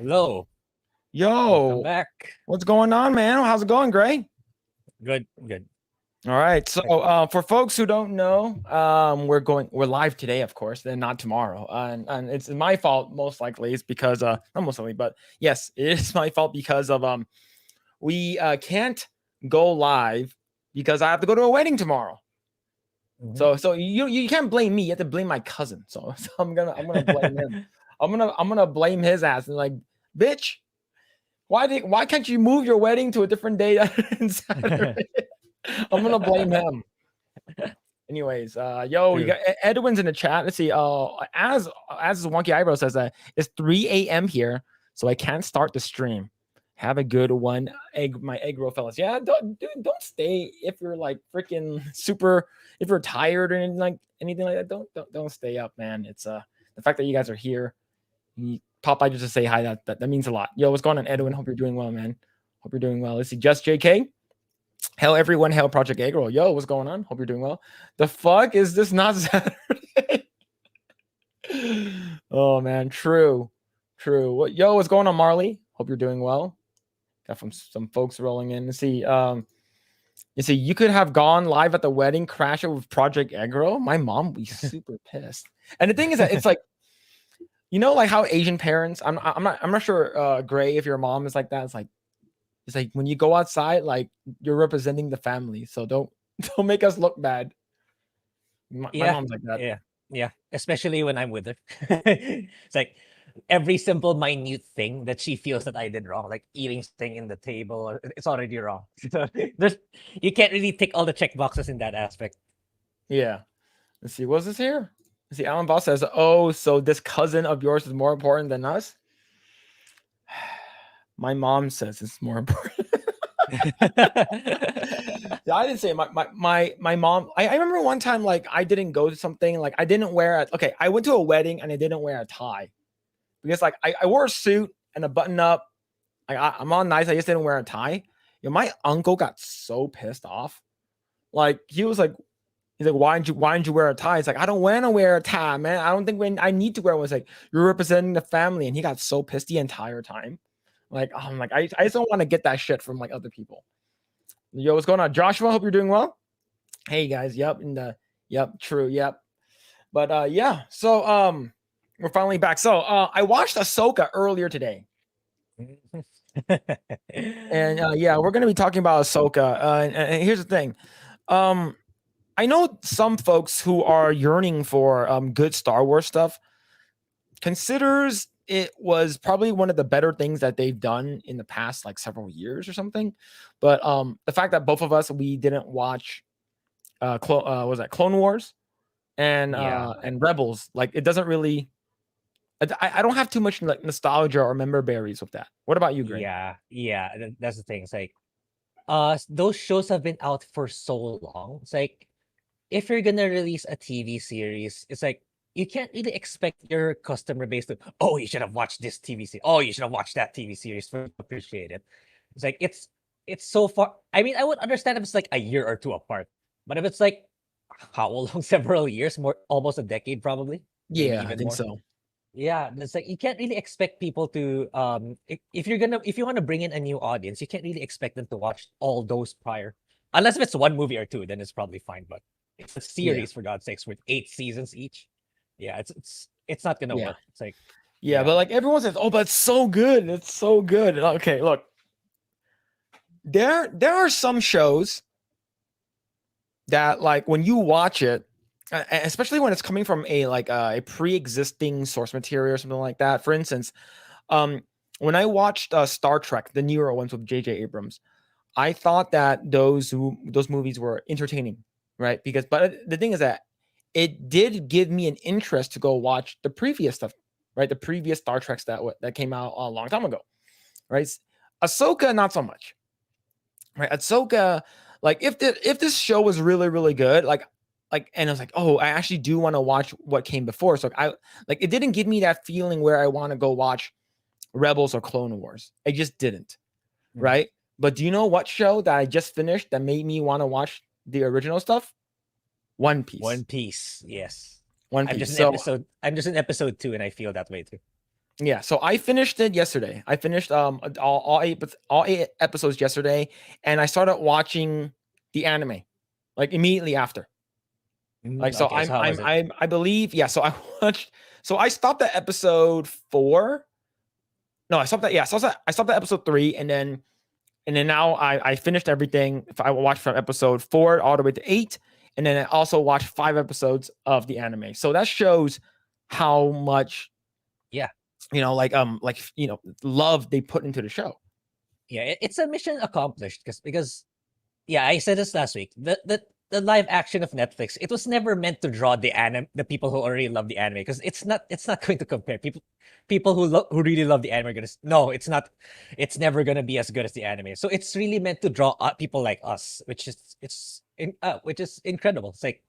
Hello, welcome Yo, back. what's going on, man? How's it going, Grae? Good, good. All right. So, Like, for folks who don't know, we're live today, of course, and not tomorrow. And it's my fault, most likely. It's because not most likely, but yes, it is my fault because of we can't go live because I have to go to a wedding tomorrow. mhm. So you can't blame me. You have to blame my cousin. So I'm gonna blame him. I'm gonna blame his ass and like, bitch. Why can't you move your wedding to a different day than Saturday? I'm gonna blame him. Anyways, yo, you True. got Edwin's in the chat. Let's see. As Wonky Eyebrow says that it's 3 a.m. here, so I can't start the stream. Have a good one, my egg roll fellas. Yeah, don't stay if you're like freaking super. If you're tired or anything like that, don't stay up, man. It's the fact that you guys are here. Popeye just to say hi. That means a lot. Yo, what's going on, Edwin? Hope you're doing well, man. Hope you're doing well. Let's see. Just JK. Hell, everyone. Hell, Project Eggroll. Yo, what's going on? Hope you're doing well. The fuck is this not Saturday? Oh man, true. What? Yo, what's going on, Marley? Hope you're doing well. Got from some folks rolling in. Let's see. You could have gone live at the wedding, crash it with Project Eggroll. My mom would be super pissed. And the thing is that it's like, like how Asian parents. I'm not sure, Grae, if your mom is like that. It's like when you go outside, like you're representing the family. So don't don't make us look bad. My Yeah, mom's like that. yeah, yeah. Especially when I'm with her. It's like every simple, minute thing that she feels that I did wrong, like eating something in the table, it's already wrong. So there's, you can't really tick all the check boxes in that aspect. Yeah. Let's see. What's this here? Let's see. Alan Boss says, "Oh, so this cousin of yours is more important than us." My mom says it's more important. Yeah, I didn't say my mom. I remember one time like I didn't go to something like I didn't wear a okay. I went to a wedding and I didn't wear a tie because like I wore a suit and a button up. I'm all nice. I just didn't wear a tie. My uncle got so pissed off. Like he's like, why didn't you wear a tie? It's like I don't want to wear a tie, man. I don't think when I need to wear one. It's like you're representing the family, and he got so pissed the entire time. Like I'm like I just don't want to get that shit from like other people. Yo, what's going on, Joshua? Hope you're doing well. Hey guys, yep, true, yep. But yeah, so we're finally back. So I watched Ahsoka earlier today. And yeah, we're gonna be talking about Ahsoka. And here's the thing. I know some folks who are yearning for good Star Wars stuff considers it was probably one of the better things that they've done in the past like several years or something. But the fact that both of us we didn't watch was that Clone Wars Yeah, and Rebels, like it doesn't really I don't have too much like nostalgia or member berries with that. What about you, Grae? yeah, yeah. That's the thing. It's like, those shows have been out for so long. It's like if you're gonna release a TV series, it's like you can't really expect your customer base to, oh, you should have watched this TV series. Oh, you should have watched that TV series for to appreciate it. It's like it's so far. I mean, I would understand if it's like a year or two apart, but if it's like how long, several years, more almost a decade, probably, maybe Yeah, I even think more. so. Yeah, it's like you can't really expect people to if you want to bring in a new audience, you can't really expect them to watch all those prior. Unless if it's one movie or two, then it's probably fine. But it's a Yeah, series for God's sakes with 8 seasons each. Yeah, it's not gonna yeah, work. It's like, yeah. yeah. But like everyone says, oh, but it's so good. It's so good. Okay, look, there are some shows that like when you watch it, especially when it's coming from a pre-existing source material or something like that. For instance, um, when I watched Star Trek, the newer ones with J.J. Abrams, I thought that those movies were entertaining, right? Because but the thing is that it did give me an interest to go watch the previous stuff, right? The previous Star Treks that came out a long time ago, right? Ahsoka, not so much, right? Ahsoka, like if this show was really really good, like and I was like, oh, I actually do want to watch what came before. So I like it didn't give me that feeling where I want to go watch Rebels or Clone Wars. I just didn't, Mhm. right? But do you know what show that I just finished that made me want to watch the original stuff? One Piece. One Piece, yes. One I'm just Piece. in So episode. I'm just in episode 2, and I feel that way too. Yeah, so I finished it yesterday. I finished all eight episodes yesterday, and I started watching the anime like immediately after. Like so Okay, so how was it? I believe, yeah, so I watched, so I stopped at episode 4. No, I stopped at, yeah, so I stopped at episode 3, and then now I finished everything. I watched from episode 4 all the way to 8, and then I also watched 5 episodes of the anime. So that shows how much, Yeah. love they put into the show. Yeah, it's a mission accomplished because yeah, I said this last week. The live action of Netflix, it was never meant to draw the people who already love the anime, because it's not going to compare. People who really love the anime are gonna no, it's never gonna be as good as the anime. So it's really meant to draw people like us, which is incredible. It's like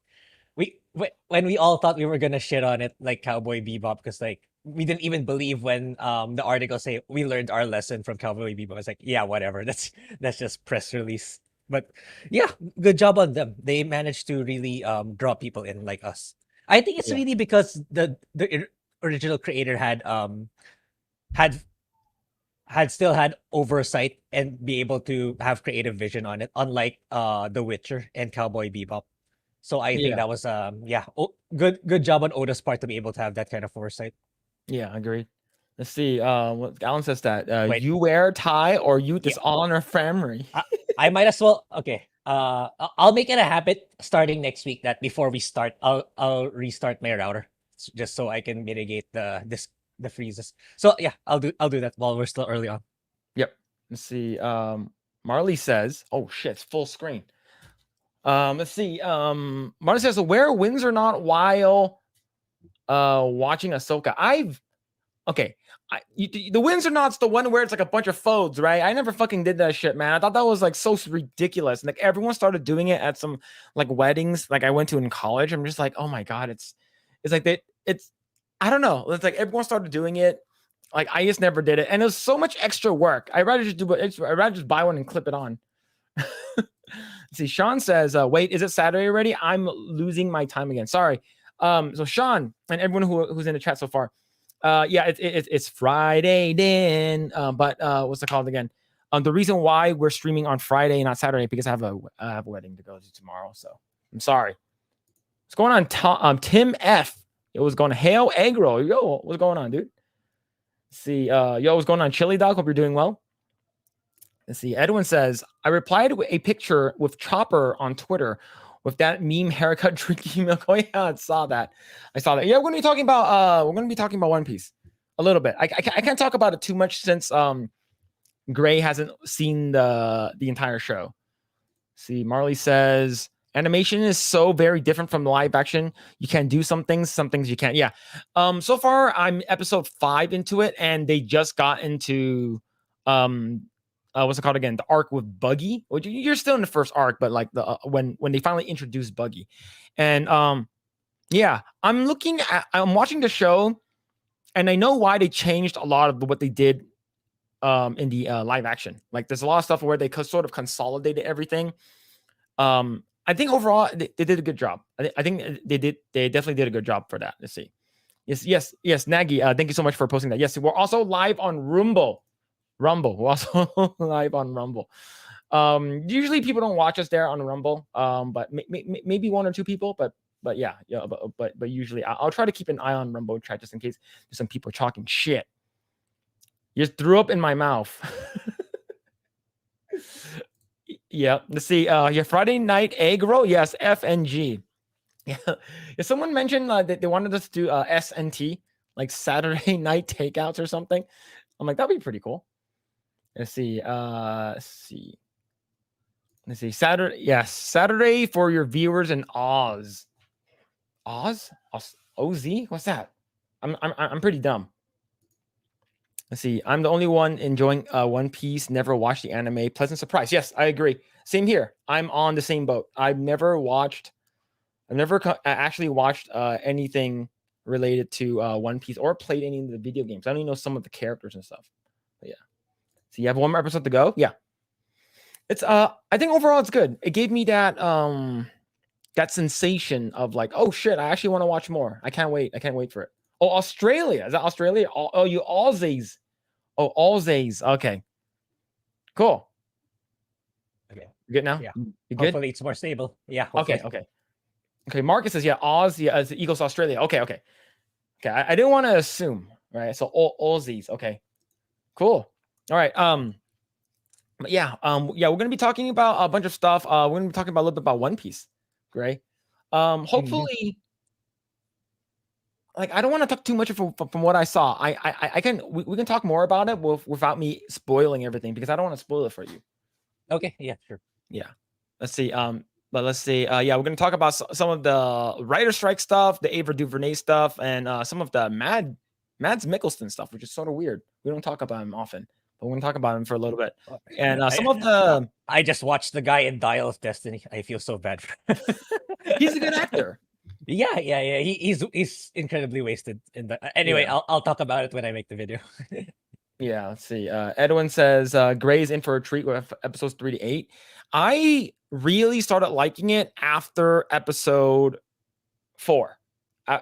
when we all thought we were gonna shit on it like Cowboy Bebop, because like we didn't even believe when the article say we learned our lesson from Cowboy Bebop. It's like, yeah, whatever. That's just press release. But yeah, good job on them. They managed to really draw people in like us. I think it's Yeah. really because the original creator had still had oversight and be able to have creative vision on it, unlike The Witcher and Cowboy Bebop. So I think Yeah. that was good job on Oda's part to be able to have that kind of foresight. Yeah, agreed. Let's see. What Alan says that Wait, you wear tie or you yeah, dishonor family. I might as well. Okay, I'll make it a habit starting next week that before we start, I'll restart my router just so I can mitigate the freezes. So yeah, I'll do that while we're still early on. Yep. Let's see. Marley says, "Oh shit, it's full screen." Let's see. Marley says, "Wear wings or not while watching Ahsoka." Okay. The Winds or Not's the one where it's like a bunch of folds, right? I never fucking did that shit, man. I thought that was like so ridiculous. And like everyone started doing it at some like weddings like I went to in college. I'm just like, oh my god, it's like it's I don't know. It's like everyone started doing it. Like I just never did it, and it was so much extra work. I'd rather just buy one and clip it on. See, Sean says, "Wait, is it Saturday already? I'm losing my time again. Sorry." So Sean and everyone who's in the chat so far, yeah, it's Friday then. But what's it called again? The reason why we're streaming on Friday and not Saturday because I have a wedding to go to tomorrow. So I'm sorry. What's going on? Tim F. Yo, what's going on? Hail Eggroll. Yo, what's going on, dude? Let's see, yo, what's going on? Chili Dog. Hope you're doing well. Let's see. Edwin says, I replied with a picture with Chopper on Twitter with that meme haircut drinking milk. Oh yeah, I saw that. Yeah, we're gonna be talking about One Piece a little bit. I can't talk about it too much since Grae hasn't seen the entire show. See, Marley says animation is so very different from live action. You can do some things you can't. Yeah. So far I'm episode 5 into it, and they just got into what's it called again? The arc with Buggy. Well, you're still in the first arc, but like the when they finally introduced Buggy, and yeah, I'm watching the show, and I know why they changed a lot of what they did in the live action. Like there's a lot of stuff where they sort of consolidated everything. I think overall they did a good job. I think they definitely did a good job for that. Let's see. Yes, Nagy. Thank you so much for posting that. Yes, we're also live on Rumble. We're also live on Rumble. Usually people don't watch us there on Rumble. But maybe one or two people. But yeah, but usually I'll try to keep an eye on Rumble chat just in case there's some people talking shit. You just threw up in my mouth. Yeah, let's see. Your Friday night egg roll. Yes, FNG. Yeah, someone mentioned that they wanted us to do SNT, like Saturday night takeouts or something. I'm like, that'd be pretty cool. Let's see. Let's see. Saturday. Yes, Saturday for your viewers in Oz. Oz? OZ? What's that? I'm pretty dumb. Let's see. I'm the only one enjoying One Piece. Never watched the anime. Pleasant surprise. Yes, I agree. Same here. I'm on the same boat. I've never actually watched anything related to One Piece or played any of the video games. I don't even know some of the characters and stuff. But yeah. So you have one more episode to go. Yeah. It's I think overall it's good. It gave me that that sensation of like, oh shit, I actually want to watch more. I can't wait for it. Oh, Australia. Is that Australia? Oh, you Aussies. Oh, Aussies. Okay. Cool. Okay. You good now? Yeah. You good? Hopefully it's more stable. Yeah, Okay, hopefully. okay. Okay, Marcus says, yeah, Oz, yeah, as equals Australia. Okay, okay. Okay, I didn't want to assume, right? So Aussies. Okay. Cool. All right. But yeah, we're gonna be talking about a bunch of stuff. We're gonna be talking about a little bit about One Piece, Grae. Mhm. Hopefully, like I don't want to talk too much from what I saw. I can we can talk more about it without me spoiling everything because I don't want to spoil it for you. Okay, yeah, sure. Yeah. Let's see. But let's see. Yeah, we're gonna talk about some of the writer strike stuff, the Ava DuVernay stuff, and some of the Mads Mikkelsen stuff, which is sort of weird. We don't talk about him often, but we're gonna talk about him for a little bit. And some of the I just watched the guy in Dial of Destiny. I feel so bad for he's a good actor. Yeah. He's incredibly wasted in the. Anyway, Yeah. I'll talk about it when I make the video. Yeah, let's see. Edwin says Gray's in for a treat with episodes 3 to 8. I really started liking it after episode 4.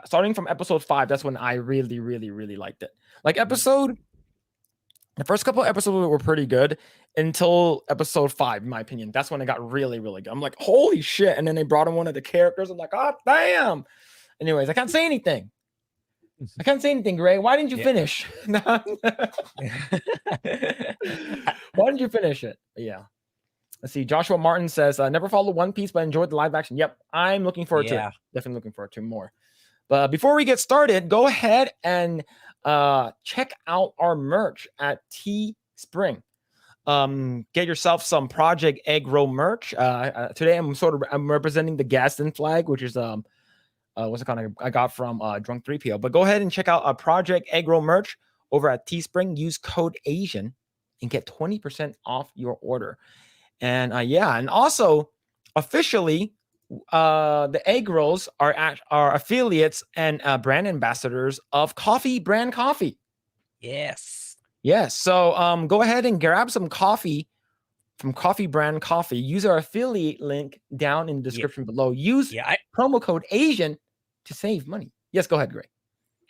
Starting from episode 5, that's when I really, really, really liked it. Like the first couple episodes were pretty good until episode 5, in my opinion. That's when it got really, really good. I'm like, holy shit! And then they brought in one of the characters. I'm like, oh damn. Anyways, I can't say anything. I can't say anything, Gray. Why didn't you finish? Why didn't you finish it? But yeah. Let's see. Joshua Martin says, never followed One Piece, but enjoyed the live action. Yep. I'm looking forward to it. Definitely looking forward to more. But before we get started, go ahead and check out our merch at Teespring. Get yourself some Project Eggroll merch. Today I'm representing the Gaston flag, which is what's it called? I got from Drunk 3PO. But go ahead and check out Project Eggroll merch over at Teespring. Use code Asian and get 20% off your order. And and also officially, the Eggrolls are affiliates and brand ambassadors of Coffee Brand Coffee. Yes. Yes. So go ahead and grab some coffee from Coffee Brand Coffee. Use our affiliate link down in the description below. Use promo code Asian to save money. Yes, go ahead, Greg.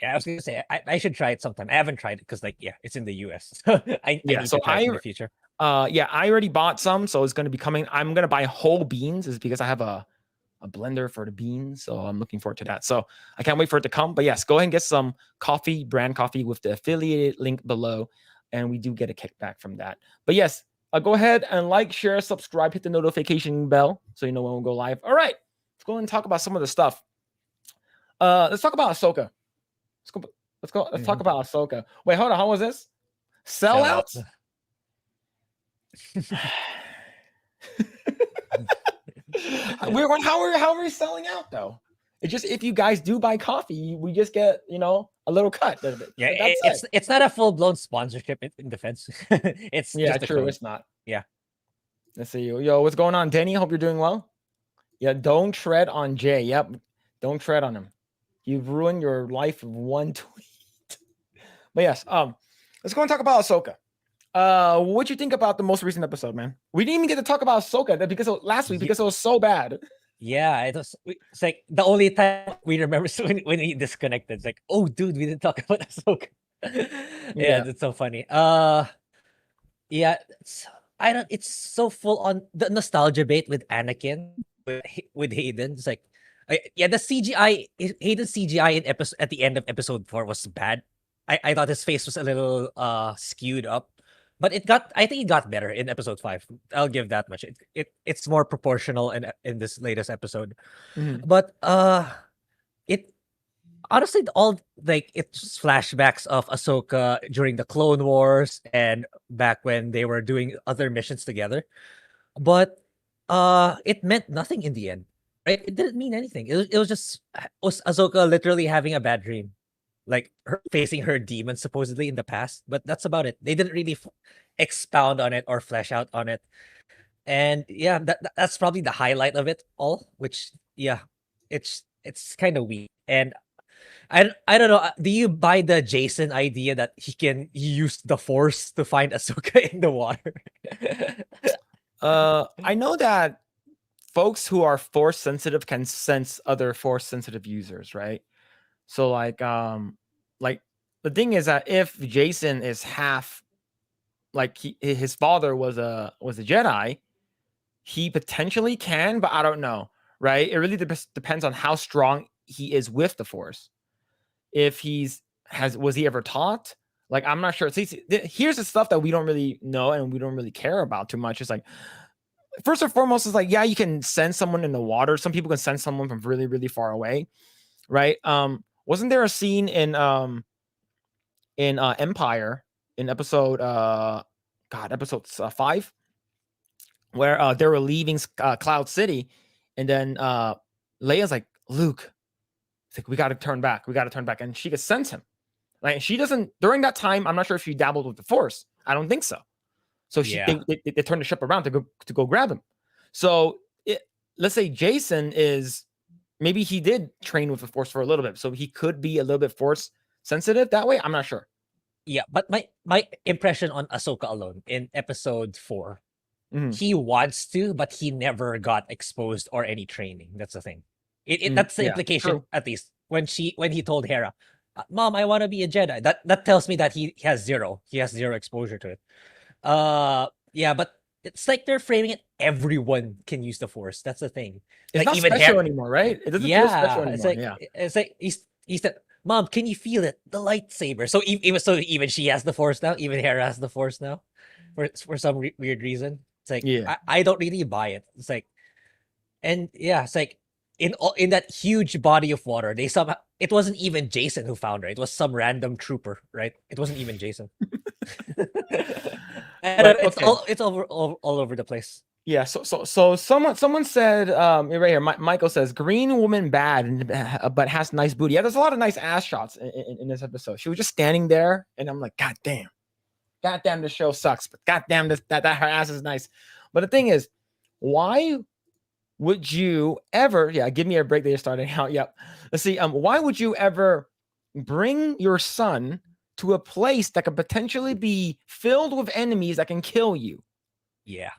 Yeah, I was gonna say I should try it sometime. I haven't tried it because it's in the US. So I need to try it in the future. I already bought some, so it's gonna be coming. I'm gonna buy whole beans, is because I have a blender for the beans, so I'm looking forward to that. So I can't wait for it to come. But yes, go ahead and get some Coffee Brand Coffee with the affiliated link below, and we do get a kickback from that. But yes, go ahead and like, share, subscribe, hit the notification bell so you know when we go live. All right, let's go and talk about some of the stuff. Let's talk about Ahsoka. Let's talk about Ahsoka. Wait, hold on. How was this? Sellouts? How are we selling out though? It's just if you guys do buy coffee, we just get a little cut. Yeah, it's not a full-blown sponsorship in defense. It's just true. It's not. Yeah. Let's see. Yo, what's going on, Denny? Hope you're doing well. Yeah, don't tread on Jay. Yep, don't tread on him. You've ruined your life with one tweet. But yes, let's go and talk about Ahsoka. What you think about the most recent episode, man? We didn't even get to talk about Ahsoka because last week because it was so bad. Yeah, it's like the only time we remember when he disconnected. It's like, oh, dude, we didn't talk about Ahsoka. Yeah, that's so funny. Yeah, it's so full on the nostalgia bait with Anakin with Hayden. It's like, the CGI Hayden's CGI in episode at the end of episode 4 was bad. I thought his face was a little skewed up. But I think it got better in episode 5. I'll give that much. It's more proportional in this latest episode. Mm-hmm. But it honestly all it's flashbacks of Ahsoka during the Clone Wars and back when they were doing other missions together. But it meant nothing in the end. Right? It didn't mean anything. It was Ahsoka literally having a bad dream. Like her facing her demons supposedly in the past, but that's about it. They didn't really expound on it or flesh out on it. And yeah, that's probably the highlight of it all, which it's kind of weak. And I don't know, do you buy the Jason idea that he use the Force to find Ahsoka in the water? I know that folks who are Force sensitive can sense other Force sensitive users, right? So like like the thing is that if Jason is half like his father was a Jedi, he potentially can, but I don't know, right? It really depends on how strong he is with the Force. If was he ever taught? Like, I'm not sure. Here's the stuff that we don't really know and we don't really care about too much. It's like, first and foremost, is like, yeah, you can send someone in the water. Some people can send someone from really, really far away, right? Wasn't there a scene in Empire in episode episode 5, where they were leaving Cloud City, and then Leia's like, Luke, it's like, we got to turn back, and she gets sent him. Like, she doesn't during that time. I'm not sure if she dabbled with the Force. I don't think so. So they turned the ship around to go grab him. So let's say Jason is maybe he did train with the Force for a little bit, so he could be a little bit Force sensitive that way. I'm not sure. Yeah, but my impression on Ahsoka alone in episode 4, he wants to, but he never got exposed or any training. That's the thing. That's the implication, true. At least when he told Hera, "Mom, I want to be a Jedi." That tells me that he has zero exposure to it. Yeah, but it's like they're framing it. Everyone can use the Force. That's the thing. It's like, not even special anymore, right? It doesn't feel special anymore. It's like he said, "Mom, can you feel it? The lightsaber." So even she has the Force now. Even Hera has the Force now, for some weird reason. It's like, I don't really buy it. It's like, and yeah, it's like in that huge body of water, it wasn't even Jason who found her. It was some random trooper, right? It wasn't even Jason. And it's all over the place. Yeah. So someone said right here. Michael says green woman bad, but has nice booty. Yeah, there's a lot of nice ass shots in this episode. She was just standing there, and I'm like, God damn, this show sucks, but God damn, that her ass is nice. But the thing is, why would you ever? Yeah, give me a break that you're starting out. Yep. Let's see. Why would you ever bring your son to a place that could potentially be filled with enemies that can kill you? Yeah.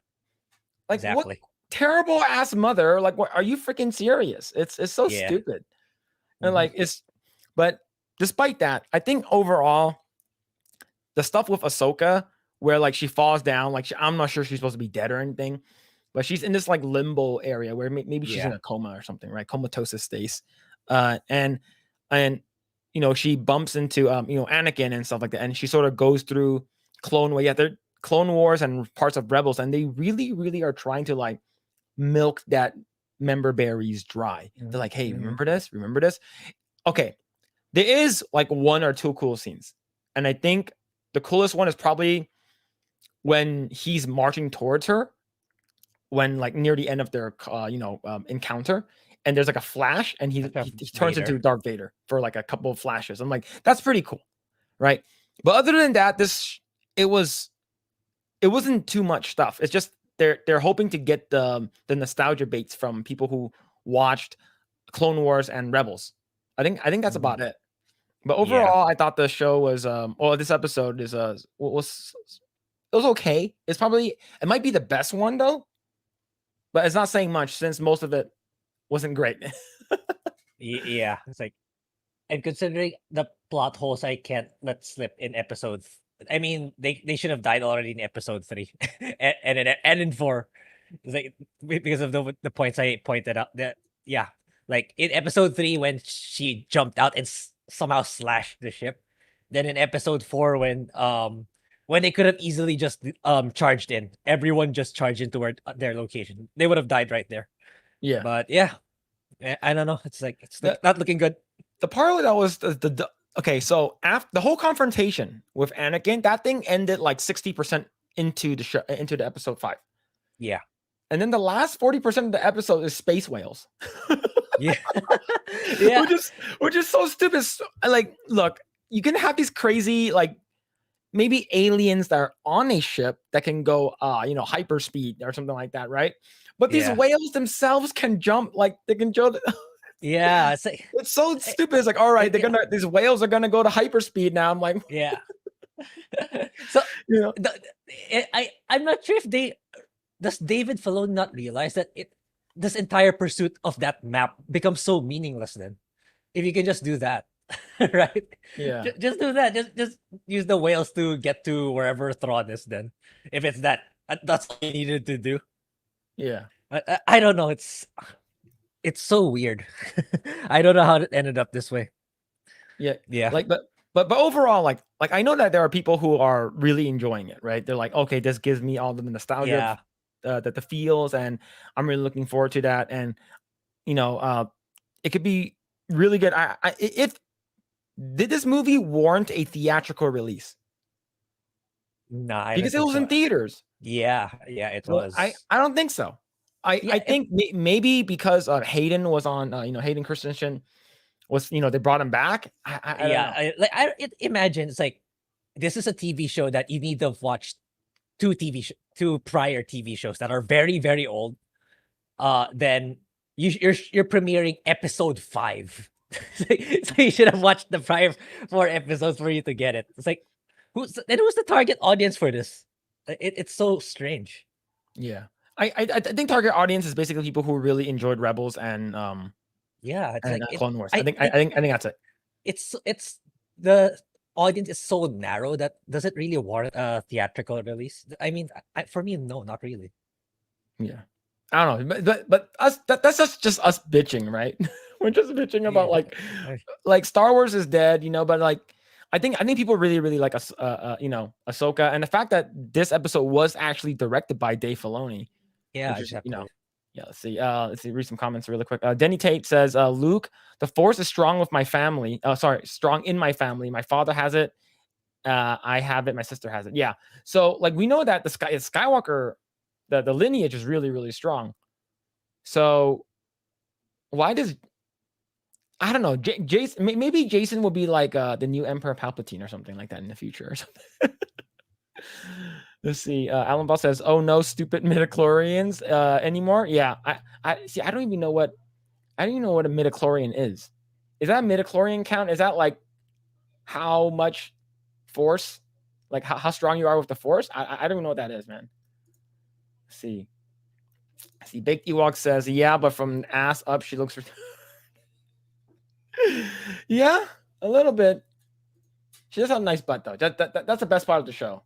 Like, exactly. What terrible ass mother? Like, what are you freaking serious? It's so stupid. And like but despite that, I think overall the stuff with Ahsoka where like she falls down, like I'm not sure she's supposed to be dead or anything, but she's in this like limbo area where maybe she's in a coma or something, right? Comatose state. And you know, she bumps into you know, Anakin and stuff like that, and she sort of goes through Clone Wars. Yeah, they're Clone Wars and parts of Rebels, and they really are trying to like milk that member berries dry. They're like, hey, remember this? Okay, there is like one or two cool scenes, and I think the coolest one is probably when he's marching towards her, when like near the end of their encounter, and there's like a flash, and he turns into Darth Vader for like a couple of flashes. I'm like, that's pretty cool, right? But other than that, it wasn't too much stuff. It's just they're hoping to get the nostalgia baits from people who watched Clone Wars and Rebels. I think that's about it. But overall, I thought the show was this episode is was okay. It might be the best one though, but it's not saying much since most of it wasn't great. Yeah, it's like, and considering the plot holes I can't let slip in episodes. I mean, they should have died already in episode 3 and in 4. It's like, because of the points I pointed out. That like in episode 3 when she jumped out and somehow slashed the ship. Then in episode 4 when they could have easily just charged in, everyone just charged into their location. They would have died right there. Yeah, but I don't know. It's not looking good. The part that was the okay, so after the whole confrontation with Anakin, that thing ended like 60% into the show, into the episode 5. Yeah. And then the last 40% of the episode is space whales. Yeah. Which is so stupid. Like, look, you can have these crazy, like, maybe aliens that are on a ship that can go hyperspeed or something like that, right? But these whales themselves can jump, like they can jump. Yeah, it's so stupid. It's like, all right, these whales are gonna go to hyperspeed now. I'm like, yeah. So I'm not sure if does David Filoni not realize that this entire pursuit of that map becomes so meaningless then, if you can just do that. right? Yeah. Just do that. Just use the whales to get to wherever Thrawn is. Then, if it's that's all you needed to do. Yeah. I don't know. It's so weird. I don't know how it ended up this way. Yeah. Yeah. Like, but overall, like I know that there are people who are really enjoying it, right? They're like, okay, this gives me all the nostalgia, Yeah. that the feels, and I'm really looking forward to that. And it could be really good. If did this movie warrant a theatrical release? No, I don't Because it think was in so. theaters. Yeah, yeah, it Well, I was. I don't think so. I Yeah, it think maybe because Hayden was on, Hayden Christensen was, they brought him back. I don't yeah, know. imagine it's like this is a TV show that you need to have watched two prior TV shows that are very, very old. Then you're premiering episode 5. So you should have watched the prior 4 episodes for you to get it. It's like who's the target audience for this? It's so strange. Yeah. I think target audience is basically people who really enjoyed Rebels Yeah, it's and like it Clone Wars. I I think I, it I think I think that's it. it's the audience is so narrow that does it really warrant a theatrical release? I mean, for me, no, not really. Yeah. I don't know, but us that's just us bitching, right? We're just bitching about Yeah, like Star Wars is dead, but like I think people really really like us, Ahsoka, and the fact that this episode was actually directed by Dave Filoni, yeah, which is exactly. yeah. Let's see. Read some comments really quick. Denny Tate says, Luke, the Force is strong with my family. Strong in my family. My father has it. I have it. My sister has it. Yeah. So like we know that the Skywalker, the lineage is really really strong. So why does I don't know. Jason, maybe Jason will be like the new Emperor Palpatine or something like that in the future or something. Let's see. Alan Ball says, "Oh no, stupid midichlorians anymore." Yeah, I see. I don't even know what a midichlorian is. Is that a midichlorian count? Is that like how much force, like how strong you are with the force? I don't even know what that is, man. Let's see. Baked Ewok says, "Yeah, but from ass up, she looks." Yeah, a little bit. She does have a nice butt though. That's the best part of the show.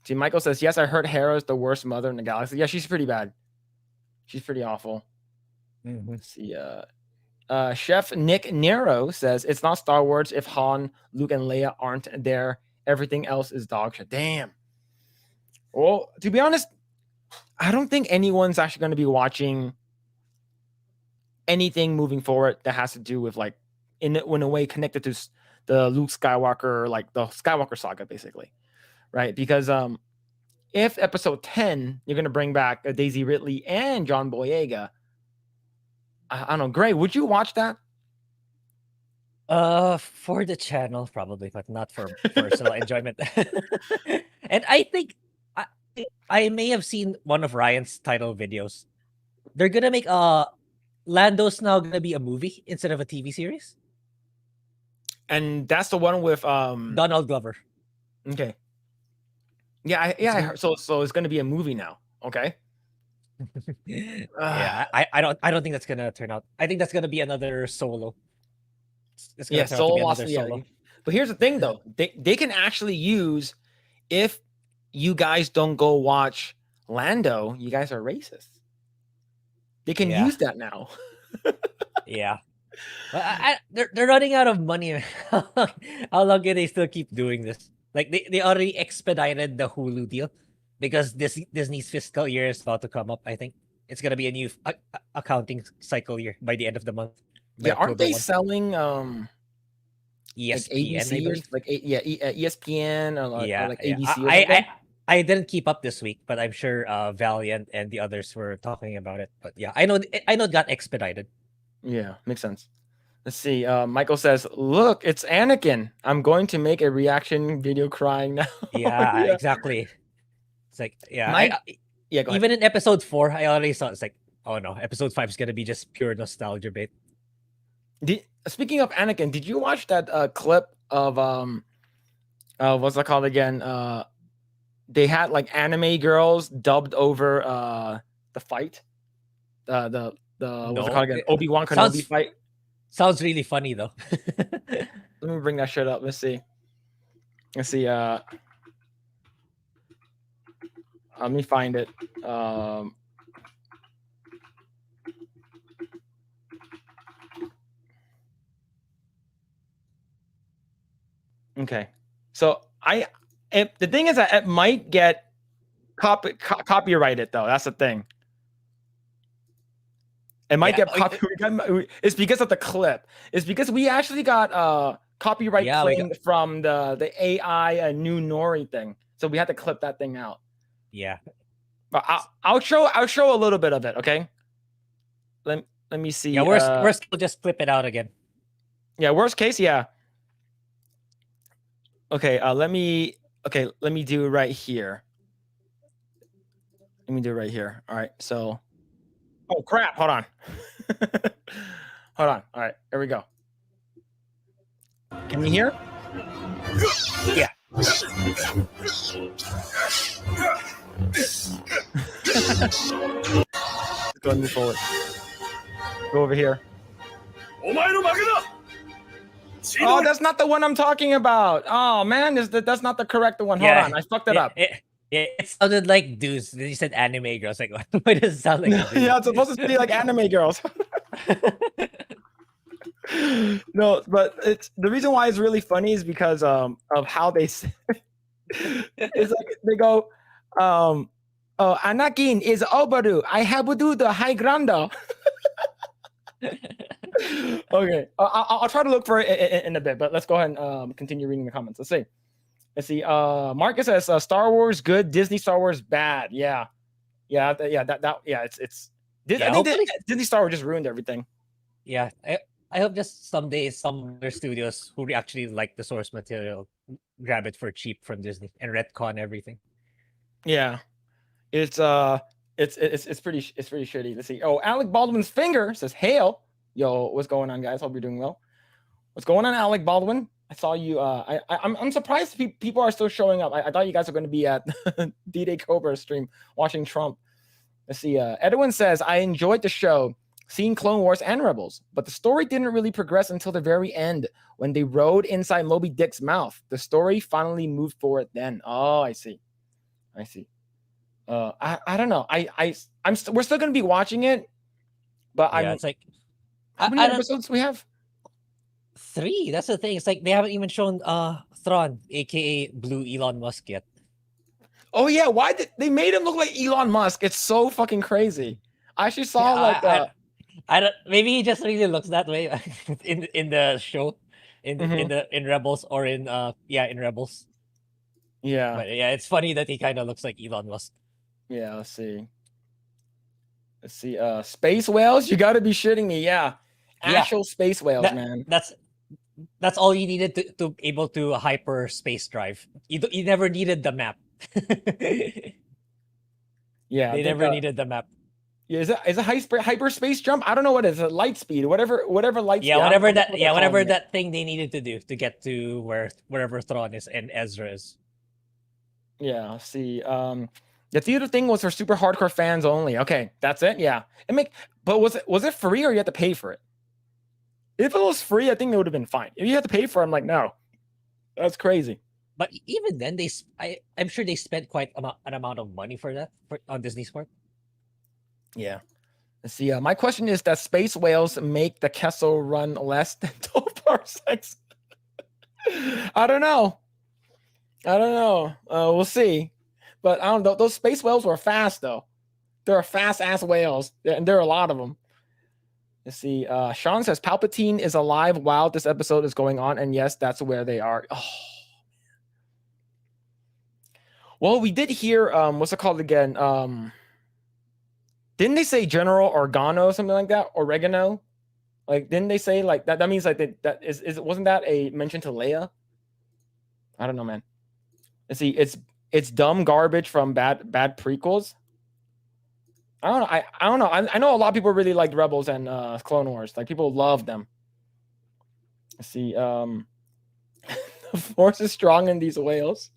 See, Michael says, yes, I heard Hera is the worst mother in the galaxy. Yeah, she's pretty bad. She's pretty awful. Mhm. Let's see. Chef Nick Nero says, it's not Star Wars if Han, Luke, and Leia aren't there. Everything else is dog shit. Damn. Well, to be honest, I don't think anyone's actually going to be watching anything moving forward that has to do with like in a way connected to the Luke Skywalker, like the Skywalker saga, basically, right? Because if episode 10 you're gonna bring back Daisy Ridley and John Boyega, I don't know, Grae, would you watch that? For the channel probably, but not for personal enjoyment. And I think I I may have seen one of Ryan's title videos. They're gonna make Lando's now gonna be a movie instead of a TV series. And that's the one with Donald Glover. okay. Yeah, I heard, so it's gonna be a movie now. Okay. Yeah, I don't think that's gonna turn out. I think that's gonna be another solo. It's gonna Yeah, turn out to Solo be lost. another Yeah, solo. but here's the thing though, they can actually use, if you guys don't go watch Lando, you guys are racist. They can Yeah, use that now. yeah. But they're running out of money. How long can they still keep doing this? Like they already expedited the Hulu deal because this Disney's fiscal year is about to come up. I think it's gonna be a new accounting cycle year by the end of the month, by Yeah, aren't October they 1. selling like ESPN, I ABC or believe. like ESPN or Yeah, like yeah. ABC or something? I didn't keep up this week, but I'm sure Valiant and the others were talking about it. But yeah, I know it got expedited. Yeah, makes sense. Let's see. Michael says, "Look, it's Anakin. I'm going to make a reaction video crying now." Yeah, Yeah, exactly. It's like yeah, my yeah. Go ahead. even in episode 4, I already saw it's like, oh no, episode 5 is gonna be just pure nostalgia bait. Speaking of Anakin, did you watch that clip of what's that called again? They had like anime girls dubbed over the fight. The what's it called No, again? Obi-Wan Kenobi sounds fight. Sounds really funny though. Let me bring that shit up. Let's see. Let me find it. Okay. So the thing is that it might get copyrighted though. That's the thing. It might get copyrighted. It's because of the clip. It's because we actually got copyright claimed from the AI new Nori thing. So we had to clip that thing out. Yeah. But I'll show a little bit of it, okay? Let me see. Yeah, worst we'll just clip it out again. Yeah, worst case, yeah. Okay, let me do it right here. Let me do it right here. All right, so oh crap, hold on. Hold on. All right, here we go. Can you hear? Yeah. Go and move forward. Go over here. Oh, that's not the one I'm talking about. Oh man, that's not the correct one. Hold on, I fucked it up. It sounded like dudes. You said anime girls. Like, why does it sound like? Yeah, it's supposed to be like anime girls. No, but it's the reason why it's really funny is because of how they say it's like they go, oh, Anakin is Obaru. I have to do the high granda. Okay, I'll try to look for it in a bit, but let's go ahead and continue reading the comments. Let's see. Marcus says Star Wars good, Disney Star Wars bad. Yeah. It's I think Disney Star Wars just ruined everything. Yeah, I hope just someday some other studios who actually like the source material grab it for cheap from Disney and retcon everything. Yeah, it's pretty shitty. Let's see. Oh, Alec Baldwin's finger says hail. Yo, what's going on, guys? Hope you're doing well. What's going on, Alec Baldwin? I saw you. I'm surprised people are still showing up. I thought you guys were going to be at D-Day Cobra stream watching Trump. Let's see. Edwin says I enjoyed the show, seeing Clone Wars and Rebels, but the story didn't really progress until the very end when they rode inside Moby Dick's mouth. The story finally moved forward then. Oh, I see. I don't know. We're still going to be watching it, but it's like how many episodes we have? 3. That's the thing. It's like they haven't even shown Thrawn, aka Blue Elon Musk yet. Oh yeah, why did they made him look like Elon Musk? It's so fucking crazy. I actually saw I don't. Maybe he just really looks that way in the show, in Rebels or in Rebels. Yeah, but yeah, it's funny that he kind of looks like Elon Musk. Yeah, let's see. Space whales? You got to be shitting me. Yeah, actual space whales, man. That's all you needed to able to hyper space drive. You never needed the map. Yeah, they never needed the map. Yeah, is it hyperspace jump? I don't know what it is. Light speed, whatever light speed. Whatever that thing they needed to do to get to wherever Thrawn is and Ezra is. Yeah, see. The theater thing was for super hardcore fans only. Okay, that's it. Yeah, but was it free or you had to pay for it? If it was free, I think it would have been fine. If you had to pay for it, I'm like, no, that's crazy. But even then, I'm sure they spent quite an amount of money for that on Disney's part. Yeah. Let's see. My question is, does space whales make the Kessel run less than 12 parsecs? I don't know. We'll see. But I don't know. Those space whales were fast, though. They're fast ass whales, and there are a lot of them. Let's see. Sean says Palpatine is alive while this episode is going on, and yes, that's where they are. Oh. Well, we did hear what's it called again? Didn't they say General Organo or something like that? Oregano? Like, didn't they say like that? That means like that wasn't that a mention to Leia? I don't know, man. Let's see. It's dumb garbage from bad prequels. I don't know. I don't know. I know a lot of people really liked Rebels and Clone Wars. Like, people love them. Let's see. The Force is strong in these whales.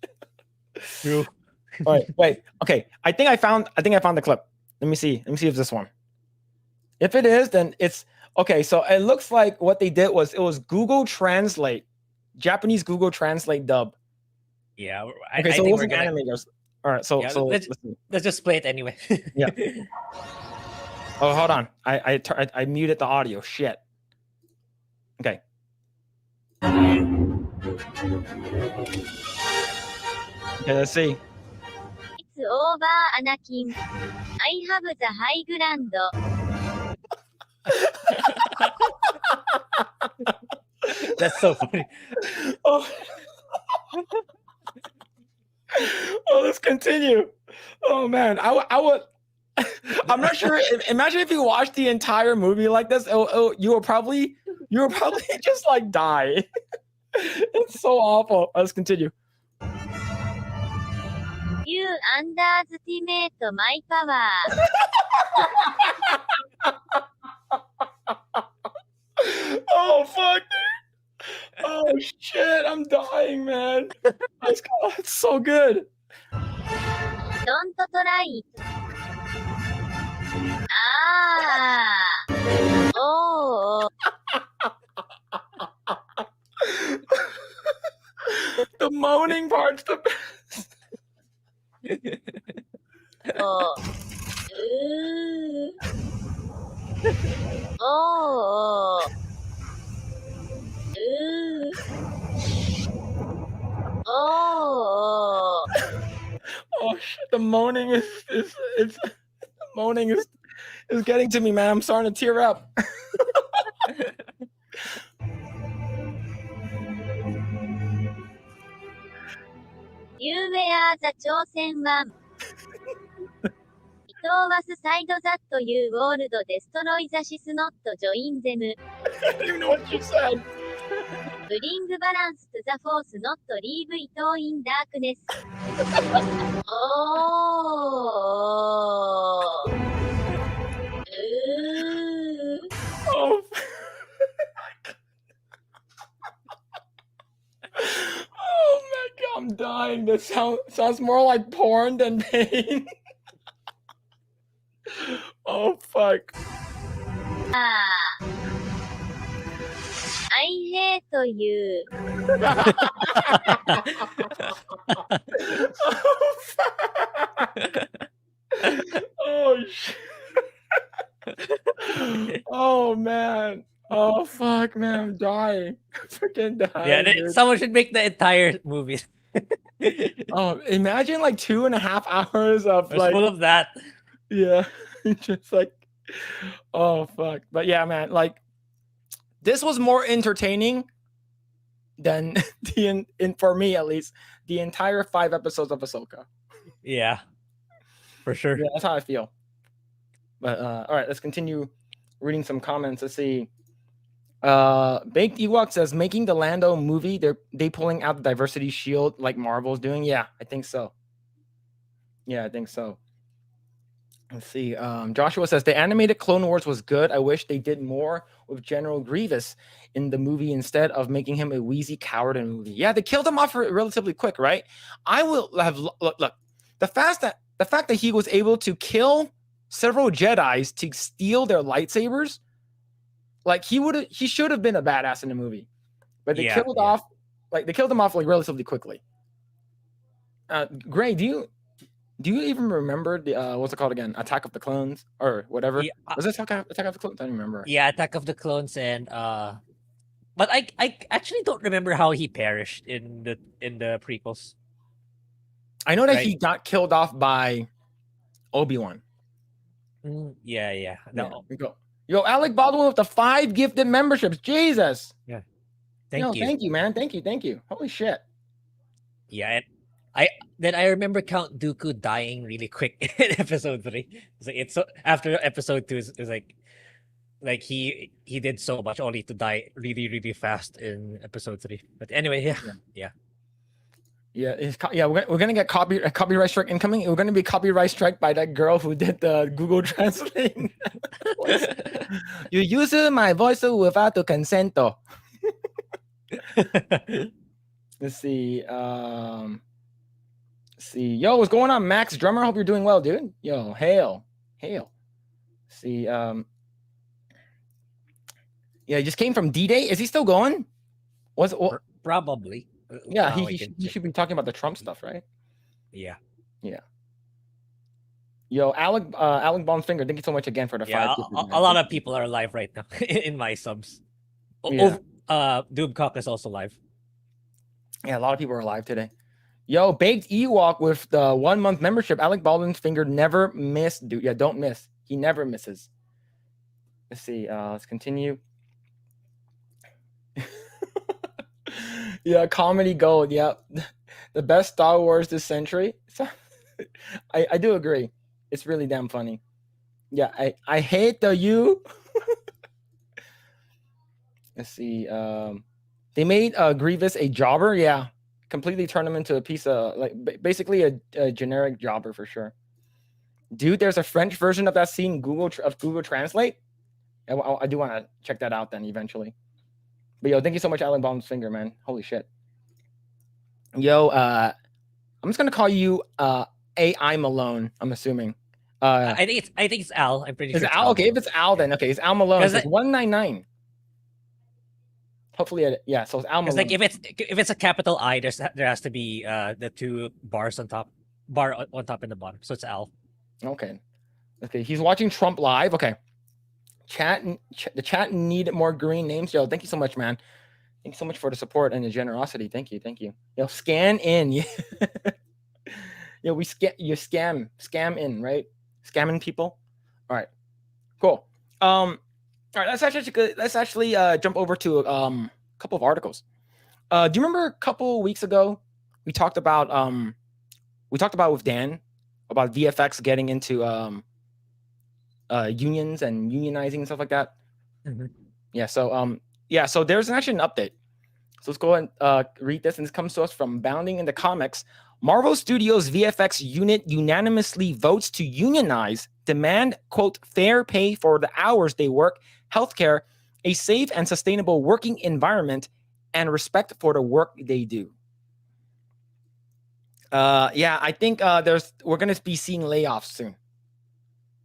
True. All right. Wait. Okay. I think I found the clip. Let me see if this one. If it is, then it's Okay, so it looks like what they did was it was Google Translate, Japanese Google Translate dub. Yeah, Okay, I so it think we're wasn't gonna. animators. All right, so Yeah, listen. let's just play it anyway. Yeah. Oh, hold on. I muted the audio. Shit. Okay. Okay, let's see. It's over, Anakin. I have the high ground. That's so funny. Oh. Oh, let's continue. Oh man, I would. I'm not sure. Imagine if you watched the entire movie like this. You would probably just like die. It's so awful. Let's continue. You underestimate my power. Oh fuck. Oh shit, I'm dying, man. It's so good. Don't try. Ah. Oh. The moaning part's the best. Oh. Oh. Oh. Oh shit, the moaning is the moaning is getting to me, man. I'm starting to tear up. You were the chosen one. It was said that you would destroy the Sith, not join them. I don't even know what you said. Bring balance to the Force, not leave it in darkness. Oh. Oh. Oh my god, I'm dying. This sounds more like porn than pain. Oh fuck. Ah. I hate you. Oh fuck. Oh shit. Oh man. Oh fuck, man, I'm dying. Freaking dying. Yeah, Dude. someone should make the entire movie. Oh, imagine like 2.5 hours of It's like, full of that. yeah, just like, oh fuck. But yeah, man, like this was more entertaining than for me at least, the entire 5 episodes of Ahsoka. Yeah, for sure. Yeah, that's how I feel. But all right, let's continue reading some comments. Let's see. Baked Ewok says making the Lando movie, they pulling out the diversity shield like Marvel's doing. Yeah, I think so. Yeah, I think so. Let's see. Joshua says the animated Clone Wars was good. I wish they did more with General Grievous in the movie instead of making him a wheezy coward in the movie. Yeah, they killed him off relatively quick, right? I will have look. The fact that he was able to kill several Jedis to steal their lightsabers, like he should have been a badass in the movie, but they killed him off like relatively quickly. Grae, do you even remember the what's it called again? Attack of the Clones or whatever? Yeah, Was it Attack of the Clones? I don't remember. yeah, Attack of the Clones and but I actually don't remember how he perished in the prequels. I know that Right? he got killed off by Obi-Wan. Yeah. No. Yeah. Yo, Alec Baldwin with the 5 gifted memberships. Jesus. Yeah. Thank you. Thank you, man. Thank you. Holy shit. Yeah, and I remember Count Dooku dying really quick in episode 3. It's so after episode 2 it was like he did so much only to die really really fast in episode 3. But anyway, yeah. We're gonna get a copyright strike incoming. We're gonna be copyright strike by that girl who did the Google Translate. You use my voice without the consent. Let's see. Yo, what's going on, Max Drummer? Hope you're doing well, dude. Yo, hail. See, Yeah, he just came from D-Day. Is he still going? Probably. Yeah, Now I he can he check. should be talking about the Trump stuff, right? Yeah. Yo, Alec Bonfinger, thank you so much again for the Yeah. 5 A, gifted, a- man. a lot Thank of you. people are live right now in my subs. Yeah. Doomcock is also live. Yeah, a lot of people are live today. Yo, Baked Ewok with the 1 month membership. Alec Baldwin's never missed, dude. Yeah, don't miss. He never misses. Let's see. Let's continue. Yeah, comedy gold. Yeah, the best Star Wars this century. So, I do agree. It's really damn funny. Yeah, I hate the you. Let's see. They made Grievous a jobber. Yeah, completely turned him into a piece of basically a generic jobber for sure. Dude, there's a French version of that scene Google Translate. I do want to check that out then eventually. But yo, thank you so much, Alan Baum's finger, man. Holy shit. Yo, I'm just gonna call you AI Malone. I'm assuming. I think it's Al. I'm pretty Is sure it it's Al? Al Okay, if Malone. it's Al, then okay, it's Al Malone. It's 199. Hopefully, yeah. So it's Al It's Malone. like if it's a capital I, there has to be the 2 bars on top, bar on top and the bottom. So it's Al. Okay. He's watching Trump live. Okay. The chat need more green names. Yo, thank you so much, man. Thank you so much for the support and the generosity. Thank you. Yo, scan in. Yeah. Yo, scam in, right? Scamming people. All right. Cool. All right, let's actually jump over to a couple of articles. Do you remember a couple weeks ago we talked about with Dan about VFX getting into unions and unionizing and stuff like that? Mm-hmm. Yeah. So there's actually an update. So let's go and read this, and this comes to us from Bounding in the Comics. Marvel Studios VFX unit unanimously votes to unionize, demand, quote, fair pay for the hours they work, healthcare, a safe and sustainable working environment, and respect for the work they do. Yeah, I think we're going to be seeing layoffs soon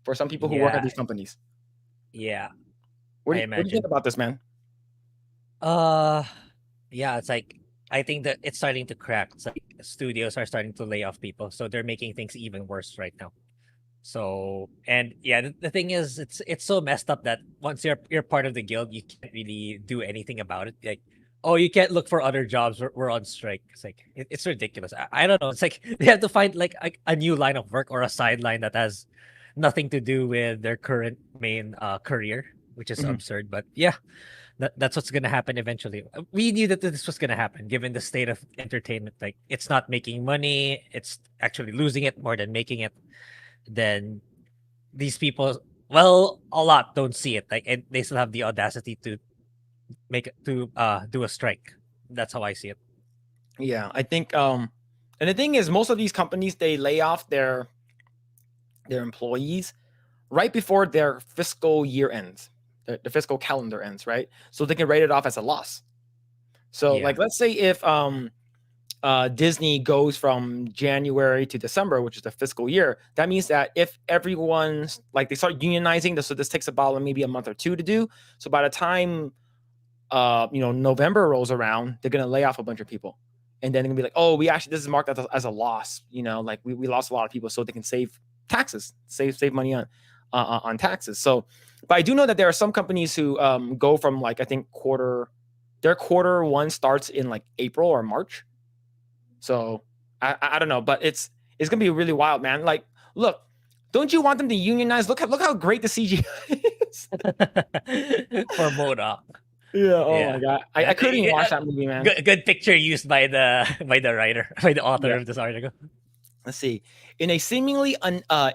for some people who work at these companies. Yeah. What do you think about this, man? Yeah, it's like I think that it's starting to crack. It's like studios are starting to lay off people, so they're making things even worse right now. So, and yeah, the thing is, it's so messed up that once you're part of the guild, you can't really do anything about it. Like, oh, you can't look for other jobs. We're on strike. It's like it's ridiculous. I don't know. It's like they have to find like a new line of work or a sideline that has nothing to do with their current main career, which is absurd. But yeah, that's what's gonna happen eventually. We knew that this was gonna happen, given the state of entertainment. Like, it's not making money; it's actually losing it more than making it. Then these people, well, a lot don't see it. Like, and they still have the audacity to do a strike. That's how I see it. Yeah, I think. And the thing is, most of these companies, they lay off their employees right before their fiscal year ends. The fiscal calendar ends, right? So they can write it off as a loss. So, like, let's say if Disney goes from January to December, which is the fiscal year, that means that if everyone's like they start unionizing, so this takes about maybe a month or 2 to do. So by the time November rolls around, they're gonna lay off a bunch of people, and then they're gonna be like, oh, this is marked as a loss. Like we lost a lot of people, so they can save taxes, save money on taxes. So, but I do know that there are some companies who go from like I think their quarter one starts in like April or March. So I don't know, but it's gonna be really wild, man. Like, look, don't you want them to unionize? Look how great the CGI is for MODOK. Yeah. Oh my god, I couldn't even watch that movie, man. Good picture used by the writer, by the author of this article. Let's see. In a seemingly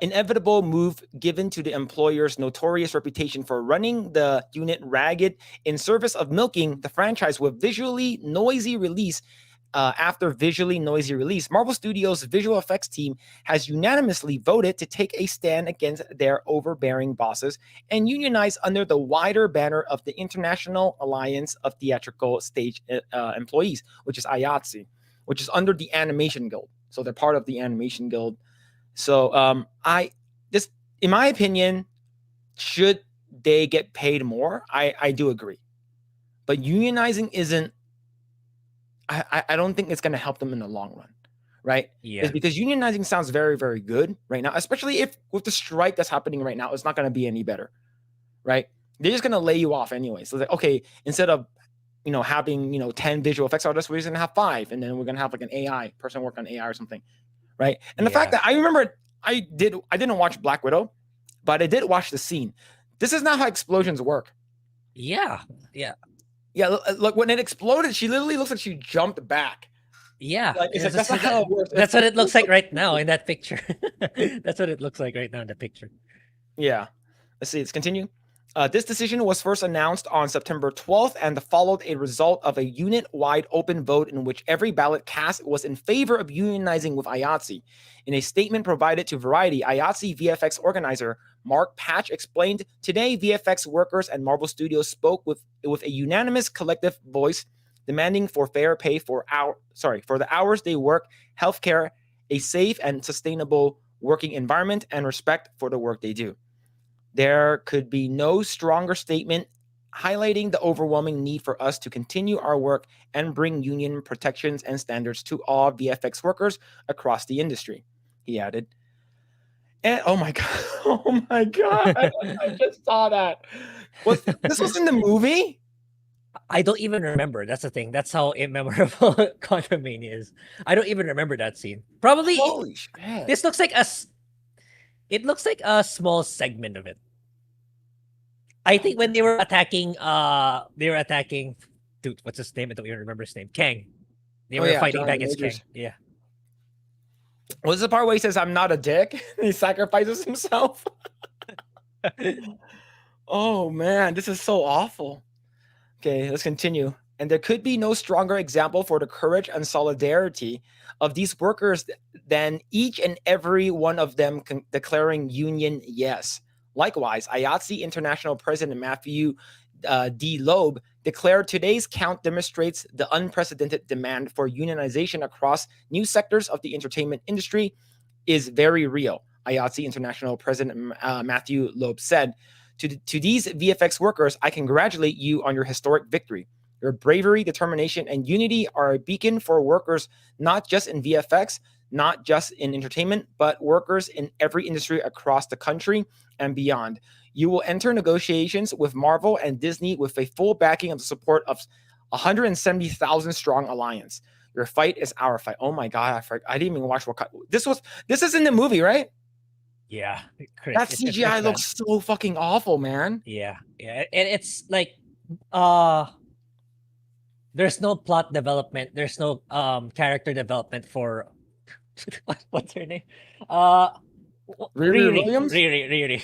inevitable move given to the employer's notorious reputation for running the unit ragged in service of milking the franchise with visually noisy release. After visually noisy release, Marvel Studios' visual effects team has unanimously voted to take a stand against their overbearing bosses and unionize under the wider banner of the International Alliance of Theatrical Stage Employees, which is IATSE, which is under the Animation Guild. So they're part of the Animation Guild. So in my opinion, should they get paid more? I do agree. but unionizing isn't. I don't think it's going to help them in the long run, right? Yeah. Is because unionizing sounds very, very good right now, especially if with the strike that's happening right now, it's not going to be any better, right? They're just going to lay you off anyway. So like, okay, instead of having 10 visual effects artists, we're just going to have 5, and then we're going to have like an AI person work on AI or something, right? And the fact that I remember I didn't watch Black Widow, but I did watch the scene. This is not how explosions work. Yeah. Look, when it exploded, she literally looks like she jumped back. Yeah. Like, it's like, that's not how it works. That's what it looks like right now in that picture. That's what it looks like right now in the picture. Yeah. Let's see. Let's continue. This decision was first announced on September 12th and followed a result of a unit-wide open vote in which every ballot cast was in favor of unionizing with IATSE. In a statement provided to Variety, IATSE VFX organizer Mark Patch explained, "Today, VFX workers and Marvel Studios spoke with a unanimous collective voice demanding for fair pay for the hours they work, healthcare, a safe and sustainable working environment, and respect for the work they do. There could be no stronger statement highlighting the overwhelming need for us to continue our work and bring union protections and standards to all VFX workers across the industry," he added. And oh my god, I just saw that. This was in the movie? I don't even remember. That's the thing. That's how immemorable Quantumania is. I don't even remember that scene. Probably Holy shit. this looks like it looks like a small segment of it. I think when they were attacking dude, what's his name? I don't even remember his name. Kang. They were fighting back against Kang. Yeah. Was the part where he says, "I'm not a dick"? He sacrifices himself. Oh man, this is so awful. Okay, let's continue. And there could be no stronger example for the courage and solidarity of these workers than each and every one of them declaring union yes. Likewise, IATSE International President Matthew D. Loeb declared, "Today's count demonstrates the unprecedented demand for unionization across new sectors of the entertainment industry is very real," IATSE International President Matthew Loeb said. To these VFX workers, I congratulate you on your historic victory. Your bravery, determination, and unity are a beacon for workers not just in VFX, not just in entertainment, but workers in every industry across the country and beyond. You will enter negotiations with Marvel and Disney with a full backing of the support of 170,000 strong alliance. Your fight is our fight. Oh my god, I didn't even watch this is in the movie, right? Yeah. That CGI looks so fucking awful, man. Yeah. And it's like there's no plot development, there's no character development for what's her name? Riri Williams? Riri.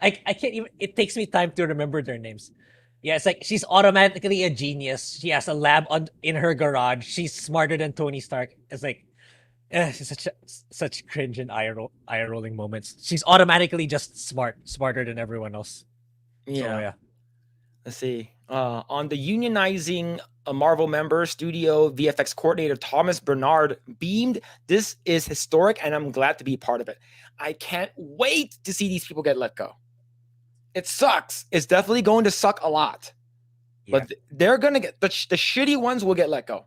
I can't even, it takes me time to remember their names. Yeah, it's like she's automatically a genius. She has a lab in her garage. She's smarter than Tony Stark. It's like it's such cringe and eye rolling moments. She's automatically just smarter than everyone else. Yeah. So, yeah. Let's see. On the unionizing Marvel member, studio VFX coordinator Thomas Bernard beamed, "This is historic, and I'm glad to be part of it. I can't wait to see these people get let go. It sucks. It's definitely going to suck a lot, but they're gonna get the shitty ones will get let go.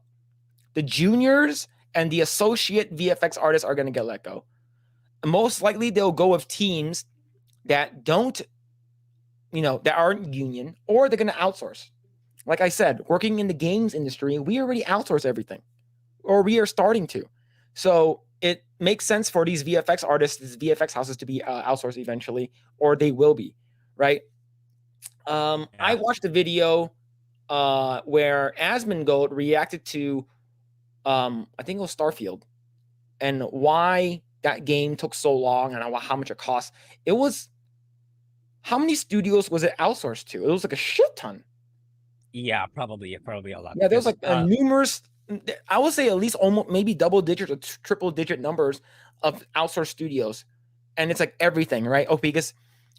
The juniors and the associate VFX artists are gonna get let go. Most likely, they'll go with teams that don't." That aren't union, or they're going to outsource. Like I said, working in the games industry, we already outsource everything, or we are starting to. So it makes sense for these VFX artists, these VFX houses to be outsourced eventually, or they will be, right? I watched a video where Asmongold reacted to, I think it was Starfield, and why that game took so long and how much it cost. It was, how many studios was it outsourced to? It was like a shit ton. Yeah, probably a lot. Yeah, there's like numerous, I would say at least almost maybe double digit or triple digit numbers of outsourced studios. And it's like everything, right? Oh, because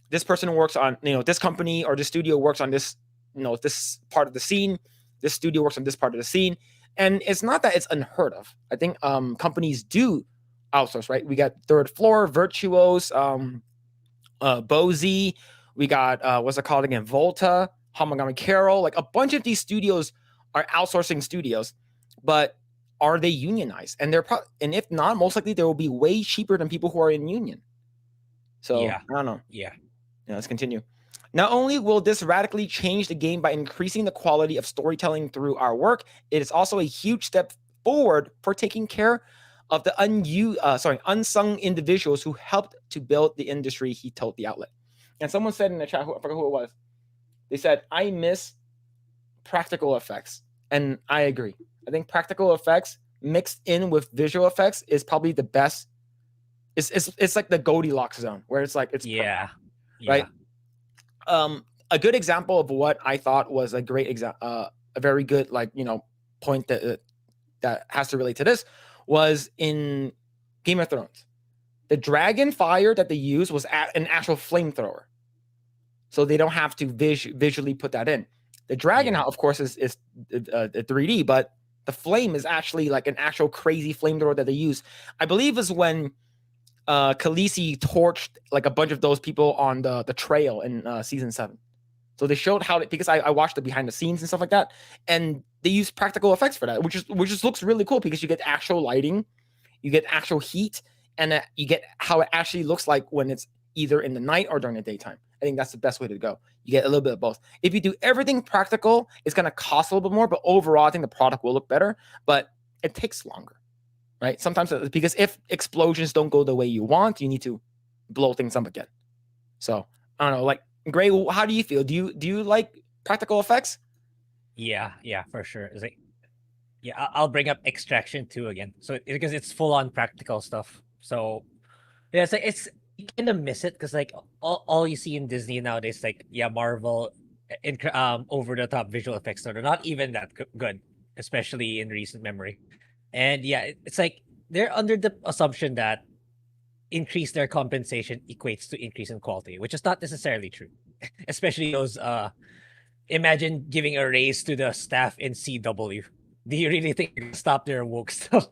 this person works on, this company or this studio works on this, this part of the scene. This studio works on this part of the scene. And it's not that it's unheard of. I think companies do outsource, right? We got Third Floor, Virtuos, Bozy. We got, what's it called again? Volta. Montgomery Carroll, like a bunch of these studios are outsourcing studios, but are they unionized? And and if not, most likely they will be way cheaper than people who are in union. So Yeah. I don't know. Yeah. Let's continue. Not only will this radically change the game by increasing the quality of storytelling through our work, it is also a huge step forward for taking care of the unsung individuals who helped to build the industry, he told the outlet. And someone said in the chat, I forgot who it was, they said, I miss practical effects. And I agree. I think practical effects mixed in with visual effects is probably the best. It's like the Goldilocks zone where it's like, it's Yeah. right. A good example of what I thought was a great example, a very good, like, point that has to relate to this was in Game of Thrones. The dragon fire that they used was an actual flamethrower. So they don't have to visually put that in. The dragon, of course, is 3D, but the flame is actually like an actual crazy flamethrower that they use. I believe is when Khaleesi torched like a bunch of those people on the trail in season 7. So they showed how, because I watched the behind the scenes and stuff like that, and they use practical effects for that, which just looks really cool because you get actual lighting, you get actual heat, and you get how it actually looks like when it's either in the night or during the daytime. I think that's the best way to go. You get a little bit of both. If you do everything practical, it's going to cost a little bit more, but overall, I think the product will look better, but it takes longer, right? Sometimes, because if explosions don't go the way you want, you need to blow things up again. So, I don't know, like, Grae, how do you feel? Do you like practical effects? Yeah, for sure. It's like, yeah, I'll bring up Extraction 2 again. So because it's full on practical stuff. So yeah, it's like you kind of miss it because like all you see in Disney nowadays, like Marvel, over the top visual effects that are not even that good, especially in recent memory. And yeah, it's like they're under the assumption that increase their compensation equates to increase in quality, which is not necessarily true. Especially those imagine giving a raise to the staff in CW. Do you really think you're gonna stop their woke stuff?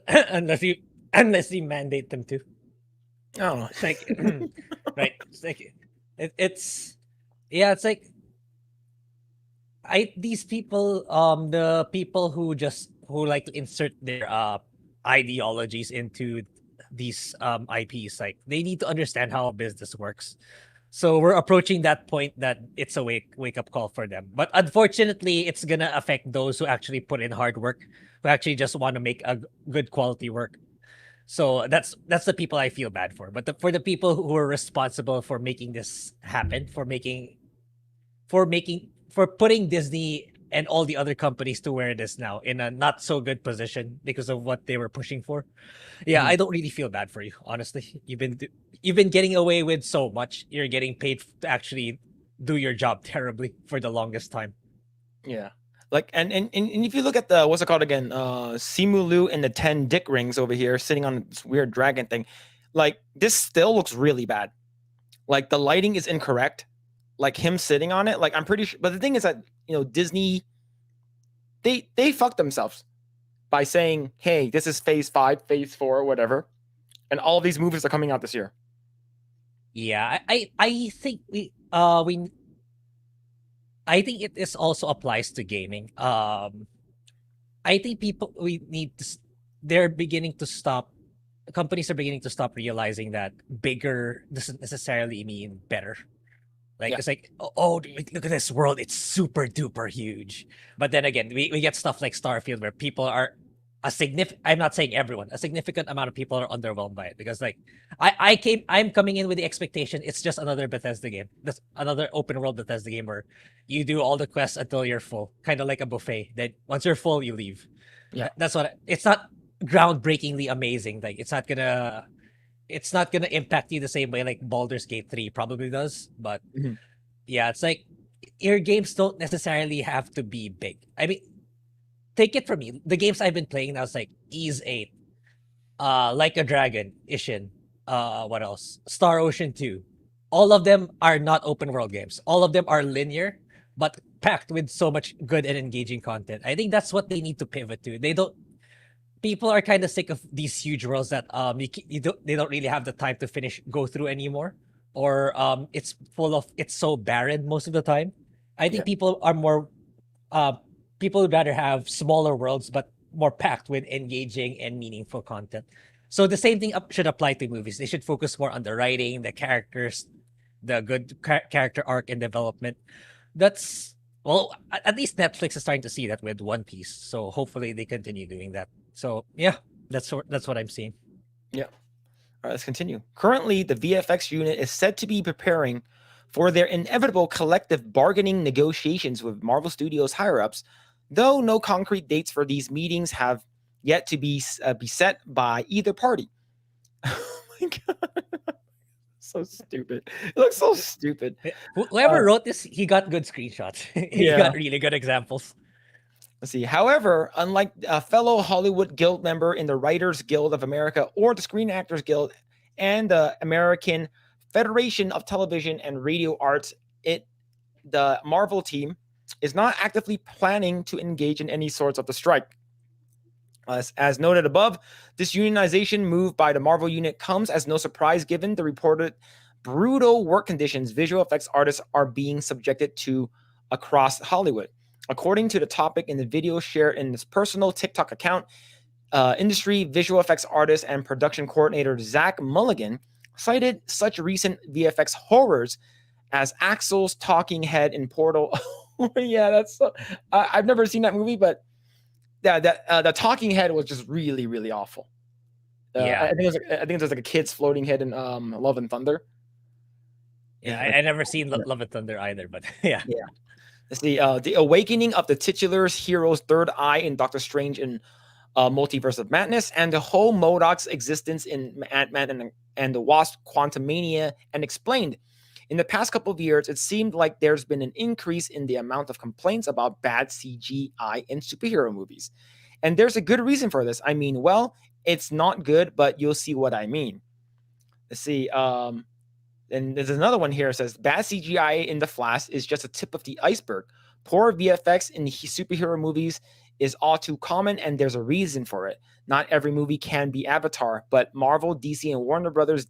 unless you mandate them to. Oh, It's like right. It's like it's it's like these people, the people who like to insert their ideologies into these IPs, like they need to understand how business works. So we're approaching that point that it's a wake up call for them. But unfortunately, it's gonna affect those who actually put in hard work, who actually just want to make a good quality work. So that's the people I feel bad for. But for the people who are responsible for making this happen, for putting Disney and all the other companies to where it is now in a not so good position because of what they were pushing for. Yeah, I don't really feel bad for you, honestly. You've been getting away with so much. You're getting paid to actually do your job terribly for the longest time. Yeah. Like, and if you look at the, what's it called again? Simu Liu and the 10 dick rings over here sitting on this weird dragon thing. Like, this still looks really bad. Like, the lighting is incorrect. Like, him sitting on it. Like, I'm pretty sure. But the thing is that, Disney, they fucked themselves by saying, hey, this is phase 5, phase 4, whatever. And all of these movies are coming out this year. Yeah, I think I think it is also applies to gaming. I think they're beginning to stop. Companies are beginning to stop realizing that bigger doesn't necessarily mean better. Like it's like, oh, look at this world, it's super duper huge. But then again, we get stuff like Starfield where people are I'm not saying everyone, a significant amount of people are underwhelmed by it because like I'm coming in with the expectation it's just another Bethesda game. That's another open world Bethesda game where you do all the quests until you're full, kind of like a buffet. Then once you're full, you leave. Yeah. That's what it's not groundbreakingly amazing. Like it's not gonna impact you the same way like Baldur's Gate 3 probably does. But yeah, it's like your games don't necessarily have to be big. I mean, take it from me. The games I've been playing now is like Ys 8, Like a Dragon, Ishin, what else? Star Ocean 2. All of them are not open world games. All of them are linear, but packed with so much good and engaging content. I think that's what they need to pivot to. People are kind of sick of these huge worlds that they don't really have the time to go through anymore. or it's so barren most of the time. I think Yeah. people would rather have smaller worlds but more packed with engaging and meaningful content. So the same thing should apply to movies. They should focus more on the writing, the characters, the good character arc and development. That's well, at least Netflix is starting to see that with One Piece. So hopefully they continue doing that. So yeah, that's what I'm seeing. Yeah. All right, let's continue. Currently, the VFX unit is said to be preparing for their inevitable collective bargaining negotiations with Marvel Studios higher-ups, though no concrete dates for these meetings have yet to be set by either party. Oh my god, so stupid! It looks so stupid. Whoever wrote this, he got good screenshots. He Yeah. got really good examples. Let's see. However, unlike a fellow Hollywood Guild member in the Writers Guild of America or the Screen Actors Guild and the American Federation of Television and Radio Arts, the Marvel team is not actively planning to engage in any sorts of the strike. As noted above, this unionization move by the Marvel unit comes as no surprise given the reported brutal work conditions visual effects artists are being subjected to across Hollywood. According to the topic in the video shared in his personal TikTok account, industry visual effects artist and production coordinator Zach Mulligan cited such recent VFX horrors as Axel's talking head in Portal. Yeah, that's I've never seen that movie, but yeah, the talking head was just really, really awful. Yeah. I think it was like a kid's floating head in Love and Thunder. Yeah, I never seen Love and Thunder either, but yeah. Yeah. Let's see. The awakening of the titular hero's third eye in Doctor Strange in Multiverse of Madness, and the whole MODOK's existence in Ant-Man and the Wasp Quantumania and Explained. In the past couple of years, it seemed like there's been an increase in the amount of complaints about bad CGI in superhero movies. And there's a good reason for this. I mean, well, it's not good, but you'll see what I mean. Let's see. And there's another one here that says bad CGI in The Flash is just a tip of the iceberg. Poor VFX in superhero movies is all too common, and there's a reason for it. Not every movie can be Avatar, but Marvel, DC, and Warner Brothers,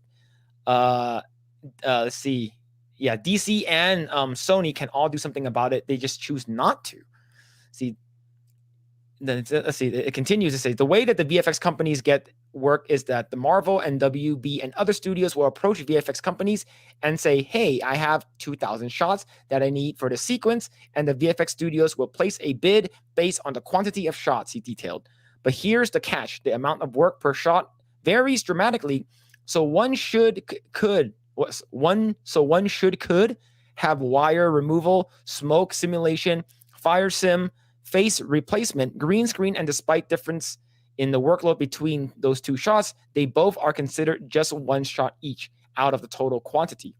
let's see. Yeah, DC and Sony can all do something about it. They just choose not to. See, let's see. It continues to say the way that the VFX companies get work is that the Marvel and WB and other studios will approach VFX companies and say, hey, I have 2,000 shots that I need for the sequence, and the VFX studios will place a bid based on the quantity of shots, he detailed. But here's the catch. The amount of work per shot varies dramatically, so one could have wire removal, smoke simulation, fire sim, face replacement, green screen, and despite difference in the workload between those two shots, they both are considered just one shot each out of the total quantity.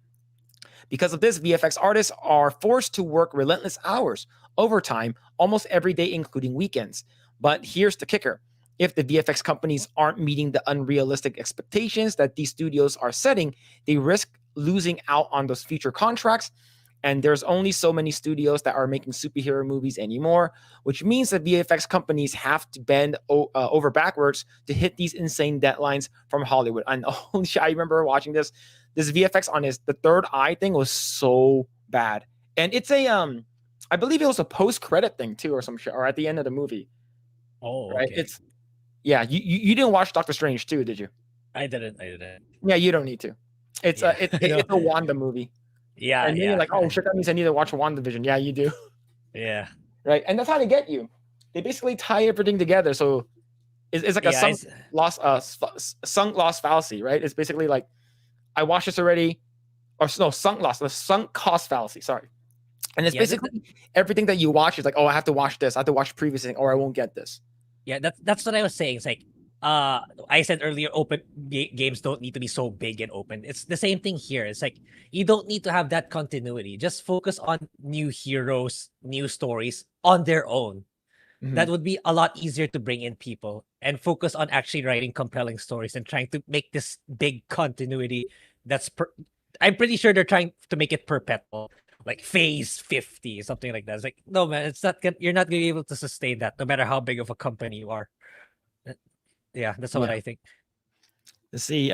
Because of this, VFX artists are forced to work relentless hours, overtime, almost every day, including weekends. But here's the kicker. If the VFX companies aren't meeting the unrealistic expectations that these studios are setting, they risk losing out on those future contracts. And there's only so many studios that are making superhero movies anymore, which means that VFX companies have to bend over backwards to hit these insane deadlines from Hollywood. And holy shit, I remember watching this VFX on the third eye thing was so bad. And it's I believe it was a post-credit thing too, or some shit, or at the end of the movie. Oh, right. okay. You didn't watch Doctor Strange too, did you? I didn't. Yeah, you don't need to. It's a Wanda movie. Yeah, and then you're like, oh shit, that means I need to watch WandaVision. Yeah, you do. Yeah. Right, and that's how they get you. They basically tie everything together. So it's like a sunk loss fallacy, right? It's basically like, I watched this already, or no, sunk cost fallacy. Sorry, and it's basically everything that you watch is like, oh, I have to watch this, I have to watch previous thing, or I won't get this. Yeah, that's what I was saying. It's like, I said earlier, open games don't need to be so big and open. It's the same thing here. It's like, you don't need to have that continuity. Just focus on new heroes, new stories on their own. Mm-hmm. That would be a lot easier to bring in people, and focus on actually writing compelling stories and trying to make this big continuity. I'm pretty sure they're trying to make it perpetual, like phase 50, something like that. It's like, no, man, you're not going to be able to sustain that no matter how big of a company you are. Yeah, that's what I think. Let's see.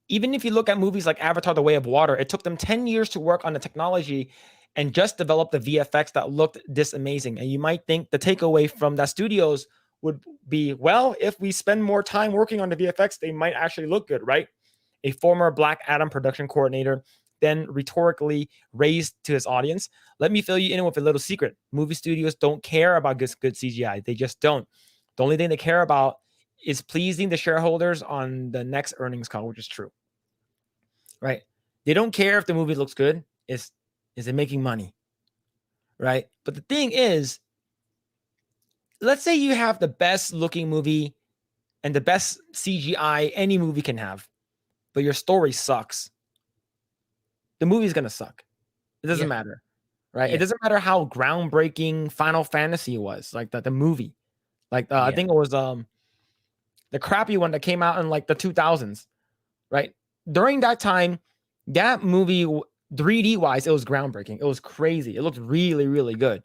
even if you look at movies like Avatar: The Way of Water, it took them 10 years to work on the technology and just develop the VFX that looked this amazing. And you might think the takeaway from that studios would be, well, if we spend more time working on the VFX, they might actually look good, right? A former Black Adam production coordinator then rhetorically raised to his audience, let me fill you in with a little secret. Movie studios don't care about good CGI. They just don't. The only thing they care about is pleasing the shareholders on the next earnings call, which is true, right? They don't care if the movie looks good. Is it making money, right? But the thing is, let's say you have the best looking movie and the best CGI any movie can have, but your story sucks. The movie's gonna suck. It doesn't matter, right? It doesn't matter how groundbreaking Final Fantasy was, like the movie. Like I think it was the crappy one that came out in like the 2000s, right? During that time, that movie 3D wise, it was groundbreaking. It was crazy. It looked really, really good.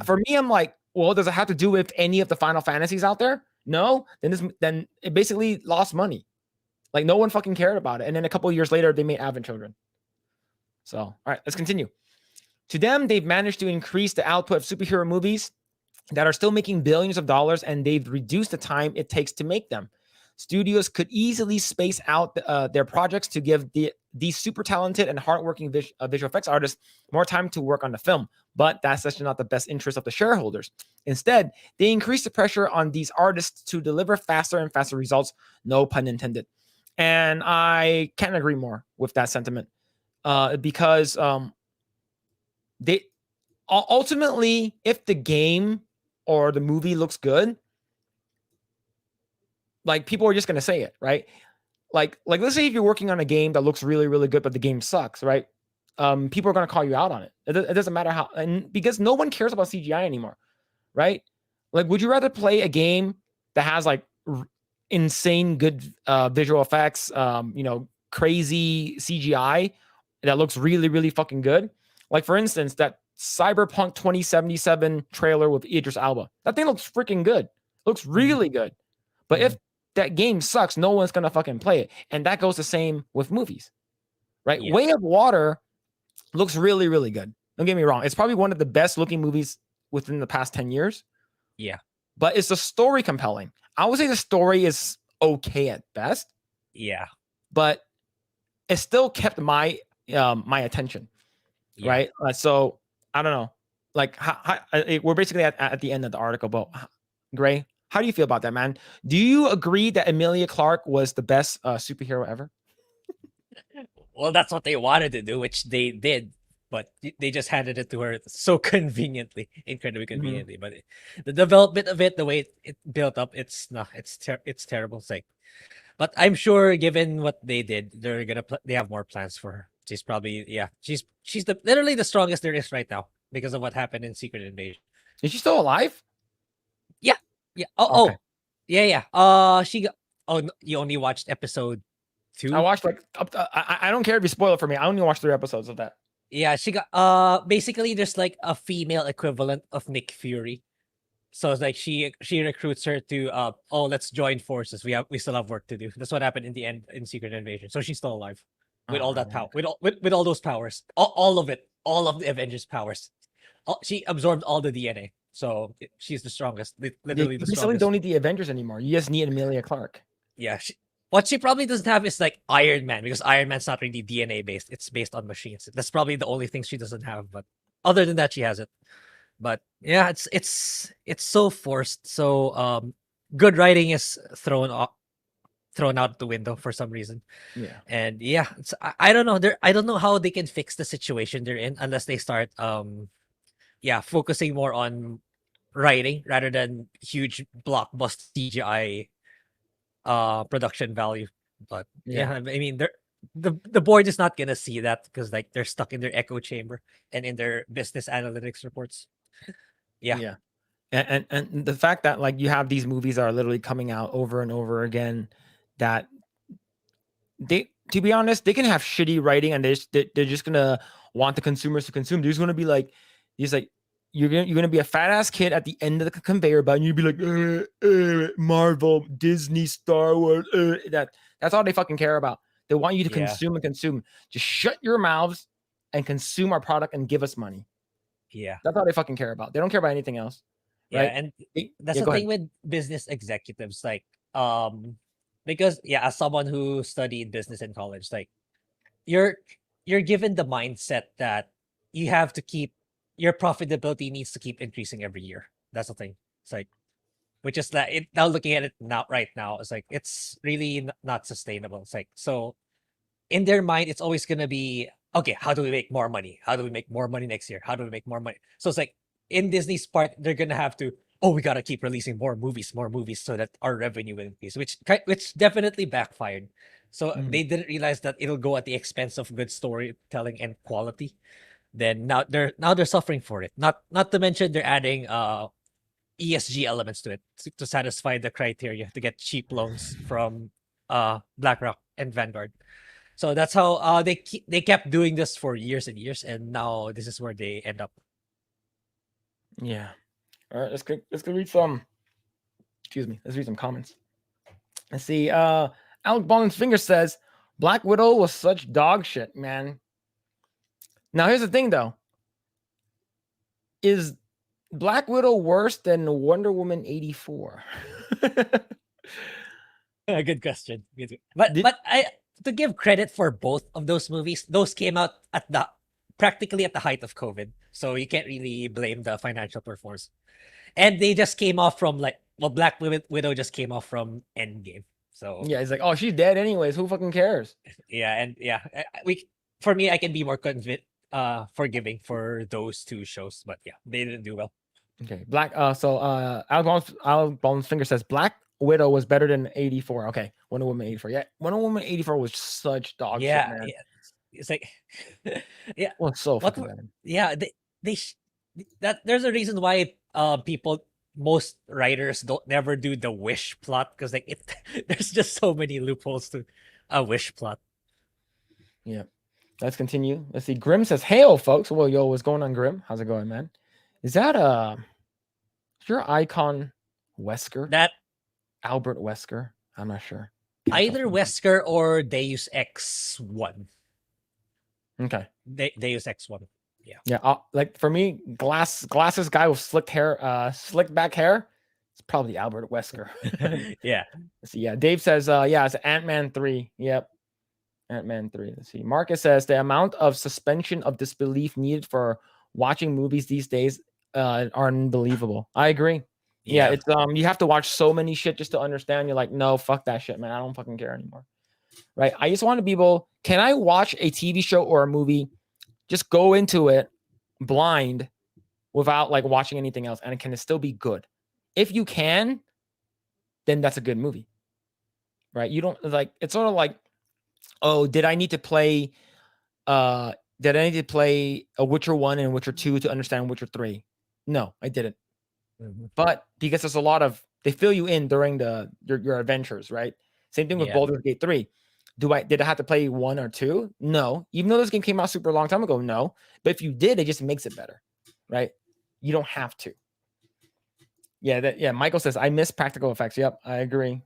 For me, I'm like, well, does it have to do with any of the Final Fantasies out there? No. Then it basically lost money. Like no one fucking cared about it. And then a couple of years later, they made Advent Children. So, all right, let's continue. To them, they've managed to increase the output of superhero movies that are still making billions of dollars, and they've reduced the time it takes to make them. Studios could easily space out their projects to give these super talented and hardworking visual effects artists more time to work on the film, but that's actually not the best interest of the shareholders. Instead, they increase the pressure on these artists to deliver faster and faster results, no pun intended. And I can't agree more with that sentiment. Because they ultimately, if the game or the movie looks good, like people are just gonna say it, right? Like let's say if you're working on a game that looks really, really good, but the game sucks, right? People are gonna call you out on it. It doesn't matter how, and because no one cares about CGI anymore, right? Like, would you rather play a game that has like insane good visual effects, crazy CGI that looks really, really fucking good? Like, for instance, that Cyberpunk 2077 trailer with Idris Elba. That thing looks freaking good. It looks really good. But if that game sucks, no one's gonna fucking play it. And that goes the same with movies, right? Yeah. Way of Water looks really, really good. Don't get me wrong. It's probably one of the best looking movies within the past 10 years. Yeah. But is the story compelling? I would say the story is okay at best. Yeah. But it still kept my my attention, right? So I don't know. Like we're basically at the end of the article, but Grae, how do you feel about that, man? Do you agree that Emilia Clarke was the best superhero ever? Well, that's what they wanted to do, which they did, but they just handed it to her so conveniently, incredibly conveniently. But the development of it, the way it built up, it's terrible. It's like, but I'm sure, given what they did, they have more plans for her. She's probably she's literally the strongest there is right now because of what happened in Secret Invasion. Is she still alive? Yeah. Okay. Yeah. She got. Oh, no, you only watched episode 2? I watched like up to, I don't care if you spoil it for me. I only watched 3 episodes of that. Yeah, she got. Basically, there's like a female equivalent of Nick Fury. So it's like she recruits her to let's join forces. We still have work to do. That's what happened in the end in Secret Invasion. So she's still alive with all that power, with all those powers, all of it, all of the Avengers powers. She absorbed all the DNA. So she's the strongest, literally You the basically strongest. don't need the Avengers anymore. You just need Emilia Clarke. Yeah. What she probably doesn't have is like Iron Man, because Iron Man's not really DNA based. It's based on machines. That's probably the only thing she doesn't have. But other than that, she has it. But yeah, it's so forced. So good writing is thrown out the window for some reason. Yeah. And yeah, I don't know. I don't know how they can fix the situation they're in unless they start focusing more on writing rather than huge blockbuster CGI production value. But yeah, I mean the board is not gonna see that because like they're stuck in their echo chamber and in their business analytics reports. Yeah. And the fact that like you have these movies that are literally coming out over and over again, that they, to be honest, they can have shitty writing and they're just gonna want the consumers to consume. There's gonna be like you're gonna be a fat ass kid at the end of the conveyor belt, and you'd be like, Marvel, Disney, Star Wars. That's all they fucking care about. They want you to Yeah. consume and consume. Just shut your mouths and consume our product and give us money. Yeah. That's all they fucking care about. They don't care about anything else, Yeah, right? and Yeah, that's the go thing ahead. with business executives, like, because yeah, as someone who studied business in college, like you're you're given the mindset that you have to keep your profitability needs to keep increasing every year. That's the thing. It's like, which is that it now looking at it now right now, it's like it's really not sustainable. It's like, so in their mind, it's always gonna be, okay, how do we make more money? How do we make more money next year? How do we make more money? So it's like in Disney's part, they're gonna have to, oh, we gotta keep releasing more movies so that our revenue will increase, which definitely backfired. So Mhm. they didn't realize that it'll go at the expense of good storytelling and quality. Then now they're suffering for it. Not to mention they're adding ESG elements to it to satisfy the criteria to get cheap loans from BlackRock and Vanguard. So that's how they kept doing this for years and years, and now this is where they end up. Yeah. All right, let's go read some. Excuse me. Let's read some comments. Let's see. Alec Ballin's finger says Black Widow was such dog shit, man. Now here's the thing though. Is Black Widow worse than Wonder Woman 84? Good question. But Did I to give credit for both of those movies, those came out at the practically at the height of COVID, so you can't really blame the financial performance. And they just came off from like, well, Widow just came off from Endgame, so yeah, he's like, oh, she's dead anyways. Who fucking cares? yeah, and yeah, we for me, I can be more forgiving for those two shows, but yeah, they didn't do well. Okay, Alec Ballin's finger says Black Widow was better than 84. Okay, Wonder Woman 84. Yeah, Wonder Woman 84 was such dog shit, Yeah, man. yeah, it's like, yeah, Well, so what? fucking bad. Yeah, they that there's a reason why people most writers don't never do the wish plot because like it there's just so many loopholes to a wish plot. Yeah. Let's continue. Let's see. Grim says, "Hail, folks." Well, yo, what's going on, Grim? How's it going, man? Is that your icon Wesker? That Albert Wesker? I'm not sure. Can't tell either from here. Wesker or Deus Ex 1. Okay. Deus Ex 1. Yeah. Yeah. Like for me, glasses guy with slick hair, slick back hair. It's probably Albert Wesker. Yeah. Let's see. Yeah. Dave says, yeah, it's Ant-Man 3. Yep. Ant-Man 3. Let's see. Marcus says the amount of suspension of disbelief needed for watching movies these days are unbelievable. I agree. Yeah, Yeah. it's you have to watch so many shit just to understand. You're like, no, fuck that shit, man. I don't fucking care anymore. Right? I just want to be able, can I watch a TV show or a movie, just go into it blind without like watching anything else, and can it still be good? If you can, then that's a good movie. Right? You don't like, it's sort of like, oh, did I need to play a Witcher 1 and Witcher 2 to understand Witcher 3? No, I didn't. Mhm. But because there's a lot of, they fill you in during your adventures, right? Same thing with Yeah. Baldur's Gate 3. Did I have to play 1 or 2? No. Even though this game came out super long time ago, no. But if you did, it just makes it better, right? You don't have to. Yeah, Michael says, I miss practical effects. Yep, I agree.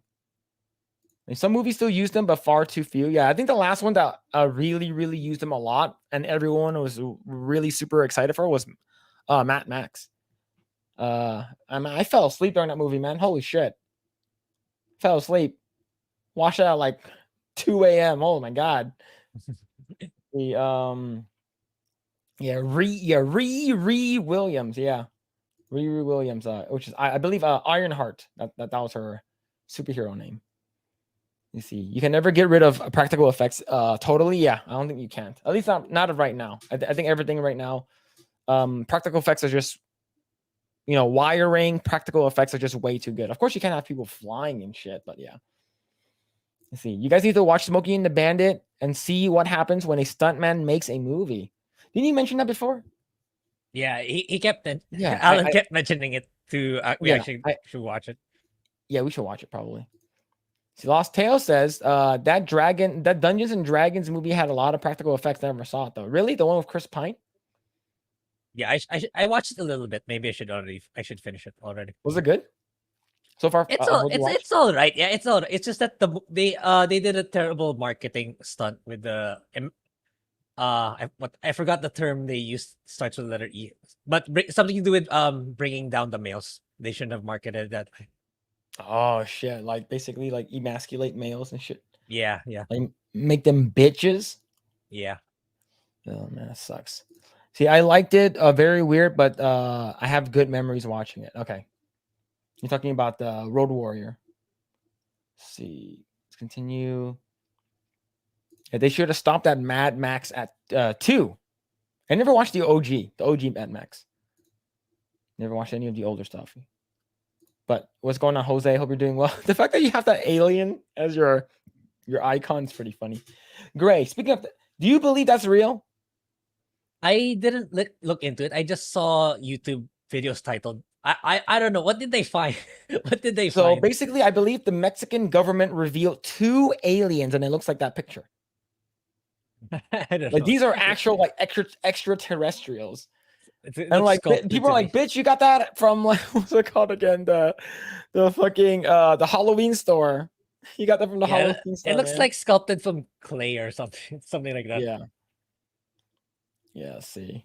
And some movies still use them, but far too few. Yeah, I think the last one that really, really used them a lot and everyone was really super excited for was Mad Max. I fell asleep during that movie, man. Holy shit. Fell asleep. Watched it at like 2 a.m. Oh my god. The Ree Williams. Yeah. Ree Williams, which is I believe Ironheart. That was her superhero name. You see, you can never get rid of practical effects totally. Yeah, I don't think you can. At least not right now. I think everything right now, practical effects are just, wiring. Practical effects are just way too good. Of course, you can't have people flying and shit, but yeah. Let's see. You guys need to watch Smokey and the Bandit and see what happens when a stuntman makes a movie. Didn't you mention that before? Yeah, he kept it. Yeah, Alan kept mentioning it to we Yeah, actually should watch it. Yeah, we should watch it probably. See, Lost Tale says that Dungeons and Dragons movie had a lot of practical effects. I never saw it though. Really, the one with Chris Pine? Yeah, I watched it a little bit. Maybe I should finish it already. Was it good? so far. It's Of all what you watched? it's all right. Yeah, it's all. It's just that they did a terrible marketing stunt with the I forgot the term they used, starts with the letter E, but something to do with bringing down the males. They shouldn't have marketed it that way. Oh shit! Like basically like emasculate males and shit. Yeah, yeah, Like make them bitches. yeah. Oh man, that sucks. See, I liked it. Very weird, but I have good memories watching it. Okay, you're talking about the Road Warrior. Let's see, let's continue. Yeah, they should have stopped at Mad Max at 2. I never watched the OG Mad Max. Never watched any of the older stuff. But what's going on, Jose? Hope you're doing well. The fact that you have that alien as your icon is pretty funny. Grae, speaking of, do you believe that's real? I didn't look into it. I just saw YouTube videos titled. I don't know. What did they find? What did they So find? basically, I believe the Mexican government revealed 2 aliens, and it looks like that picture. I don't Like know. these are actual like extraterrestrials. It And looks like sculpted people to are like, me. bitch, you got that from like what's it called again? The fucking the Halloween store. You got that from the Yeah, Halloween store. it looks man. like sculpted from clay or something, something like that. Yeah. Yeah, see.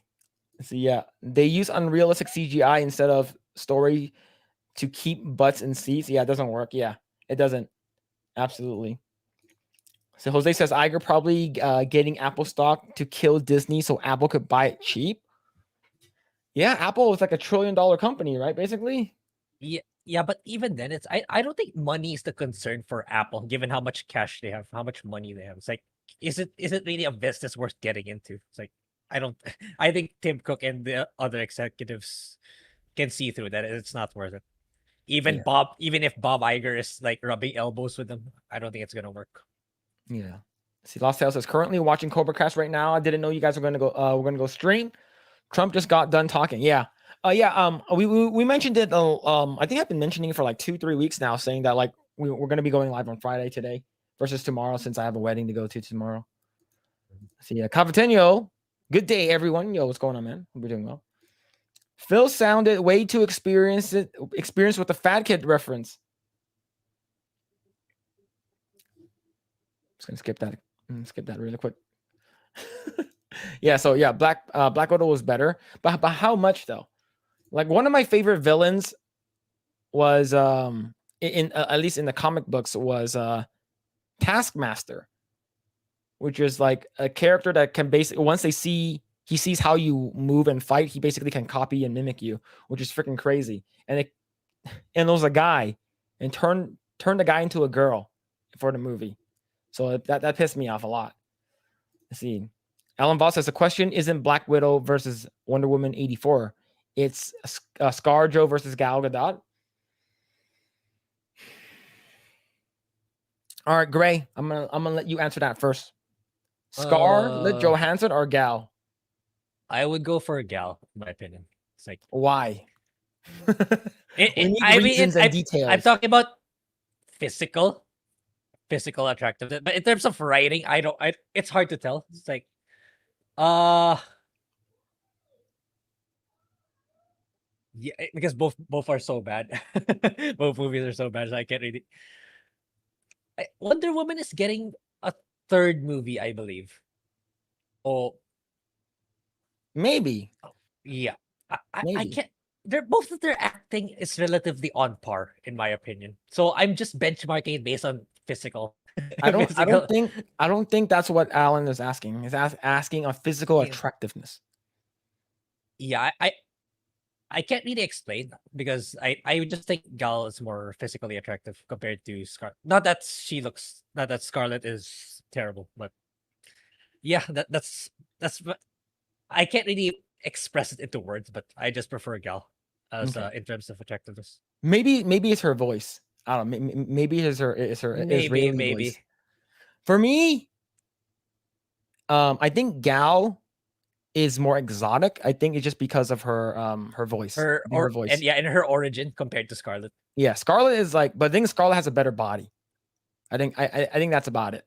Yeah. They use unrealistic CGI instead of story to keep butts in seats. Yeah, it doesn't work. Yeah, it doesn't. Absolutely. So Jose says Iger probably getting Apple stock to kill Disney so Apple could buy it cheap. Yeah, Apple is like $1 trillion company, right? Basically. Yeah, but even then, I don't think money is the concern for Apple, given how much cash they have, how much money they have. It's like, is it really a business worth getting into? It's like, I don't. I think Tim Cook and the other executives can see through that. It's not worth it. Even Yeah. even if Bob Iger is like rubbing elbows with them, I don't think it's gonna work. Yeah. See, Lost Tales says currently watching Cobra Cast right now. I didn't know you guys were gonna go. We're gonna go stream. Trump just got done talking. Yeah. We mentioned it. I think I've been mentioning it for like 2-3 weeks now, saying that like we're gonna be going live on Friday today versus tomorrow, since I have a wedding to go to tomorrow. See, Cavatenio. Good day, everyone. Yo, what's going on, man? Hope you're doing well. Phil sounded way too experienced with the Fat Kid reference. Just gonna skip that really quick. Yeah, so yeah, Black Widow was better, but how much though? Like one of my favorite villains was in at least in the comic books was Taskmaster, which is like a character that can basically, once he sees how you move and fight, he basically can copy and mimic you, which is freaking crazy. And it was a guy, and turn the guy into a girl for the movie. So that pissed me off a lot. Let's see. Alan Voss says the question isn't Black Widow versus Wonder Woman 84. It's ScarJo versus Gal Gadot. All right, Grae, I'm gonna let you answer that first. Scarlett Johansson or Gal? I would go for a Gal, in my opinion. It's like, why? We need I mean, reasons and details. I'm talking about physical attractiveness, but in terms of writing, it's hard to tell. It's like, yeah, because both are so bad. Both movies are so bad, so I can't really. Wonder Woman is getting a 3rd movie, I believe. Oh, maybe. yeah. I Maybe. can't. Both of their acting is relatively on par, in my opinion. So I'm just benchmarking it based on physical. I don't think that's what Alan is asking. He's asking on physical attractiveness. Yeah, I can't really explain, because I just think Gal is more physically attractive compared to Scarlett. Not that Scarlett is terrible, but yeah, that's I can't really express it into words, but I just prefer Gal as in terms of attractiveness. Maybe it's her voice. I don't know. Maybe it's her Israeli voice. For me, I think Gal is more exotic. I think it's just because of her voice. Her voice. And yeah, in her origin compared to Scarlett. Yeah, Scarlett is like, but I think Scarlett has a better body. I think that's about it.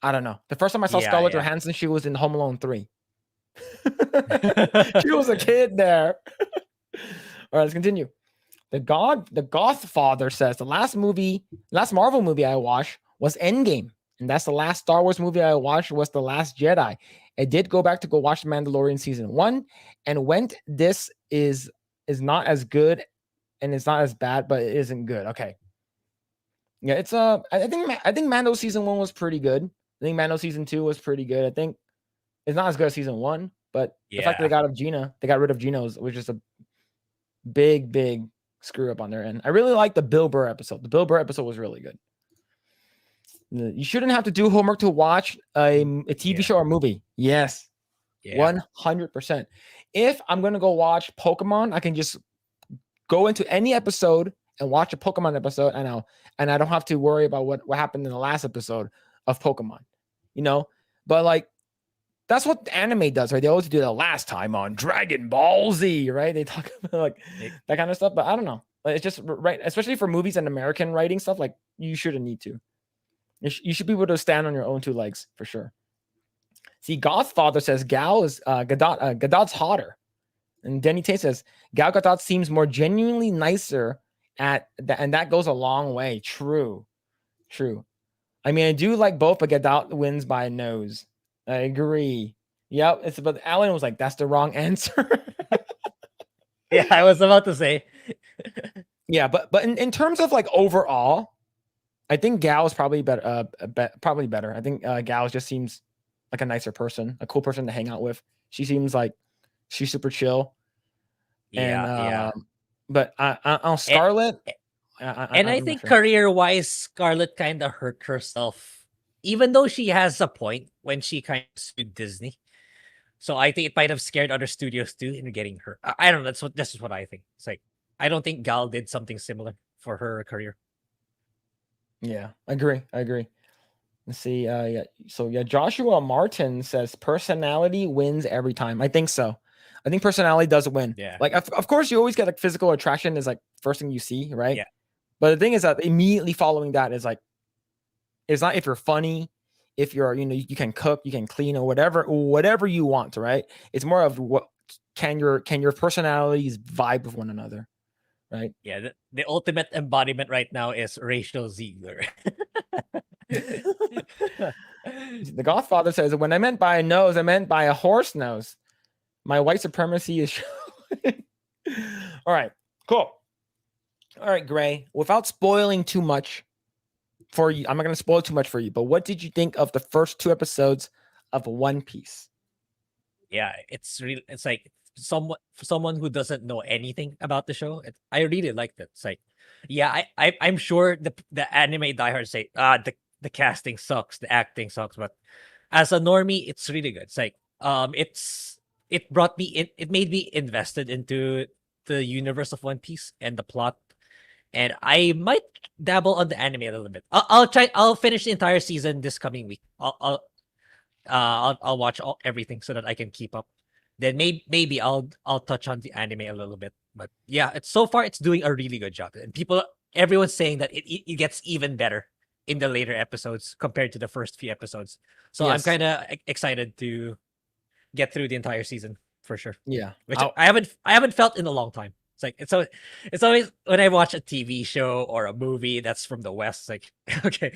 I don't know. The first time I saw Scarlett Johansson, she was in Home Alone 3. She was a kid there. All right, let's continue. The Gothfather says the last Marvel movie I watched was Endgame, and that's the last Star Wars movie I watched was The Last Jedi. I did go back to go watch The Mandalorian season 1, and went this is not as good, and it's not as bad, but it isn't good. Okay. Yeah, it's I think Mando season 1 was pretty good. I think Mando season 2 was pretty good. I think it's not as good as season 1, but the fact that they got rid of Gina was just a big screw up on their end. I really like the Bill Burr episode. The Bill Burr episode was really good. You shouldn't have to do homework to watch a TV show or movie. Yes. 100%. If I'm going to go watch Pokemon, I can just go into any episode and watch a Pokemon episode, and I don't have to worry about what happened in the last episode of Pokemon, but like, that's what anime does, right? They always do the last time on Dragon Ball Z, right? They talk about like that kind of stuff, but I don't know. It's just right, especially for movies and American writing stuff. Like, you shouldn't need to. You should be able to stand on your own 2 legs for sure. See, Gothfather says Gal is Gadot's hotter, and Denny Tate says Gal Gadot seems more genuinely nicer and that goes a long way. True. I mean, I do like both, but Gadot wins by a nose. I agree. Yep. But Alan was like, that's the wrong answer. Yeah, I was about to say. Yeah, but in terms of like overall, I think Gal is probably better. Probably better. I think Gal just seems like a nicer person, a cool person to hang out with. She seems like she's super chill. Yeah. But on Scarlet, I think career-wise, Scarlett kind of hurt herself, even though she has a point when she kind of sued Disney. So I think it might have scared other studios too into getting her. I don't know. This is what I think. It's like, I don't think Gal did something similar for her career. Yeah, I agree. Let's see. So Joshua Martin says personality wins every time. I think so. I think personality does win. Yeah. Like, of course, you always get like physical attraction is like first thing you see, right? Yeah. But the thing is that immediately following that is like, it's not if you're funny, if you're, you can cook, you can clean, or whatever you want, right? It's more of what can your personalities vibe with one another, right? Yeah. The ultimate embodiment right now is Rachel Ziegler. The Godfather says, when I meant by a nose, I meant by a horse nose. My white supremacy is showing. All right, cool. All right, Grae, without spoiling too much for you, I'm not going to spoil too much for you, but what did you think of the first 2 episodes of One Piece? Yeah, it's like someone who doesn't know anything about the show. I really liked it. It's like, yeah, I'm sure the anime diehards say, the casting sucks, the acting sucks, but as a normie, it's really good. It's like, it brought me in, it made me invested into the universe of One Piece and the plot. And I might dabble on the anime a little bit. I'll finish the entire season this coming week. I'll watch everything so that I can keep up. Then maybe I'll touch on the anime a little bit. But yeah, so far it's doing a really good job. And everyone's saying that it gets even better in the later episodes compared to the first few episodes. So yes. I'm kind of excited to get through the entire season for sure. Yeah, which I haven't felt in a long time. It's always when I watch a TV show or a movie that's from the West, it's like, okay,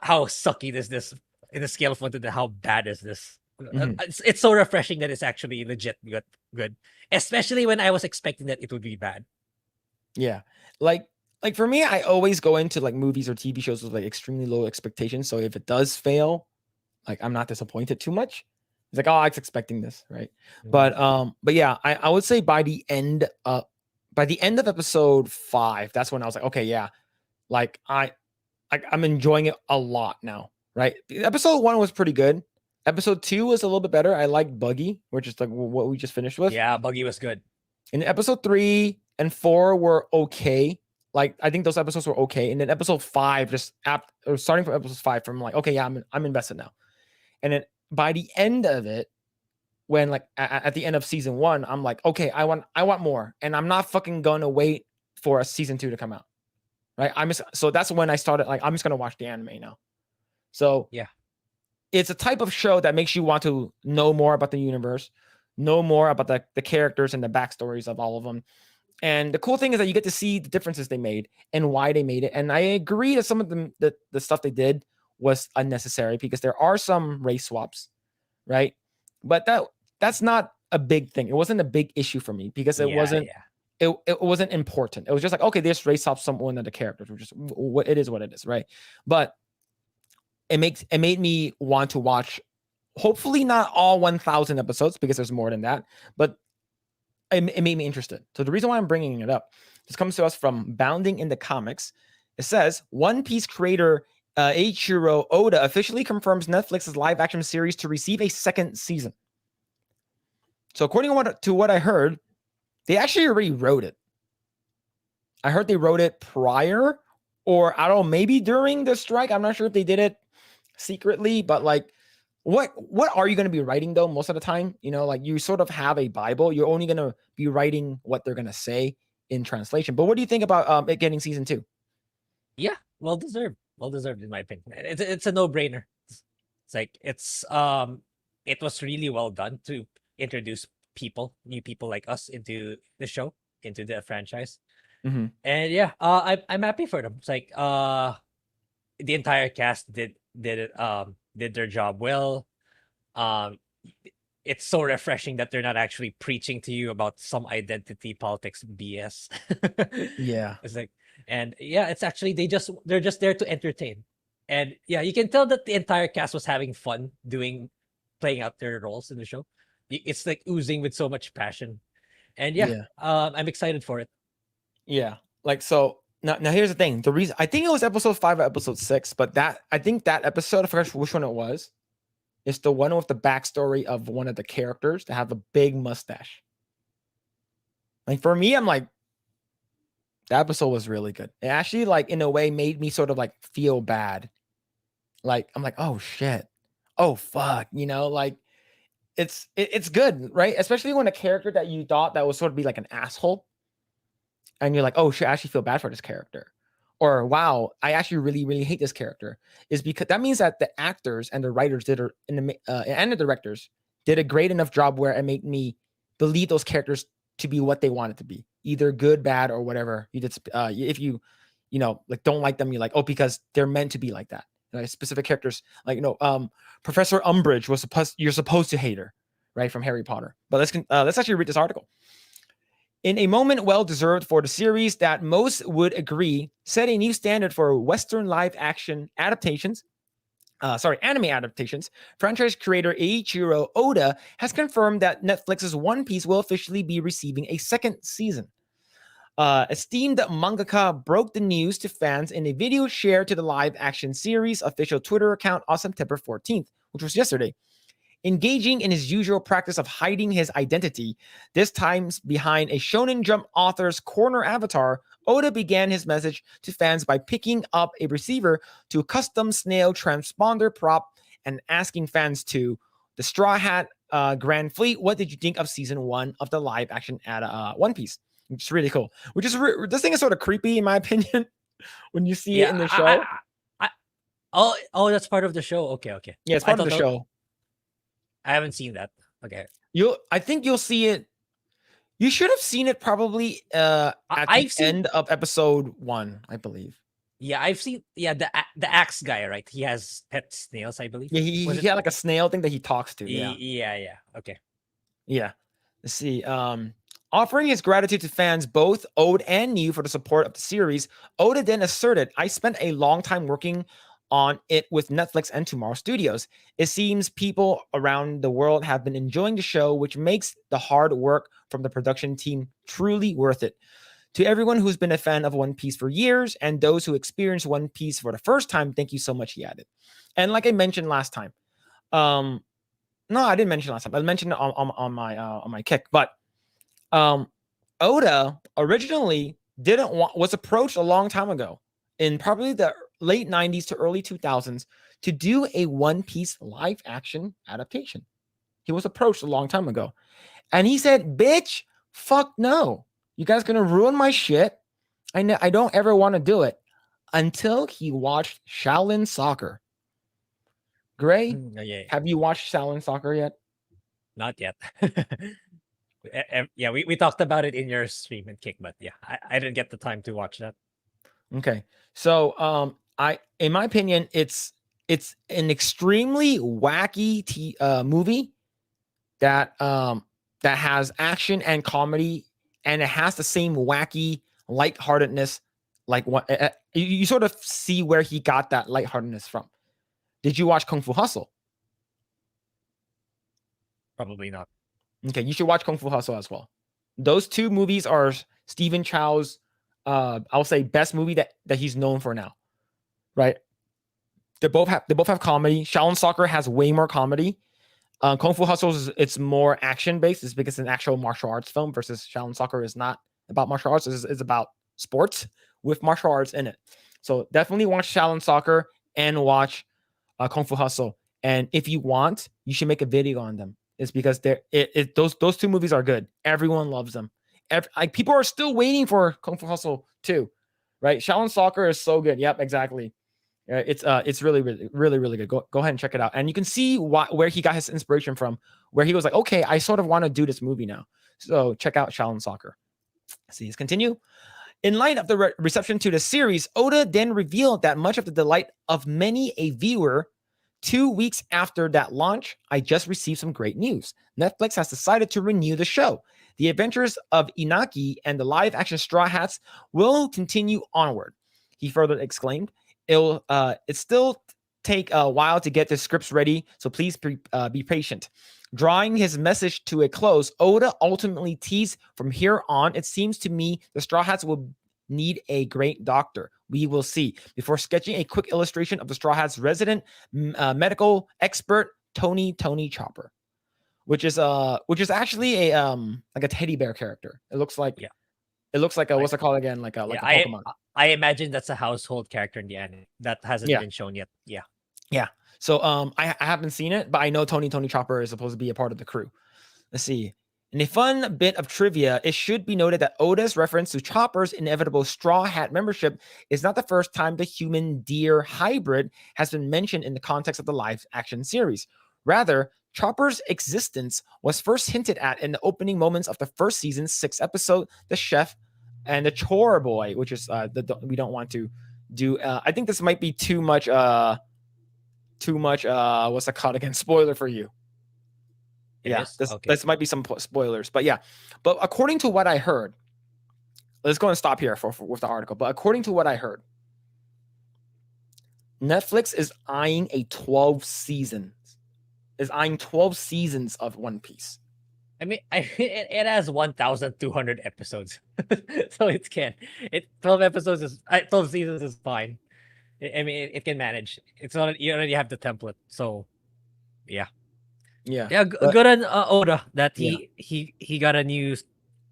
how sucky is this in the scale of 1 to 10? How bad is this? Mm-hmm. It's so refreshing that it's actually legit good, especially when I was expecting that it would be bad. Yeah, like for me, I always go into like movies or TV shows with like extremely low expectations. So if it does fail, like I'm not disappointed too much. It's like, oh, I was expecting this, right? Mm-hmm. But yeah, I would say by the end of episode 5, that's when I was like, okay, yeah, like I'm enjoying it a lot now, right? Episode 1 was pretty good. Episode 2 was a little bit better. I liked Buggy, which is like what we just finished with. Yeah, Buggy was good. And episode 3 and 4 were okay. Like, I think those episodes were okay. And then episode 5, starting from episode 5, from like, okay, yeah, I'm invested now. And then by the end of it, when like at the end of season 1, I'm like, okay, I want more, and I'm not fucking gonna wait for a season 2 to come out, right? So that's when I started like, I'm just gonna watch the anime now. So yeah, it's a type of show that makes you want to know more about the universe, know more about the characters and the backstories of all of them, And the cool thing is that you get to see the differences they made and why they made it. And I agree that some of them, the stuff they did was unnecessary because there are some race swaps, right? But that's not a big thing. It wasn't a big issue for me because it wasn't it wasn't important. It was just like, okay, this race swaps one of the characters, which is what it is, right? But it made me want to watch, hopefully not all 1,000 episodes because there's more than that, but it made me interested. So the reason why I'm bringing it up, this comes to us from Bounding in the Comics. It says One Piece creator Eiichiro Oda officially confirms Netflix's live-action series to receive a second season. So according to what I heard, they actually already wrote it. I heard they wrote it prior, or I don't know, maybe during the strike. I'm not sure if they did it secretly, but like, what are you going to be writing though? Most of the time, you know, like you sort of have a Bible. You're only going to be writing what they're going to say in translation. But what do you think about it getting season 2? Yeah, well deserved in my opinion. It's a no-brainer. It's like it was really well done to introduce new people like us into the show, into the franchise. Mm-hmm. And yeah, I'm happy for them. It's like the entire cast did their job well. It's so refreshing that they're not actually preaching to you about some identity politics BS. Yeah. It's like, and yeah, it's actually they're just there to entertain. And yeah, you can tell that the entire cast was having fun playing out their roles in the show. It's like oozing with so much passion. And yeah. I'm excited for it. Yeah. Like, so now here's the thing. The reason, I think it was episode 5 or episode 6, but I think that episode, I forgot which one it was. It's the one with the backstory of one of the characters to have a big mustache. Like for me, I'm like, that episode was really good. It actually, like, in a way made me sort of like feel bad. Like, I'm like, oh shit. Oh fuck. You know, like it's good, right? Especially when a character that you thought that was sort of be like an asshole. And you're like, oh shit, I actually feel bad for this character. Or wow, I actually really, really hate this character. Is because that means that the actors and the writers and the directors did a great enough job where it made me believe those characters to be what they wanted to be, either good, bad, or whatever. You did. If you know, like don't like them, you're like, oh, because they're meant to be like that. Like specific characters, like Professor Umbridge you're supposed to hate her, right, from Harry Potter. But let's actually read this article. In a moment well-deserved for the series that most would agree set a new standard for Western live-action adaptations, anime adaptations, franchise creator Eiichiro Oda has confirmed that Netflix's One Piece will officially be receiving a second season. Esteemed mangaka broke the news to fans in a video shared to the live-action series official Twitter account on September 14th, which was yesterday. Engaging in his usual practice of hiding his identity, this time behind a Shonen Jump author's corner avatar, Oda began his message to fans by picking up a receiver to a custom snail transponder prop and asking fans to the Straw Hat Grand Fleet, what did you think of season 1 of the live action One Piece? Which is really cool. Which is this thing is sort of creepy in my opinion when you see it in the show. Oh, that's part of the show. Okay. Yeah, it's part of the show. I haven't seen that. Okay. I think you'll see it. You should have seen it probably at the end of episode 1, I believe. Yeah, I've seen the axe guy, right? He has pet snails, I believe. Yeah, he had like a snail thing that he talks to. Yeah. Okay. Yeah. Let's see. Offering his gratitude to fans, both old and new, for the support of the series, Oda then asserted, I spent a long time working on it with Netflix and Tomorrow Studios. It seems people around the world have been enjoying the show, which makes the hard work from the production team truly worth it. To everyone who's been a fan of One Piece for years and those who experienced One Piece for the first time, thank you so much, he added. And like I mentioned last time, no, I didn't mention last time. I mentioned it on my kick, but Oda originally was approached a long time ago in probably the late 90s to early 2000s to do a One Piece live action adaptation. He was approached a long time ago. And he said, bitch, fuck no. You guys gonna ruin my shit. I don't ever want to do it. Until he watched Shaolin Soccer. Grae, have you watched Shaolin Soccer yet? Not yet. Yeah, we talked about it in your stream and kick, but yeah, I didn't get the time to watch that. Okay. So in my opinion, it's an extremely wacky movie that that has action and comedy, and it has the same wacky lightheartedness. Like what you sort of see where he got that lightheartedness from. Did you watch Kung Fu Hustle? Probably not. Okay, you should watch Kung Fu Hustle as well. Those two movies are Stephen Chow's I'll say best movie that he's known for now. Right? They both have comedy. Shaolin Soccer has way more comedy. Kung Fu Hustle it's more action based. It's because it's an actual martial arts film versus Shaolin Soccer is not about martial arts. It's about sports with martial arts in it. So definitely watch Shaolin Soccer and watch Kung Fu Hustle. And if you want, you should make a video on them. It's because those two movies are good. Everyone loves them. Like people are still waiting for Kung Fu Hustle 2, right? Shaolin Soccer is so good. Yep, exactly. It's really good. Go ahead and check it out, and you can see where he got his inspiration from. Where he was like, okay, I sort of want to do this movie now. So check out Shaolin Soccer. See, let's continue. In light of the reception to the series, Oda then revealed that much of the delight of many a viewer. 2 weeks after that launch, I just received some great news. Netflix has decided to renew the show. The adventures of Inaki and the live-action Straw Hats will continue onward. He further exclaimed, it still take a while to get the scripts ready, so please be patient. Drawing his message to a close, Oda ultimately teased, from here on, it seems to me the Straw Hats will need a great doctor. We will see. Before sketching a quick illustration of the Straw Hats' resident medical expert, Tony Chopper, which is actually a like a teddy bear character. It looks like a what's it called again? Like a Pokemon. I imagine that's a household character in the anime that hasn't been shown yet. Yeah. So I haven't seen it, but I know Tony Chopper is supposed to be a part of the crew. Let's see. In a fun bit of trivia, it should be noted that Oda's reference to Chopper's inevitable Straw Hat membership is not the first time the human-deer hybrid has been mentioned in the context of the live-action series. Rather, Chopper's existence was first hinted at in the opening moments of the first season's 6th episode, The Chef and the Chore Boy, which is we don't want to do. I think this might be too much. What's it called again? Spoiler for you. This might be some spoilers, but yeah. But according to what I heard, let's go and stop here with the article. But according to what I heard, Netflix is eyeing 12 seasons of One Piece. I mean, it has 1,200 episodes, so 12 seasons is fine. I mean, it can manage. It's not you already have the template, so yeah. Good on Oda that he got a new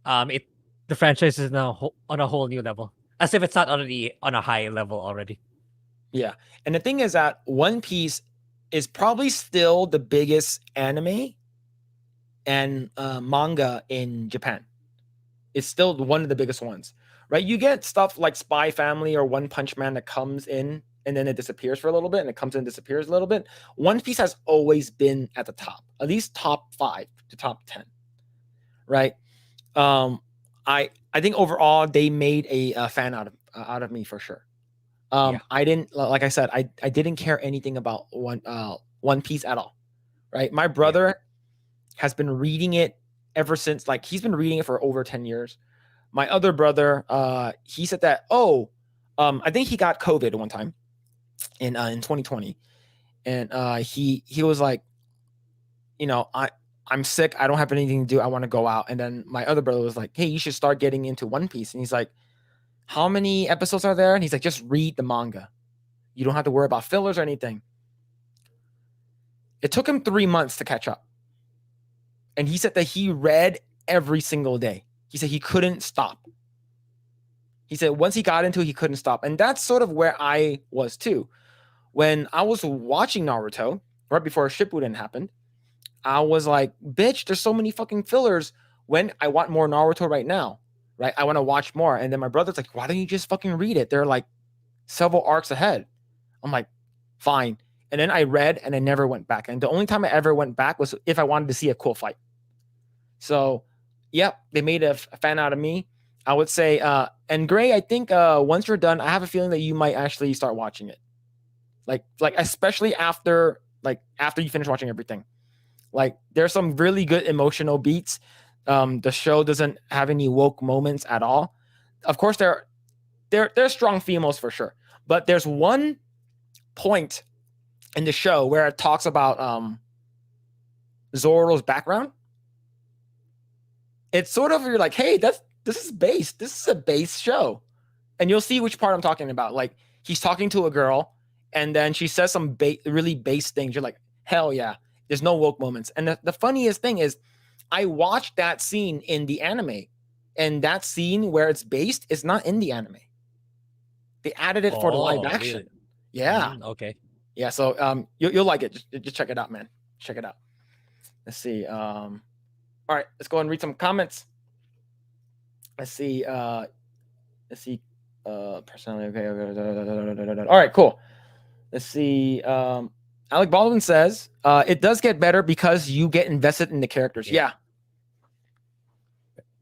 the franchise is now on a whole new level, as if it's not already on a high level already. Yeah, and the thing is that One Piece is probably still the biggest anime and manga in Japan. It's still one of the biggest ones, right? You get stuff like Spy Family or One Punch Man that comes in and then it disappears for a little bit, and it comes in and disappears a little bit. One Piece has always been at the top, at least top 5 to top 10, right? I think overall they made a fan out of me for sure. I didn't, like I said, I didn't care anything about One Piece at all, right? My brother has been reading it ever since, like he's been reading it for over 10 years. My other brother, he said that, I think he got COVID one time in 2020, and he was like, I'm sick, I don't have anything to do, I want to go out. And then my other brother was like, hey, you should start getting into One Piece. And he's like, how many episodes are there? And he's like, just read the manga, you don't have to worry about fillers or anything. It took him 3 months to catch up, and he said that he read every single day. He said he couldn't stop. He said once he got into it, he couldn't stop. And that's sort of where I was too. When I was watching Naruto, right before Shippuden happened, I was like, bitch, there's so many fucking fillers when I want more Naruto right now, right? I want to watch more. And then my brother's like, why don't you just fucking read it? They're like several arcs ahead. I'm like, fine. And then I read and I never went back. And the only time I ever went back was if I wanted to see a cool fight. So Yep, they made a fan out of me. I would say, and Grae, I think once you're done, I have a feeling that you might actually start watching it. Like especially after you finish watching everything. Like there's some really good emotional beats. The show doesn't have any woke moments at all. Of course, there's strong females for sure, but there's one point in the show where it talks about Zoro's background. It's sort of, you're like, hey, this is a base show, and you'll see which part I'm talking about. Like he's talking to a girl, and then she says some really base things. You're like, hell yeah, there's no woke moments. And the funniest thing is, I watched that scene in the anime, and that scene where it's based is not in the anime. They added it for the live action. Really? Yeah. Okay. Yeah. So you'll like it. Just check it out, man. Check it out. Let's see. All right, let's go and read some comments. Let's see. Personally, okay. All right, cool. Let's see. Alec Baldwin says, it does get better because you get invested in the characters. Yeah.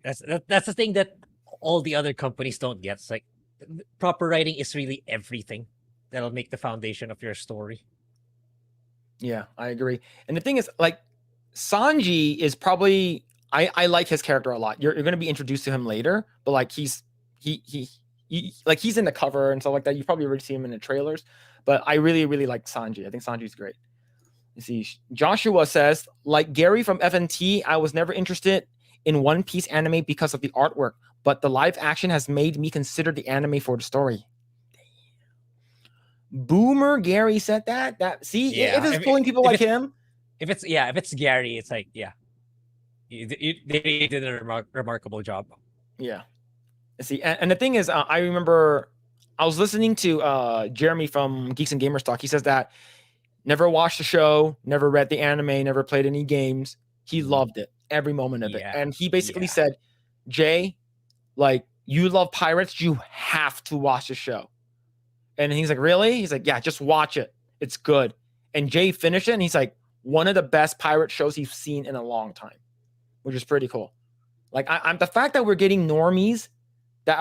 That's the thing that all the other companies don't get. It's like proper writing is really everything that'll make the foundation of your story. Yeah, I agree. And the thing is, like, Sanji is probably, I like his character a lot. You're going to be introduced to him later, but like he's in the cover and stuff like that. You probably already see him in the trailers, but I really, really like Sanji. I think Sanji's great. You see, Joshua says, like Gary from FNT, I was never interested in One Piece anime because of the artwork, but the live action has made me consider the anime for the story. Boomer Gary said that. If it's pulling people like him. If it's Gary, it's like, yeah, they did a remarkable job. Yeah. See, and the thing is, I remember I was listening to Jeremy from Geeks and Gamers Talk. He says that never watched the show, never read the anime, never played any games. He loved it, every moment of it. And he basically said, Jay, like, you love pirates, you have to watch the show. And he's like, really? He's like, yeah, just watch it. It's good. And Jay finished it, and he's like, one of the best pirate shows he's seen in a long time, which is pretty cool. Like, I'm the fact that we're getting normies that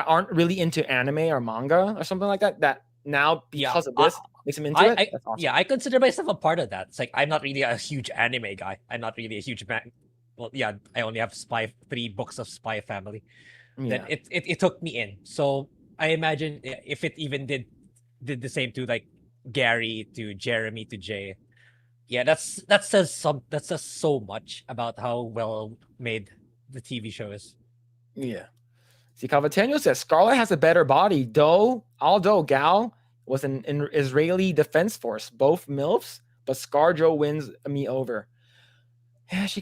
aren't really into anime or manga or something like that now because of this makes them into it. That's awesome. Yeah, I consider myself a part of that. It's like, I'm not really a huge anime guy. I'm not really a huge well, yeah, I only have 3 books of Spy Family. Yeah. Then it took me in. So I imagine if it even did the same to like Gary, to Jeremy, to Jay. Yeah, that says so much about how well made the TV show is. Yeah. See, Calvatano says Scarlet has a better body, although Gal was an Israeli defense force, both MILFs, but ScarJo wins me over. Yeah, she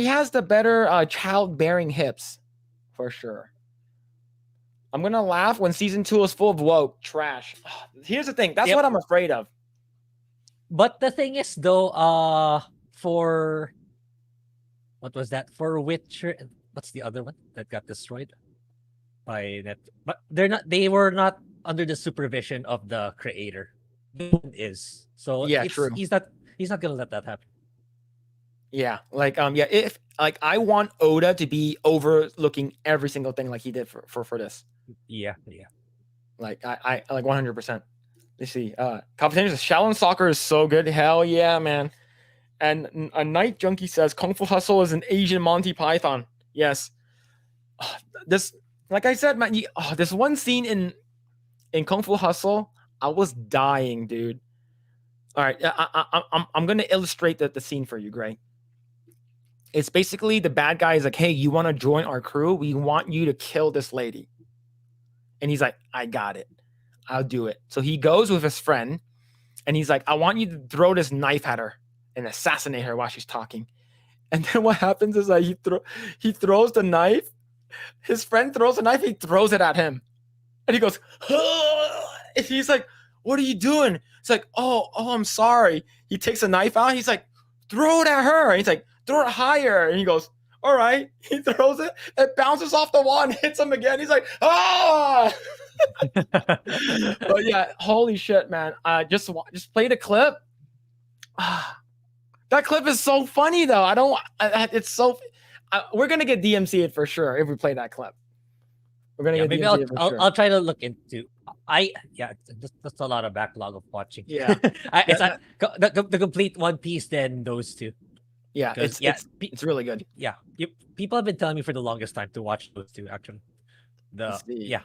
has the better childbearing hips, for sure. I'm gonna laugh when season 2 is full of woke trash. Here's the thing, that's what I'm afraid of. But the thing is, though, for what was that? For Witcher, what's the other one that got destroyed by that? But they were not under the supervision of the creator. This one is. So yeah, true. He's not gonna let that happen. Yeah, like if like I want Oda to be overlooking every single thing like he did for this. Yeah. Like I like 100%. Let's see. Competition says Shaolin Soccer is so good. Hell yeah, man. And a Night Junkie says Kung Fu Hustle is an Asian Monty Python. Yes. This, like I said, man, this one scene in Kung Fu Hustle, I was dying, dude. All right, I'm gonna illustrate the scene for you, Grae. It's basically the bad guy is like, hey, you want to join our crew? We want you to kill this lady. And he's like, I got it. I'll do it. So he goes with his friend, and he's like, I want you to throw this knife at her and assassinate her while she's talking. And then what happens is that he throws the knife. His friend throws the knife. He throws it at him, and he goes, and he's like, what are you doing? It's like, oh, I'm sorry. He takes a knife out. He's like, throw it at her. And he's like, throw it higher. And he goes, all right. He throws it. It bounces off the wall and hits him again. He's like, ah. But yeah, holy shit, man. Just play the clip. That clip is so funny though. we're gonna get DMC'd for sure if we play that clip. We're gonna Yeah, get maybe DMC'd for sure. I'll try to look into. That's a lot of backlog of watching. Yeah. It's the complete One Piece. Then those two. Yeah, 'Cause, it's really good. Yeah, people have been telling me for the longest time to watch those two. Actually, Let's see. yeah.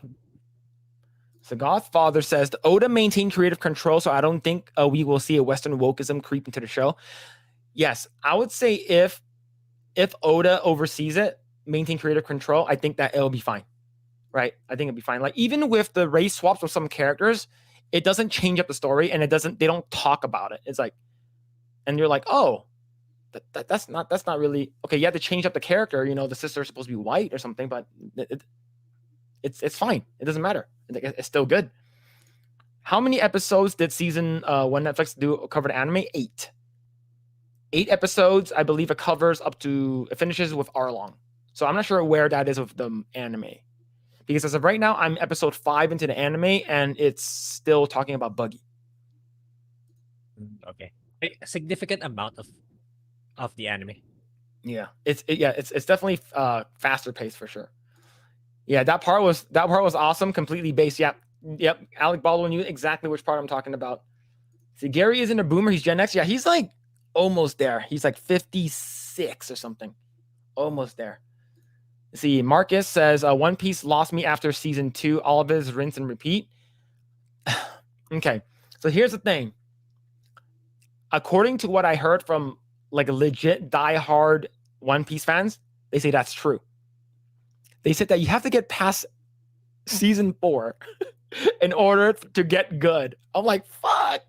So Godfather says the Oda maintained creative control, so I don't think we will see a Western wokeism creep into the show. Yes, I would say if Oda oversees it, maintain creative control, I think that it'll be fine. Right? I think it'll be fine. Like even with the race swaps with some characters, it doesn't change up the story, and they don't talk about it. It's like, and you're like, oh, that's not really okay. You have to change up the character. You know, the sister is supposed to be white or something, but it's fine. It doesn't matter. It's still good. How many episodes did season 1 Netflix do cover the anime? 8. 8 episodes. I believe it covers it finishes with Arlong. So I'm not sure where that is with the anime. Because as of right now, I'm episode 5 into the anime, and it's still talking about Buggy. Okay, a significant amount of the anime. Yeah, it's definitely faster paced for sure. Yeah, that part was awesome. Completely based. Yep. Alec Baldwin knew exactly which part I'm talking about. See, Gary isn't a boomer. He's Gen X. Yeah, he's like almost there. He's like 56 or something. Almost there. See, Marcus says One Piece lost me after season 2. All of it is rinse and repeat. Okay, so here's the thing. According to what I heard from like legit diehard One Piece fans, they say that's true. They said that you have to get past season 4 in order to get good. I'm like, fuck.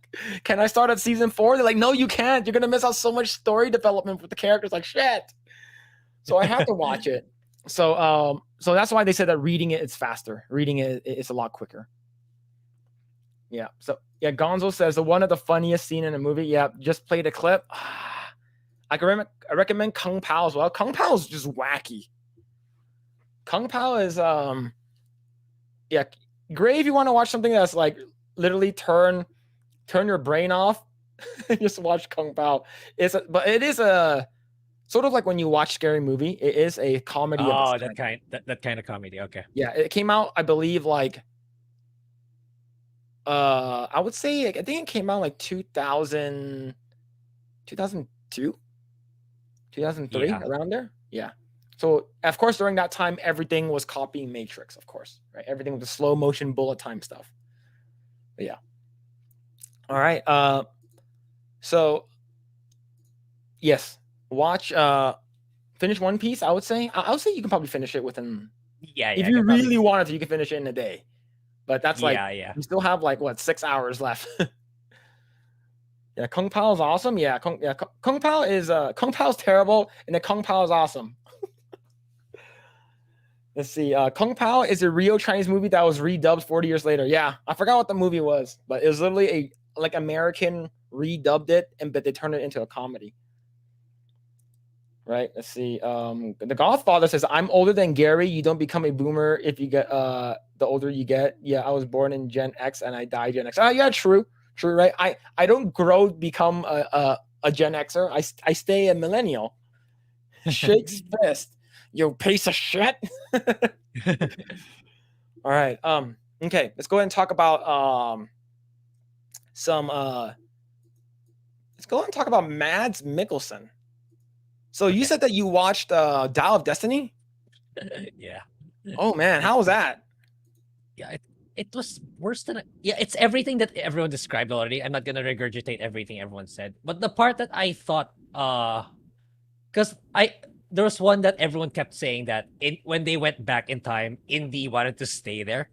Can I start at season 4? They're like, no, you can't. You're gonna miss out so much story development with the characters. Like shit. So I have to watch it. So that's why they said that reading it is faster. Reading it is a lot quicker. Yeah. So yeah, Gonzo says one of the funniest scene in a movie. Yeah, just played a clip. I recommend Kung Pao as well. Kung Pao is just wacky. Kung Pao is yeah, Grae, if you want to watch something that's like literally turn your brain off, just watch Kung Pao. But it is a sort of like when you watch Scary Movie, it is a comedy. Oh, that kind of comedy. Okay. Yeah, it came out, I believe, like I would say, I think it came out like 2000, 2002, 2003, around there. Yeah. So of course, during that time, everything was copying Matrix. Of course, right? Everything was the slow motion bullet time stuff. But yeah. All right. So yes. Watch finish One Piece. I would say you can probably finish it within if you really wanted to, you can finish it in a day, but that's like you still have like 6 hours left. Yeah, Kung Pao is awesome. Kung Pao is Kung Pao is terrible, and then Kung Pao is awesome. Let's see. Kung Pao is a real Chinese movie that was redubbed 40 years later. Yeah, I forgot what the movie was, but it was literally a American redubbed it, but they turned it into a comedy. Right. Let's see. The Godfather says, I'm older than Gary. You don't become a boomer if you get the older you get. Yeah, I was born in Gen X and I died Gen X. Yeah, true, right? I don't become a Gen Xer. I stay a millennial. Shakes fist. You piece of shit. All right. Okay, let's go ahead and talk about let's go ahead and talk about Mads Mikkelsen. So you said that you watched Dial of Destiny? Yeah. Oh man, how was that? Yeah, it was worse than it's everything that everyone described already. I'm not gonna regurgitate everything everyone said, but the part that I thought, because there was one that everyone kept saying that when they went back in time, Indy wanted to stay there.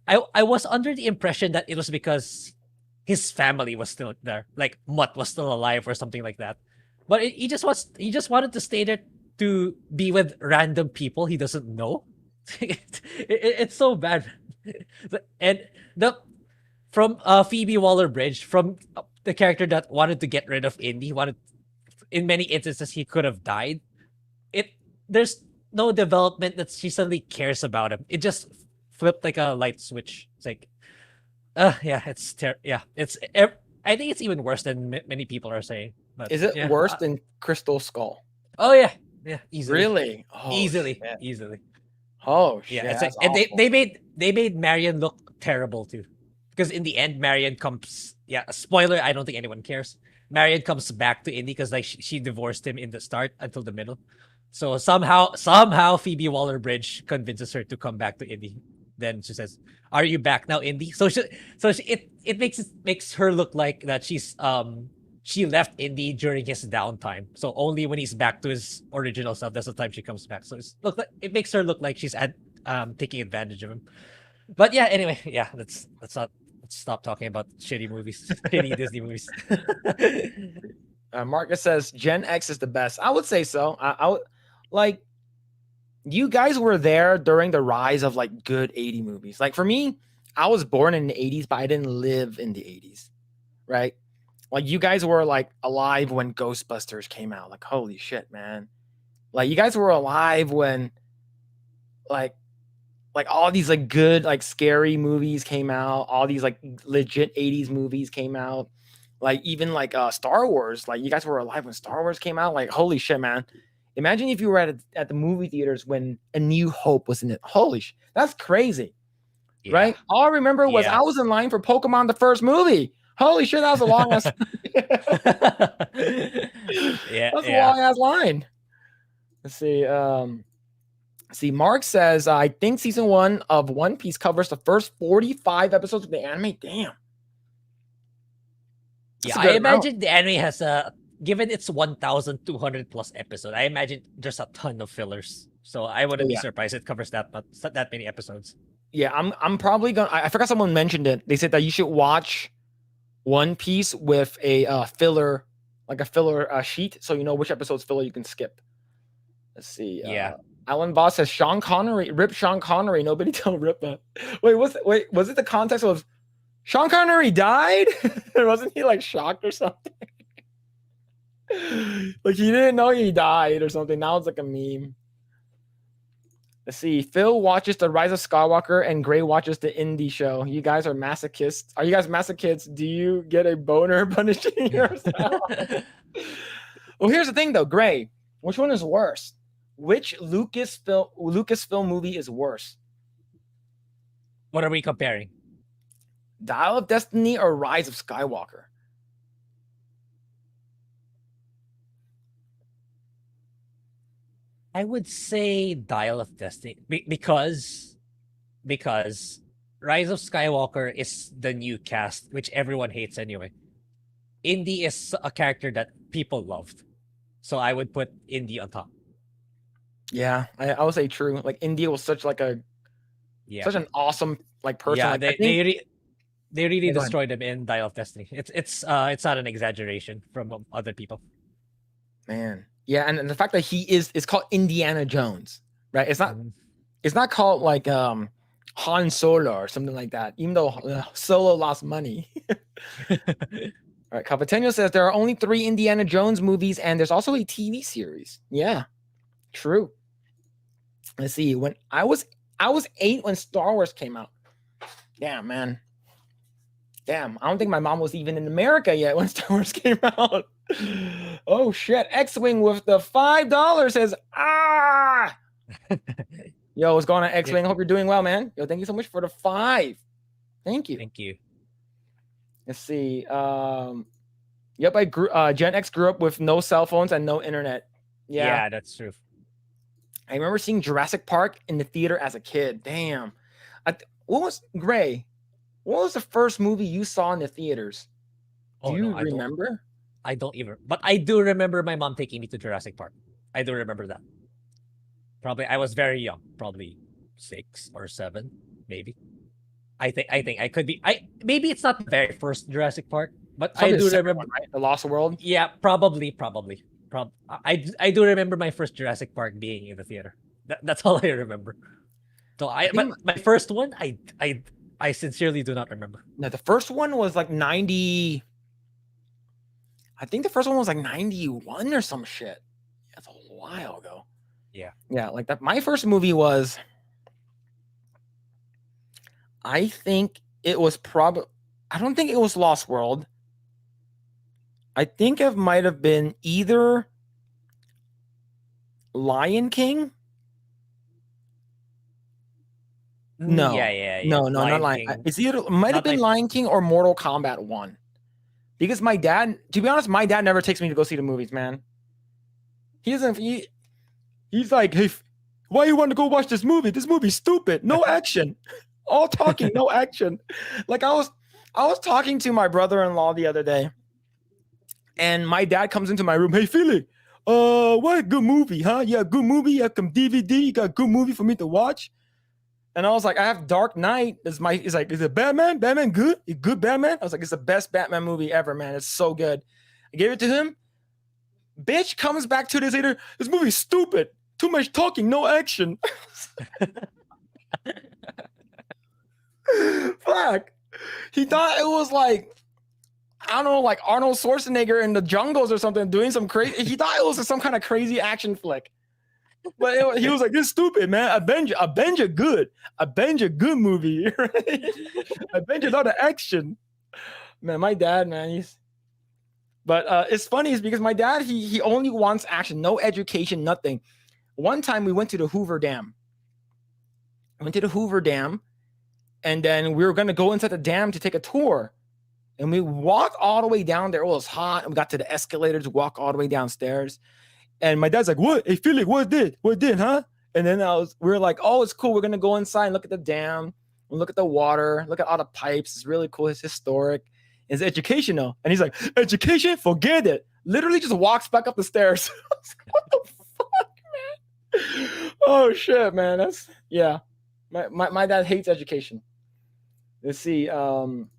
I was under the impression that it was because his family was still there, like Mutt was still alive or something like that. But he just wanted to stay there to be with random people he doesn't know. It's so bad. And from Phoebe Waller-Bridge, from the character that wanted to get rid of Indy, in many instances he could have died. There's no development that she suddenly cares about him. It just flipped like a light switch. It's like, yeah, it's I think it's even worse than many people are saying. But, is it worse than Crystal Skull? Oh yeah, Yeah, easily. Really? Oh, Easily. shit. Easily. Oh, shit. Yeah, it's like, That's and awful. they made Marion look terrible too, because in the end, Marion comes. Yeah, spoiler. I don't think anyone cares. Marion comes back to Indy because like she divorced him in the start until the middle. So somehow Phoebe Waller-Bridge convinces her to come back to Indy. Then she says, "Are you back now, Indy?" It makes her look like that she left Indy during his downtime. So only when he's back to his original self, that's the time she comes back. So it makes her look like she's taking advantage of him. But yeah, anyway, yeah, let's stop talking about shitty movies, shitty Disney movies. Marcus says Gen X is the best. I would say so. I would like you guys were there during the rise of like good 80 movies. Like for me, I was born in the 80s, but I didn't live in the 80s. Right? Like you guys were like alive when Ghostbusters came out. Like holy shit, man. Like you guys were alive when like all these like good like scary movies came out, all these like legit 80s movies came out. Like even like Star Wars, like you guys were alive when Star Wars came out. Like holy shit, man. Imagine if you were at the movie theaters when A New Hope was in it. Holy shit. That's crazy. Yeah. Right? All I remember was I was in line for Pokemon the first movie. Holy shit, that was a long ass Yeah. that's a long ass line. Let's see. See, Mark says, I think season 1 of One Piece covers the first 45 episodes of the anime. Damn. Yeah, I imagine the anime has given its 1,200 plus episode. I imagine there's a ton of fillers. So I wouldn't be surprised it covers that many episodes. Yeah, I'm probably gonna. I forgot someone mentioned it. They said that you should watch One Piece with a filler, like a filler sheet, so you know which episode's filler you can skip. Let's see. Yeah. Alan Boss says Sean Connery, rip Sean Connery. Nobody tell Rip that. Wait, was it the context of Sean Connery died? Wasn't he like shocked or something? Like he didn't know he died or something. Now it's like a meme. Let's see. Phil watches The Rise of Skywalker and Grae watches the indie show. You guys are masochists. Are you guys masochists? Do you get a boner punishing yourself? Well, here's the thing though, Grae. Which one is worse? Which Lucasfilm movie is worse? What are we comparing? Dial of Destiny or Rise of Skywalker? I would say Dial of Destiny because Rise of Skywalker is the new cast, which everyone hates anyway. Indy is a character that people loved, so I would put Indy on top. Yeah, I would say true. Like Indy was such like a such an awesome like person. Yeah, like, they really destroyed him in Dial of Destiny. It's not an exaggeration from other people. Man. Yeah, and the fact that it's called Indiana Jones, right? It's not called like Han Solo or something like that, even though Solo lost money. All right, Capitano says there are only 3 Indiana Jones movies and there's also a TV series. Yeah, true. Let's see. When I was 8 when Star Wars came out. Damn, man. Damn, I don't think my mom was even in America yet when Star Wars came out. Oh shit! X-Wing with the $5 says, ah. Yo, what's going on, X-Wing? Hope you're doing well, man. Yo, thank you so much for the 5. Thank you. Thank you. Let's see. Yep, I grew. Gen X grew up with no cell phones and no internet. Yeah, that's true. I remember seeing Jurassic Park in the theater as a kid. Damn. What was Grae? What was the first movie you saw in the theaters? Do you remember? I don't even. But I do remember my mom taking me to Jurassic Park. I do remember that. Probably I was very young, probably 6 or 7, maybe. I think I could be. Maybe it's not the very first Jurassic Park, but I do remember right? The Lost World. Yeah, probably. I do remember my first Jurassic Park being in the theater. That's all I remember. So but my first one, I sincerely do not remember. No, the first one was like 90. I think the first one was like 91 or some shit. That's a while ago. Yeah. Yeah, like that. My first movie was, I think it was I don't think it was Lost World. I think it might have been either Lion King? Yeah, No. yeah, yeah. No, not Lion. King. It's either might have Not been my Lion King or Mortal Kombat 1. Because my dad, to be honest, my dad never takes me to go see the movies, man. He doesn't. He's like, hey, why you want to go watch this movie? This movie's stupid. No action. All talking, no action. Like I was talking to my brother-in-law the other day, and my dad comes into my room. Hey, Phillip, what a good movie, huh? Yeah, good movie. You have some DVD. You got a good movie for me to watch. And I was like, I have Dark Knight. He's like, is it Batman? Batman good? You good Batman? I was like, it's the best Batman movie ever, man. It's so good. I gave it to him. Bitch comes back 2 days later. This movie's stupid. Too much talking, no action. Fuck. He thought it was like, I don't know, like Arnold Schwarzenegger in the jungles or something doing some crazy. He thought it was some kind of crazy action flick. But he was like, "This is stupid, man. Avenger good. Avenger good movie. Right? Avenger not an action." Man, my dad, man, he's. But it's funny is because my dad, he only wants action, no education, nothing. One time we went to the Hoover Dam. And then we were gonna go inside the dam to take a tour. And we walked all the way down there. It was hot. And we got to the escalators, walk all the way downstairs. And my dad's like, "What? Hey, Phillip, what did, huh?" And then we were like, "Oh, it's cool. We're gonna go inside and look at the dam, and look at the water, look at all the pipes. It's really cool. It's historic. It's educational." And he's like, "Education? Forget it." Literally just walks back up the stairs. I was like, what the fuck, man? Oh shit, man. That's yeah. My dad hates education. Let's see. Gen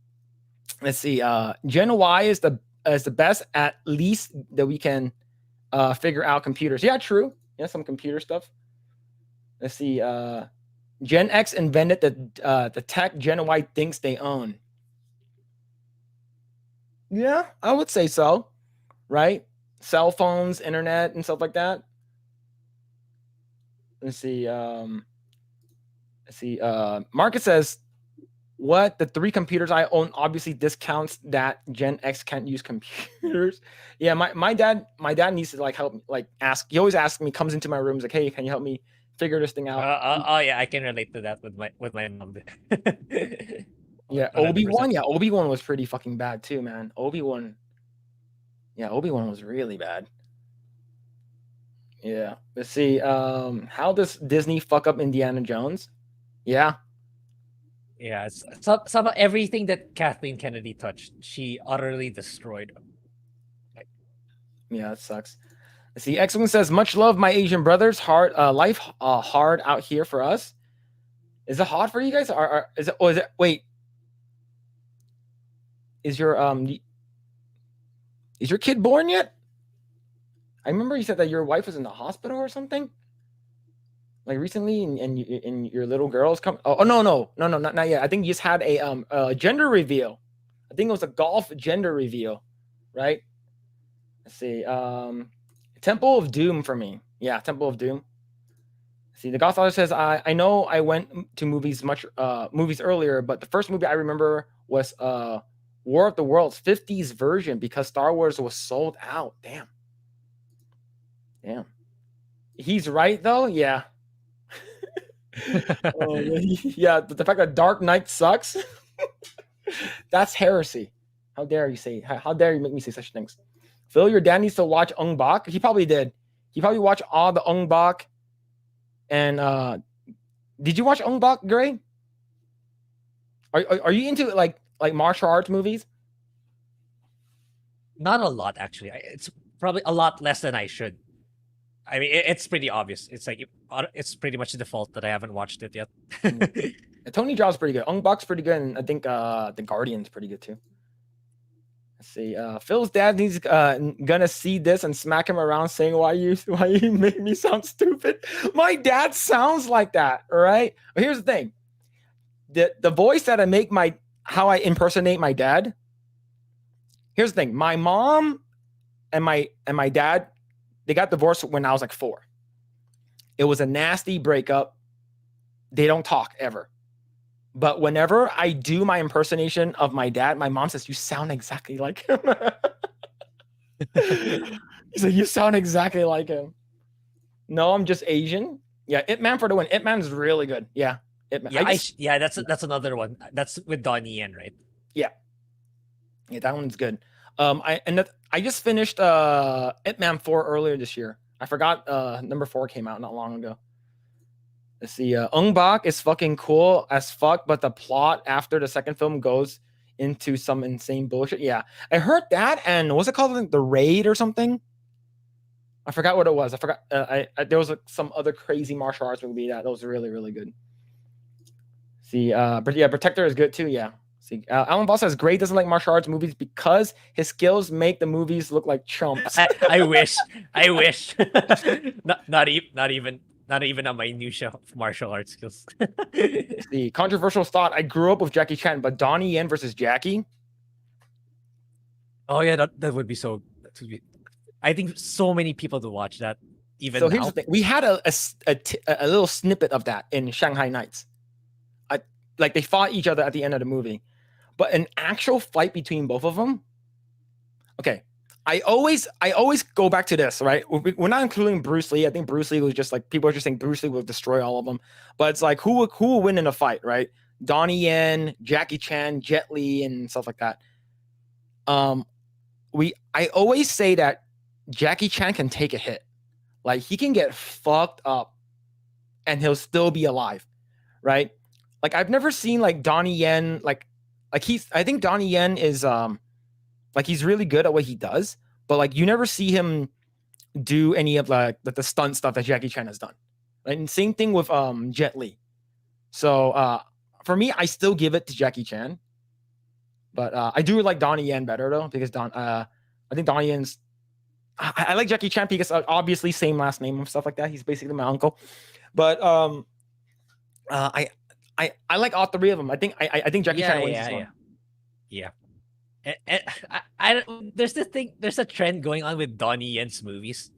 Y is the best, at least that we can figure out computers. Yeah, true. Yeah, some computer stuff. Let's see. Gen X invented the tech Gen Y thinks they own. Yeah, I would say so. Right? Cell phones, internet, and stuff like that. Let's see. Marcus says, "What? The 3 computers I own obviously discounts that Gen X can't use computers." Yeah, my dad needs to like help me, like ask. He always asks me, comes into my room, like, "Hey, can you help me figure this thing out?" oh yeah, I can relate to that with my mom. Yeah, 100%. Obi-Wan. Yeah, Obi-Wan was pretty fucking bad too, man. Obi-Wan was really bad. Yeah. Let's see. How does Disney fuck up Indiana Jones? Yeah. Yeah, somehow everything that Kathleen Kennedy touched, she utterly destroyed. Yeah, it sucks. Let's see. X1 says, "Much love, my Asian brothers. Hard life hard out here for us." Is it hot for you guys? Or is it? Oh, is it? Wait. Is your kid born yet? I remember you said that your wife was in the hospital or something, like recently, and your little girl's come. Oh no, not yet. I think you just had a gender reveal. I think it was a golf gender reveal, right? Let's see. Temple of Doom for me. Yeah, Temple of Doom. See, the Godfather says, I know I went to movies earlier, but the first movie I remember was War of the Worlds 50s version because Star Wars was sold out. Damn. He's right though. Yeah. Yeah. The fact that Dark Knight sucks. That's heresy. How dare you say? How dare you make me say such things? Phil, your dad needs to watch Ong Bak. He probably did. He probably watched all the Ong Bak. And did you watch Ong Bak, Grae? Are you into like martial arts movies? Not a lot, actually. It's probably a lot less than I should. I mean, it's pretty obvious. It's like it's pretty much the default that I haven't watched it yet. Tony Jaa's pretty good. Ong Bak's pretty good, and I think The Guardian's pretty good too. Let's see. Phil's dad needs gonna see this and smack him around, saying, "Why you make me sound stupid?" My dad sounds like that. All right. But here's the thing: the voice that I make how I impersonate my dad. Here's the thing: my mom and my dad, they got divorced when I was like 4. It was a nasty breakup. They don't talk ever. But whenever I do my impersonation of my dad, my mom says, "You sound exactly like him." He's like, "You sound exactly like him." No, I'm just Asian. Yeah, Ip Man for the win. Ip Man's really good. Yeah, Ip Man. Yeah, that's another one. That's with Donnie Yen, right? Yeah, that one's good. I just finished Ip Man 4 earlier this year. I forgot number 4 came out not long ago. Let's see. Ung Bak is fucking cool as fuck, but the plot after the second film goes into some insane bullshit. Yeah, I heard that, and what's it called? Like, The Raid or something? I forgot what it was. I forgot. There was some other crazy martial arts movie that was really, really good. See, but yeah, Protector is good too. Yeah. See, Alan Ball says Gray doesn't like martial arts movies because his skills make the movies look like chumps. I wish. not even on my new show of martial arts skills. The controversial thought: I grew up with Jackie Chan, but Donnie Yen versus Jackie. Oh yeah, that would be so. That would be, I think so many people to watch that. Even So now. here's the thing: we had a little snippet of that in Shanghai Nights. Like they fought each other at the end of the movie, but an actual fight between both of them. Okay, I always go back to this, right? We're not including Bruce Lee. I think Bruce Lee was just like people are just saying Bruce Lee will destroy all of them, but it's like who will win in a fight, right? Donnie Yen, Jackie Chan, Jet Li, and stuff like that. I always say that Jackie Chan can take a hit, like he can get fucked up, and he'll still be alive, right? Like I've never seen like Donnie Yen like I think Donnie Yen is like he's really good at what he does, but like you never see him do any of like the stunt stuff that Jackie Chan has done. And same thing with Jet Li. So for me, I still give it to Jackie Chan. But I do like Donnie Yen better though, because I think Donnie Yen's I like Jackie Chan because obviously same last name and stuff like that. He's basically my uncle. But I like all three of them. I think Jackie Chan wins this one. Yeah. And I there's this thing. There's a trend going on with Donnie Yen's movies.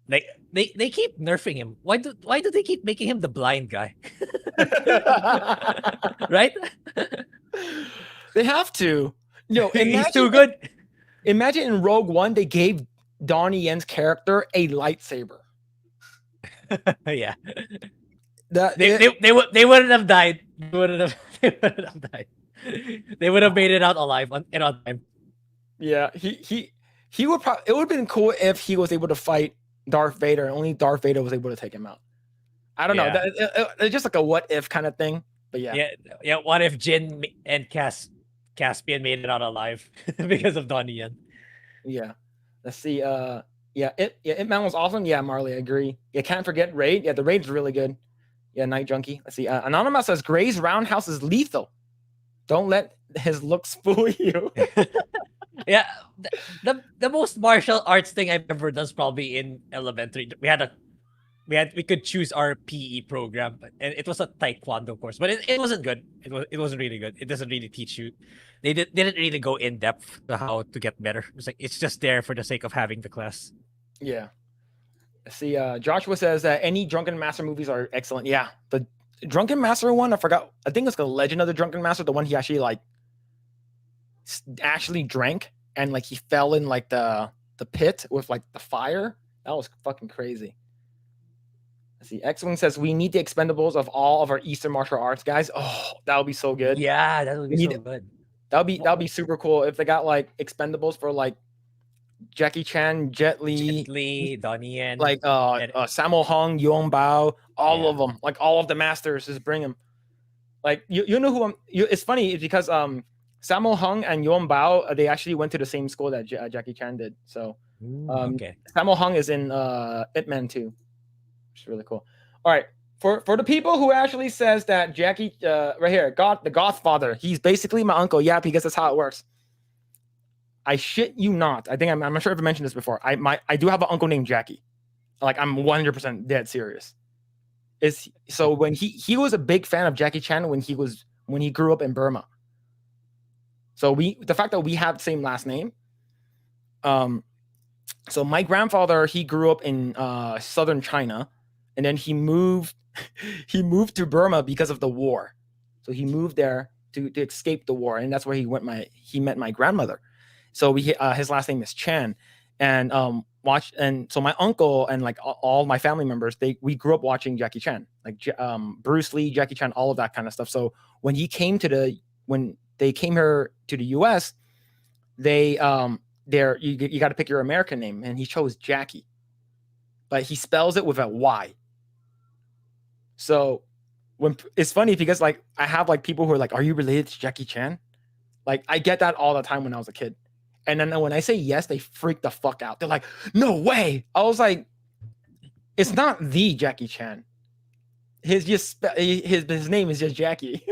Like they keep nerfing him. Why do they keep making him the blind guy? Right? They have to. No, He's too good. Imagine in Rogue One they gave Donnie Yen's character a lightsaber. Yeah. They wouldn't have died. They wouldn't have died. They would have made it out alive on time. Yeah, he would probably. It would have been cool if he was able to fight Darth Vader, and only Darth Vader was able to take him out. I don't know. It's just like a what if kind of thing. But yeah. What if Jin and Caspian made it out alive because of Donnie Yen? Yeah. Let's see. Ip Man was awesome. Yeah, Marley, I agree. Yeah, can't forget Raid. Yeah, the Raid's really good. Yeah, Night Junkie. Let's see. Anonymous says Gray's roundhouse is lethal. Don't let his looks fool you. Yeah, the most martial arts thing I've ever done is probably in elementary. We could choose our PE program, and it was a taekwondo course, but it wasn't good. It wasn't really good. It doesn't really teach you. They didn't really go in depth to how to get better. It's just there for the sake of having the class. Yeah. See, Joshua says that any Drunken Master movies are excellent. Yeah, the Drunken Master one, I forgot. I think it's the Legend of the Drunken Master, the one he actually like actually drank and like he fell in like the pit with like the fire. That was fucking crazy. Let's see, X-Wing says we need the Expendables of all of our Eastern martial arts guys. Oh, that would be so good. Yeah, that would be so good. That would be super cool if they got like Expendables for like Jackie Chan, Jet Li, Donnie Yen, like Sammo Hung, Yong Bao, all of them, like all of the masters, just bring them. Like you know who it's funny because Sammo Hung and Yong Bao they actually went to the same school that Jackie Chan did. So okay. Sammo Hung is in Ip Man 2, which is really cool. All right, for the people who actually says that Jackie right here, the Godfather, he's basically my uncle. Yeah, because that's how it works. I shit you not. I think I'm not sure if I mentioned this before. I do have an uncle named Jackie. Like I'm 100% dead serious. So when he was a big fan of Jackie Chan when he grew up in Burma. So the fact that we have the same last name. So my grandfather, he grew up in southern China, and then he moved to Burma because of the war. So he moved there to escape the war, and that's where he met my grandmother. So his last name is Chan, and watch. And so my uncle and like all my family members, we grew up watching Jackie Chan, like Bruce Lee, Jackie Chan, all of that kind of stuff. So when they came here to the US, you got to pick your American name, and he chose Jackie, but he spells it with a Y. So when it's funny because like I have like people who are like, "Are you related to Jackie Chan?" Like I get that all the time when I was a kid, and then when I say yes, they freak the fuck out. They're like, "No way!" I was like, "It's not the Jackie Chan. His name is just Jackie."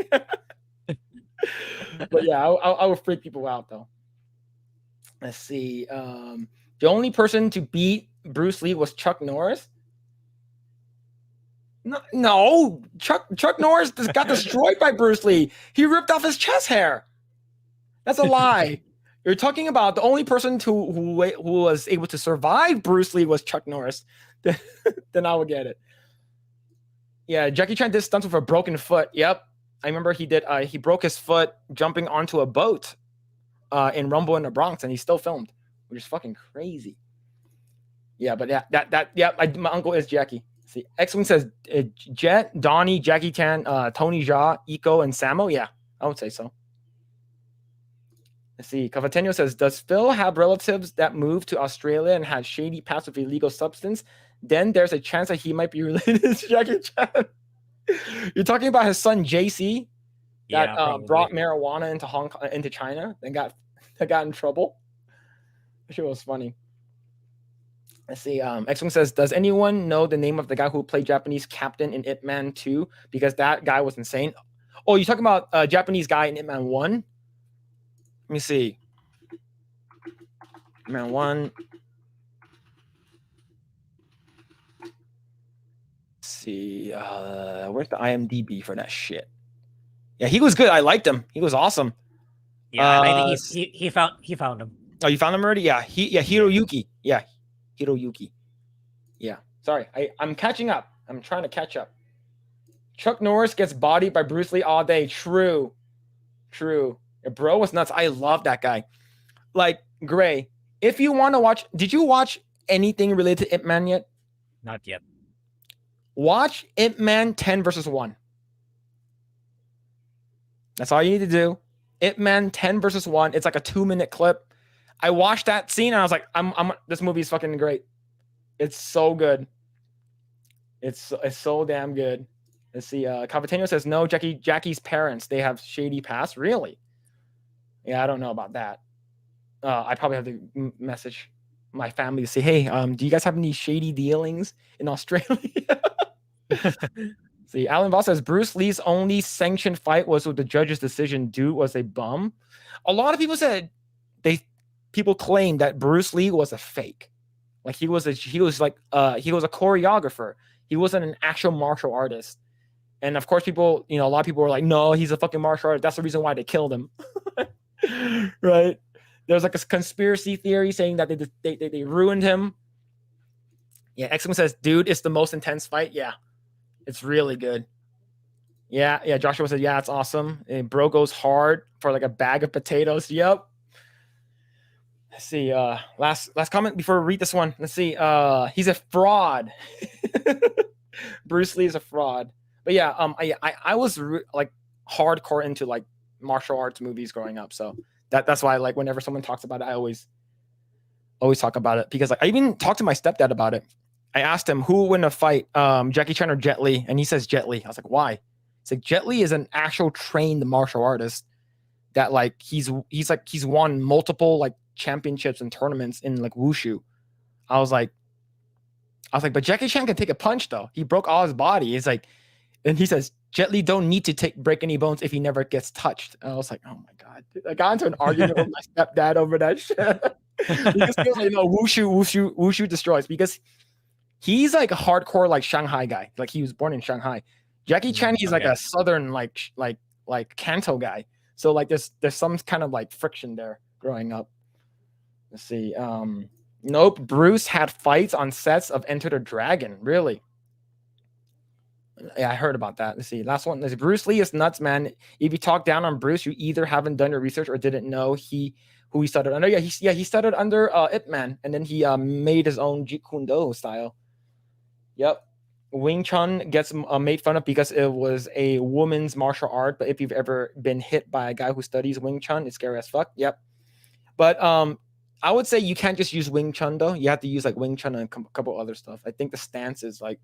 But yeah, I would freak people out though. Let's see. The only person to beat Bruce Lee was Chuck Norris. No, Chuck Norris got destroyed by Bruce Lee. He ripped off his chest hair. That's a lie. You're talking about the only person who was able to survive Bruce Lee was Chuck Norris. Then I would get it. Yeah, Jackie Chan did stunts with a broken foot. Yep, I remember he did. He broke his foot jumping onto a boat in Rumble in the Bronx, and he still filmed, which is fucking crazy. Yeah, but my uncle is Jackie. See, X-Wing says Jet, Donnie, Jackie Chan, Tony Jaa, Iko, and Samo. Yeah, I would say so. Let's see. Cavatenio says, does Phil have relatives that moved to Australia and had shady past with illegal substance? Then there's a chance that he might be related to Jackie Chan. You're talking about his son JC that brought marijuana into Hong Kong, into China, and got in trouble. Which was funny. Let's see. X-Wing says, does anyone know the name of the guy who played Japanese captain in Ip Man 2? Because that guy was insane. Oh, you're talking about a Japanese guy in Ip Man 1? Let me see. Ip Man 1. Let's see. Where's the IMDb for that shit? Yeah, he was good. I liked him. He was awesome. Yeah, I think he found him. Oh, you found him already? Yeah. Hiroyuki. Yeah. Hiroyuki. Yeah. Sorry. I'm catching up. I'm trying to catch up. Chuck Norris gets bodied by Bruce Lee all day. True. Yeah, bro was nuts. I love that guy. Like, Grae, if you want to watch, did you watch anything related to Ip Man yet? Not yet. Watch Ip Man 10 versus 1. That's all you need to do. Ip Man 10 versus 1. It's like a 2-minute clip. I watched that scene and I was like, this movie is fucking great. It's so good. It's so damn good. Let's see. Cavatenio says, no, Jackie's parents, they have shady past. Really? Yeah, I don't know about that. I probably have to message my family to say, hey, do you guys have any shady dealings in Australia? See, Alan Voss says, Bruce Lee's only sanctioned fight was with the judge's decision. Dude was a bum. A lot of people said people claim that Bruce Lee was a fake. Like he was a choreographer. He wasn't an actual martial artist. And of course, a lot of people were like, no, he's a fucking martial artist. That's the reason why they killed him. Right? There's like a conspiracy theory saying that they ruined him. Yeah, X-Wing says, dude, it's the most intense fight. Yeah, it's really good. Yeah, Joshua said, yeah, it's awesome. And bro goes hard for like a bag of potatoes. Yep. Let's see. Last comment before we read this one. Let's see. He's a fraud. Bruce Lee is a fraud. But yeah, I was like hardcore into like martial arts movies growing up. So that's why like whenever someone talks about it, I always talk about it, because like I even talked to my stepdad about it. I asked him who would win a fight, Jackie Chan or Jet Li, and he says Jet Li. I was like, why? It's like Jet Li is an actual trained martial artist that like he's won multiple like championships and tournaments in like wushu. I was like, but Jackie Chan can take a punch though. He broke all his body. It's like, and he says Jet Li don't need to break any bones if he never gets touched. And I was like, oh my god, dude. I got into an argument with my stepdad over that shit. Because he was like, no, wushu destroys, because he's like a hardcore like Shanghai guy. Like he was born in Shanghai. Jackie Chan, he's like a southern like Kanto guy. So like there's some kind of like friction there growing up. Let's see. Nope. Bruce had fights on sets of Enter the Dragon. Really? Yeah, I heard about that. Let's see. Last one. Let's see. Bruce Lee is nuts, man. If you talk down on Bruce, you either haven't done your research or didn't know who he studied under. He studied under Ip Man, and then he made his own Jeet Kune Do style. Yep. Wing Chun gets made fun of because it was a woman's martial art. But if you've ever been hit by a guy who studies Wing Chun, it's scary as fuck. Yep. But I would say you can't just use Wing Chun though. You have to use like Wing Chun and a couple other stuff. I think the stance like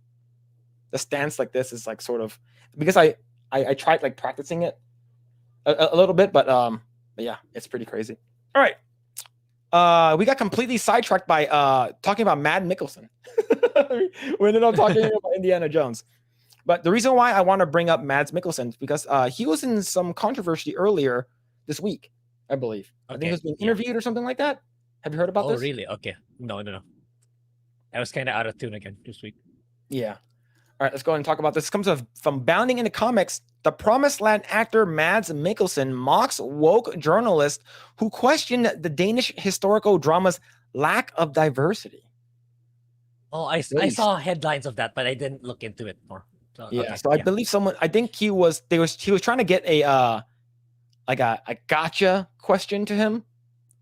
this is like sort of, because I tried like practicing it a little bit, but yeah, it's pretty crazy. All right. We got completely sidetracked by talking about Mad Mikkelsen. We ended up talking about Indiana Jones. But the reason why I want to bring up Mads Mikkelsen is because he was in some controversy earlier this week, I believe. I think he was being interviewed or something like that. Have you heard about this? Oh, really? Okay. No. I was kind of out of tune again this week. Yeah. All right, let's go ahead and talk about this. This comes from Bounding into Comics. The Promised Land actor Mads Mikkelsen mocks woke journalists who question the Danish historical drama's lack of diversity. Oh, I saw headlines of that, but I didn't look into it more. So, yeah, I believe someone. I think he was trying to get a gotcha question to him.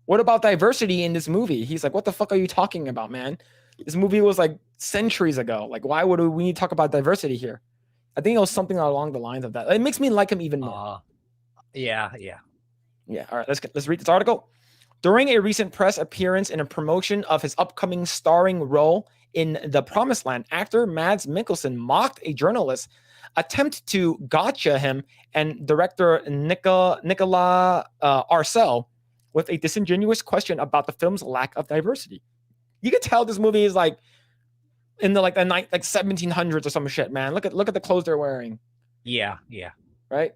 What about diversity in this movie? He's like, what the fuck are you talking about, man? This movie was like centuries ago. Like, why would we need to talk about diversity here? I think it was something along the lines of that. It makes me like him even more. Yeah. All right, let's read this article. During a recent press appearance in a promotion of his upcoming starring role in The Promised Land, actor Mads Mikkelsen mocked a journalist's attempt to gotcha him and director Nicolas Arcel with a disingenuous question about the film's lack of diversity. You can tell this movie is like in the 1700s or some shit, man. Look at the clothes they're wearing. Yeah. Right?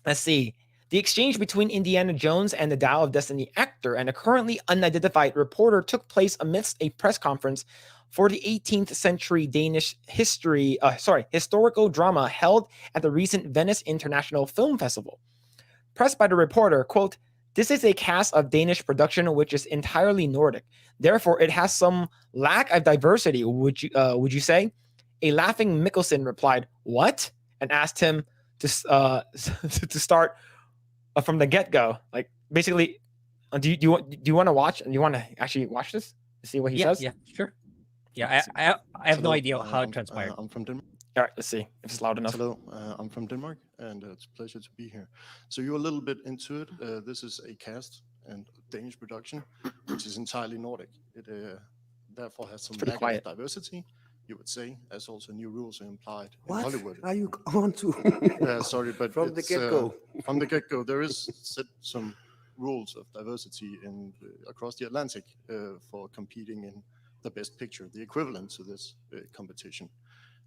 Let's see. The exchange between Indiana Jones and the Dial of Destiny actor and a currently unidentified reporter took place amidst a press conference for the 18th century Danish historical drama held at the recent Venice International Film Festival. Pressed by the reporter, quote, "This is a cast of Danish production which is entirely Nordic. Therefore, it has some lack of diversity, would you say?" A laughing Mikkelsen replied, "What?" and asked him to start from the get-go. Like, basically, do you want to watch? And you want to actually watch this to see what he says? Yeah, sure. Yeah, I have no idea how it transpired. I'm from Denmark. All right, let's see if it's loud enough. Hello, I'm from Denmark, and it's a pleasure to be here. So you're a little bit into it. This is a cast and Danish production, which is entirely Nordic. It therefore has some lack of diversity, you would say, as also new rules are implied in Hollywood. What are you on to? Sorry, but from the get-go. From the get-go, there is some rules of diversity across the Atlantic for competing in the best picture, the equivalent to this competition.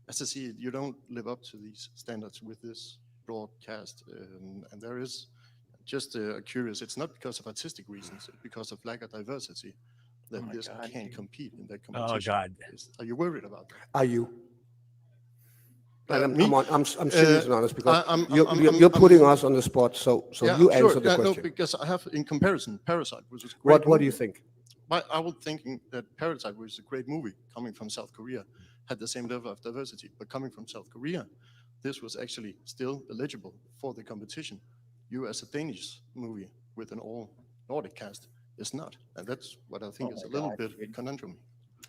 As I see it, you don't live up to these standards with this broadcast, and there is just curious. It's not because of artistic reasons, it's because of lack of diversity that can't compete in that competition. Oh God! Are you worried about that? Are you? I'm serious and honest because you're putting us on the spot. So yeah, you answer the question. No, because I have in comparison Parasite, which is a great. What do you think? I was thinking that Parasite, which is a great movie coming from South Korea, had the same level of diversity, but coming from South Korea, this was actually still eligible for the competition. You, as a Danish movie with an all Nordic cast, is not, and that's what I think is a little bit conundrum.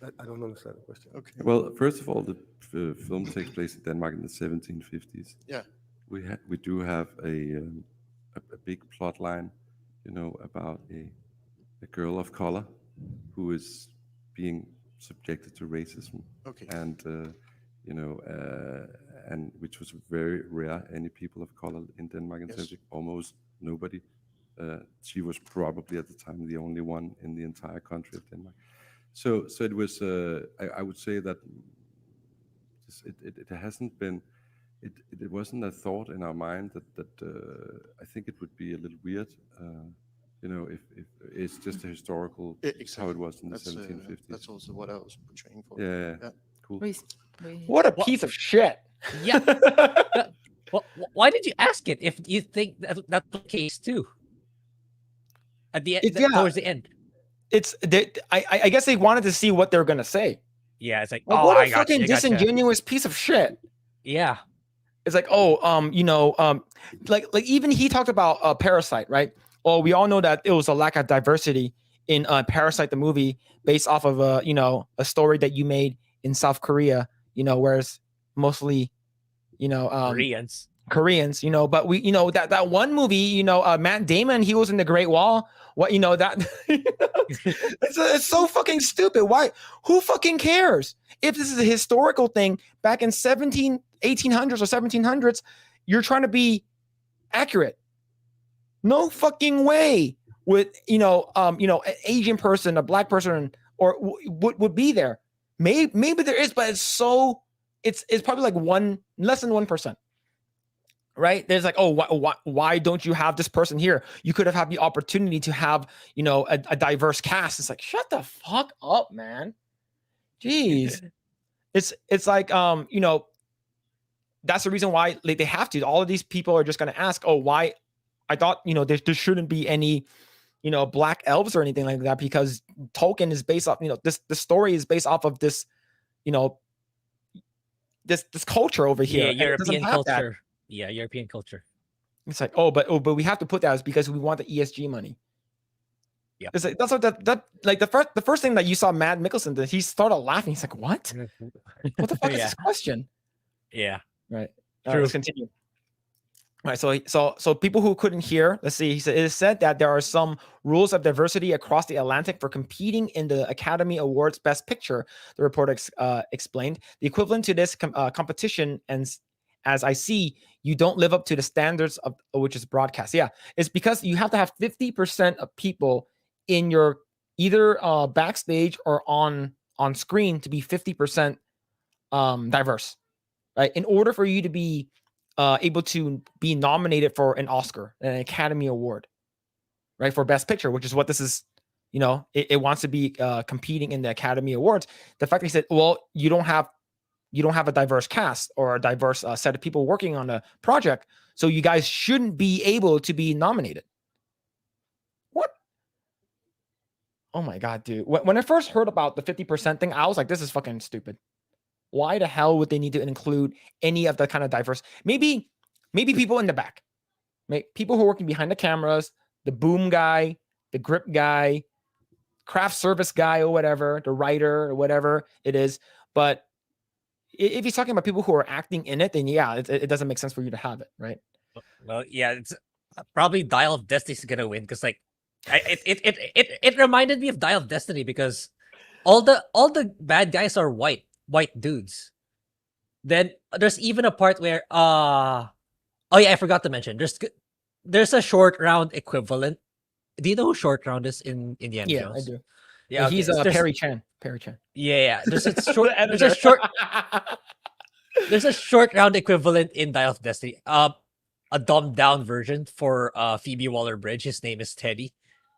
I don't understand the question. Okay. Well, first of all, the film takes place in Denmark in the 1750s. Yeah. We do have a big plot line, about a girl of color who is being subjected to racism. Okay. And and which was very rare. Any people of color in Denmark in yes. Almost nobody. She was probably at the time the only one in the entire country of Denmark. So it was. I would say that it hasn't been. It wasn't a thought in our mind that I think it would be a little weird. If it's just a historical exactly. how it was in the 1750s. That's also what I was portraying for. Yeah. Cool. What a piece of shit. Yeah. Why did you ask it if you think that's the case too? At the end, towards the end. I guess they wanted to see what they're gonna say. Yeah, it's like, what a fucking disingenuous piece of shit. Yeah. It's like, like even he talked about Parasite, right? Well, we all know that it was a lack of diversity in Parasite, the movie, based off of a story that you made in South Korea, whereas mostly, Koreans, but we, that one movie, Matt Damon, he was in the Great Wall. What, that it's so fucking stupid. Why? Who fucking cares? If this is a historical thing back in 1800s or 1700s, you're trying to be accurate. No fucking way would, an Asian person, a black person, or would be there. Maybe there is, but it's probably like less than 1%. Right? There's like, why don't you have this person here? You could have had the opportunity to have, a diverse cast. It's like, shut the fuck up, man. Jeez. It's like, that's the reason why they have to. All of these people are just going to ask, why? I thought, there shouldn't be any, black elves or anything like that, because Tolkien is based off, the story is based off of this, this culture over here. Yeah, European culture. Yeah, European culture. It's like, but we have to put that because we want the ESG money. Yeah, it's like that's what the first thing that you saw Matt Mikkelsen did, he started laughing. He's like, what? What the fuck is this question? Yeah. Right. Let's continue. All right, so people who couldn't hear, let's see. He said, it is said that there are some rules of diversity across the Atlantic for competing in the Academy Awards Best Picture. The reporter explained the equivalent to this competition, and as I see, you don't live up to the standards of which is broadcast. Yeah, it's because you have to have 50% of people in your either backstage or on screen to be 50% diverse, right? In order for you to be able to be nominated for an Oscar, an Academy Award, right, for Best Picture, which is what this is. It wants to be competing in the Academy Awards. The fact that he said, well, you don't have a diverse cast or a diverse set of people working on a project, so you guys shouldn't be able to be nominated. What? Oh my God, dude. When I first heard about the 50% thing, I was like, this is fucking stupid. Why the hell would they need to include any of the kind of diverse? Maybe people in the back, people who are working behind the cameras, the boom guy, the grip guy, craft service guy or whatever, the writer or whatever it is. But if he's talking about people who are acting in it, then yeah, it doesn't make sense for you to have it, right? Well, yeah, it's probably Dial of Destiny's gonna win because like, it reminded me of Dial of Destiny because all the bad guys are white dudes. Then there's even a part where oh yeah, I forgot to mention there's a short round equivalent. Do you know who Short Round is in Indiana Jones? I do. Yeah, he's Perry Chan. Yeah. There's a short round equivalent in Dial of Destiny. A dumbed down version for Phoebe Waller-Bridge. His name is Teddy.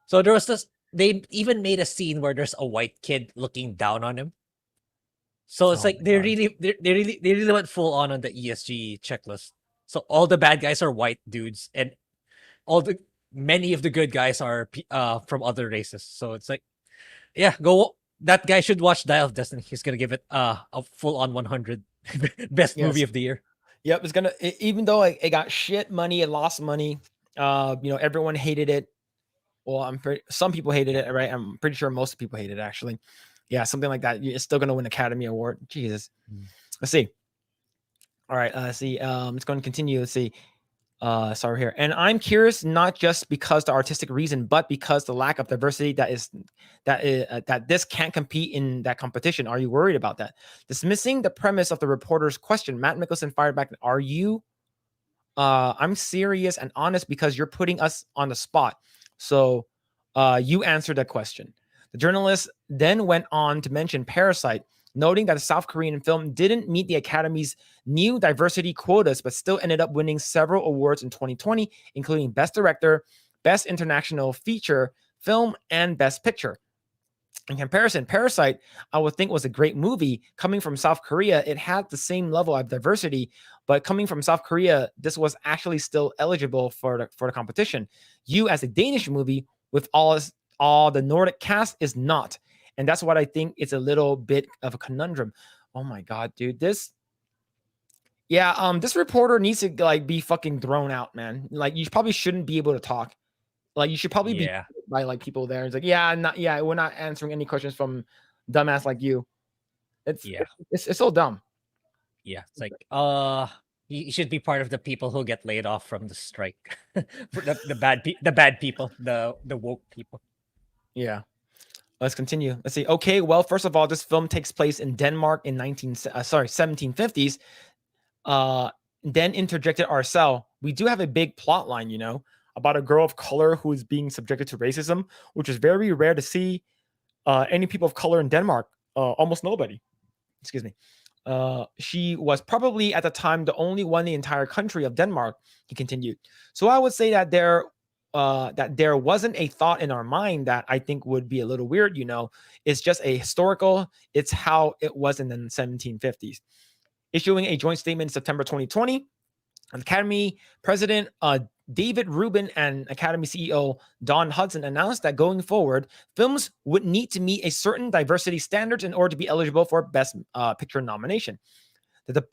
So there was this. They even made a scene where there's a white kid looking down on him. So it's like they really went full on the ESG checklist. So all the bad guys are white dudes, and many of the good guys are from other races. So it's like, yeah, that guy should watch Dial of Destiny. He's gonna give it a full on 100 best movie of the year. Yep, it's gonna. Even though it got shit money, it lost money. Everyone hated it. Well, some people hated it, right? I'm pretty sure most people hated it, actually. Yeah, something like that. It's still gonna win Academy Award. Jesus. Let's see. All right, let's see. It's going to continue. Let's see. Sorry here. And I'm curious, not just because the artistic reason, but because the lack of diversity that this can't compete in that competition. Are you worried about that? Dismissing the premise of the reporter's question, Matt Mikkelsen fired back, are you? I'm serious and honest because you're putting us on the spot. So you answered that question. The journalist then went on to mention Parasite, noting that the South Korean film didn't meet the Academy's new diversity quotas, but still ended up winning several awards in 2020, including Best Director, Best International Feature Film, and Best Picture. In comparison, Parasite, I would think, was a great movie. Coming from South Korea, it had the same level of diversity, but coming from South Korea, this was actually still eligible for the competition. You, as a Danish movie with all the Nordic cast, is not. And that's what I think is a little bit of a conundrum. Oh my God, dude, Yeah, this reporter needs to like be fucking thrown out, man. Like you probably shouldn't be able to talk. Like you should probably be by like people there. It's like, we're not answering any questions from dumbass like you. It's so dumb. Yeah, it's like you should be part of the people who get laid off from the strike. the bad people, the woke people. Yeah. Let's continue. Let's see. Okay, well, first of all, this film takes place in Denmark in 1750s. Then interjected Arcel. We do have a big plot line, you know, about a girl of color who is being subjected to racism, which is very rare to see any people of color in Denmark. Almost nobody. Excuse me. She was probably at the time the only one in the entire country of Denmark, he continued. So I would say that there wasn't a thought in our mind that I think would be a little weird, you know. It's just a historical, it's how it was in the 1750s. Issuing a joint statement in September 2020, Academy President David Rubin and Academy CEO Don Hudson announced that going forward, films would need to meet a certain diversity standards in order to be eligible for Best Picture nomination. The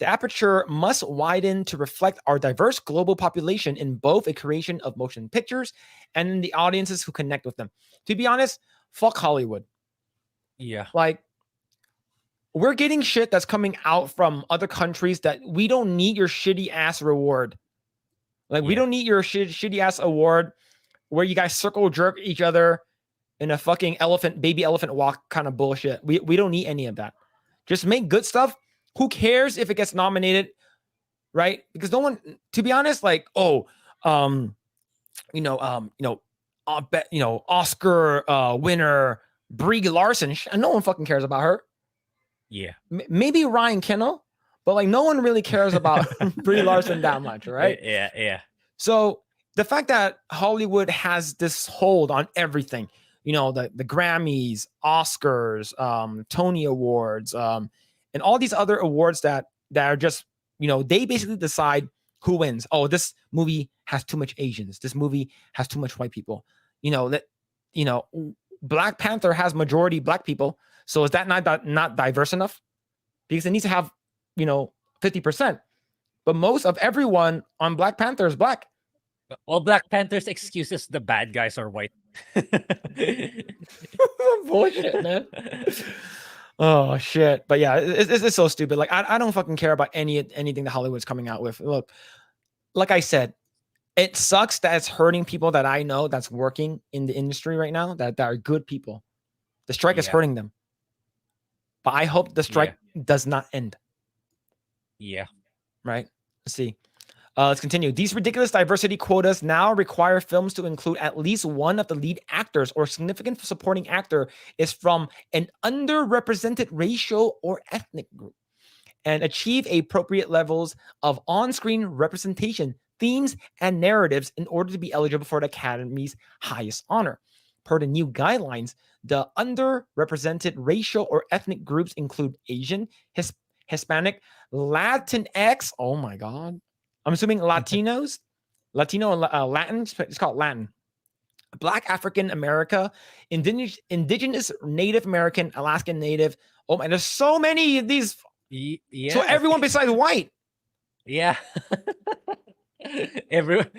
aperture must widen to reflect our diverse global population in both a creation of motion pictures and in the audiences who connect with them. To be honest, fuck Hollywood. Yeah. Like, we're getting shit that's coming out from other countries that we don't need your shitty ass reward. Like, we don't need your shitty ass award where you guys circle jerk each other in a fucking baby elephant walk kind of bullshit. We don't need any of that. Just make good stuff. Who cares if it gets nominated, right? Because no one, to be honest, like, Oscar winner Brie Larson. No one fucking cares about her. Yeah. Maybe Ryan Kennel, but like no one really cares about Brie Larson that much, right? Yeah. So the fact that Hollywood has this hold on everything, you know, the Grammys, Oscars, Tony Awards, and all these other awards that are just, you know, they basically decide who wins. Oh, this movie has too much Asians. This movie has too much white people. Black Panther has majority black people. So is that not diverse enough? Because it needs to have, 50%. But most of everyone on Black Panther is black. Well, Black Panther's excuse is the bad guys are white. Bullshit, man. Oh shit. But yeah, it's so stupid. Like I don't fucking care about anything that Hollywood's coming out with. Look, like I said, it sucks that it's hurting people that I know that's working in the industry right now that are good people. The strike is hurting them. But I hope the strike does not end. Yeah. Right? Let's see. Let's continue. These ridiculous diversity quotas now require films to include at least one of the lead actors or significant supporting actor is from an underrepresented racial or ethnic group and achieve appropriate levels of on-screen representation, themes, and narratives in order to be eligible for the Academy's highest honor. Per the new guidelines, the underrepresented racial or ethnic groups include Asian, Hispanic, Latinx. Oh my God. I'm assuming Latinos, Latino and Latin. It's called Latin. Black African America, indigenous Native American, Alaskan Native. Oh my, there's so many of these. Yeah. So everyone besides white. Yeah. Everyone.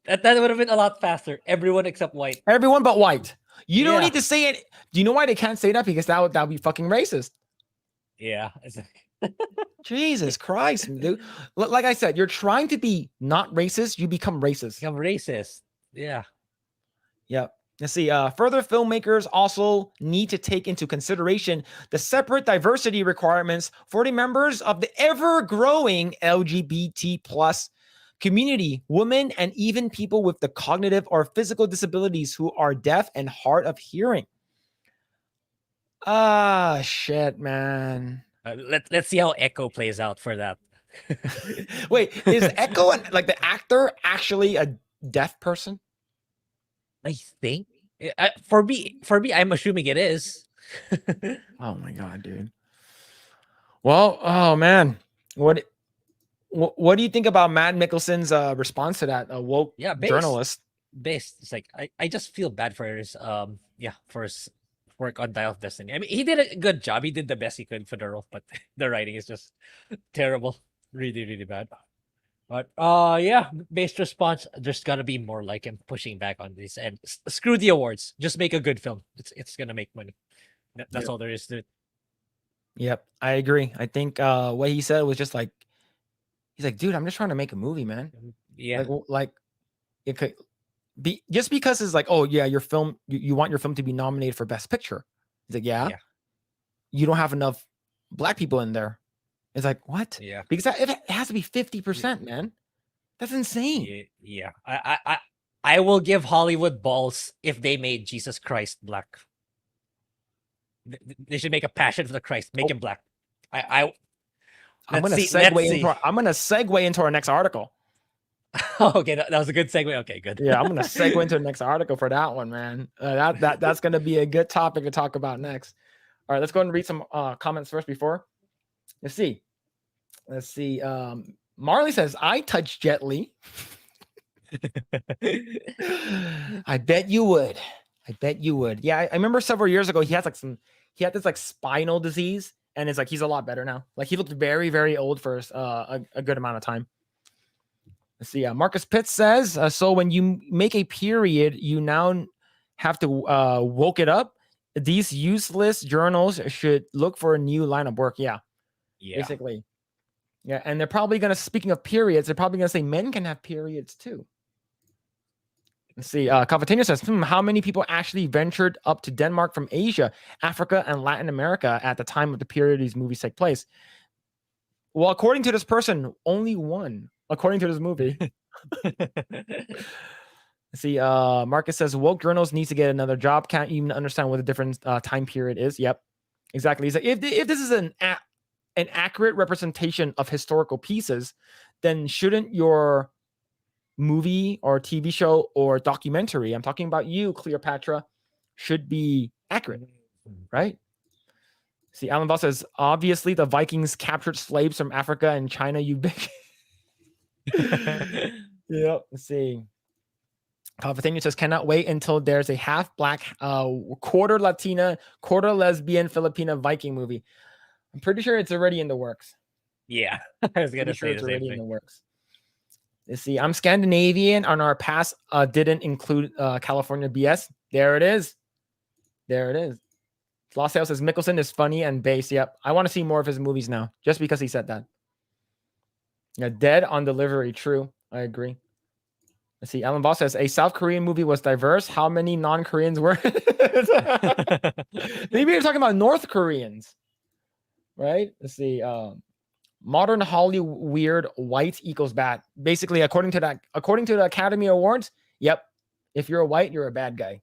That would have been a lot faster. Everyone except white. Everyone but white. You don't need to say it. Do you know why they can't say that? Because that would be fucking racist. Yeah. Jesus Christ, dude. Like I said, you're trying to be not racist, you become racist. Become racist. Yeah. Yep. Let's see. Further, filmmakers also need to take into consideration the separate diversity requirements for the members of the ever-growing LGBT plus community, women, and even people with the cognitive or physical disabilities who are deaf and hard of hearing. Ah, shit, man. Let's see how Echo plays out for that. Wait, is Echo like the actor actually a deaf person? I think for me, I'm assuming it is. Oh my God, dude. Well, oh man, what do you think about Matt Mickelson's response to that woke journalist? It's like I just feel bad for his work on Dial of Destiny. I mean, he did a good job. He did the best he could for the role, but the writing is just terrible. Really, really bad. But yeah, based response, there's gotta be more like him pushing back on this and screw the awards. Just make a good film. It's gonna make money. That's all there is to it. Yep, I agree. I think what he said was just like, he's like, dude, I'm just trying to make a movie, man. Yeah. Like it could be just because it's like, oh yeah, your film, you want your film to be nominated for Best Picture. He's like, yeah. You don't have enough black people in there. It's like, what? Yeah. Because it has to be 50%, man. That's insane. Yeah. I will give Hollywood balls if they made Jesus Christ black. They should make a Passion for the Christ. Make him black. I'm gonna segue into our next article. Okay, that was a good segue. Okay, good. Yeah, I'm gonna segue into the next article for that one, man. That's gonna be a good topic to talk about next. All right, let's go ahead and read some comments first before. Let's see. Marley says, "I touch Jet Li." I bet you would. Yeah, I remember several years ago he had this like spinal disease, and it's like he's a lot better now. Like he looked very, very old for a good amount of time. Let's see. Marcus Pitts says, so when you make a period, you now have to woke it up. These useless journals should look for a new line of work. Yeah. Basically. Yeah, and they're probably gonna, speaking of periods, they're probably gonna say men can have periods too. Let's see. Cavatina says, how many people actually ventured up to Denmark from Asia, Africa, and Latin America at the time of the period these movies take place? Well, according to this person, only one. According to this movie. Let's see. Marcus says, woke journals needs to get another job. Can't even understand what the different time period is. Yep, exactly. He's like, if this is an accurate representation of historical pieces, then shouldn't your movie or TV show or documentary, I'm talking about you, Cleopatra, should be accurate, right? See, Alan Voss says, obviously the Vikings captured slaves from Africa and China, you big. Yep. Let's see. Palpatine says, cannot wait until there's a half black, quarter Latina, quarter lesbian Filipina Viking movie. I'm pretty sure it's already in the works. Yeah, I was gonna say it's already in the works. Let's see. I'm Scandinavian. On our past, didn't include California BS. There it is. Lost Sales says Mickelson is funny and base. Yep. I want to see more of his movies now, just because he said that. Yeah, Dead on Delivery. True. I agree. Let's see. Alan Voss says a South Korean movie was diverse. How many non-Koreans were? Maybe you're talking about North Koreans, right? Let's see. Modern Hollywood weird white equals bad. Basically, according to the Academy Awards, yep. If you're a white, you're a bad guy.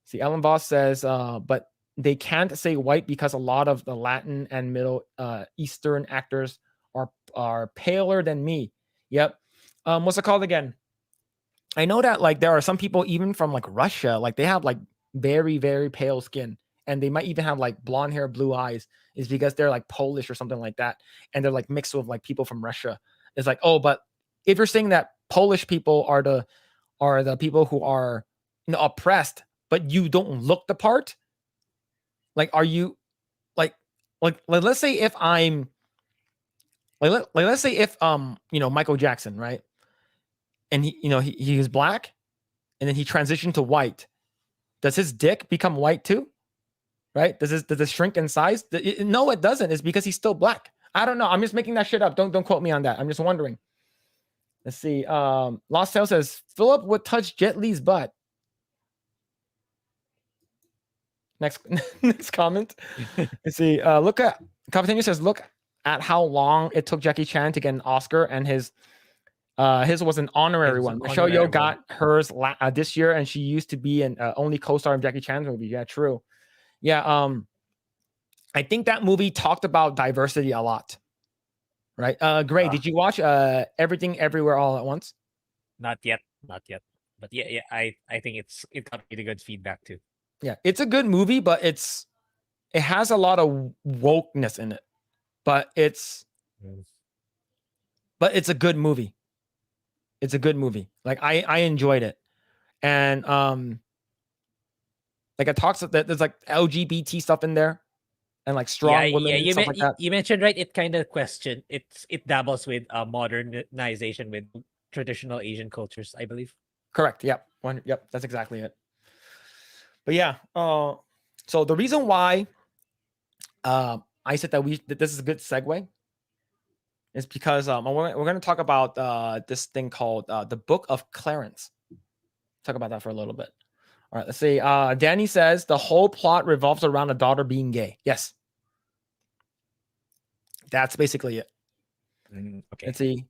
See, Ellen Voss says, but they can't say white because a lot of the Latin and Middle Eastern actors are paler than me. Yep. What's it called again? I know that like there are some people even from like Russia, like they have like very, very pale skin, and they might even have like blonde hair, blue eyes, is because they're like Polish or something like that, and they're like mixed with like people from Russia. It's like, oh, but if you're saying that Polish people are the people who are, you know, oppressed, but you don't look the part, like, are you like let's say if I'm like let's say if you know, Michael Jackson, right? And he is black, and then he transitioned to white. Does his dick become white too? Right? Does it shrink in size? No, it doesn't. It's because he's still black. I don't know. I'm just making that shit up. Don't quote me on that. I'm just wondering. Let's see. Lost Tale says Phillip would touch Jet Li's butt. Next comment. Let's see. Capitania says, look at how long it took Jackie Chan to get an Oscar, and his was an honorary one. Michelle Yeoh got hers this year, and she used to be an only co-star of Jackie Chan's movie. Yeah, true. Yeah, I think that movie talked about diversity a lot. Right? Grae, did you watch Everything Everywhere All at Once? Not yet. But yeah, I think it got really good feedback too. Yeah, it's a good movie, but it has a lot of wokeness in it. But it's a good movie. It's a good movie. Like I enjoyed it. And like Like it talks that there's like LGBT stuff in there, and like strong women and stuff like that. You mentioned, right, it kind of it dabbles with modernization with traditional Asian cultures, I believe. Correct. Yep. Yep. That's exactly it. But yeah. So the reason why I said that this is a good segue is because we're going to talk about this thing called the Book of Clarence. Talk about that for a little bit. All right. Let's see. Danny says the whole plot revolves around a daughter being gay. Yes. That's basically it. Okay. Let's see.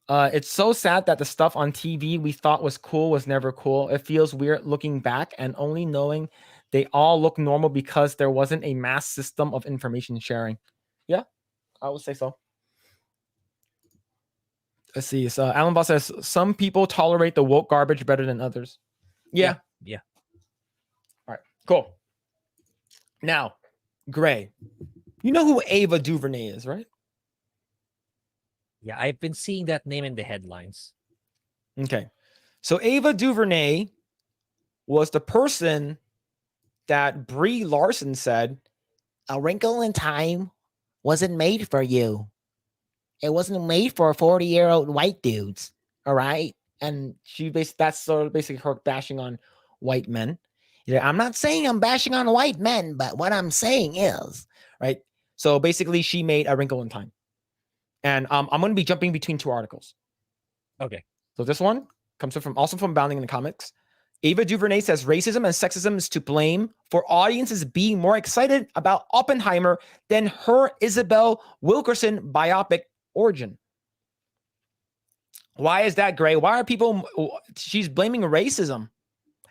It's so sad that the stuff on TV we thought was cool was never cool. It feels weird looking back and only knowing they all look normal because there wasn't a mass system of information sharing. Yeah, I would say so. Let's see. So Alan Boss says some people tolerate the woke garbage better than others. Yeah. All right, cool. Now, Grae, you know who Ava DuVernay is, right? Yeah, I've been seeing that name in the headlines. Okay. So Ava DuVernay was the person that Brie Larson said, "A Wrinkle in Time wasn't made for you. It wasn't made for 40-year-old white dudes." All right. And that's sort of basically her bashing on white men. I'm not saying I'm bashing on white men, but what I'm saying is, right? So basically she made A Wrinkle in Time. And I'm going to be jumping between two articles. Okay. So this one comes from Bounding in the Comics. Ava DuVernay says racism and sexism is to blame for audiences being more excited about Oppenheimer than her Isabel Wilkerson biopic origin. Why is that, Grae? Why are people... She's blaming racism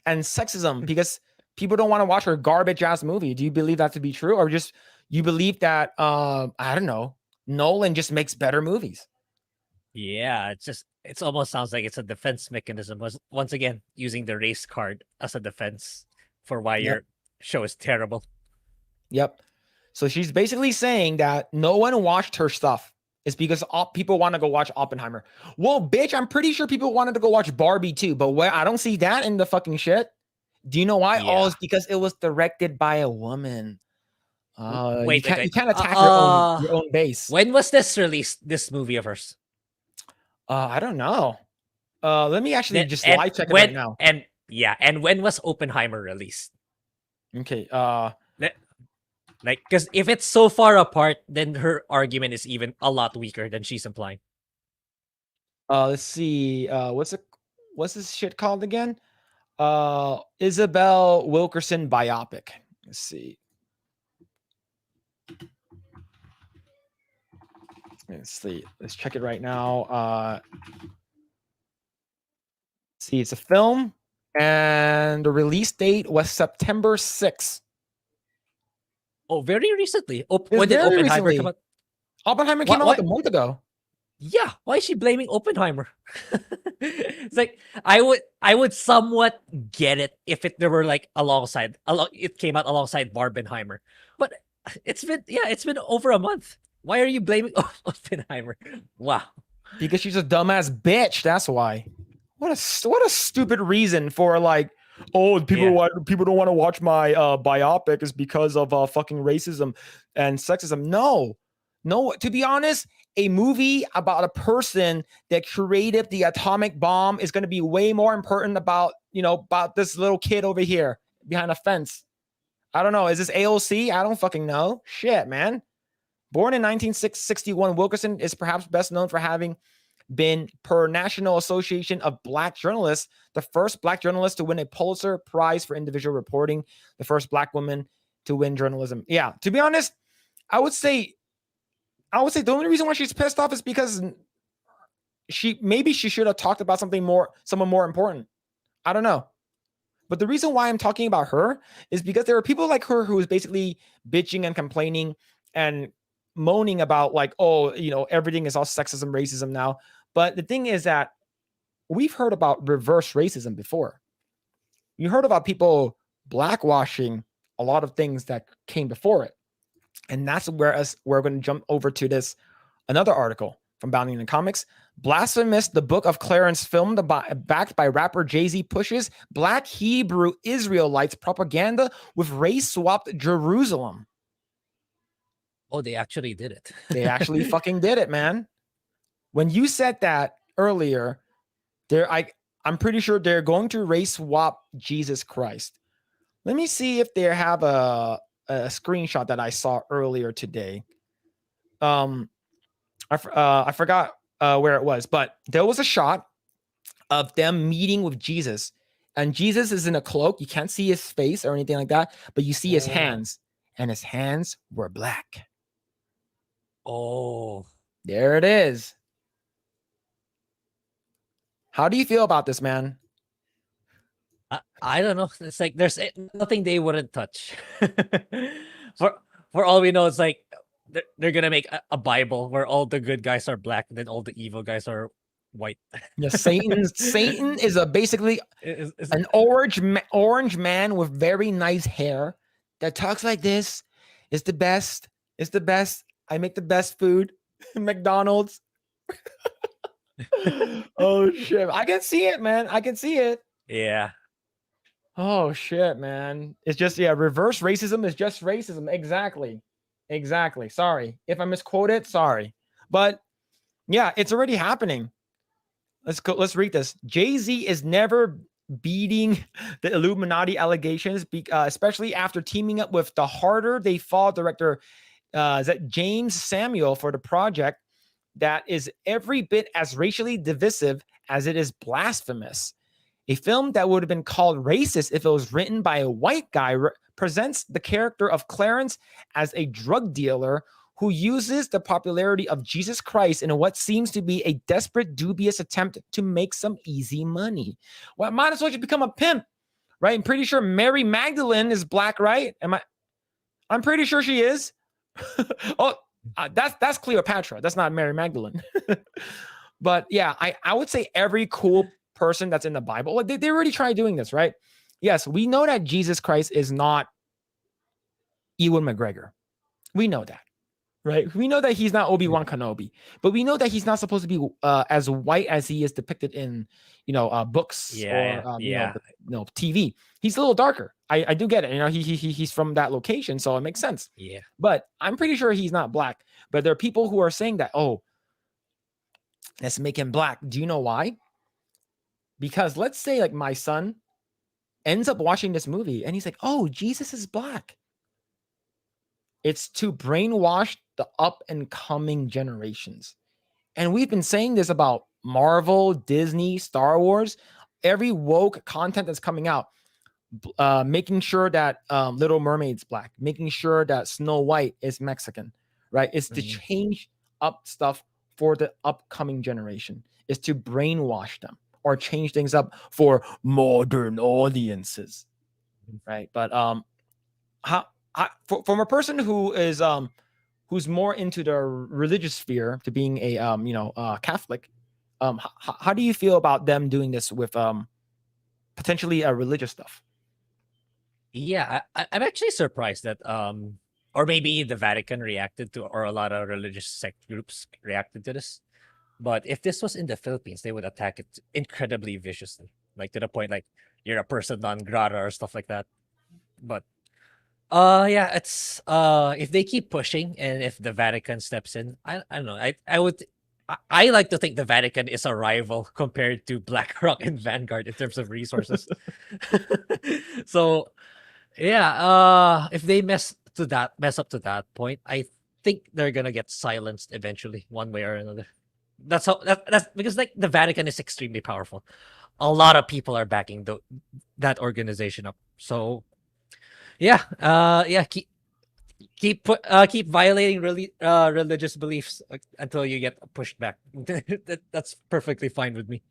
and sexism because people don't want to watch her garbage-ass movie. Do you believe that to be true? Or just you believe that, I don't know, Nolan just makes better movies? Yeah, it almost sounds like it's a defense mechanism. Once again, using the race card as a defense for why your show is terrible. Yep. So she's basically saying that no one watched her stuff. It's because people want to go watch Oppenheimer. Well, bitch, I'm pretty sure people wanted to go watch Barbie too, but where I don't see that in the fucking shit. Do you know why? Yeah. Oh, it's because it was directed by a woman. Wait, you can't attack your own base. When was this released? This movie of hers? I don't know. Let me actually live check it right now. And when was Oppenheimer released? Okay. Like, because if it's so far apart, then her argument is even a lot weaker than she's implying. Let's see. What's this shit called again? Isabel Wilkerson biopic. Let's see. Let's check it right now. See, it's a film, and the release date was September 6th. Oh, very recently. When did Oppenheimer come out? Oppenheimer came out like a month ago. Yeah, why is she blaming Oppenheimer? It's like I would somewhat get it if there were like it came out alongside Barbenheimer, but it's been over a month. Why are you blaming Oppenheimer? Wow, because she's a dumbass bitch. That's why. What a stupid reason for like, oh, people don't want to watch my biopic is because of fucking racism and sexism. No. To be honest, a movie about a person that created the atomic bomb is going to be way more important about this little kid over here behind a fence. I don't know. Is this AOC? I don't fucking know. Shit, man. Born in 1961, Wilkerson is perhaps best known for having been, per National Association of Black Journalists, the first Black journalist to win a Pulitzer Prize for individual reporting, the first Black woman to win journalism. Yeah, to be honest, I would say the only reason why she's pissed off is because she should have talked about someone more important. I don't know. But the reason why I'm talking about her is because there are people like her who is basically bitching and complaining and moaning about like, oh, everything is all sexism, racism now. But the thing is that we've heard about reverse racism before. You heard about people blackwashing a lot of things that came before it. And that's where we're going to jump over to another article. from Bounding in the Comics. Blasphemous, the Book of Clarence film backed by rapper Jay-Z pushes Black Hebrew Israelites propaganda with race-swapped Jerusalem. Oh, they actually did it. They actually fucking did it, man. When you said that earlier, I'm pretty sure they're going to race swap Jesus Christ. Let me see if they have a screenshot that I saw earlier today. I forgot where it was, but there was a shot of them meeting with Jesus, and Jesus is in a cloak. You can't see his face or anything like that, but you see his hands, and his hands were black. Oh, there it is. How do you feel about this, man? I don't know. It's like there's nothing they wouldn't touch. For all we know, it's like they're gonna make a Bible where all the good guys are black and then all the evil guys are white. Yeah, Satan is basically an orange man with very nice hair that talks like this. It's the best. It's the best. I make the best food. McDonald's. Oh shit! I can see it, man. I can see it. Yeah. Oh shit, man. It's just reverse racism is just racism. Exactly. Sorry if I misquoted. Sorry, but yeah, it's already happening. Let's go. Let's read this. Jay-Z is never beating the Illuminati allegations, especially after teaming up with the Harder They Fall director, is that James Samuel, for the project that is every bit as racially divisive as it is blasphemous. A film that would have been called racist if it was written by a white guy presents the character of Clarence as a drug dealer who uses the popularity of Jesus Christ in what seems to be a desperate, dubious attempt to make some easy money. Well, might as well just become a pimp, right? I'm pretty sure Mary Magdalene is black, right? I'm pretty sure she is. That's Cleopatra. That's not Mary Magdalene. But yeah, I would say every cool person that's in the Bible, like they already tried doing this, right? Yes, we know that Jesus Christ is not Ewan McGregor. We know that, right? We know that he's not Obi-Wan Kenobi, but we know that he's not supposed to be as white as he is depicted in, books or TV. He's a little darker. I do get it. He's from that location, so it makes sense. Yeah. But I'm pretty sure he's not black. But there are people who are saying that, oh, let's make him black. Do you know why? Because let's say like my son ends up watching this movie and he's like, oh, Jesus is black. It's to brainwash the up and coming generations. And we've been saying this about Marvel, Disney, Star Wars, every woke content that's coming out, making sure that Little Mermaid's black, making sure that Snow White is Mexican, right? It's to change up stuff for the upcoming generation, is to brainwash them or change things up for modern audiences, right? But from a person who is who's more into the religious sphere, to being a Catholic, how do you feel about them doing this with potentially religious stuff? Yeah, I'm actually surprised that or maybe the Vatican reacted to, or a lot of religious sect groups reacted to this. But if this was in the Philippines, they would attack it incredibly viciously, like to the point like you're a person non grata or stuff like that. But yeah, it's if they keep pushing and if the Vatican steps in, I don't know. I like to think the Vatican is a rival compared to BlackRock and Vanguard in terms of resources. So yeah, if they mess up to that point, I think they're gonna get silenced eventually, one way or another. That's because like the Vatican is extremely powerful. A lot of people are backing that organization up. So yeah, keep violating religious beliefs until you get pushed back. That's perfectly fine with me.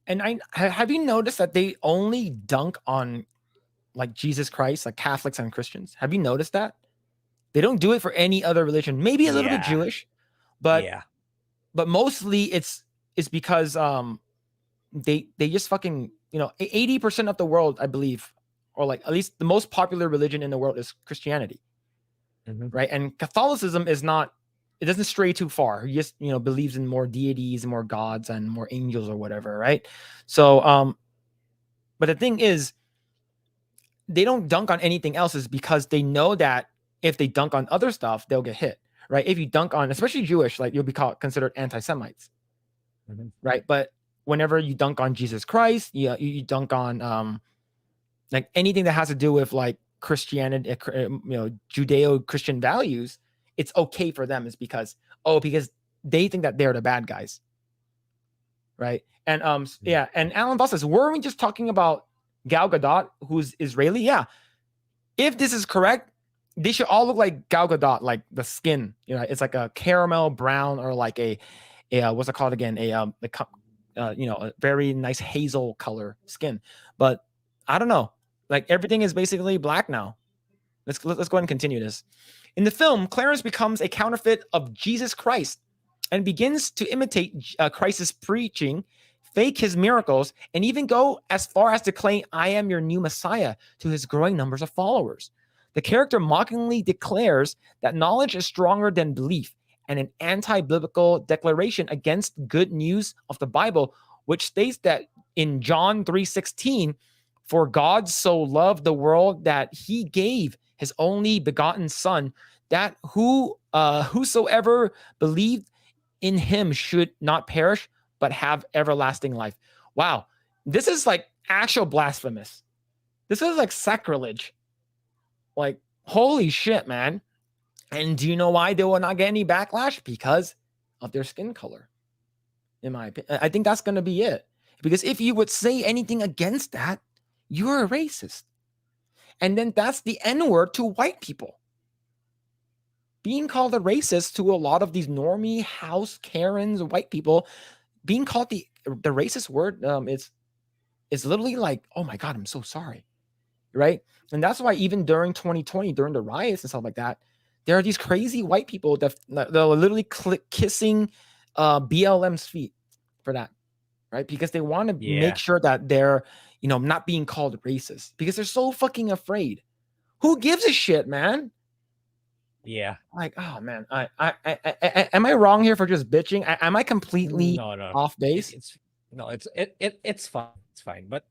And have you noticed that they only dunk on like Jesus Christ, like Catholics and Christians? Have you noticed that? They don't do it for any other religion. Maybe a little bit Jewish, but but mostly it's because they just fucking 80% of the world, I believe, or like at least the most popular religion in the world is Christianity. Right? And Catholicism is not it doesn't stray too far. He just, believes in more deities and more gods and more angels or whatever, right? So, but the thing is, they don't dunk on anything else is because they know that if they dunk on other stuff, they'll get hit, right? If you dunk on, especially Jewish, like you'll be considered anti-Semites, right? But whenever you dunk on Jesus Christ, you dunk on like anything that has to do with like Christianity, Judeo-Christian values, it's okay for them is because they think that they're the bad guys, right? And and Alan Voss says, were we just talking about Gal Gadot, who's Israeli? Yeah. If this is correct, they should all look like Gal Gadot, like the skin. It's like a caramel brown or like a what's it called again? A very nice hazel color skin. But I don't know. Like everything is basically black now. Let's go ahead and continue this. In the film, Clarence becomes a counterfeit of Jesus Christ and begins to imitate Christ's preaching, fake his miracles, and even go as far as to claim, "I am your new Messiah," to his growing numbers of followers. The character mockingly declares that knowledge is stronger than belief, and an anti-biblical declaration against good news of the Bible, which states that in John 3:16, "For God so loved the world that he gave his only begotten Son, that whosoever believed in him should not perish, but have everlasting life." Wow, this is like actual blasphemous. This is like sacrilege. Like, holy shit, man. And do you know why they will not get any backlash? Because of their skin color. In my opinion, I think that's going to be it. Because if you would say anything against that, you're a racist. And then that's the N-word to white people. Being called a racist to a lot of these normie house Karens, white people, being called the racist word, it's literally like, oh my God, I'm so sorry, right? And that's why even during 2020, during the riots and stuff like that, there are these crazy white people that are literally kissing BLM's feet for that, right? Because they want to make sure that they're, not being called racist because they're so fucking afraid. Who gives a shit, man? Yeah. Like, oh man, I am I wrong here for just bitching? Am I completely off base? It's fine. It's fine. But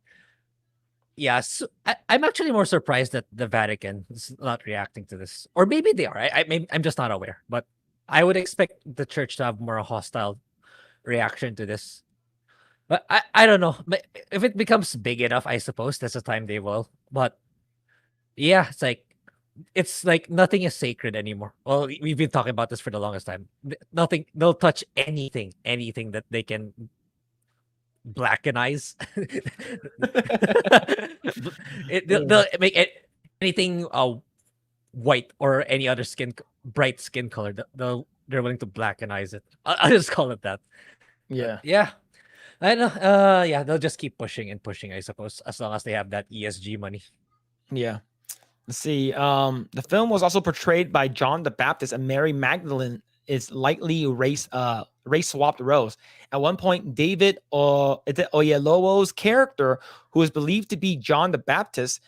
yeah, so I'm actually more surprised that the Vatican is not reacting to this, or maybe they are. I'm just not aware. But I would expect the church to have more hostile reaction to this. But I don't know. If it becomes big enough, I suppose that's the time they will. But yeah, it's like nothing is sacred anymore. Well, we've been talking about this for the longest time. Nothing, they'll touch anything that they can blackenize. They'll make anything white or any other bright skin color. They're willing to blackenize it. I'll just call it that. Yeah. But yeah. I know. Yeah, they'll just keep pushing and pushing, I suppose, as long as they have that ESG money. Yeah. Let's see. The film was also portrayed by John the Baptist, and Mary Magdalene is lightly race swapped roles. At one point, David Oyelowo's character, who is believed to be John the Baptist,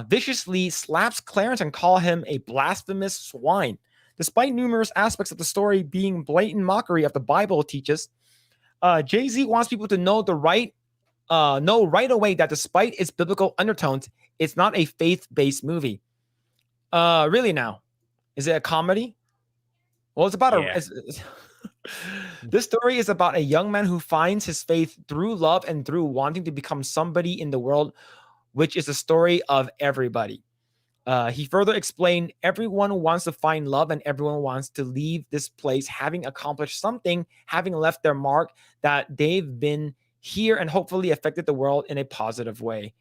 viciously slaps Clarence and calls him a blasphemous swine. Despite numerous aspects of the story being blatant mockery of the Bible teaches, Jay-Z wants people to know right away that despite its biblical undertones, it's not a faith-based movie. Really now? Is it a comedy? Well, it's about this story is about a young man who finds his faith through love and through wanting to become somebody in the world, which is the story of everybody. He further explained, everyone wants to find love and everyone wants to leave this place having accomplished something, having left their mark, that they've been here and hopefully affected the world in a positive way.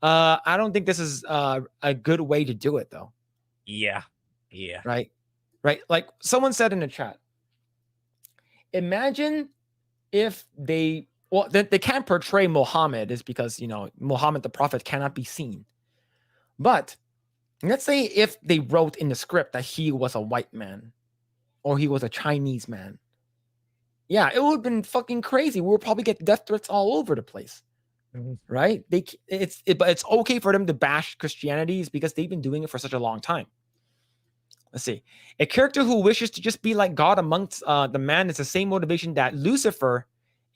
I don't think this is a good way to do it, though. Yeah. Right. Like someone said in the chat, imagine if they can't portray Muhammad is because, Muhammad the prophet cannot be seen. But let's say if they wrote in the script that he was a white man or he was a Chinese man. Yeah, it would have been fucking crazy. We would probably get death threats all over the place. Right? But it's okay for them to bash Christianity because they've been doing it for such a long time. Let's see. A character who wishes to just be like God amongst the man is the same motivation that Lucifer,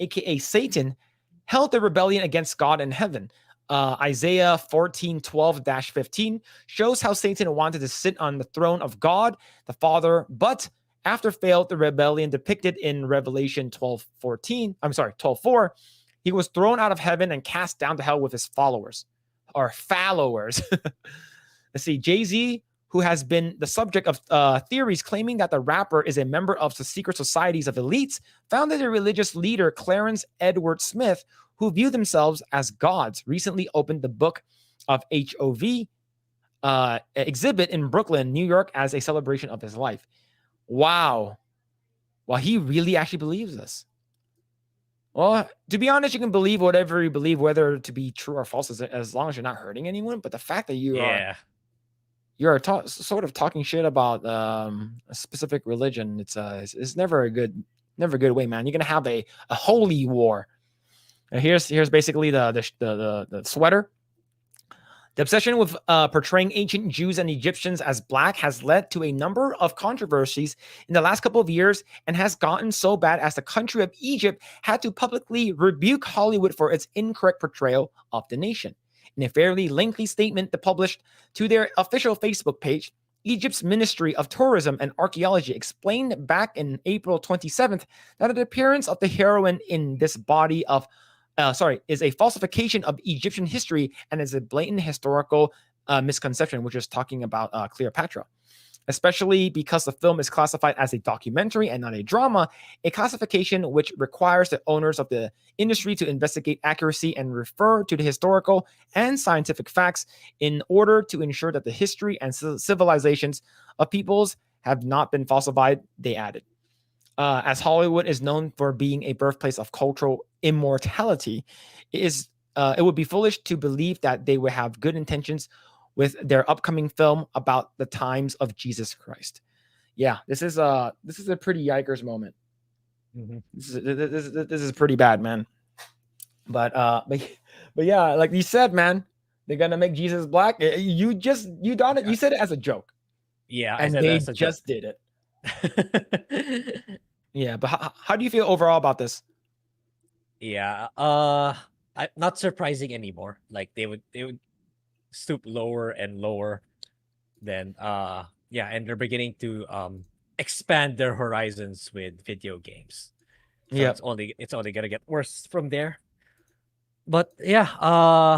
aka Satan, held the rebellion against God in heaven. Isaiah 14:12-15 shows how Satan wanted to sit on the throne of God, the Father, but after failed the rebellion depicted in Revelation 12:4, he was thrown out of heaven and cast down to hell with his followers. Let's see. Jay-Z, who has been the subject of theories claiming that the rapper is a member of the secret societies of elites, founded a religious leader, Clarence Edward Smith, who view themselves as gods, recently opened the Book of HOV exhibit in Brooklyn, New York, as a celebration of his life. Wow. Well, he really actually believes this. Well, to be honest, you can believe whatever you believe, whether to be true or false, as long as you're not hurting anyone. But the fact that you're sort of talking shit about a specific religion, it's never a good way, man. You're gonna have a holy war. And here's basically the sweater. The obsession with portraying ancient Jews and Egyptians as black has led to a number of controversies in the last couple of years and has gotten so bad as the country of Egypt had to publicly rebuke Hollywood for its incorrect portrayal of the nation. In a fairly lengthy statement published to their official Facebook page, Egypt's Ministry of Tourism and Archaeology explained back in April 27th that the appearance of the heroine in this body of is a falsification of Egyptian history and is a blatant historical misconception, which is talking about Cleopatra, especially because the film is classified as a documentary and not a drama, a classification which requires the owners of the industry to investigate accuracy and refer to the historical and scientific facts in order to ensure that the history and civilizations of peoples have not been falsified, they added. As Hollywood is known for being a birthplace of cultural immortality, it would be foolish to believe that they would have good intentions with their upcoming film about the times of Jesus Christ. Yeah, this is a pretty yikers moment. Mm-hmm. This is pretty bad, man. But yeah, like you said, man, they're gonna make Jesus black. You done it. You said it as a joke. Yeah, and they just did it. Yeah, but how do you feel overall about this? Yeah, not surprising anymore. Like they would stoop lower and lower. Then and they're beginning to expand their horizons with video games. So it's only gonna get worse from there. But yeah,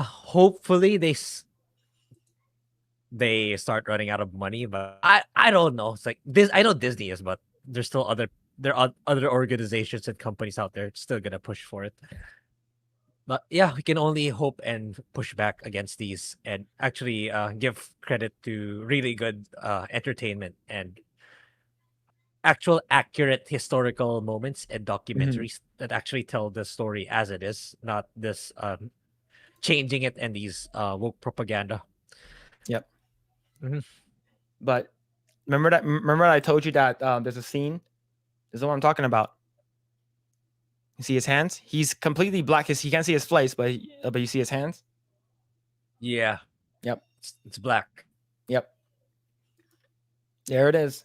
hopefully they start running out of money. But I don't know. It's like this. I know Disney is, but there's still other organizations and companies out there still gonna push for it. But yeah, we can only hope and push back against these and actually give credit to really good entertainment and actual accurate historical moments and documentaries that actually tell the story as it is, not this changing it and these woke propaganda. Yep. Mm-hmm. But remember I told you that there's a scene. This is what I'm talking about. You see his hands? He's completely black. He can't see his face, but you see his hands? Yeah. Yep. It's black. Yep. There it is.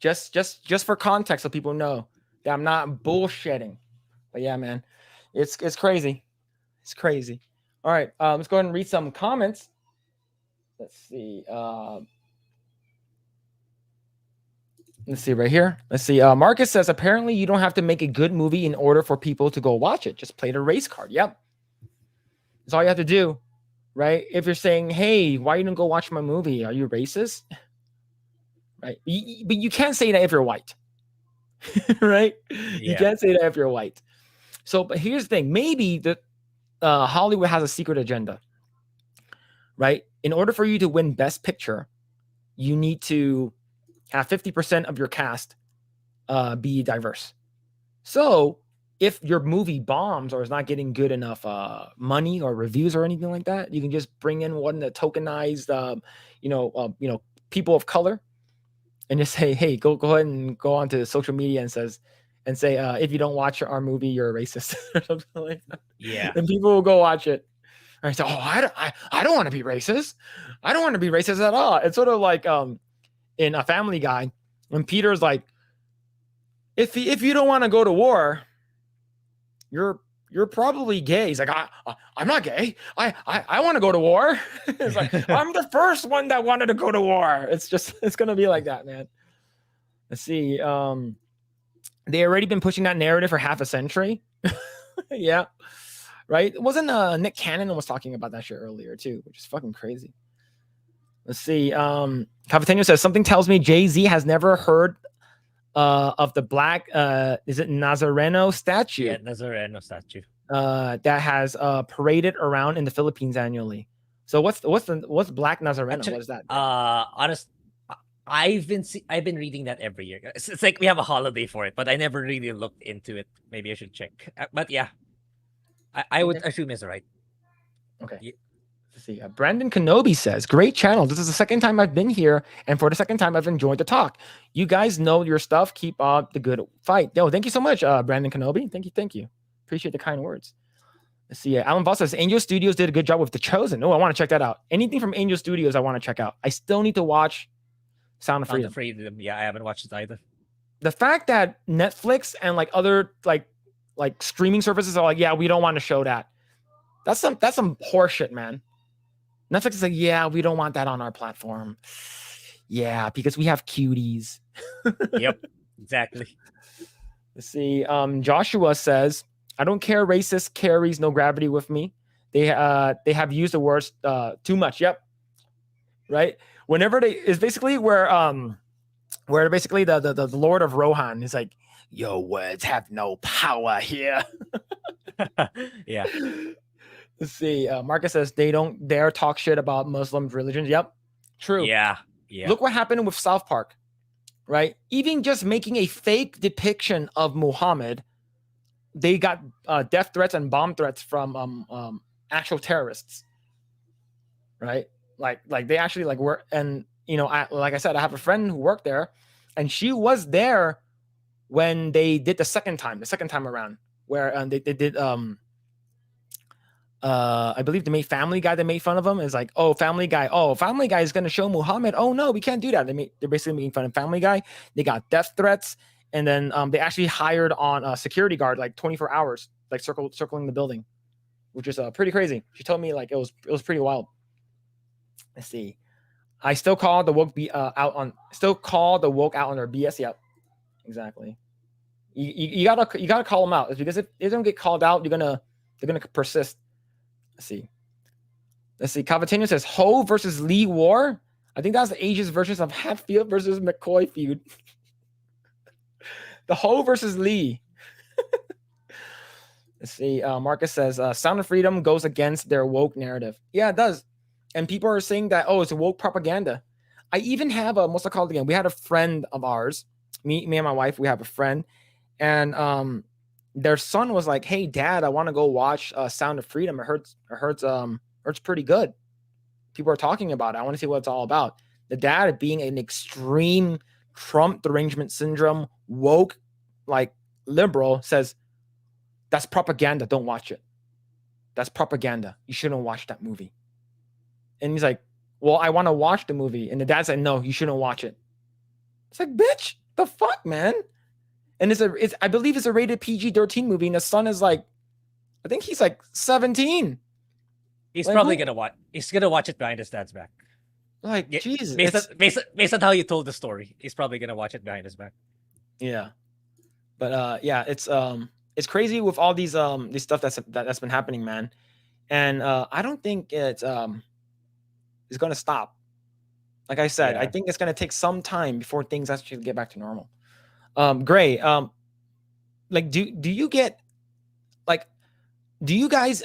Just for context, so people know that I'm not bullshitting. But yeah, man, it's crazy. It's crazy. All right, let's go ahead and read some comments. Let's see. Let's see right here. Let's see. Marcus says, apparently you don't have to make a good movie in order for people to go watch it. Just play the race card. Yep. That's all you have to do, right? If you're saying, hey, why you don't go watch my movie? Are you racist? Right. But you can't say that if you're white, right? Yeah. You can't say that if you're white. So, but here's the thing. Maybe the Hollywood has a secret agenda, right? In order for you to win Best Picture, you need to have 50% of your cast be diverse. So if your movie bombs or is not getting good enough money or reviews or anything like that, you can just bring in one that tokenized, people of color, and just say, hey, go ahead and go onto social media and say, if you don't watch our movie, you're a racist or something like that. Yeah, and people will go watch it. And I say, I don't want to be racist. I don't want to be racist at all. It's sort of like in a Family Guy when Peter's like, if you don't want to go to war, you're probably gay. He's like, I'm not gay. I want to go to war. It's like, I'm the first one that wanted to go to war. It's gonna be like that, man. Let's see. They already been pushing that narrative for half a century. Yeah. Right. It wasn't Nick Cannon was talking about that shit earlier too, which is fucking crazy. Let's see. Cavatenio says something tells me Jay-Z has never heard of the black is it Nazareno statue? Yeah, Nazareno statue. That has paraded around in the Philippines annually. So what's Black Nazareno? Actually, What is that? Honest, I've been reading that every year. It's like we have a holiday for it, but I never really looked into it. Maybe I should check. But yeah, I would assume it's right. Okay. Yeah. Let's see. Brandon Kenobi says, "Great channel. This is the second time I've been here, and for the second time, I've enjoyed the talk. You guys know your stuff. Keep up the good fight." Yo, thank you so much, Brandon Kenobi. Thank you. Appreciate the kind words. Let's see. Alan Voss says, "Angel Studios did a good job with The Chosen." Oh, I want to check that out. Anything from Angel Studios, I want to check out. I still need to watch Sound of Freedom. Yeah, I haven't watched it either. The fact that Netflix and like other like streaming services are like, yeah, we don't want to show that. That's some horseshit, man. Netflix is like, yeah, we don't want that on our platform. Yeah, because we have cuties. Yep, exactly. Let's see. Joshua says, "I don't care. Racist carries no gravity with me. They have used the words too much." Yep. Right. Whenever is basically where basically the Lord of Rohan is like, your words have no power here. Yeah. Let's see. Marcus says they don't dare talk shit about Muslim religions. Yep. True. Yeah. Look what happened with South Park, right? Even just making a fake depiction of Muhammad, they got death threats and bomb threats from actual terrorists, right? Like they actually like were, and you know, like I said, I have a friend who worked there, and she was there when they did the second time around, where they did I believe they made Family Guy that made fun of him. Is like, Family Guy is going to show Muhammad. Oh no, we can't do that. They're basically making fun of Family Guy. They got death threats, and then they actually hired on a security guard like 24 hours, like circling the building, which is pretty crazy. She told me like it was pretty wild. Let's see. I still call the woke out on their BS. Yep, exactly. You gotta call them out. It's because if they don't get called out, they're gonna persist. Let's see. Cavatinho says Ho versus Lee war. I think that's the Asia's version of Hatfield versus McCoy feud. The Ho versus Lee. Let's see. Marcus says Sound of Freedom goes against their woke narrative. Yeah, it does. And people are saying that, it's a woke propaganda. I even have what's it called again? We had a friend of ours, me and my wife, we have a friend, and their son was like, "Hey dad, I want to go watch Sound of Freedom. It hurts pretty good. People are talking about it. I want to see what it's all about." The dad, being an extreme Trump derangement syndrome, woke, like liberal, says, "That's propaganda. Don't watch it. That's propaganda. You shouldn't watch that movie." And he's like, "Well, I want to watch the movie." And the dad said, "No, you shouldn't watch it." It's like, bitch, the fuck, man. And I believe it's a rated PG-13 movie, and the son is like, I think he's like 17. He's probably gonna watch. He's gonna watch it behind his dad's back. Like, Jesus. Based on how you told the story, he's probably gonna watch it behind his back. Yeah, but yeah, it's crazy with all these stuff that's been happening, man. And I don't think it's gonna stop. Like I said, I think it's gonna take some time before things actually get back to normal. Grae, like do you get like, do you guys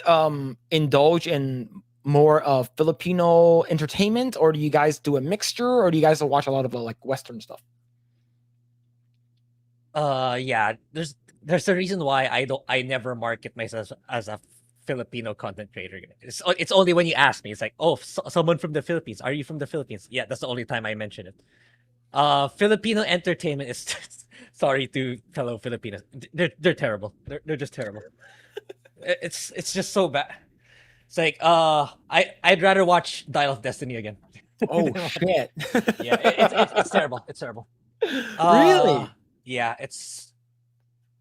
indulge in more of Filipino entertainment, or do you guys do a mixture, or do you guys watch a lot of like Western stuff? Yeah, there's a reason why I never market myself as a Filipino content creator. It's only when you ask me, it's like, someone from the Philippines. Are you from the Philippines? Yeah, that's the only time I mention it. Filipino entertainment is sorry to fellow Filipinos. They're terrible. They're just terrible. It's just so bad. It's like I'd rather watch Dial of Destiny again. Oh shit! Yeah, it's terrible. It's terrible. Really? Yeah, it's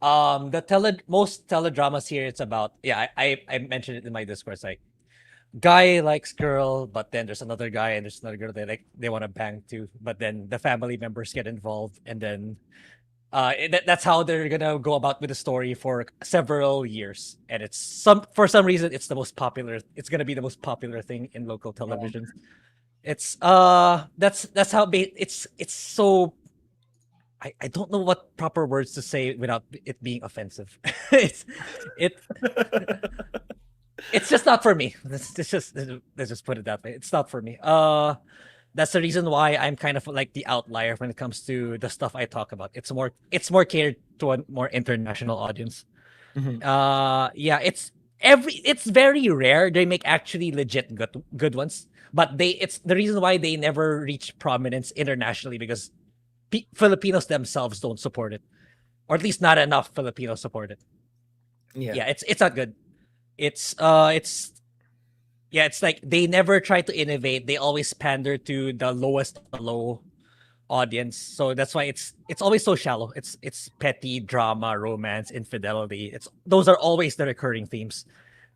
most teledramas here. It's about I mentioned it in my Discord. It's like guy likes girl, but then there's another guy and there's another girl they want to bang too, but then the family members get involved, and then that's how they're gonna go about with the story for several years, and for some reason it's it's gonna be the most popular thing in local television. It's that's how it's so I don't know what proper words to say without it being offensive. it's it it's just not for me. Let's just put it that way. It's not for me. That's the reason why I'm kind of like the outlier when it comes to the stuff I talk about. It's more catered to a more international audience. Mhm. Yeah, it's very rare they make actually legit good ones, but it's the reason why they never reach prominence internationally because Filipinos themselves don't support it, or at least not enough Filipinos support it. Yeah, it's not good. It's like they never try to innovate. They always pander to the lowest of the low audience. So that's why it's always so shallow. It's petty drama, romance, infidelity. Those are always the recurring themes.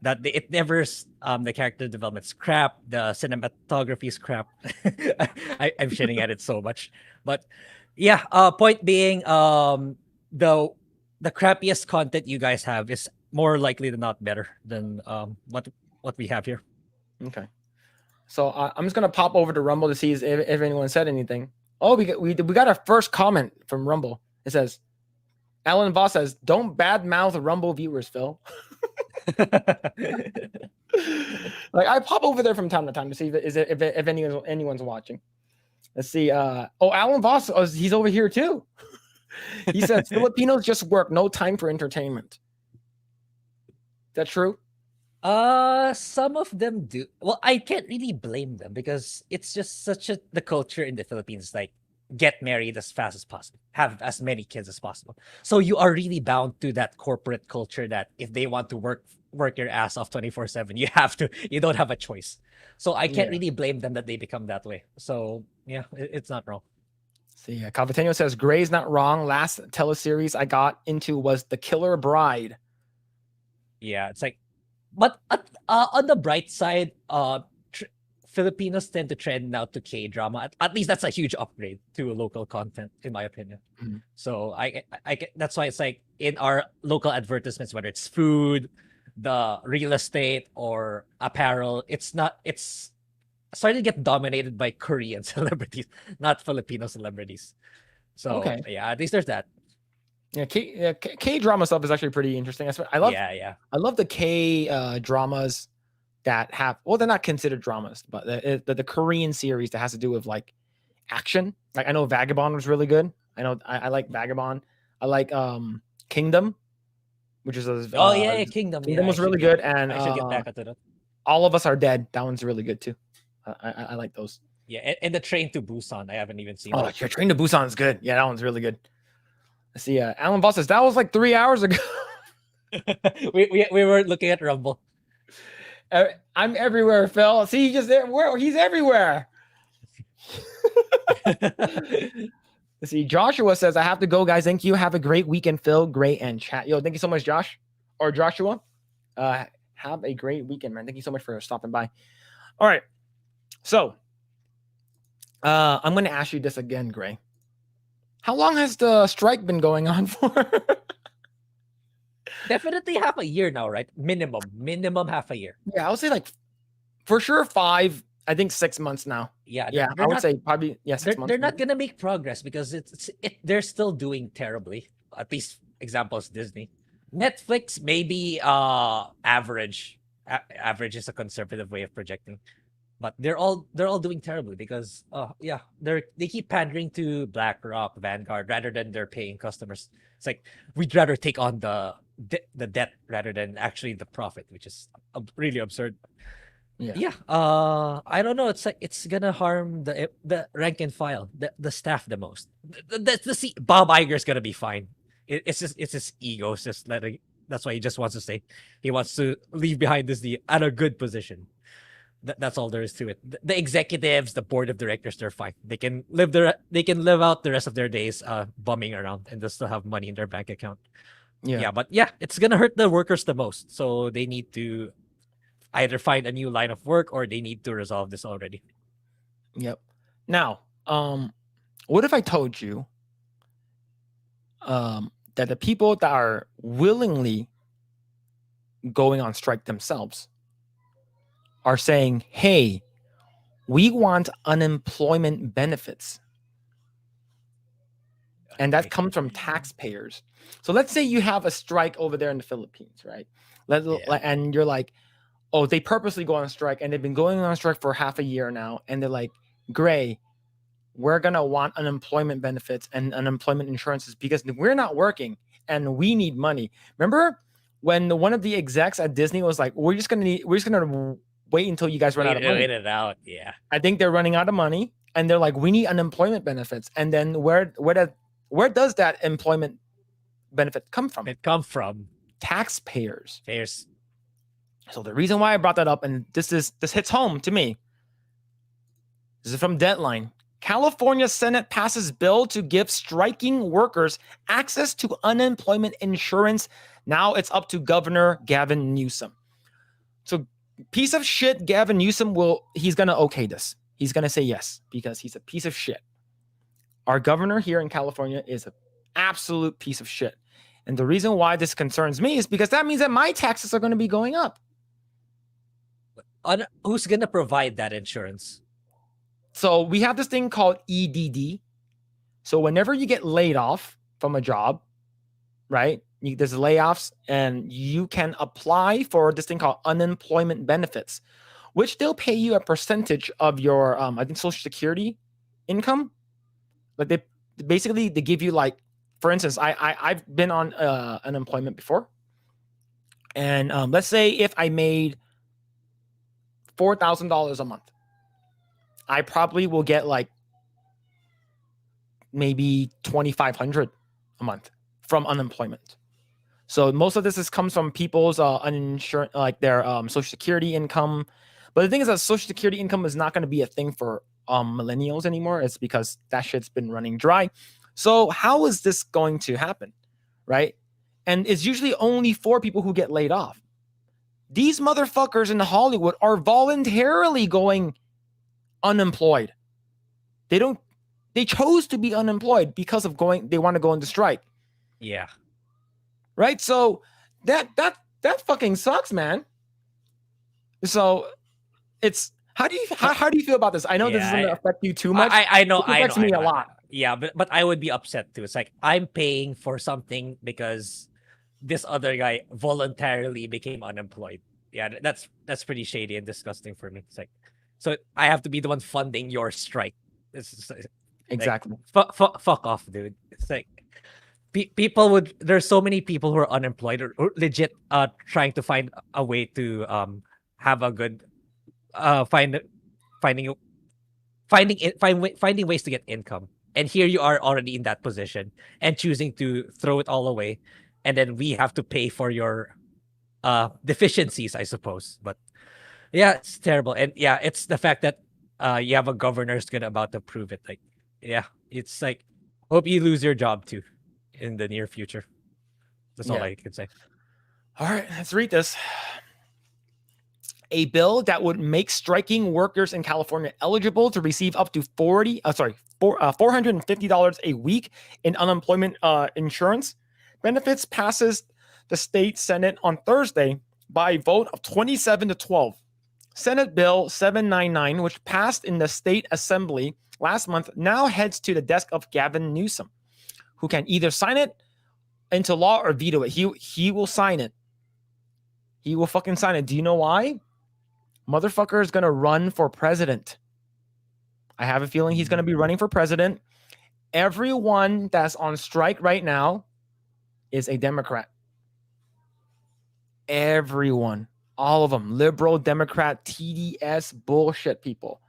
It never the character development's crap, the cinematography's crap. I'm shitting at it so much. But yeah, point being, the crappiest content you guys have is more likely than not better than what we have here. Okay. So I'm just gonna pop over to Rumble to see if anyone said anything. Oh, we got our first comment from Rumble. It says, Alan Voss says, "Don't badmouth Rumble viewers, Phil." Like I pop over there from time to time to see if anyone's watching. Let's see. Alan Voss, he's over here too. He says Filipinos just work, no time for entertainment. Is that true? Some of them do. Well, I can't really blame them because it's just the culture in the Philippines, like get married as fast as possible, have as many kids as possible. So you are really bound to that corporate culture that if they want to work your ass off 24/7, you have to. You don't have a choice. So I can't really blame them that they become that way. So yeah, it's not wrong. See, Calvitano says Grae's not wrong. Last teleseries I got into was The Killer Bride. Yeah, it's like, but on the bright side, Filipinos tend to trend now to K-drama. At least that's a huge upgrade to local content, in my opinion. Mhm. So I that's why it's like in our local advertisements, whether it's food, the real estate, or apparel, it's starting to get dominated by Korean celebrities, not Filipino celebrities. So yeah, at least there's that. Yeah, K drama stuff is actually pretty interesting. I love I love the K dramas that have, well, they're not considered dramas, but the Korean series that has to do with like action. Like I know Vagabond was really good. I know I like Vagabond. I like Kingdom, which is Kingdom. Kingdom was really good, and I should get back into that. All of Us Are Dead. That one's really good too. I like those. Yeah, and the Train to Busan, I haven't even seen. Oh, your Train to Busan is good. Yeah, that one's really good. Let's see, Alan Voss says that was like 3 hours ago. we were looking at Rumble. I'm everywhere, Phil. See, he's everywhere. Let's see, Joshua says, I have to go, guys. Thank you. Have a great weekend, Phil. Great and chat. Yo, thank you so much, Josh. Or Joshua. Have a great weekend, man. Thank you so much for stopping by. All right. So, I'm going to ask you this again, Grae. How long has the strike been going on for? Definitely half a year now, right? Minimum half a year. Yeah, I would say like for sure 5, I think 6 months now. Yeah, I would say probably 6 months. They're not gonna make progress because they're still doing terribly. At least examples Disney, Netflix maybe average. Average is a conservative way of projecting, but they're all doing terribly because they keep pandering to BlackRock, Vanguard rather than their paying customers. It's like we'd rather take on the debt rather than actually the profit, which is really absurd. I don't know. It's like it's gonna harm the rank and file, the staff the most. Bob Iger's gonna be fine. It's his ego. It's just letting. That's why he just wants to stay. He wants to leave behind Disney at a good position. That's all there is to it. The executives, the board of directors, they're fine. They can live out the rest of their days bumming around and they'll still have money in their bank account. Yeah, but yeah, it's gonna hurt the workers the most. So they need to either find a new line of work or they need to resolve this already. Yep. Now, what if I told you that the people that are willingly going on strike themselves are saying, hey, we want unemployment benefits. And that comes from taxpayers. So let's say you have a strike over there in the Philippines, right? And you're like, oh, they purposely go on strike and they've been going on strike for half a year now. And they're like, Grae, we're going to want unemployment benefits and unemployment insurances because we're not working and we need money. Remember when one of the execs at Disney was like, we're just going to wait until you guys run out of money. Wait it out. Yeah. I think they're running out of money and they're like, we need unemployment benefits. And then where does that employment benefit come from? It comes from taxpayers. Taxpayers. So the reason why I brought that up, and this hits home to me. This is from Deadline. California Senate passes bill to give striking workers access to unemployment insurance. Now it's up to Governor Gavin Newsom. So piece of shit Gavin Newsom he's going to okay this. He's going to say yes because he's a piece of shit. Our governor here in California is an absolute piece of shit. And the reason why this concerns me is because that means that my taxes are going to be going up. Who's going to provide that insurance? So we have this thing called EDD. So whenever you get laid off from a job, right? There's layoffs and you can apply for this thing called unemployment benefits, which they'll pay you a percentage of your, I think, Social Security income. Like they give you, like, for instance, I've been on unemployment before. And let's say if I made $4,000 a month, I probably will get like maybe $2,500 a month from unemployment. So most of this comes from people's uninsured, like their Social Security income. But the thing is that Social Security income is not going to be a thing for millennials anymore. It's because that shit's been running dry. So how is this going to happen, right? And it's usually only for people who get laid off. These motherfuckers in Hollywood are voluntarily going unemployed. They chose to be unemployed because of they want to go into strike. Yeah. Right? So that fucking sucks, man. So it's how do you feel about this? I know this isn't going to affect you too much. I know. It affects me a lot. Yeah, but I would be upset too. It's like I'm paying for something because this other guy voluntarily became unemployed. Yeah, that's pretty shady and disgusting for me. It's like, so I have to be the one funding your strike. Exactly. Like, fuck off, dude. It's like there's so many people who are unemployed or legit trying to find a way to have a good finding ways to get income. And here you are already in that position and choosing to throw it all away. And then we have to pay for your deficiencies, I suppose. But yeah, it's terrible. And yeah, it's the fact that you have a governor who's about to prove it. Like, yeah, it's like, hope you lose your job too in the near future. That's all I can say. All right, let's read this. A bill that would make striking workers in California eligible to receive up to $450 a week in unemployment insurance benefits passes the state Senate on Thursday by a vote of 27-12. Senate Bill 799, which passed in the state assembly last month, now heads to the desk of Gavin Newsom, who can either sign it into law or veto it. He will sign it. He will fucking sign it. Do you know why? Motherfucker is going to run for president. I have a feeling he's going to be running for president. Everyone that's on strike right now is a Democrat. Everyone. All of them. Liberal, Democrat, TDS, bullshit people.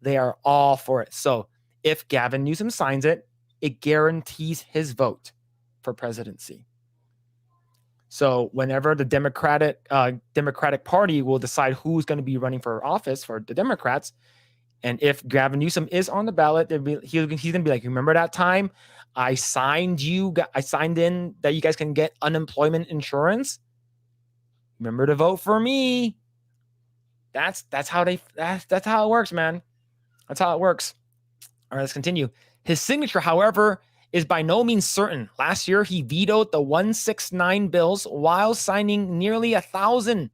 They are all for it. So if Gavin Newsom signs it, it guarantees his vote for presidency. So whenever the Democratic Party will decide who's going to be running for office for the Democrats, and if Gavin Newsom is on the ballot, he's going to be like, remember that time I signed in that you guys can get unemployment insurance? Remember to vote for me. That's how it works, man. That's how it works. All right, let's continue. His signature, however, is by no means certain. Last year, he vetoed the 169 bills while signing nearly 1,000.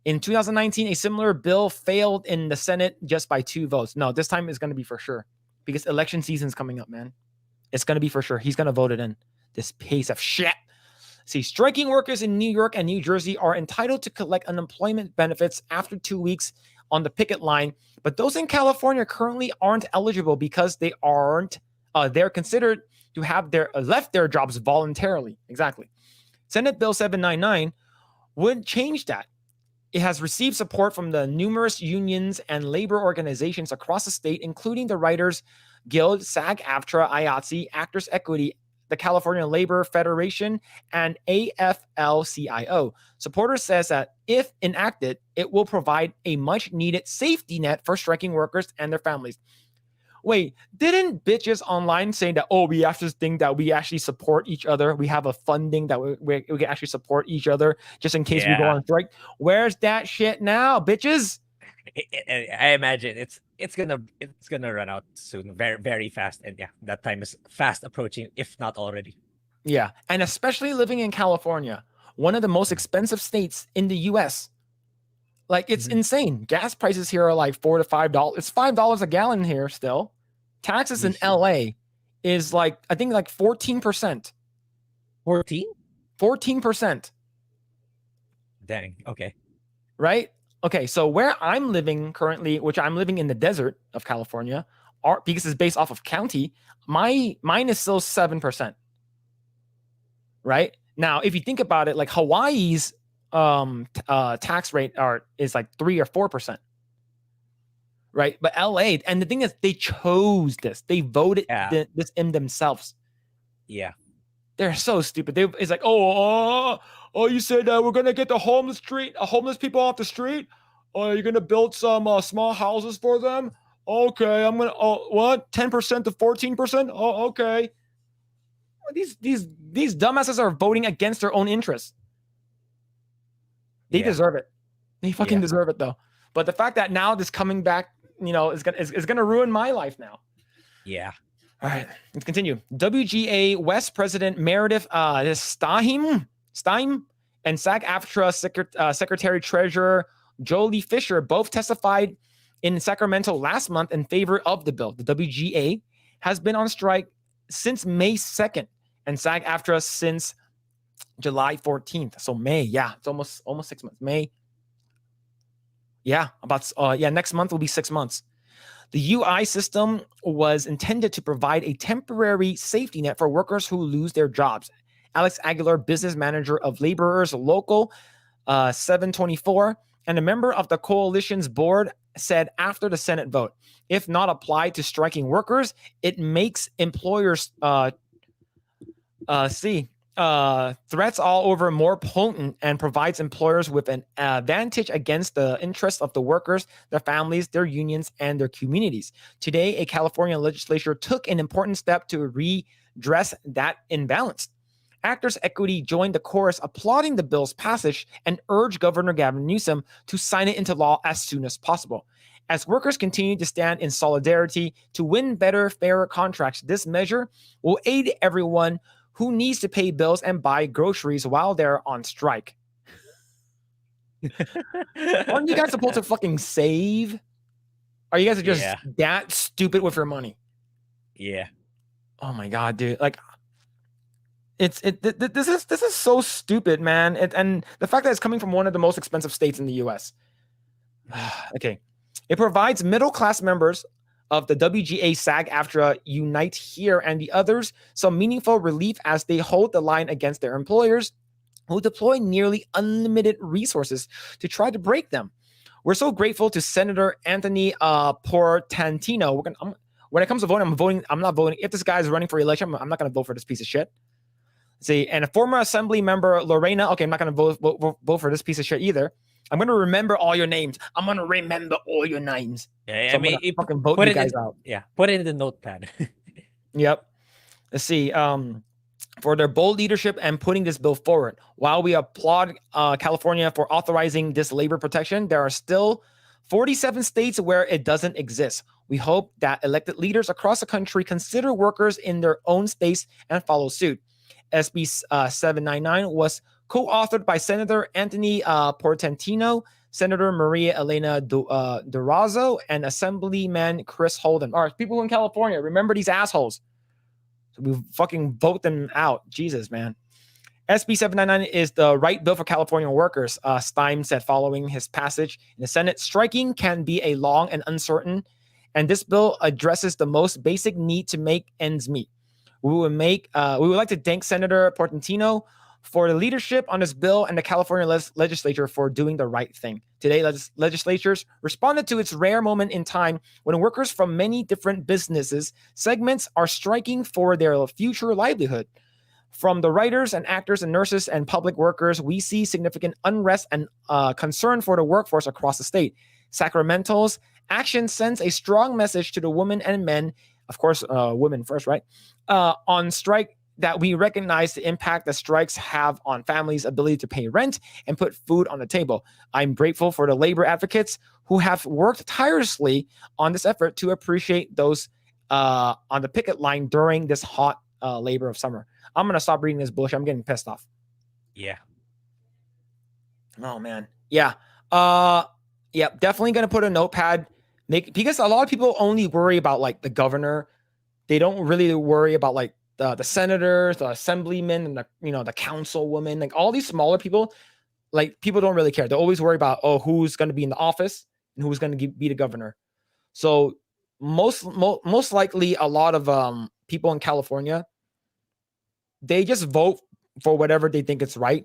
In 2019, a similar bill failed in the Senate just by 2 votes. No, this time it's going to be for sure because election season's coming up, man. It's going to be for sure. He's going to vote it in. This piece of shit. See, striking workers in New York and New Jersey are entitled to collect unemployment benefits after 2 weeks on the picket line, but those in California currently aren't eligible because they aren't. They're considered to have left their jobs voluntarily. Exactly. Senate Bill 799 would change that. It has received support from the numerous unions and labor organizations across the state, including the Writers Guild, SAG-AFTRA, IATSE, Actors Equity, the California Labor Federation, and AFL-CIO. Supporters says that if enacted, it will provide a much-needed safety net for striking workers and their families. Wait, didn't bitches online say that, oh, we have to think that we actually support each other? We have a funding that we can actually support each other just in case we go on strike. Where's that shit now, bitches? I imagine it's gonna run out soon, very very fast, and yeah, that time is fast approaching, if not already. Yeah, and especially living in California, one of the most expensive states in the U.S. Like it's insane. Gas prices here are like $4 to $5. It's $5 a gallon here still. Taxes in LA is like I think like 14%. 14%. Dang. Okay. Right. Okay, so where I'm living currently, which I'm living in the desert of California, because it's based off of county, mine is still 7%. Right? Now, if you think about it, like Hawaii's tax rate is like 3 or 4%. Right? But LA, and the thing is, they chose this. They voted this in themselves. Yeah. They're so stupid. It's like, oh, you said we're gonna get the homeless people off the street. Oh, you're gonna build some small houses for them. Okay, I'm gonna. Oh, what? 10% to 14%. Oh, okay. These dumbasses are voting against their own interests. They deserve it. They fucking deserve it though. But the fact that now this coming back, is gonna ruin my life now. Yeah. All right, let's continue. WGA West President Meredith Stein and SAG-AFTRA Secretary Treasurer Jolie Fisher both testified in Sacramento last month in favor of the bill. The WGA has been on strike since May 2nd and SAG-AFTRA since July 14th. So May, it's almost 6 months. May, next month will be 6 months. The UI system was intended to provide a temporary safety net for workers who lose their jobs. Alex Aguilar, business manager of Laborers Local 724, and a member of the coalition's board, said after the Senate vote, if not applied to striking workers, it makes employers threats all over more potent and provides employers with an advantage against the interests of the workers, their families, their unions, and their communities. Today, a California legislature took an important step to redress that imbalance. Actors Equity joined the chorus applauding the bill's passage and urged Governor Gavin Newsom to sign it into law as soon as possible. As workers continue to stand in solidarity to win better, fairer contracts, this measure will aid everyone who needs to pay bills and buy groceries while they're on strike. Aren't you guys supposed to fucking save? Or you guys are just that stupid with your money? Yeah. Oh my God, dude. Like, this is so stupid, man. And the fact that it's coming from one of the most expensive states in the U.S. Okay. It provides middle-class members of the WGA SAG-AFTRA Unite Here and the others some meaningful relief as they hold the line against their employers who deploy nearly unlimited resources to try to break them. We're so grateful to Senator Anthony Portantino. When it comes to voting, I'm not voting. If this guy is running for election, I'm not going to vote for this piece of shit. See, and a former assembly member, Lorena. Okay, I'm not going to vote for this piece of shit either. I'm going to remember all your names. I'm going to remember all your names. Yeah, So I mean, fucking vote you guys out. Yeah, put it in the notepad. Yep. Let's see. For their bold leadership and putting this bill forward. While we applaud California for authorizing this labor protection, there are still 47 states where it doesn't exist. We hope that elected leaders across the country consider workers in their own states and follow suit. SB 799 was co-authored by Senator Anthony Portantino, Senator Maria Elena Durazo, and Assemblyman Chris Holden. All right, people in California, remember these assholes. So we fucking vote them out. Jesus, man. SB 799 is the right bill for California workers, Stein said following his passage in the Senate. Striking can be a long and uncertain, and this bill addresses the most basic need to make ends meet. We would like to thank Senator Portantino for the leadership on this bill and the California legislature for doing the right thing. Today, legislatures responded to its rare moment in time when workers from many different businesses segments are striking for their future livelihood. From the writers and actors and nurses and public workers, we see significant unrest and concern for the workforce across the state. Sacramento's action sends a strong message to the women and men, of course, women first, right? On strike, that we recognize the impact that strikes have on families' ability to pay rent and put food on the table. I'm grateful for the labor advocates who have worked tirelessly on this effort to appreciate those on the picket line during this hot labor of summer. I'm going to stop reading this bullshit. I'm getting pissed off. Yeah. Oh, man. Yeah. Yeah, definitely going to put a notepad. Because a lot of people only worry about like the governor. They don't really worry about like the senators, the assemblymen, and the councilwoman, like all these smaller people. Like people don't really care. They always worry about who's going to be in the office and who's going to be the governor. So most likely a lot of people in California, they just vote for whatever they think is right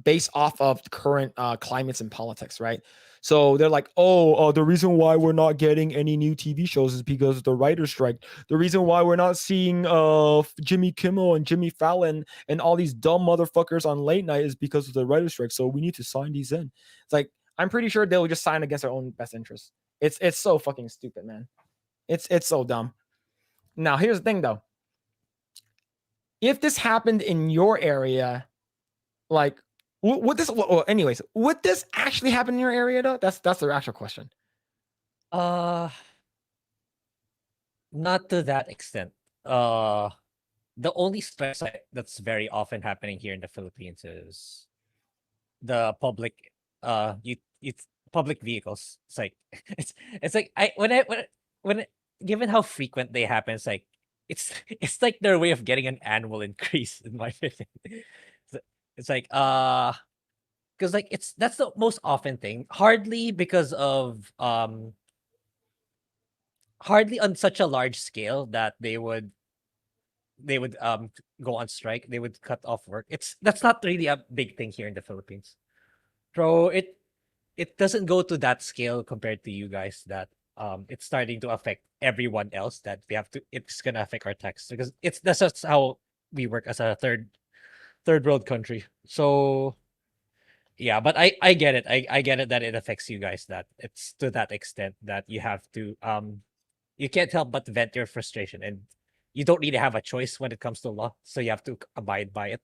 based off of the current climates and politics, right? So they're like, the reason why we're not getting any new TV shows is because of the writer's strike. The reason why we're not seeing Jimmy Kimmel and Jimmy Fallon and all these dumb motherfuckers on late night is because of the writer's strike. So we need to sign these in. It's like, I'm pretty sure they'll just sign against their own best interests. It's so fucking stupid, man. It's so dumb. Now, here's the thing, though. If this happened in your area, like, would this actually happen in your area though? That's the actual question. Not to that extent. The only stress that's very often happening here in the Philippines is the public it's public vehicles. It's like it's like given how frequent they happen, it's like it's like their way of getting an annual increase, in my opinion. It's like because like that's the most often thing. Hardly because of hardly on such a large scale that they would go on strike. They would cut off work. That's not really a big thing here in the Philippines. So it doesn't go to that scale compared to you guys that it's starting to affect everyone else, that it's gonna affect our tax, because that's just how we work as a third world country. So yeah, but I get it. I get it that it affects you guys, that it's to that extent that you have to you can't help but vent your frustration, and you don't really have a choice when it comes to law, so you have to abide by it.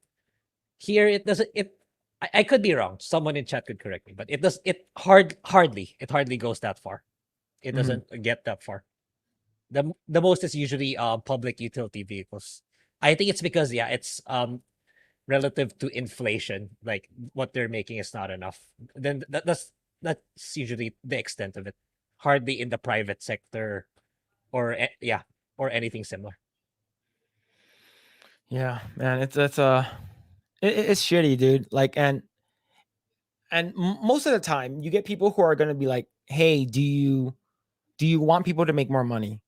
Here it doesn't I could be wrong. Someone in chat could correct me, but it hardly goes that far. It doesn't get that far. The most is usually public utility vehicles. I think it's because it's relative to inflation, like what they're making is not enough. Then that's usually the extent of it. Hardly in the private sector or anything similar. Yeah, man, it's shitty, dude. Like, and most of the time you get people who are going to be like, hey, do you want people to make more money?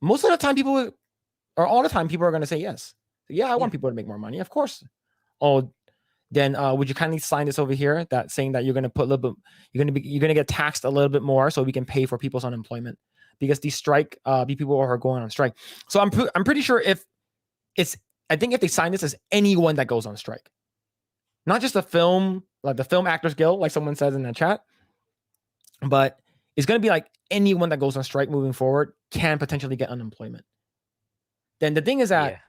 Most of the time all the time people are going to say yes. Yeah, I want people to make more money, of course. Oh, then would you kindly sign this over here, that saying that you're going to put a little bit, you're going to get taxed a little bit more so we can pay for people's unemployment, because these people are going on strike. So I'm pretty sure if it's I think if they sign this as anyone that goes on strike, not just the film Actors Guild, like someone says in the chat, but it's going to be like anyone that goes on strike moving forward can potentially get unemployment. Then the thing is that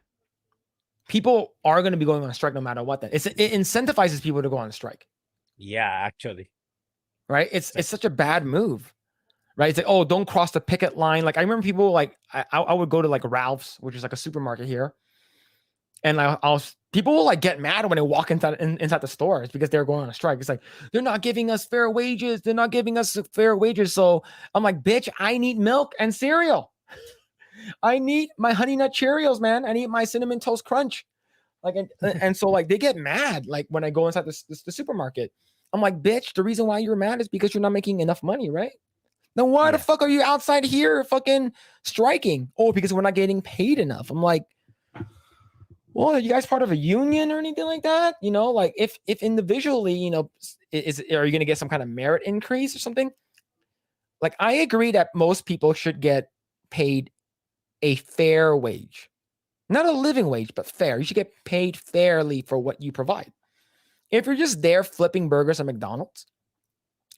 people are going to be going on strike no matter what. Then it incentivizes people to go on strike. Yeah, actually. Right? It's such a bad move. Right? It's like, oh, don't cross the picket line. Like I remember people like I would go to like Ralph's, which is like a supermarket here, and people will like get mad when they walk inside the stores because they're going on a strike. It's like they're not giving us fair wages. They're not giving us fair wages. So I'm like, bitch, I need milk and cereal. I need my Honey Nut Cheerios, man. I need my Cinnamon Toast Crunch. Like, and so like they get mad like when I go inside the supermarket. I'm like, bitch, the reason why you're mad is because you're not making enough money, right? Then why the fuck are you outside here fucking striking? Oh, because we're not getting paid enough. I'm like, well, are you guys part of a union or anything like that? You know, like if individually, you know, are you going to get some kind of merit increase or something? Like I agree that most people should get paid a fair wage, not a living wage, but fair. You should get paid fairly for what you provide. If you're just there flipping burgers at McDonald's,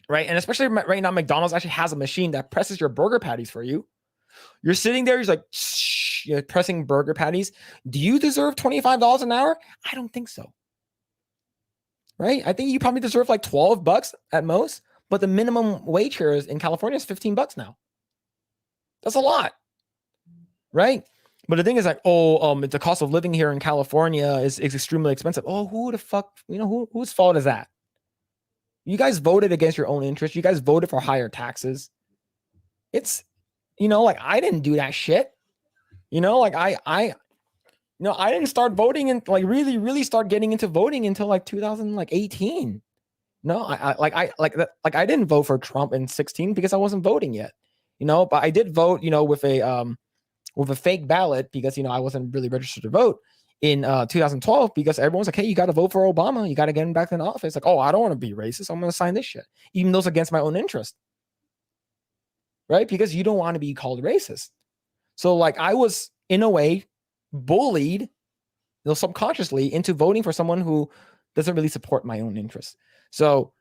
right? And especially right now, McDonald's actually has a machine that presses your burger patties for you. You're sitting there, you're like, you're pressing burger patties. Do you deserve $25 an hour? I don't think so. Right? I think you probably deserve like $12 at most, but the minimum wage here in California is $15 now. That's a lot. Right? But the thing is like, the cost of living here in California is extremely expensive. Oh, who the fuck, you know, whose fault is that? You guys voted against your own interest. You guys voted for higher taxes. It's, you know, like I didn't do that shit. You know, like I didn't start voting and like really start getting into voting until like 2018. No, I didn't vote for Trump in 2016 because I wasn't voting yet. You know, but I did vote, you know, with a fake ballot because, you know, I wasn't really registered to vote in 2012 because everyone's like, hey, you got to vote for Obama. You got to get him back in office. Like, oh, I don't want to be racist. I'm going to sign this shit, even though it's against my own interest. Right? Because you don't want to be called racist. So like I was in a way bullied, you know, subconsciously into voting for someone who doesn't really support my own interests. So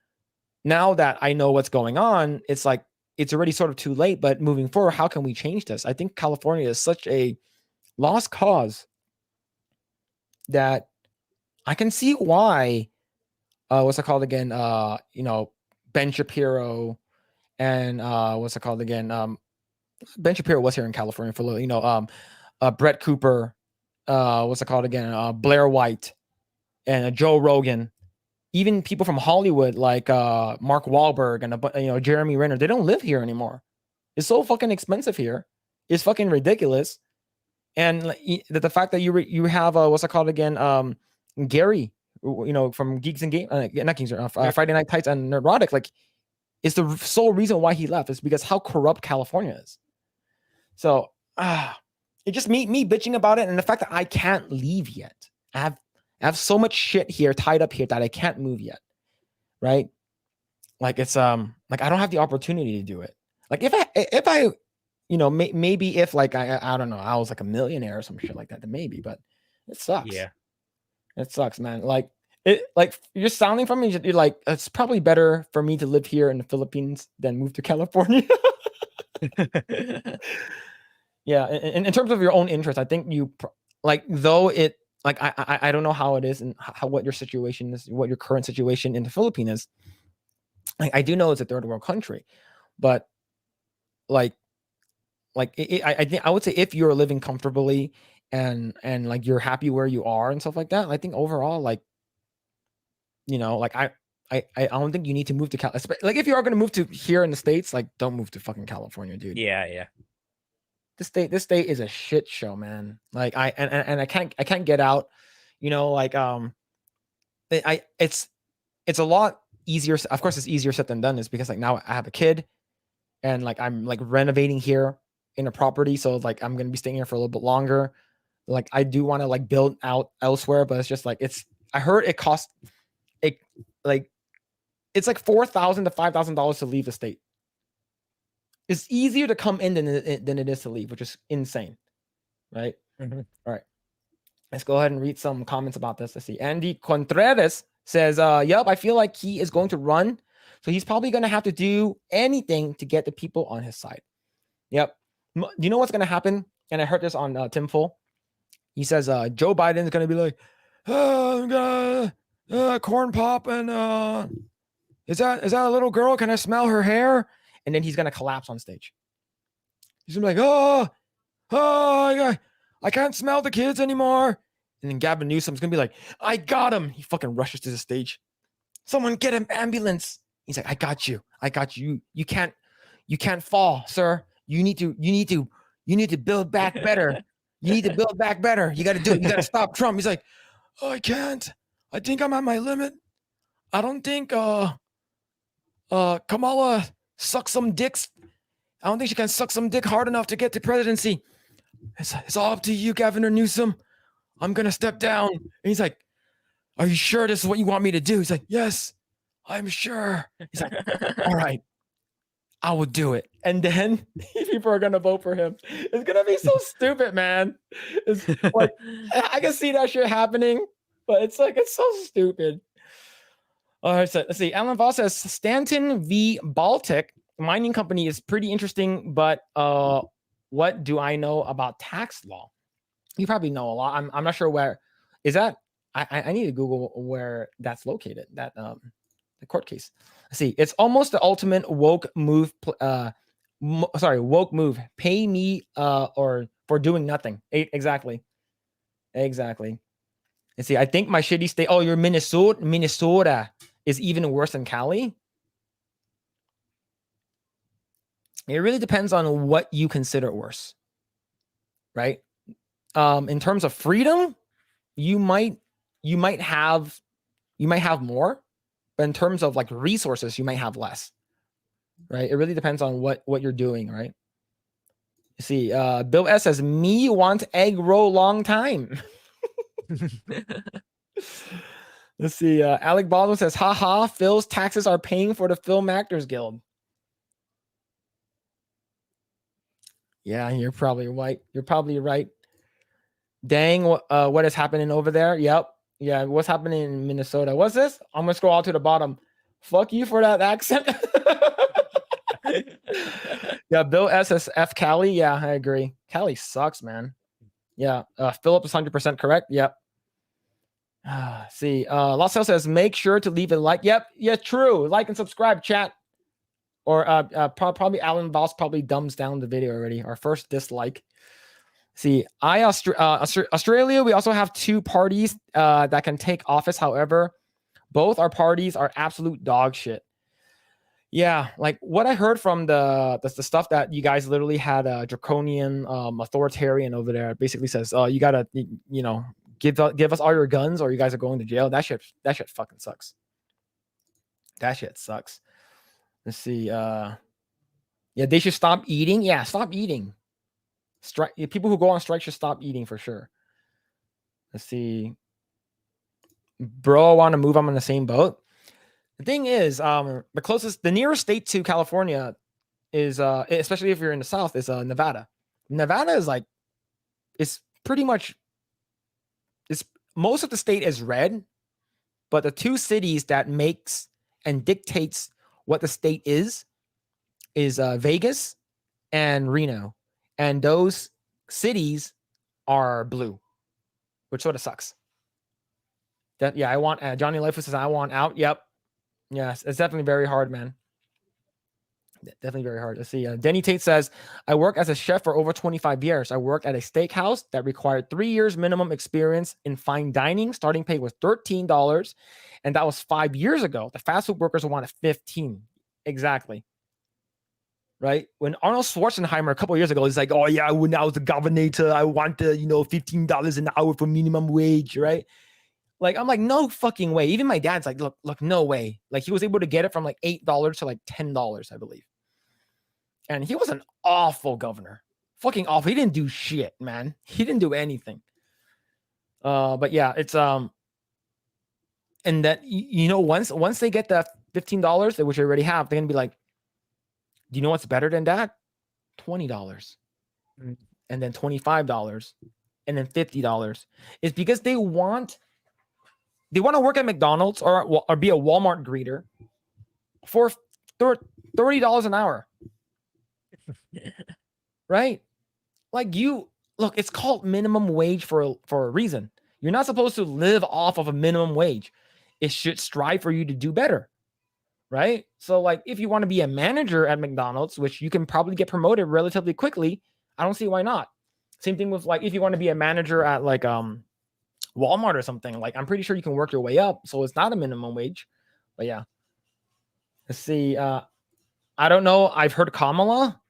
now that I know what's going on, it's like, it's already sort of too late, but moving forward, how can we change this? I think California is such a lost cause that I can see why, what's it called again? You know, Ben Shapiro and what's it called again? Ben Shapiro was here in California for a little, you know, Brett Cooper, what's it called again? Blair White and Joe Rogan, even people from Hollywood like Mark Wahlberg and you know, Jeremy Renner, they don't live here anymore. It's so fucking expensive here. It's fucking ridiculous. And the fact that you have what's it called again? Gary, you know, from Geeks and Game, not Geeks, Friday Night Tights and Neurotic, like, is the sole reason why he left is because how corrupt California is. So it just me bitching about it, and the fact that I can't leave yet. I have so much shit here tied up here that I can't move yet. Right? Like it's like I don't have the opportunity to do it. Like if I you know, maybe if like I don't know, I was like a millionaire or some shit like that, then maybe, but it sucks. Yeah. It sucks, man. Like you're sounding from me, you're like, it's probably better for me to live here in the Philippines than move to California. Yeah, in terms of your own interest, I think you like, though it like I don't know how it is and what your situation is, what your current situation in the Philippines is. Like, I do know it's a third world country, but I think I would say if you're living comfortably and like you're happy where you are and stuff like that, I think overall, like, you know, like I don't think you need to move to like if you are going to move to here in the States, like don't move to fucking California, dude. Yeah. This state is a shit show, man. Like I can't get out, you know, like it's a lot easier. Of course it's easier said than done, is because like now I have a kid and like I'm like renovating here in a property, so like I'm gonna be staying here for a little bit longer. Like I do want to like build out elsewhere, but it's just like I heard it costs it's like $4,000 to $5,000 to leave the state. It's easier to come in than it is to leave, which is insane, right? Mm-hmm. All right. Let's go ahead and read some comments about this. Let's see. Andy Contreras says, yup, I feel like he is going to run. So he's probably going to have to do anything to get the people on his side. Yep. Do you know what's going to happen? And I heard this on Tim Full. He says Joe Biden is going to be like, corn pop and is that a little girl? Can I smell her hair? And then he's going to collapse on stage. He's going to be like, I can't smell the kids anymore. And then Gavin Newsom's going to be like, I got him. He fucking rushes to the stage. Someone get an ambulance. He's like, I got you. You can't fall, sir. You need to build back better. You need to build back better. You got to do it. You got to stop Trump. He's like, oh, I can't. I think I'm at my limit. I don't think Kamala sucks some dicks. I don't think she can suck some dick hard enough to get to presidency. It's all up to you, Governor Newsom. I'm going to step down. And he's like, are you sure this is what you want me to do? He's like, yes, I'm sure. He's like, all right, I will do it. And then people are going to vote for him. It's going to be so stupid, man. It's like, I can see that shit happening, but it's like, it's so stupid. All right, so let's see. Alan Voss says, Stanton v. Baltic mining company is pretty interesting, but what do I know about tax law? You probably know a lot. I'm not sure where is that. I need to Google where that's located. That the court case. Let's see. It's almost the ultimate woke move. Woke move. Pay me or for doing nothing. Exactly. Let's see. I think my shitty state. Oh, you're Minnesota. Minnesota is even worse than Cali. It really depends on what you consider worse, right? In terms of freedom, you might have more, but in terms of like resources, you might have less, right? It really depends on what you're doing, right? You see, Bill S says, me want egg roll long time. Let's see. Alec Baldwin says, haha, Phil's taxes are paying for the Film Actors Guild. Yeah, you're probably right. You're probably right. Dang, what is happening over there? Yep. Yeah, what's happening in Minnesota? What's this? I'm going to scroll all to the bottom. Fuck you for that accent. Yeah, Bill SSF Cali. Yeah, I agree. Cali sucks, man. Yeah, Phillip is 100% correct. Yep. See, Losel says, make sure to leave a like. Yep. Yeah, true. Like and subscribe, chat. Or probably Alan Voss probably dumbs down the video already. Our first dislike. See, Australia, we also have 2 parties that can take office. However, both our parties are absolute dog shit. Yeah, like what I heard from the stuff that you guys literally had a draconian authoritarian over there basically says, you gotta, give us all your guns or you guys are going to jail. That shit fucking sucks. That shit sucks. Let's see. Yeah, they should stop eating. Yeah, stop eating. Strike. People who go on strike should stop eating for sure. Let's see. Bro, I want to move. I'm on the same boat. The thing is, the nearest state to California is, especially if you're in the South, is Nevada. Nevada is like, it's pretty much, most of the state is red, but the 2 cities that makes and dictates what the state is Vegas and Reno. And those cities are blue, which sort of sucks. Yeah, I want, Johnny Life says, I want out. Yep. Yes, it's definitely very hard, man. Definitely very hard. Let's see. Denny Tate says, I work as a chef for over 25 years. I work at a steakhouse that required 3 years minimum experience in fine dining. Starting pay was $13. And that was 5 years ago. The fast food workers wanted 15. Exactly. Right? When Arnold Schwarzenegger a couple of years ago, he's like, oh yeah, when I was the governor, I want $15 an hour for minimum wage, right? Like, I'm like, no fucking way. Even my dad's like, look, no way. Like, he was able to get it from like $8 to like $10, I believe. And he was an awful governor. Fucking awful. He didn't do shit, man. He didn't do anything. But yeah, it's and that once they get that $15, which they already have, they're gonna be like, do you know what's better than that? $20. And then $25. and then $50 is because they want to work at McDonald's or be a Walmart greeter for $30 an hour. Right? Like look, it's called minimum wage for a reason. You're not supposed to live off of a minimum wage. It should strive for you to do better. Right? So like if you want to be a manager at McDonald's, which you can probably get promoted relatively quickly, I don't see why not. Same thing with like if you want to be a manager at like Walmart or something, like I'm pretty sure you can work your way up. So it's not a minimum wage. But yeah. Let's see. I don't know. I've heard Kamala.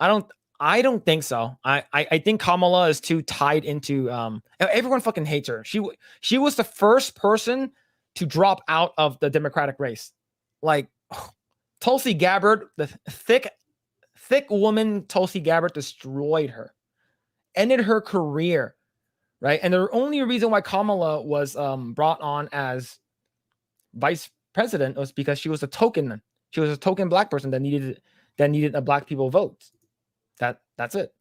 I don't think so. I think Kamala is too tied into everyone fucking hates her. She was the first person to drop out of the Democratic race. Like Tulsi Gabbard, the thick woman Tulsi Gabbard destroyed her, ended her career, right? And the only reason why Kamala was brought on as vice president was because she was a token black person that needed a black people vote. That's it.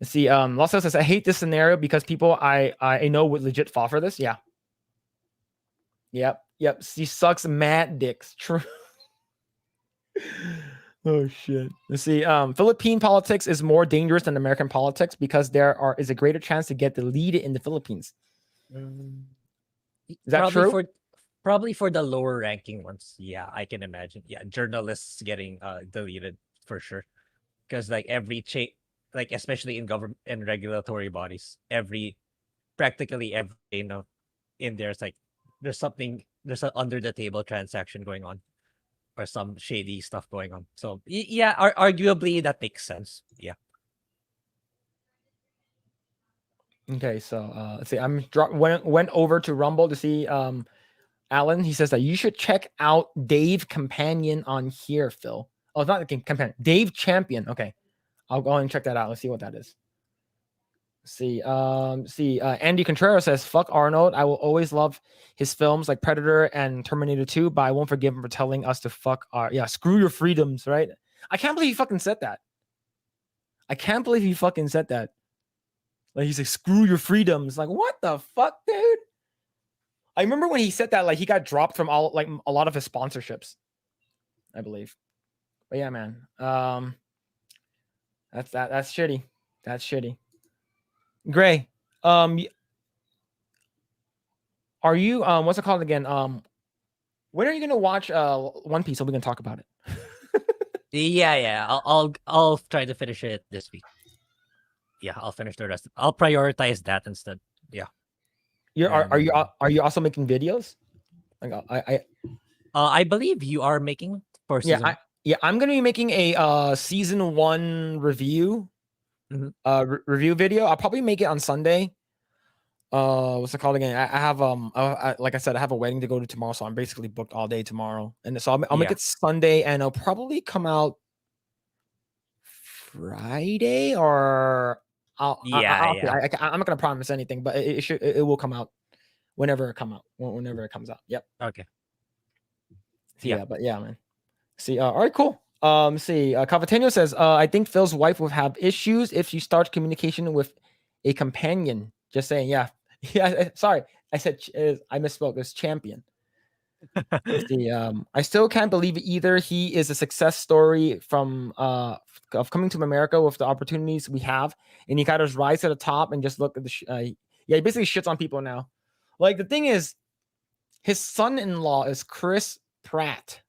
Let's see. Lost says, I hate this scenario because people I know would legit fall for this. Yeah. Yep. She sucks mad dicks. True. Oh shit. Let's see. Philippine politics is more dangerous than American politics because there is a greater chance to get deleted in the Philippines. Is that true? Probably for the lower ranking ones. Yeah, I can imagine. Yeah, journalists getting deleted for sure. Because like like especially in government and regulatory bodies, practically every in there's like there's an under the table transaction going on or some shady stuff going on. So yeah, arguably that makes sense. Yeah. Okay, so let's see. Went over to Rumble to see Alan. He says that you should check out Dave Companion on here, Phil. Oh, it's not the Companion. Dave Champion. Okay. I'll go and check that out. Let's see what that is. See, Andy Contreras says, fuck Arnold. I will always love his films like Predator and Terminator 2, but I won't forgive him for telling us to screw your freedoms, right? I can't believe he fucking said that. Like he's like, screw your freedoms. Like, what the fuck, dude? I remember when he said that, like he got dropped from a lot of his sponsorships, I believe. But yeah, man. That's shitty. That's shitty. Grae, are you what's it called again? When are you gonna watch One Piece so we can talk about it? Yeah. I'll try to finish it this week. Yeah, I'll finish the rest. I'll prioritize that instead. Yeah. Are you also making videos? Like I believe you are making for season. I'm gonna be making a season 1 review. Review video. I'll probably make it on Sunday. What's it called again? I have like I said, I have a wedding to go to tomorrow, so I'm basically booked all day tomorrow. And so I'll make it Sunday, and it'll probably come out Friday or I'm not gonna promise anything, but it will come out whenever it comes out. Yep. Okay. Yeah, but yeah, man. See, all right, cool. Cavateno says, I think Phil's wife will have issues if she starts communication with a companion. Just saying, yeah. Sorry, I said I misspoke. It's champion. I still can't believe it either. He is a success story of coming to America with the opportunities we have, and he kind of rise to the top and just look at he basically shits on people now. Like the thing is, his son-in-law is Chris Pratt.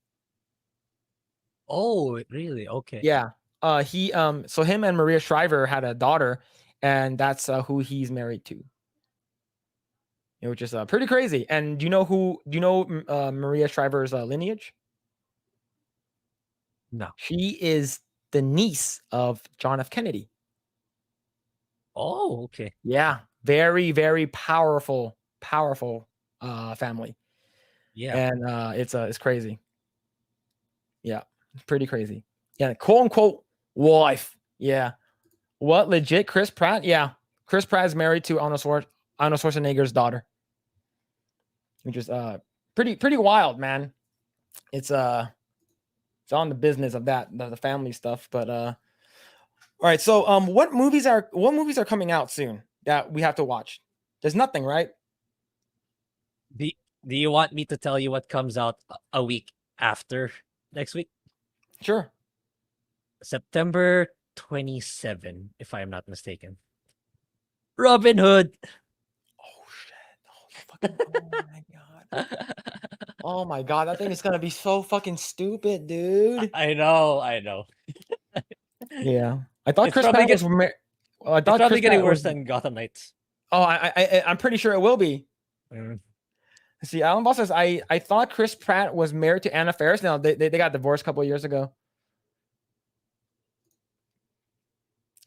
Oh, really? Okay. Yeah. So him and Maria Shriver had a daughter, and that's who he's married to. Which is pretty crazy. And do you know Maria Shriver's lineage? No. She is the niece of John F. Kennedy. Oh, okay. Yeah. Very, very powerful family. Yeah. And it's crazy. Yeah. It's pretty crazy. Yeah. Quote unquote wife. Yeah. What, legit? Chris Pratt? Yeah. Chris Pratt is married to Arnold Schwarzenegger's daughter. Which is pretty wild, man. It's on the business of that, the family stuff. But all right. So what movies are coming out soon that we have to watch? There's nothing, right? Do you want me to tell you what comes out a week after next week? Sure. September 27, if I am not mistaken. Robin Hood. Oh shit! Oh my god! Oh my god! That thing is gonna be so fucking stupid, dude. I know. Yeah, I thought It's Chris probably Pratt was. I It's thought probably Chris getting Pratt worse was. than Gotham Knights. Oh, I'm pretty sure it will be. Mm. See, Alan Boss says I thought Chris Pratt was married to Anna Faris. Now they got divorced a couple of years ago.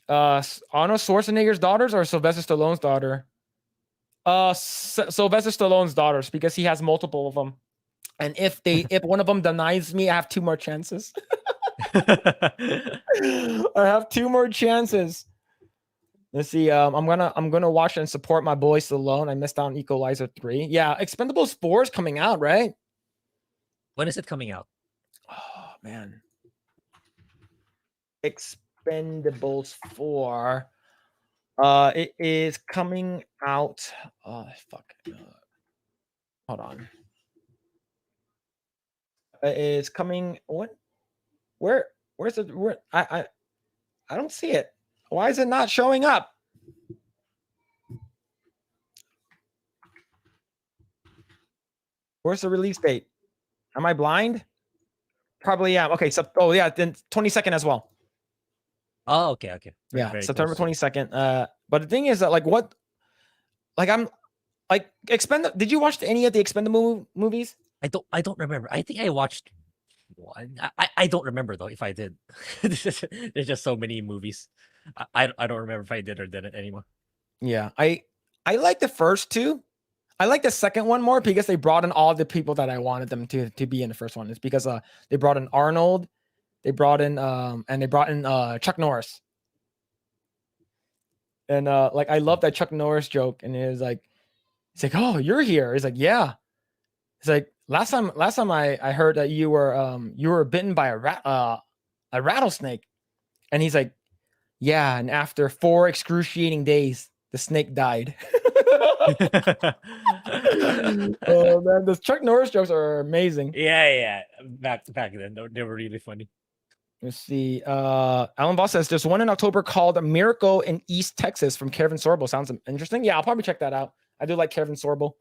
Arnold Schwarzenegger's daughters or Sylvester Stallone's daughter? Sylvester Stallone's daughters, because he has multiple of them. And if one of them denies me, I have 2 more chances. I have 2 more chances. Let's see. I'm gonna watch and support my boy Stallone. I missed out on Equalizer 3. Yeah, Expendables 4 is coming out, right? When is it coming out? Oh man. Expendables 4. It is coming out. Oh fuck. Hold on. It's coming. What? Where's it? Where? I don't see it. Why is it not showing up? Where's the release date? Am I blind? Probably am. Okay, so then 22nd as well. Oh, okay. Yeah, Very September close. 22nd. But the thing is that I'm like did you watch any of the Expendable movies? I don't remember. I think I watched one. I don't remember though if I did. There's just so many movies. I don't remember if I did or didn't anymore. Yeah, I like the first 2. I like the second one more because they brought in all the people that I wanted them to be in the first one. It's because they brought in Arnold, they brought in Chuck Norris. And like I love that Chuck Norris joke, and it's like, oh, you're here. He's like, yeah. It's like last time I heard that you were bitten by a rattlesnake, and he's like, yeah. And after 4 excruciating days, the snake died. Oh man, those Chuck Norris jokes are amazing. Yeah. Back then, they were really funny. Let's see. Alan Boss says there's one in October called A Miracle in East Texas from Kevin Sorbo. Sounds interesting. Yeah, I'll probably check that out. I do like Kevin Sorbo.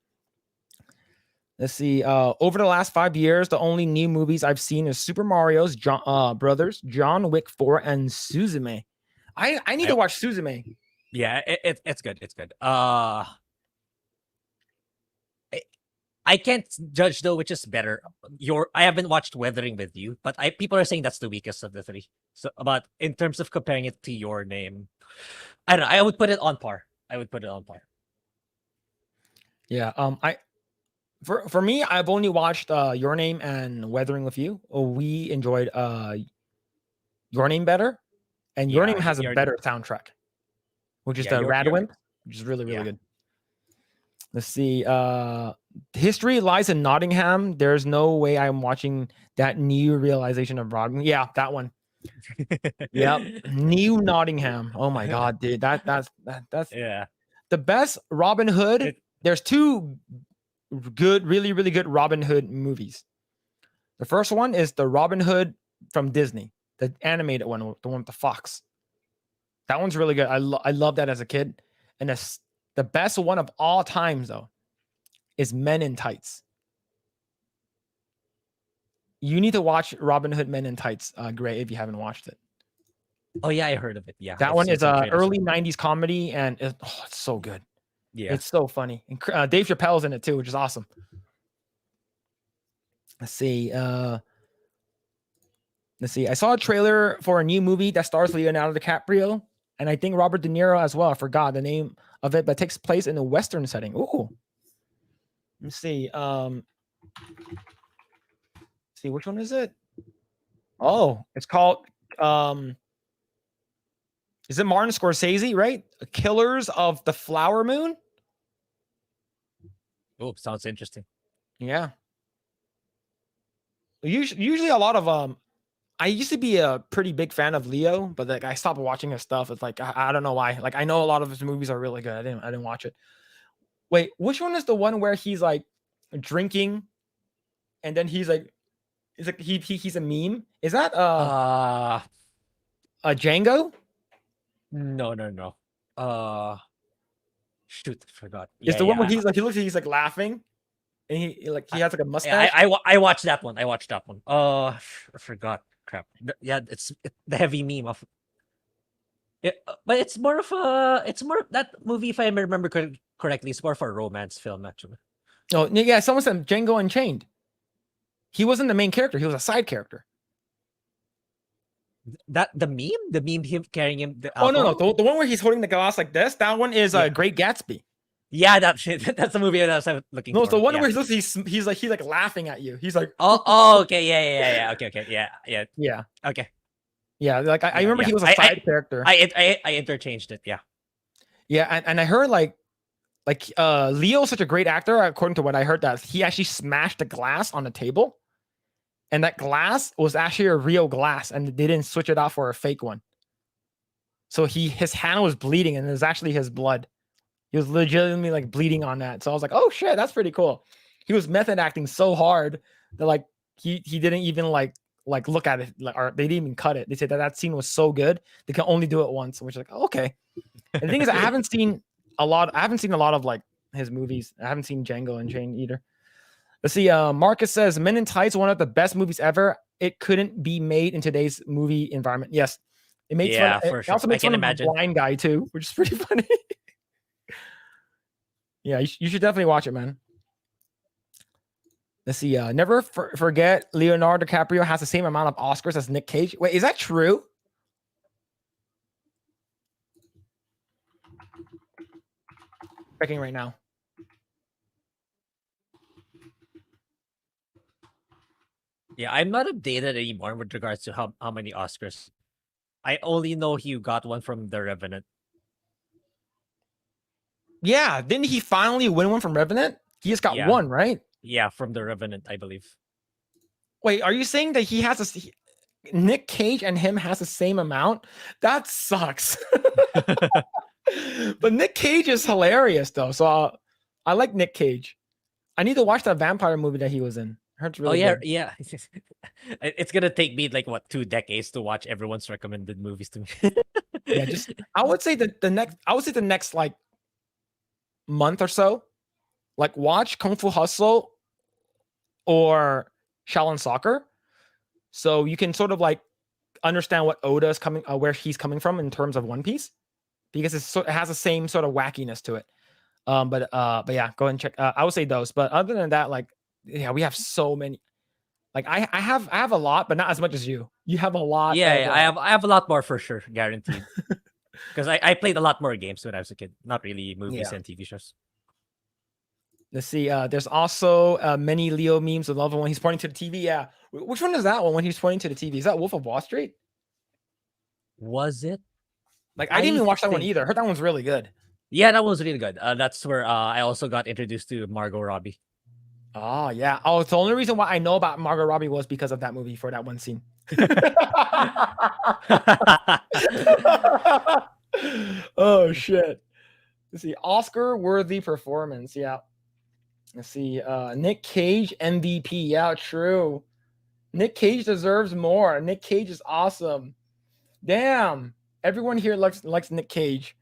Let's see. Over the last 5 years, the only new movies I've seen is Super Mario's Brothers, John Wick 4, and Suzume. I need to watch Suzume. Yeah, it's good. It's good. I can't judge though which is better. I haven't watched Weathering with You, but people are saying that's the weakest of the 3. So, but in terms of comparing it to Your Name, I don't know. I would put it on par. Yeah. For me, I've only watched Your Name and Weathering with You. We enjoyed Your Name better, and Your Name has a better soundtrack, which is the Radwimp, which is really good. Let's see. History Lies in Nottingham. There's no way I'm watching that new realization of Rodman. Yeah, that one. Yep. New Nottingham. Oh my god, dude. That's yeah. The best Robin Hood. There's 2 good, really good Robin Hood movies. The first one is the Robin Hood from Disney, the animated one, the one with the fox. That one's really good. I love that as a kid. And the best one of all times, though, is Men in Tights. You need to watch Robin Hood Men in Tights, Grae, if you haven't watched it. Oh yeah, I heard of it. Yeah, that one is a early '90s comedy, and it's so good. Yeah, it's so funny. And Dave Chappelle's in it too, which is awesome. Let's see. I saw a trailer for a new movie that stars Leonardo DiCaprio, and I think Robert De Niro as well. I forgot the name of it, but it takes place in a Western setting. Ooh. Let's see. See, which one is it? Oh, it's called is it Martin Scorsese, right? Killers of the Flower Moon? Oh, sounds interesting. Yeah. Usually a lot of I used to be a pretty big fan of Leo, but like I stopped watching his stuff. It's like I don't know why. Like I know a lot of his movies are really good. I didn't watch it. Wait, which one is the one where he's like drinking, and then he's like he's a meme? Is that a Django? No. Shoot, I forgot. Is the one where he's like laughing, and he has like a mustache? I watched that one. I forgot. Crap. It's the heavy meme of. Yeah, but it's more of that movie. If I remember correctly, it's more of a romance film actually. Oh yeah, someone said Django Unchained. He wasn't the main character; he was a side character. That the meme him carrying him. The the one where he's holding the glass like this. That one is Great Gatsby. Yeah, that's the movie that I was looking. No, for. it's the one where he's like laughing at you. He's like, okay, yeah, okay, yeah, okay, yeah. Like I remember he was a side character. I interchanged it. Yeah, and I heard like Leo's such a great actor. According to what I heard, that he actually smashed the glass on the table. And that glass was actually a real glass, and they didn't switch it out for a fake one. So his hand was bleeding, and it was actually his blood. He was legitimately like bleeding on that. So I was like, oh shit, that's pretty cool. He was method acting so hard that like he didn't even like look at it, or they didn't even cut it. They said that scene was so good they can only do it once, which is like, oh, okay. And the thing is, I haven't seen a lot of like his movies. I haven't seen Django Unchained either. Let's see. Marcus says Men in Tights, one of the best movies ever. It couldn't be made in today's movie environment. Yes, it makes fun. For it sure. also makes fun of the blind guy too, which is pretty funny. Yeah, you should definitely watch it, man. Let's see. Never forget Leonardo DiCaprio has the same amount of Oscars as Nick Cage. Wait, is that true? Checking right now. Yeah, I'm not updated anymore with regards to how many Oscars. I only know he got one from The Revenant. Yeah, didn't he finally win one from Revenant? He just got one, right? Yeah, from The Revenant, I believe. Wait, are you saying that he has Nick Cage and him has the same amount? That sucks. But Nick Cage is hilarious though, so I like Nick Cage. I need to watch that vampire movie that he was in. It's really good. Yeah. It's gonna take me like 2 decades to watch everyone's recommended movies to me. Yeah, I would say the next like month or so, like watch Kung Fu Hustle or Shaolin Soccer, so you can sort of like understand what Oda is coming, where he's coming from in terms of One Piece, because it has the same sort of wackiness to it. But yeah, go ahead and check. I would say those, but other than that, like, yeah, we have so many. Like I have a lot, but not as much as you. You have a lot. Yeah, I have a lot more for sure, guaranteed. Because I played a lot more games when I was a kid, not really movies and TV shows. Let's see. There's also many Leo memes. I love it when he's pointing to the TV. Yeah, which one is that one when he's pointing to the TV? Is that Wolf of Wall Street? Was it? Like I didn't even watch that one either. I heard that one's really good. Yeah, that was really good. That's where I also got introduced to Margot Robbie. Oh yeah. Oh, it's the only reason why I know about Margot Robbie was because of that movie, for that one scene. Oh shit. Let's see. Oscar-worthy performance. Yeah. Let's see. Nick Cage MVP. Yeah, true. Nick Cage deserves more. Nick Cage is awesome. Damn. Everyone here likes Nick Cage.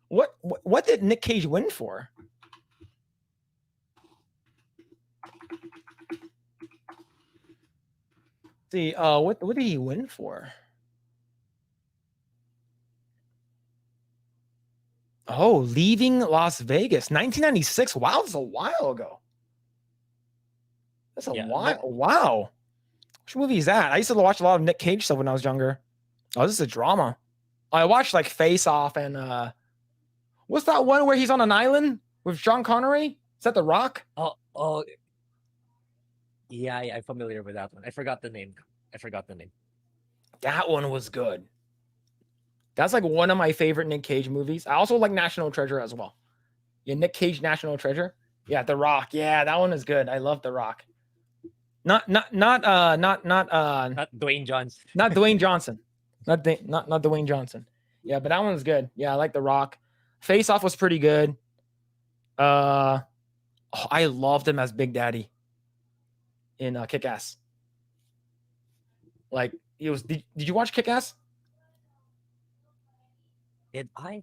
What did Nick Cage win for? See, what did he win for? Oh, Leaving Las Vegas, 1996. Wow, that's a while ago. That's a while. Wow. Which movie is that? I used to watch a lot of Nick Cage stuff when I was younger. Oh, this is a drama. I watched like Face Off and what's that one where he's on an island with Sean Connery? Is that The Rock? Oh. Yeah, I'm familiar with that one. I forgot the name. That one was good. That's like one of my favorite Nick Cage movies. I also like National Treasure as well. Yeah, Nick Cage, National Treasure. Yeah, The Rock. Yeah, that one is good. I love The Rock. Not Dwayne Johnson. Not Dwayne Johnson. Not Dwayne Johnson. Yeah, but that one was good. Yeah, I like The Rock. Face Off was pretty good. I loved him as Big Daddy in Kick-Ass. Like it was. Did you watch Kick-Ass? Did I?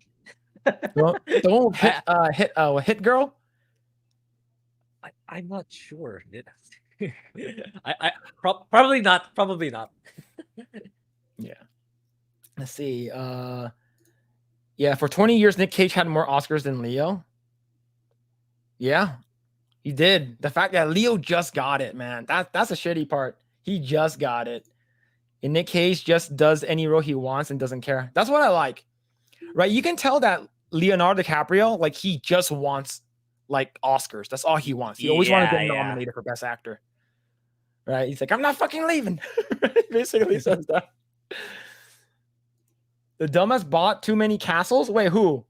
The one with Hit Girl. I'm not sure. Probably not. Probably not. Yeah. Let's see. Yeah, for 20 years, Nick Cage had more Oscars than Leo. Yeah, he did. The fact that Leo just got it, man, that's a shitty part. He just got it. And Nick Cage just does any role he wants and doesn't care. That's what I like. Right? You can tell that Leonardo DiCaprio, like, he just wants, like, Oscars. That's all he wants. He always wanted to get nominated for Best Actor. Right? He's like, I'm not fucking leaving. Basically says that. The dumbass bought too many castles? Wait, who?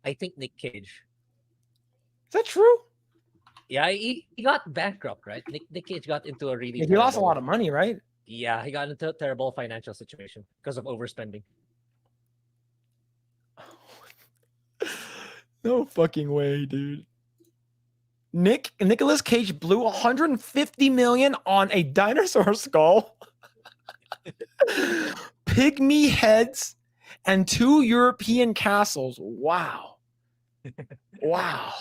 I think Nick Cage. Is that true? Yeah, he got bankrupt, right? Nick Cage got into a really... He lost a lot of money, right? Yeah, he got into a terrible financial situation because of overspending. No fucking way, dude. Nicolas Cage blew $150 million on a dinosaur skull, pygmy heads, and 2 European castles. Wow. Wow.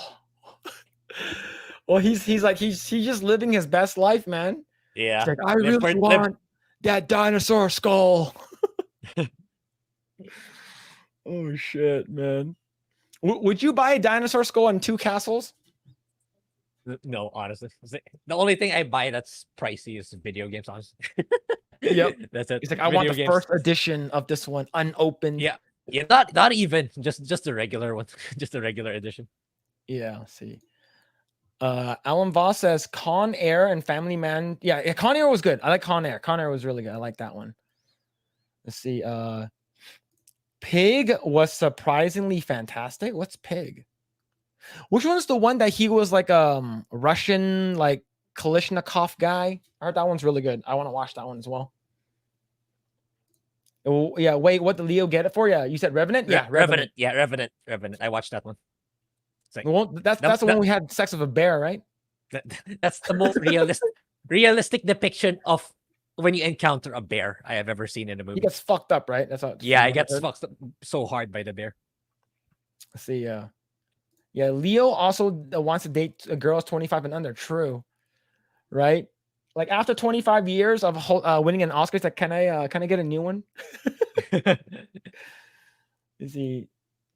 Well, he's just living his best life, man. Yeah. He's like, I really want that dinosaur skull. Oh shit, man. Would you buy a dinosaur skull and 2 castles? No, honestly. The only thing I buy that's pricey is video games, honestly. Yep. That's it. He's like, I want the first edition of this one, unopened. Yeah. Yeah, not even. Just the regular one. Just the regular edition. Yeah, let's see. Alan Voss says Con Air and Family Man. Yeah, Con Air was good. I like Con Air. Con Air was really good. I like that one. Let's see. Pig was surprisingly fantastic. What's Pig? Which one's the one that he was like Russian, like Kalishnikov guy? I heard that one's really good. I want to watch that one as well. Oh, yeah, wait, what did Leo get it for? Yeah, you said Revenant? Yeah, Revenant. Yeah, Revenant. I watched that one. It's like, well, that's the one we had sex with a bear, right? That's the most realistic depiction of when you encounter a bear I have ever seen in a movie. He gets fucked up, right? That's how. Yeah, he gets fucked up so hard by the bear. Let's see. Yeah, Leo also wants to date girls 25 and under. True, right? Like after 25 years of winning an Oscar, it's like, can I get a new one? Is he?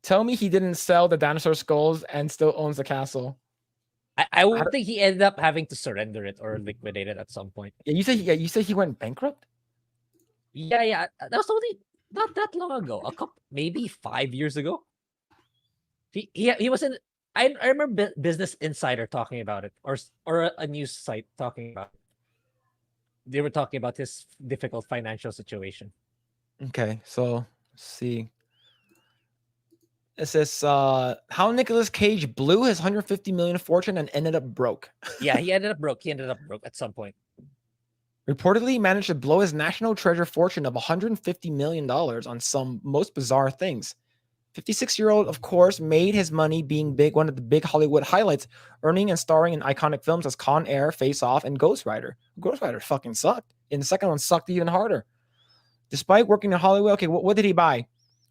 Tell me he didn't sell the dinosaur skulls and still owns the castle. I would think he ended up having to surrender it or liquidate it at some point. Yeah, you say he went bankrupt? Yeah. That was only not that long ago. Maybe 5 years ago. He was in. I remember Business Insider talking about it, or a news site talking about it. They were talking about his difficult financial situation. Okay, so let's see. It says how Nicolas Cage blew his $150 million fortune and ended up broke. Yeah, he ended up broke. He ended up broke at some point. Reportedly managed to blow his national treasure fortune of $150 million on some most bizarre things. 56-year-old, of course, made his money being one of the big Hollywood highlights, earning and starring in iconic films as Con Air, Face Off, and Ghost Rider. Ghost Rider fucking sucked. And the second one sucked even harder. Despite working in Hollywood, okay, what did he buy?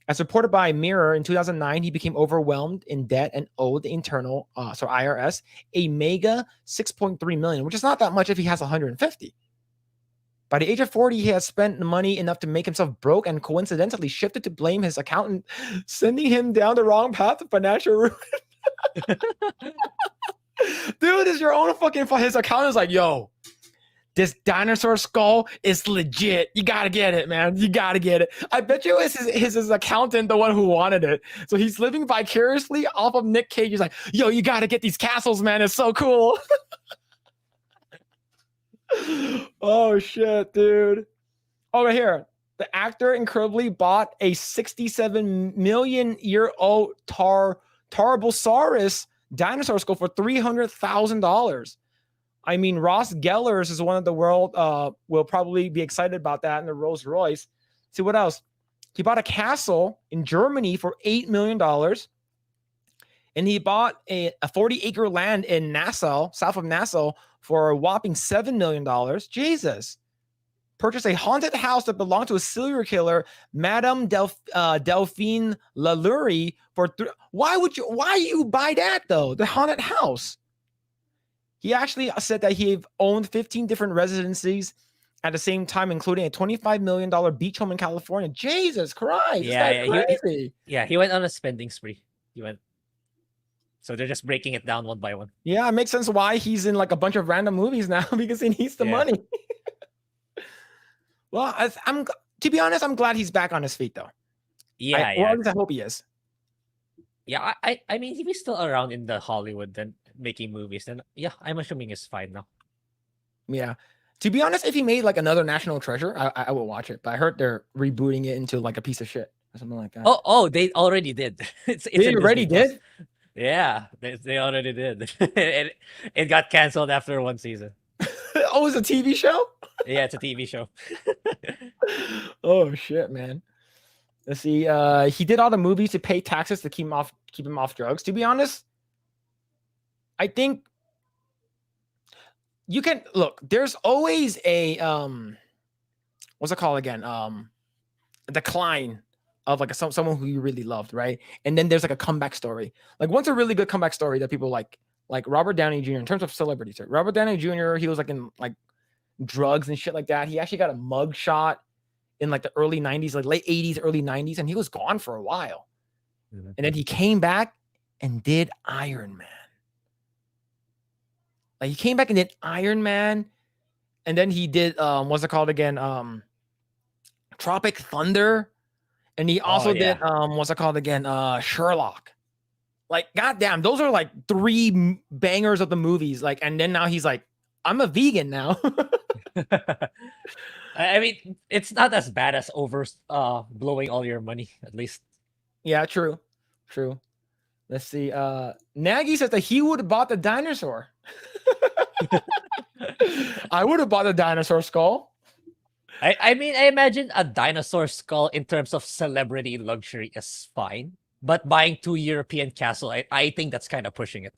As reported by Mirror, in 2009, he became overwhelmed in debt and owed the IRS a mega $6.3 million, which is not that much if he has 150. By the age of 40, he has spent money enough to make himself broke and coincidentally shifted to blame his accountant, sending him down the wrong path of financial ruin. Dude, is your own fucking... His accountant is like, yo, this dinosaur skull is legit. You got to get it, man. You got to get it. I bet you it's his accountant, the one who wanted it. So he's living vicariously off of Nick Cage. He's like, yo, you got to get these castles, man. It's so cool. Oh, shit, dude. Oh, right here. The actor incredibly bought a 67 million year old Tarbosaurus dinosaur skull for $300,000. I mean, Ross Gellers is one of the world. Will probably be excited about that in the Rolls Royce. See what else? He bought a castle in Germany for $8 million. And he bought a 40-acre land in Nassau, south of Nassau, for a whopping $7 million. Jesus. Purchased a haunted house that belonged to a serial killer, Madame Delphine Lalaurie, for why you buy that though? The haunted house. He actually said that he owned 15 different residencies at the same time, including a $25 million beach home in California. Jesus Christ. Yeah, crazy. He went on a spending spree. So they're just breaking it down one by one. Yeah, it makes sense why he's in like a bunch of random movies now, because he needs the money. Well, I'm to be honest, I'm glad he's back on his feet though. Yeah, Or at least I hope he is. Yeah, I mean, if he's still around in the Hollywood and making movies, then yeah, I'm assuming he's fine now. Yeah. To be honest, if he made like another National Treasure, I will watch it. But I heard they're rebooting it into like a piece of shit or something like that. Oh, they already did. They already did? Yeah, they already did. it got canceled after one season. Oh, it's a TV show? Yeah, it's a TV show. Oh shit, man. Let's see. He did all the movies to pay taxes to keep him off drugs. To be honest, I think you can look. There's always a what's it called again? A decline of like someone who you really loved, right? And then there's like a comeback story. Like what's a really good comeback story that people like Robert Downey Jr. in terms of celebrities. Right? Robert Downey Jr. He was like in like drugs and shit like that. He actually got a mug shot in like the early 90s, like late 80s, early 90s, and he was gone for a while. Mm-hmm. And then he came back and did Iron Man. Like he came back and did Iron Man, and then he did what's it called again? Tropic Thunder. And he also did what's it called again? Sherlock. Like, goddamn, those are like 3 bangers of the movies. Like, and then now he's like, I'm a vegan now. I mean, it's not as bad as blowing all your money, at least. Yeah, true. Let's see. Nagy says that he would have bought the dinosaur. I would have bought a dinosaur skull. I mean, I imagine a dinosaur skull in terms of celebrity luxury is fine. But buying 2 European castle, I think that's kind of pushing it.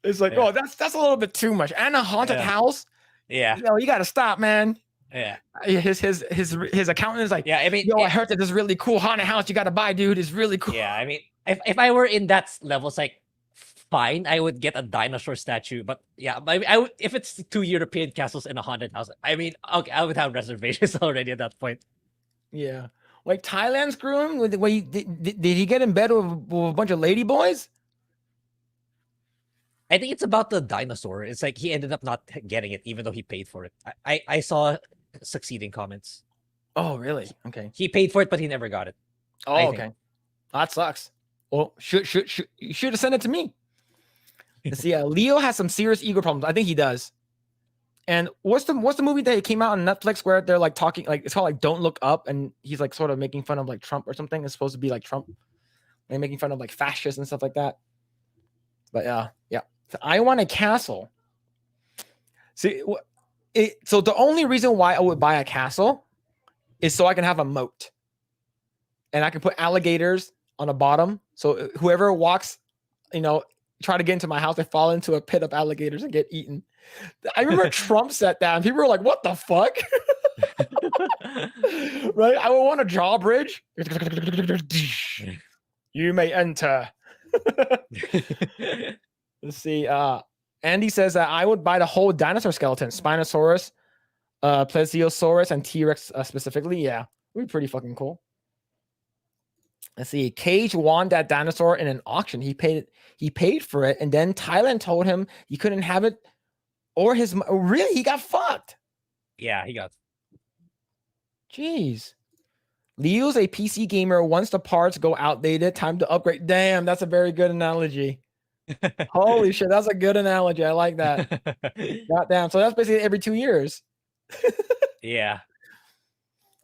It's like, oh, that's a little bit too much. And a haunted house. Yeah. You got to stop, man. Yeah. His accountant is like, yeah, I mean, I heard that this really cool haunted house you got to buy, dude. It's really cool. Yeah, I mean, if I were in that level, it's like, fine, I would get a dinosaur statue. But yeah, I would, if it's 2 European castles in a haunted house, I mean, okay, I would have reservations already at that point. Yeah. Like Thailand screw him? Did he get in bed with a bunch of lady boys? I think it's about the dinosaur. It's like he ended up not getting it, even though he paid for it. I saw succeeding comments. Oh, really? Okay. He paid for it, but he never got it. Oh, okay. That sucks. Well, you should have sent it to me. Let's see. Leo has some serious ego problems. I think he does. And what's the movie that came out on Netflix where they're like talking, like it's called like Don't Look Up, and he's like sort of making fun of like Trump or something. It's supposed to be like Trump, and making fun of like fascists and stuff like that. But yeah. So I want a castle. See, so the only reason why I would buy a castle is so I can have a moat, and I can put alligators on the bottom. So whoever walks, try to get into my house, they fall into a pit of alligators and get eaten. I remember Trump said that, and people were like, what the fuck? Right? I would want a drawbridge. You may enter. Let's see. Andy says that I would buy the whole dinosaur skeleton, Spinosaurus, Plesiosaurus, and T-Rex specifically. Yeah, it would be pretty fucking cool. Let's see. Cage won that dinosaur in an auction. He paid for it, and then Thailand told him he couldn't have it, or he got fucked. Yeah, he got. Jeez. Leo's a PC gamer. Once the parts go outdated, time to upgrade. Damn, that's a very good analogy. Holy shit, that's a good analogy. I like that. Goddamn. So that's basically every 2 years. Yeah.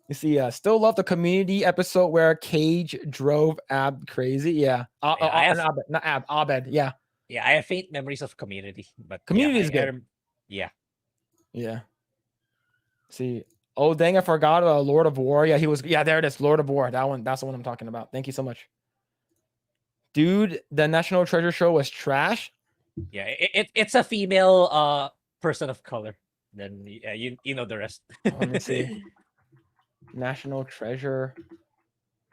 You see, still love the Community episode where Cage drove Ab crazy. Yeah. Abed. Yeah. Yeah, I have faint memories of Community, but Community yeah, is good. Yeah. Yeah. See. Oh dang! I forgot. Lord of War. Yeah, he was. Yeah, there it is. Lord of War. That one. That's the one I'm talking about. Thank you so much, dude. The National Treasure show was trash. Yeah, it's a female person of color. Then yeah, you know the rest. Let me see. National Treasure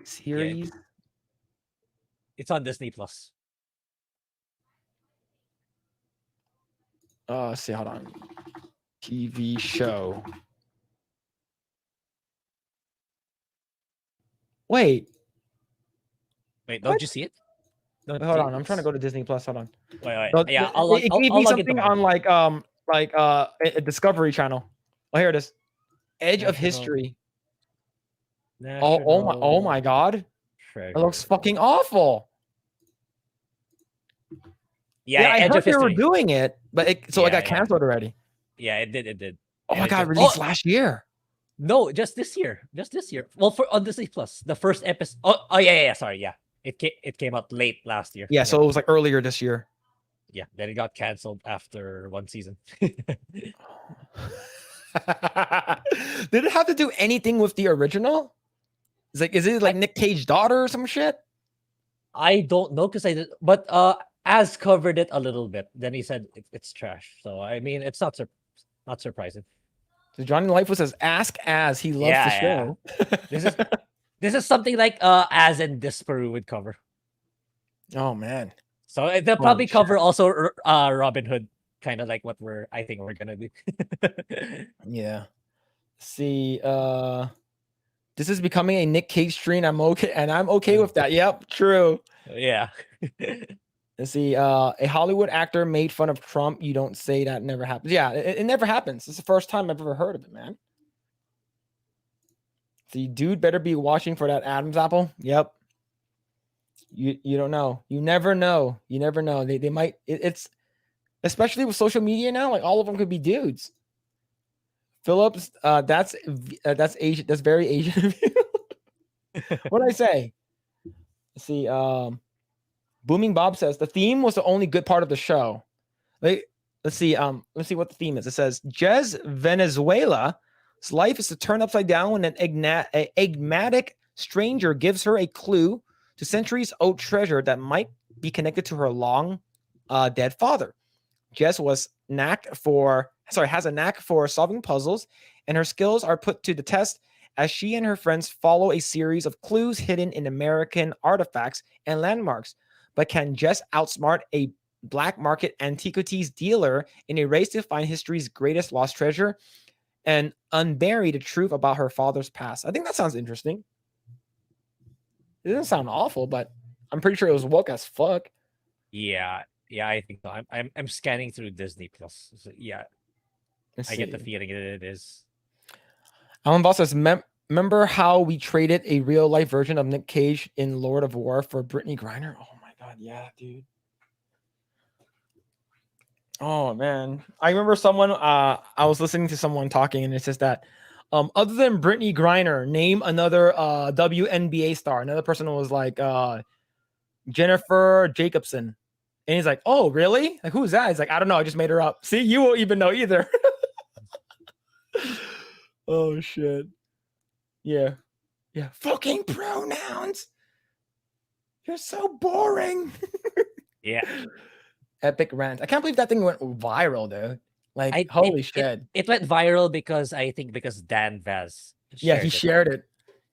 series. It's on Disney Plus. Let's see. Hold on. TV show. Wait, don't you see it? hold on. I'm trying to go to Disney Plus. Hold on. Wait. But Yeah, it gave me log into something mine. on a Discovery Channel. Oh, here it is. Edge of History. Oh my God. It looks fucking awful. Yeah, I Edge heard of they were History. doing it, but it got canceled already. Yeah, it did. Oh my God, released last year. No, just this year. Well, on Disney Plus, the first episode. Oh yeah. Sorry, yeah. It came out late last year. Yeah, so it was like earlier this year. Yeah, then it got canceled after one season. Did it have to do anything with the original? Is it like Nick Cage's daughter or some shit? I don't know because I did, but Az covered it a little bit. Then he said it's trash. So I mean, it's not surprising. So Johnny Lifewood says, "Ask Az. He loves the show." Yeah. This is something like Az and Disparu would cover. Oh man. So they'll probably cover also Robin Hood, kind of like what I think we're gonna do. Yeah. See, this is becoming a Nick Cage stream. I'm okay with that. Yep, true. Yeah. Let's see, a Hollywood actor made fun of Trump. You don't say that never happens. Yeah, it never happens. It's the first time I've ever heard of it, man. See, dude better be watching for that Adam's apple. Yep. You don't know. You never know. They might. It's especially with social media now. Like all of them could be dudes. Phillips, that's Asian. That's very Asian of you. What did I say? Let's see. Booming Bob says the theme was the only good part of the show. Let's see what the theme is. It says Jez Venezuela's life is to turn upside down when an enigmatic stranger gives her a clue to centuries-old treasure that might be connected to her long dead father. Jess has a knack for solving puzzles, and her skills are put to the test as she and her friends follow a series of clues hidden in American artifacts and landmarks. But can Jess outsmart a black market antiquities dealer in a race to find history's greatest lost treasure and unbury the truth about her father's past? I think that sounds interesting. It doesn't sound awful, but I'm pretty sure it was woke as fuck. Yeah, I think so. I'm scanning through Disney Plus. So yeah, I get the feeling it is. Alan Boss says, remember how we traded a real life version of Nick Cage in Lord of War for Brittany Griner? Oh my God, yeah, dude. Oh man, I remember someone. I was listening to someone talking, and it says that. Other than Brittany Griner, name another WNBA star. Another person was like Jennifer Jacobson. And he's like, oh, really? Like, who's that? He's like, I don't know. I just made her up. See, you won't even know either. Oh, shit. Yeah. Fucking pronouns. You're so boring. Yeah. Epic rant. I can't believe that thing went viral, dude. Like, holy shit. It went viral because Dan Vaz. He shared it.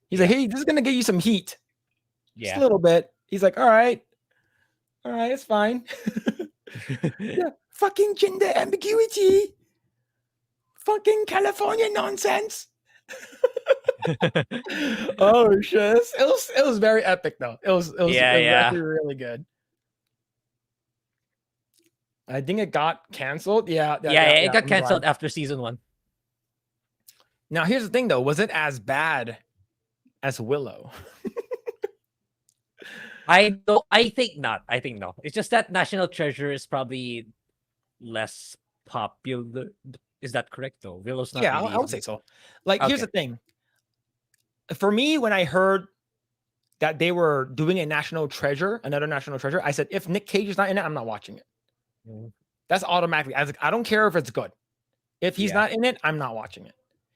He's like, hey, this is going to get you some heat. Yeah. Just a little bit. He's like, all right, it's fine. Yeah, fucking gender ambiguity. Fucking California nonsense. Oh, shit. It was very epic, though. It was actually really good. I think it got canceled. Yeah, it got canceled after season 1. Now, here's the thing, though. Was it as bad as Willow? I think not. I think no. It's just that National Treasure is probably less popular. Is that correct, though? Willow's not. Yeah, I would say so. Like, here's the thing. For me, when I heard that they were doing another National Treasure, I said, if Nick Cage is not in it, I'm not watching it. That's automatically. I don't care if it's good. If he's not in it, I'm not watching it.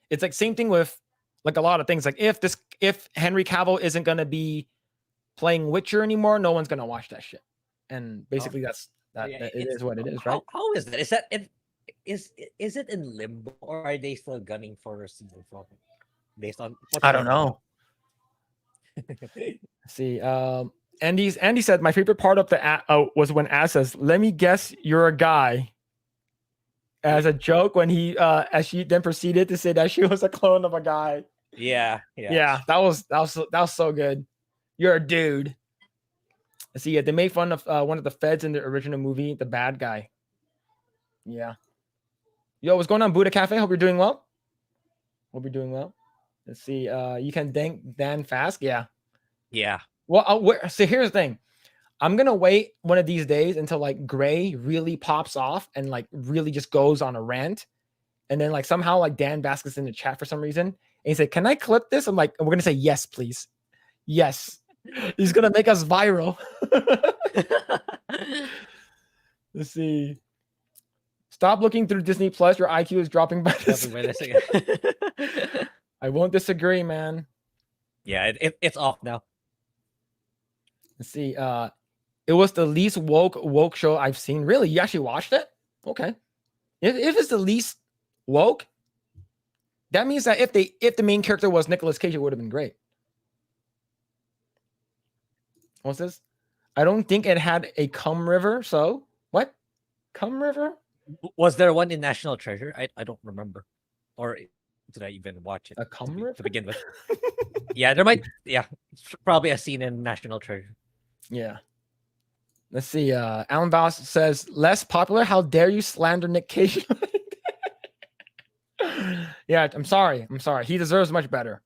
It's like same thing with like a lot of things. Like if Henry Cavill isn't gonna be playing Witcher anymore, no one's gonna watch that shit. And basically, that it is what it is, right? How is that? Is that is it in limbo, or are they still gunning for season 4 based on? I don't know. See, Andy said my favorite part of the was when Az says, "Let me guess, you're a guy." As a joke, when he as she then proceeded to say that she was a clone of a guy. Yeah. That was so good. You're a dude. See, they made fun of one of the feds in the original movie, the bad guy. Yeah. Yo, what's going on, Buddha Cafe? Hope you're doing well. Let's see. You can thank Dan fast. Yeah. Well, so here's the thing. I'm gonna wait one of these days until like Grae really pops off and like really just goes on a rant, and then like somehow like Dan Basket's in the chat for some reason, and he said, "Can I clip this?" I'm like, we're gonna say yes, please. Yes, he's gonna make us viral. Let's see. Stop looking through Disney Plus. Your IQ is dropping by this. I won't disagree, man. Yeah, it's off now. Let's see. It was the least woke show I've seen. Really? You actually watched it? Okay. If it's the least woke, that means that if the main character was Nicolas Cage, it would have been great. What's this? I don't think it had a cum river. So what? Cum river? Was there one in National Treasure? I don't remember. Or did I even watch it? A cum river? To begin with. Yeah, there might. Yeah, probably a scene in National Treasure. Yeah. Let's see. Alan Voss says, less popular. How dare you slander Nick Cage? Yeah, I'm sorry. He deserves much better.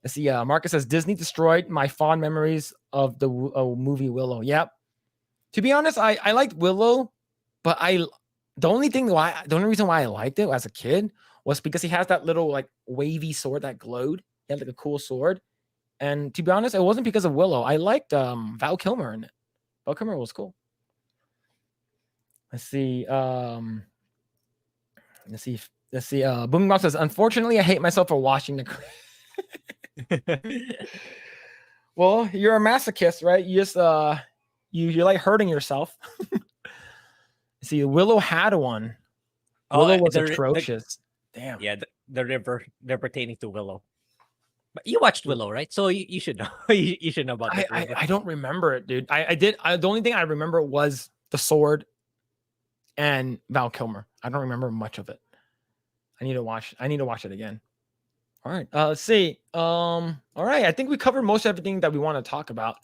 Let's see. Marcus says, Disney destroyed my fond memories of the movie Willow. Yep. To be honest, I liked Willow, but the only reason why I liked it as a kid was because he has that little like wavy sword that glowed. He had like a cool sword. And to be honest, it wasn't because of Willow. I liked Val Kilmer in it. Val Kilmer was cool. Let's see. Booming Mom says, unfortunately, I hate myself for watching the. Well, you're a masochist, right? You just you like hurting yourself. See, Willow had one. Willow was atrocious. Damn. Yeah, the river pertaining to Willow. But you watched Willow, right? So you should know. you should know about that. I don't remember it, dude. I did. The only thing I remember was the sword and Val Kilmer. I don't remember much of it. I need to watch it again. All right. Let's see. All right. I think we covered most everything that we want to talk about.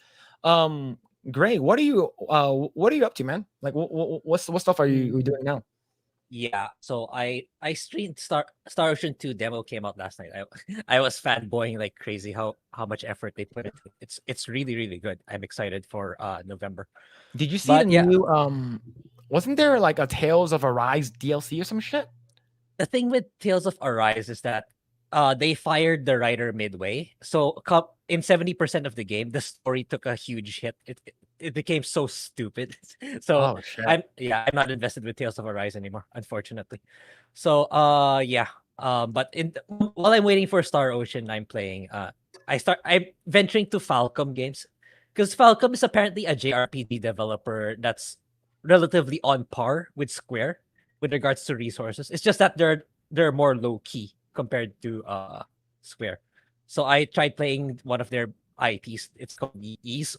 Grae, what are you up to, man? Like, what stuff are you doing now? Yeah, so I streamed Star Ocean 2 demo came out last night. I was fanboying like crazy how much effort they put into it. It's really, really good. I'm excited for November. Did you see the new wasn't there like a Tales of Arise DLC or some shit? The thing with Tales of Arise is that they fired the writer midway. So in 70% of the game, the story took a huge hit. It became so stupid. So I'm not invested with Tales of Arise anymore, unfortunately. So but while I'm waiting for Star Ocean, I'm playing I'm venturing to Falcom Games, because Falcom is apparently a JRPG developer that's relatively on par with Square with regards to resources. It's just that they're more low key compared to Square. So I tried playing one of their IPs. It's called Ys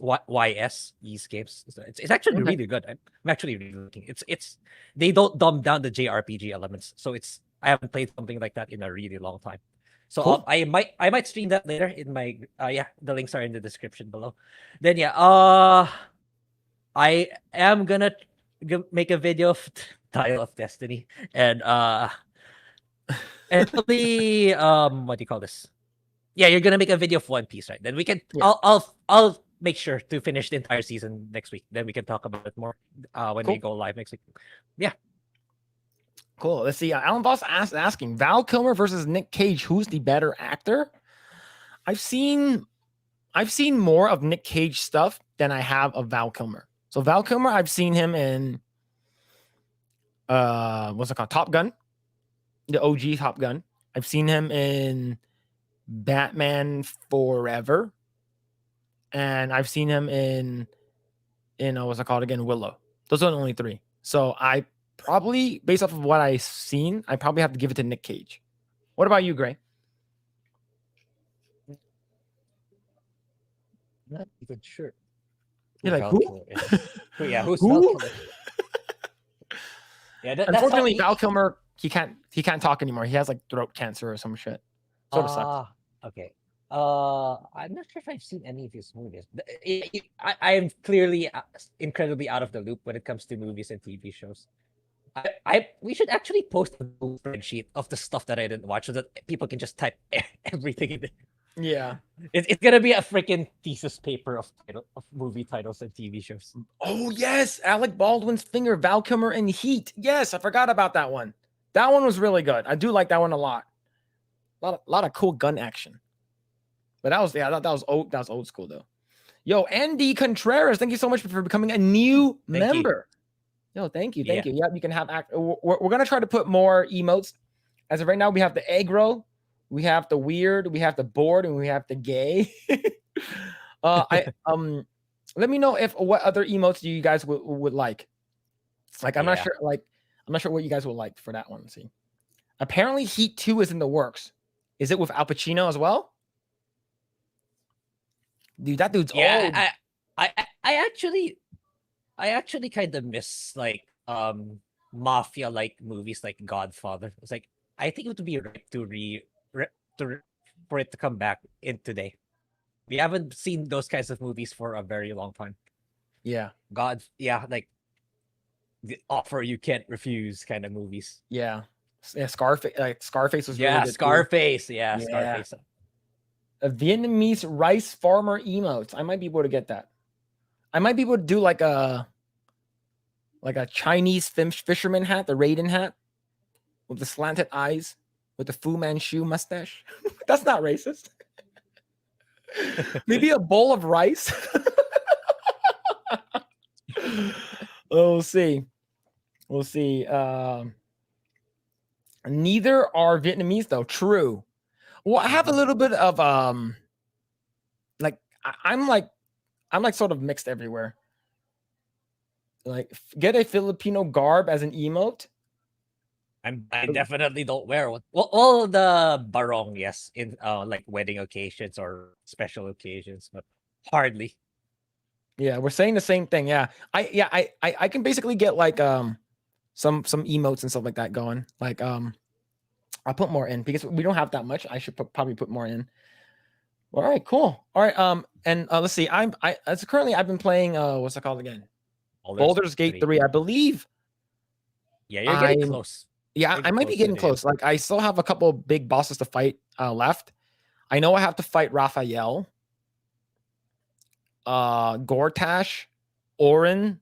games. It's actually really good. I'm actually really looking. It's they don't dumb down the JRPG elements. So I haven't played something like that in a really long time. So cool. I might stream that later in my the links are in the description below. Then I am gonna make a video of Dial of Destiny and probably what do you call this? Yeah, you're gonna make a video of One Piece, right? Then we can. Yeah. I'll make sure to finish the entire season next week. Then we can talk about it more when we go live next week. Yeah. Cool. Let's see. Alan Voss asking Val Kilmer versus Nick Cage. Who's the better actor? I've seen more of Nick Cage stuff than I have of Val Kilmer. So Val Kilmer, I've seen him in what's it called? Top Gun, the OG Top Gun. I've seen him in Batman Forever, and I've seen him in what's it called again? Willow. Those are the only 3. So I probably, based off of what I've seen, I probably have to give it to Nick Cage. What about you, Grae? Not even sure. You're like, who? Yeah, who's Who? Val Kilmer? Yeah, Unfortunately, Val Kilmer, he can't talk anymore. He has like throat cancer or some shit. Sort of sucks. Okay. I'm not sure if I've seen any of his movies. I am clearly incredibly out of the loop when it comes to movies and TV shows. We should actually post a Google spreadsheet of the stuff that I didn't watch so that people can just type everything in there. Yeah. It's gonna be a freaking thesis paper of movie titles and TV shows. Oh yes, Alec Baldwin's finger, Val Kilmer in Heat. Yes, I forgot about that one. That one was really good. I do like that one a lot. A lot of cool gun action. But that was that was old school though. Yo, Andy Contreras, thank you so much for becoming a new member. Yo, thank you. Yeah, you can have we're gonna try to put more emotes. As of right now, we have the Eggroll, we have the weird, we have the bored, and we have the gay. Let me know what other emotes you guys would like. Like I'm not sure what you guys would like for that one. Let's see. Apparently Heat 2 is in the works. Is it with Al Pacino as well? Dude, that dude's old. I actually kind of miss like mafia like movies like Godfather. It's like I think it would be right for it to come back in today. We haven't seen those kinds of movies for a very long time. Yeah. Like the offer you can't refuse kind of movies. Yeah. Yeah, Scarface was really good Scarface. too. Yeah, Scarface. A Vietnamese rice farmer emotes. I might be able to get that. I might be able to do like a Chinese fisherman hat, the Raiden hat, with the slanted eyes, with the Fu Manchu mustache. That's not racist. Maybe a bowl of rice. We'll see. Neither are Vietnamese though. True. Well, I have a little bit of like I'm sort of mixed everywhere. Like get a Filipino garb as an emote. I definitely don't wear one. Well, all the barong, yes, in like wedding occasions or special occasions, but hardly. Yeah, we're saying the same thing. Yeah, I can basically get like some emotes and stuff like that going. Like I'll put more in because we don't have that much. I should probably put more in. All right, cool. All right, and let's see. Currently I've been playing what's it called again? Baldur's Gate 3, I believe. Yeah, you're getting close. Yeah, I might be getting close. Like I still have a couple big bosses to fight left. I know I have to fight Raphael, Gortash, Orin,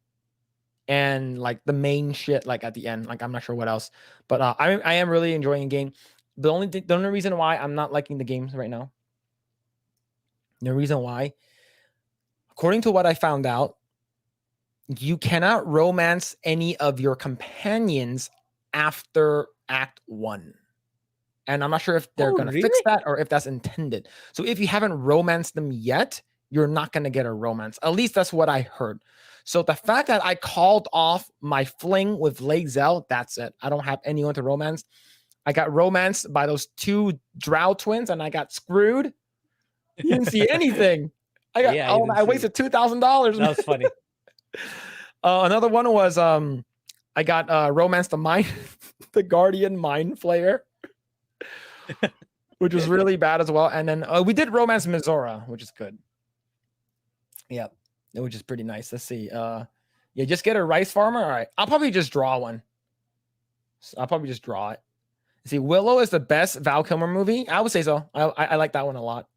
and like the main shit like at the end. Like I'm not sure what else, but I am really enjoying the game. The only reason why I'm not liking the games right now, the reason why, according to what I found out, you cannot romance any of your companions after Act 1. And I'm not sure if they're going to fix that or if that's intended. So if you haven't romanced them yet, you're not going to get a romance. At least that's what I heard. So the fact that I called off my fling with Lae'zel, that's it. I don't have anyone to romance. I got romanced by those 2 drow twins and I got screwed. You didn't see anything. I wasted $2,000. That was funny. Another one was I got romanced the Guardian Mind Flayer, which was really bad as well. And then we did romance Mizora, which is good. Yeah, which is pretty nice. Let's see. Yeah, just get a rice farmer. All right, I'll probably just draw one. I'll probably just draw it. See, Willow is the best Val Kilmer movie. I would say so. I like that one a lot.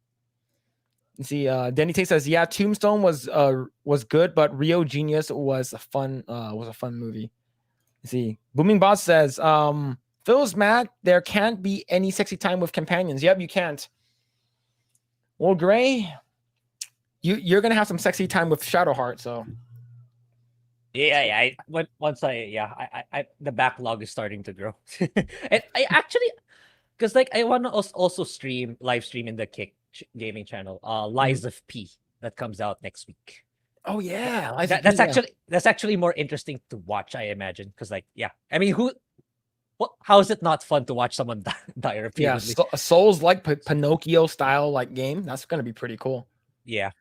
You see, Denny Tate says, yeah, Tombstone was good, but Rio Genius was a fun movie. You see, Booming Boss says, Phil's mad there can't be any sexy time with companions. Yep, you can't. Well, Grae, you're gonna have some sexy time with Shadowheart, so Yeah. I the backlog is starting to grow. And I actually, because like I want to also live stream in the Kick gaming channel, Lies of P that comes out next week. Oh yeah, That's actually more interesting to watch, I imagine, because like I mean, how is it not fun to watch someone die repeatedly? a Souls like Pinocchio style like game. That's gonna be pretty cool. Yeah.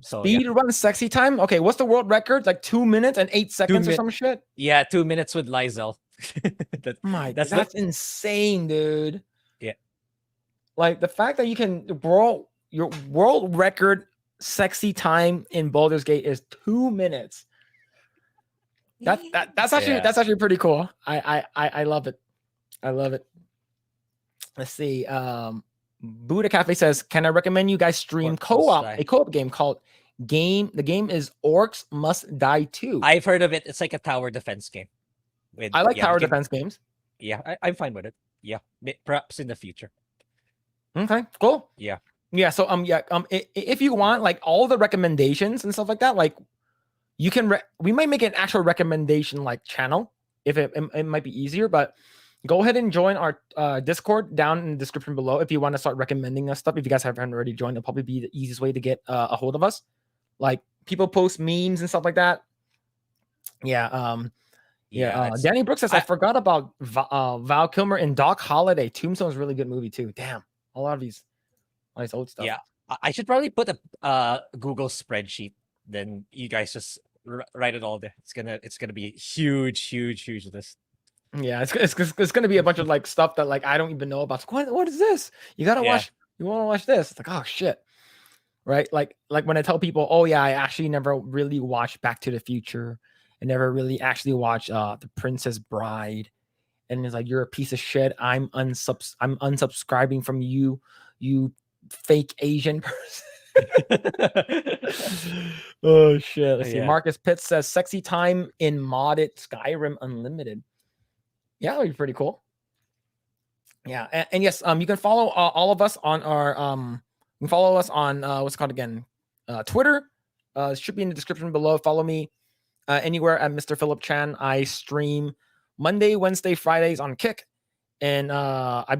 So Speed run sexy time. Okay, what's the world record? Like 2 minutes and 8 seconds or some shit. Yeah, 2 minutes with Lizel. That's insane, dude. Yeah. Like the fact that you can your world record sexy time in Baldur's Gate is 2 minutes. That's actually pretty cool. I love it. I love it. Let's see. Buddha Cafe says, "Can I recommend you guys stream a co-op game called Game? The game is Orcs Must Die 2. I've heard of it. It's like a tower defense game. I like tower defense games. Yeah, I'm fine with it. Yeah, perhaps in the future. Okay, cool. Yeah. So if you want like all the recommendations and stuff like that, like you can we might make an actual recommendation like channel if it might be easier, but go ahead and join our Discord down in the description below if you want to start recommending us stuff. If you guys haven't already joined, it'll probably be the easiest way to get a hold of us. Like people post memes and stuff like that. Danny Brooks says, I forgot about Val Kilmer and Doc Holliday. Tombstone is a really good movie too. Damn, a lot of these old stuff. Yeah, I should probably put a Google spreadsheet. Then you guys just write it all there. It's gonna be huge list. Yeah, it's gonna be a bunch of like stuff that like I don't even know about. What is this? You gotta watch. You want to watch this? It's like, oh shit, right? Like when I tell people, oh yeah, I actually never really watched Back to the Future. I never really actually watched The Princess Bride, and it's like, you're a piece of shit. I'm unsubscribing from you, you fake Asian person. Oh shit. Let's see. Marcus Pitts says, sexy time in modded Skyrim Unlimited. Yeah, that would be pretty cool. Yeah, and yes, you can follow all of us on our you can follow us on what's it called again? Twitter. It should be in the description below. Follow me anywhere at Mr. Phillip Chan. I stream Monday, Wednesday, Fridays on Kick. And I've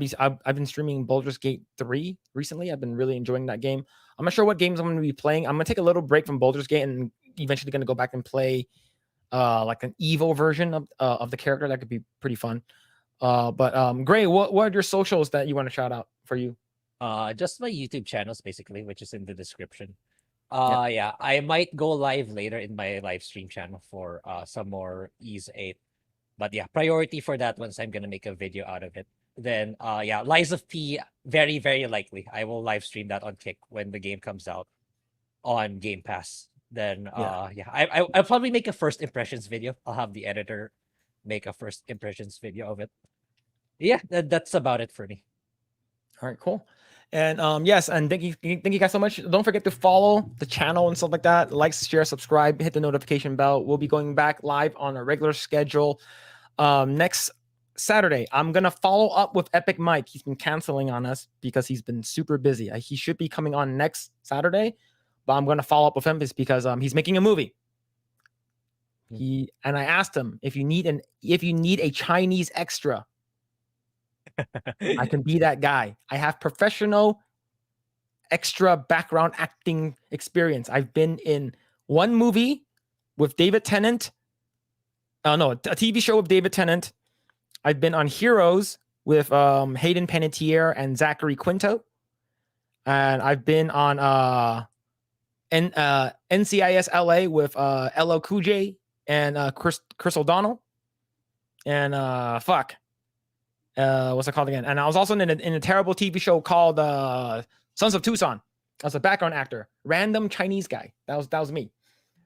been streaming Baldur's Gate 3 recently. I've been really enjoying that game. I'm not sure what games I'm going to be playing. I'm going to take a little break from Baldur's Gate and eventually going to go back and play like an evil version of the character. That could be pretty fun. But Grae, what are your socials that you want to shout out for you? Just my YouTube channels basically, which is in the description. Yeah, I might go live later in my live stream channel for some more Ys 8. But yeah, priority for that once I'm gonna make a video out of it. Then Lies of P, very, very likely. I will live stream that on Kick when the game comes out on Game Pass. Then I'll probably make a first impressions video. I'll have the editor make a first impressions video of it. Yeah, that's about it for me. All right, cool. And yes, and thank you guys so much. Don't forget to follow the channel and stuff like that. Like, share, subscribe, hit the notification bell. We'll be going back live on a regular schedule next Saturday. I'm gonna follow up with Epic Mike. He's been canceling on us because he's been super busy. He should be coming on next Saturday, but I'm gonna follow up with him because he's making a movie. And I asked him, if you need a Chinese extra, I can be that guy. I have professional extra background acting experience. I've been in one movie with David Tennant. A TV show with David Tennant. I've been on Heroes with Hayden Panettiere and Zachary Quinto. And I've been on NCIS LA with LL Cool J and Chris O'Donnell. And what's it called again? And I was also in a terrible TV show called Sons of Tucson. I was a background actor, random Chinese guy. That was me.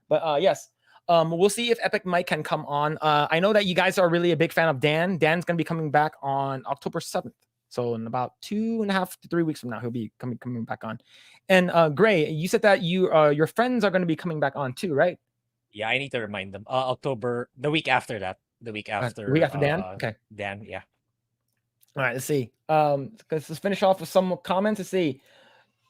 But yes, we'll see if Epic Mike can come on. I know that you guys are really a big fan of Dan. Dan's gonna be coming back on October 7th. So in about 2.5 to 3 weeks from now, he'll be coming back on. And Grae, you said that your friends are going to be coming back on too, right? Yeah, I need to remind them. October, the week after that. The week after. The week after Dan? Okay. Dan, yeah. All right, let's see. Let's finish off with some comments. Let's see.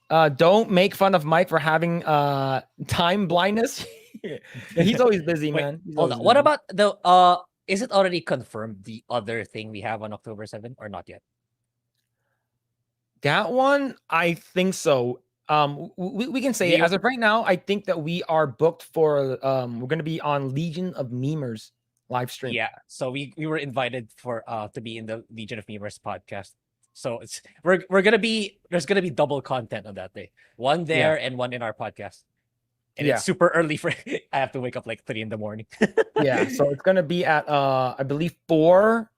Don't make fun of Mike for having time blindness. Yeah, he's always busy, Wait, man. He's hold always on. What busy. about the is it already confirmed the other thing we have on October 7th or not yet? That one? I think so. We can say it. As of right now, I think that we are booked for we're gonna be on Legion of Memers live stream. Yeah. So we were invited for to be in the Legion of Memers podcast. So it's we're gonna be there's gonna be double content on that day. One there and one in our podcast. And it's super early for I have to wake up like 3 a.m. Yeah, so it's gonna be at I believe 4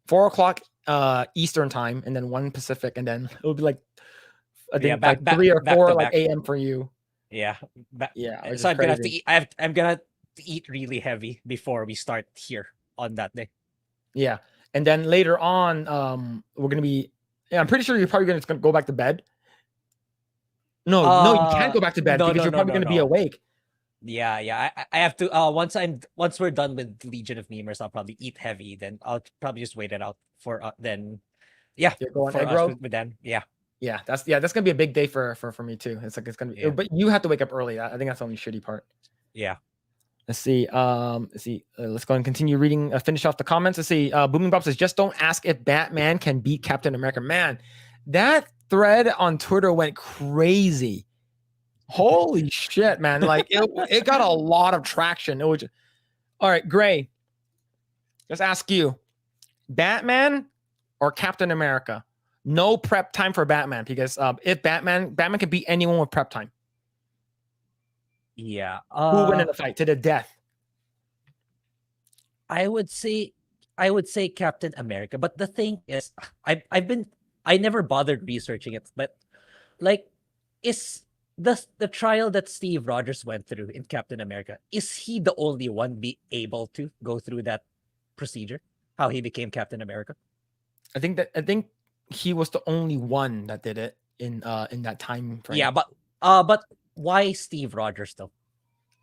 o'clock Eastern time, and then 1 Pacific, and then it'll be like I think like 3 or 4 like AM for you. Yeah. Yeah. So I'm gonna have to eat. I'm gonna eat really heavy before we start here on that day. Yeah, and then later on, we're gonna be. Yeah, I'm pretty sure you're probably gonna go back to bed. No, you can't go back to bed because you're probably gonna be awake. Yeah. I have to. Once we're done with Legion of Memers, I'll probably eat heavy. Then I'll probably just wait it out for then. Yeah, you're going for Eggroll? us with Dan. Yeah. Yeah, that's gonna be a big day for me too. It's gonna be, but you have to wake up early. I think that's the only shitty part. Yeah. Let's see. Let's go and continue reading. Finish off the comments. Let's see. Booming Bob says, "Just don't ask if Batman can beat Captain America." Man, that thread on Twitter went crazy. Holy shit, man! Like it got a lot of traction. It was just... All right, Grae. Let's ask you, Batman or Captain America? No prep time for Batman because if Batman can beat anyone with prep time. Yeah. Who will win in the fight to the death? I would say Captain America, but the thing is, I never bothered researching it, but like, is the trial that Steve Rogers went through in Captain America, is he the only one be able to go through that procedure? How he became Captain America? I think he was the only one that did it in that time frame. Yeah, but why Steve Rogers though?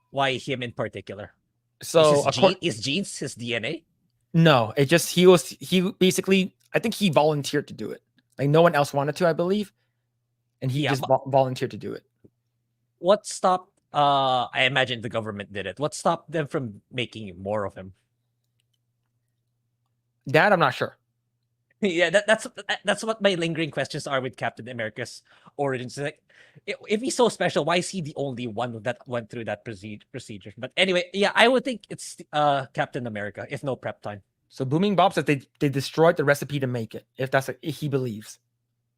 Why him in particular? So is genes his DNA? No, it just he basically, I think he volunteered to do it. Like no one else wanted to, I believe, and he just volunteered to do it. What stopped? I imagine the government did it. What stopped them from making more of him? That I'm not sure. Yeah, that's what my lingering questions are with Captain America's origins. Like, if he's so special, why is he the only one that went through that procedure? But anyway, yeah, I would think it's Captain America if no prep time. So Booming Bob says they destroyed the recipe to make it. If that's if he believes,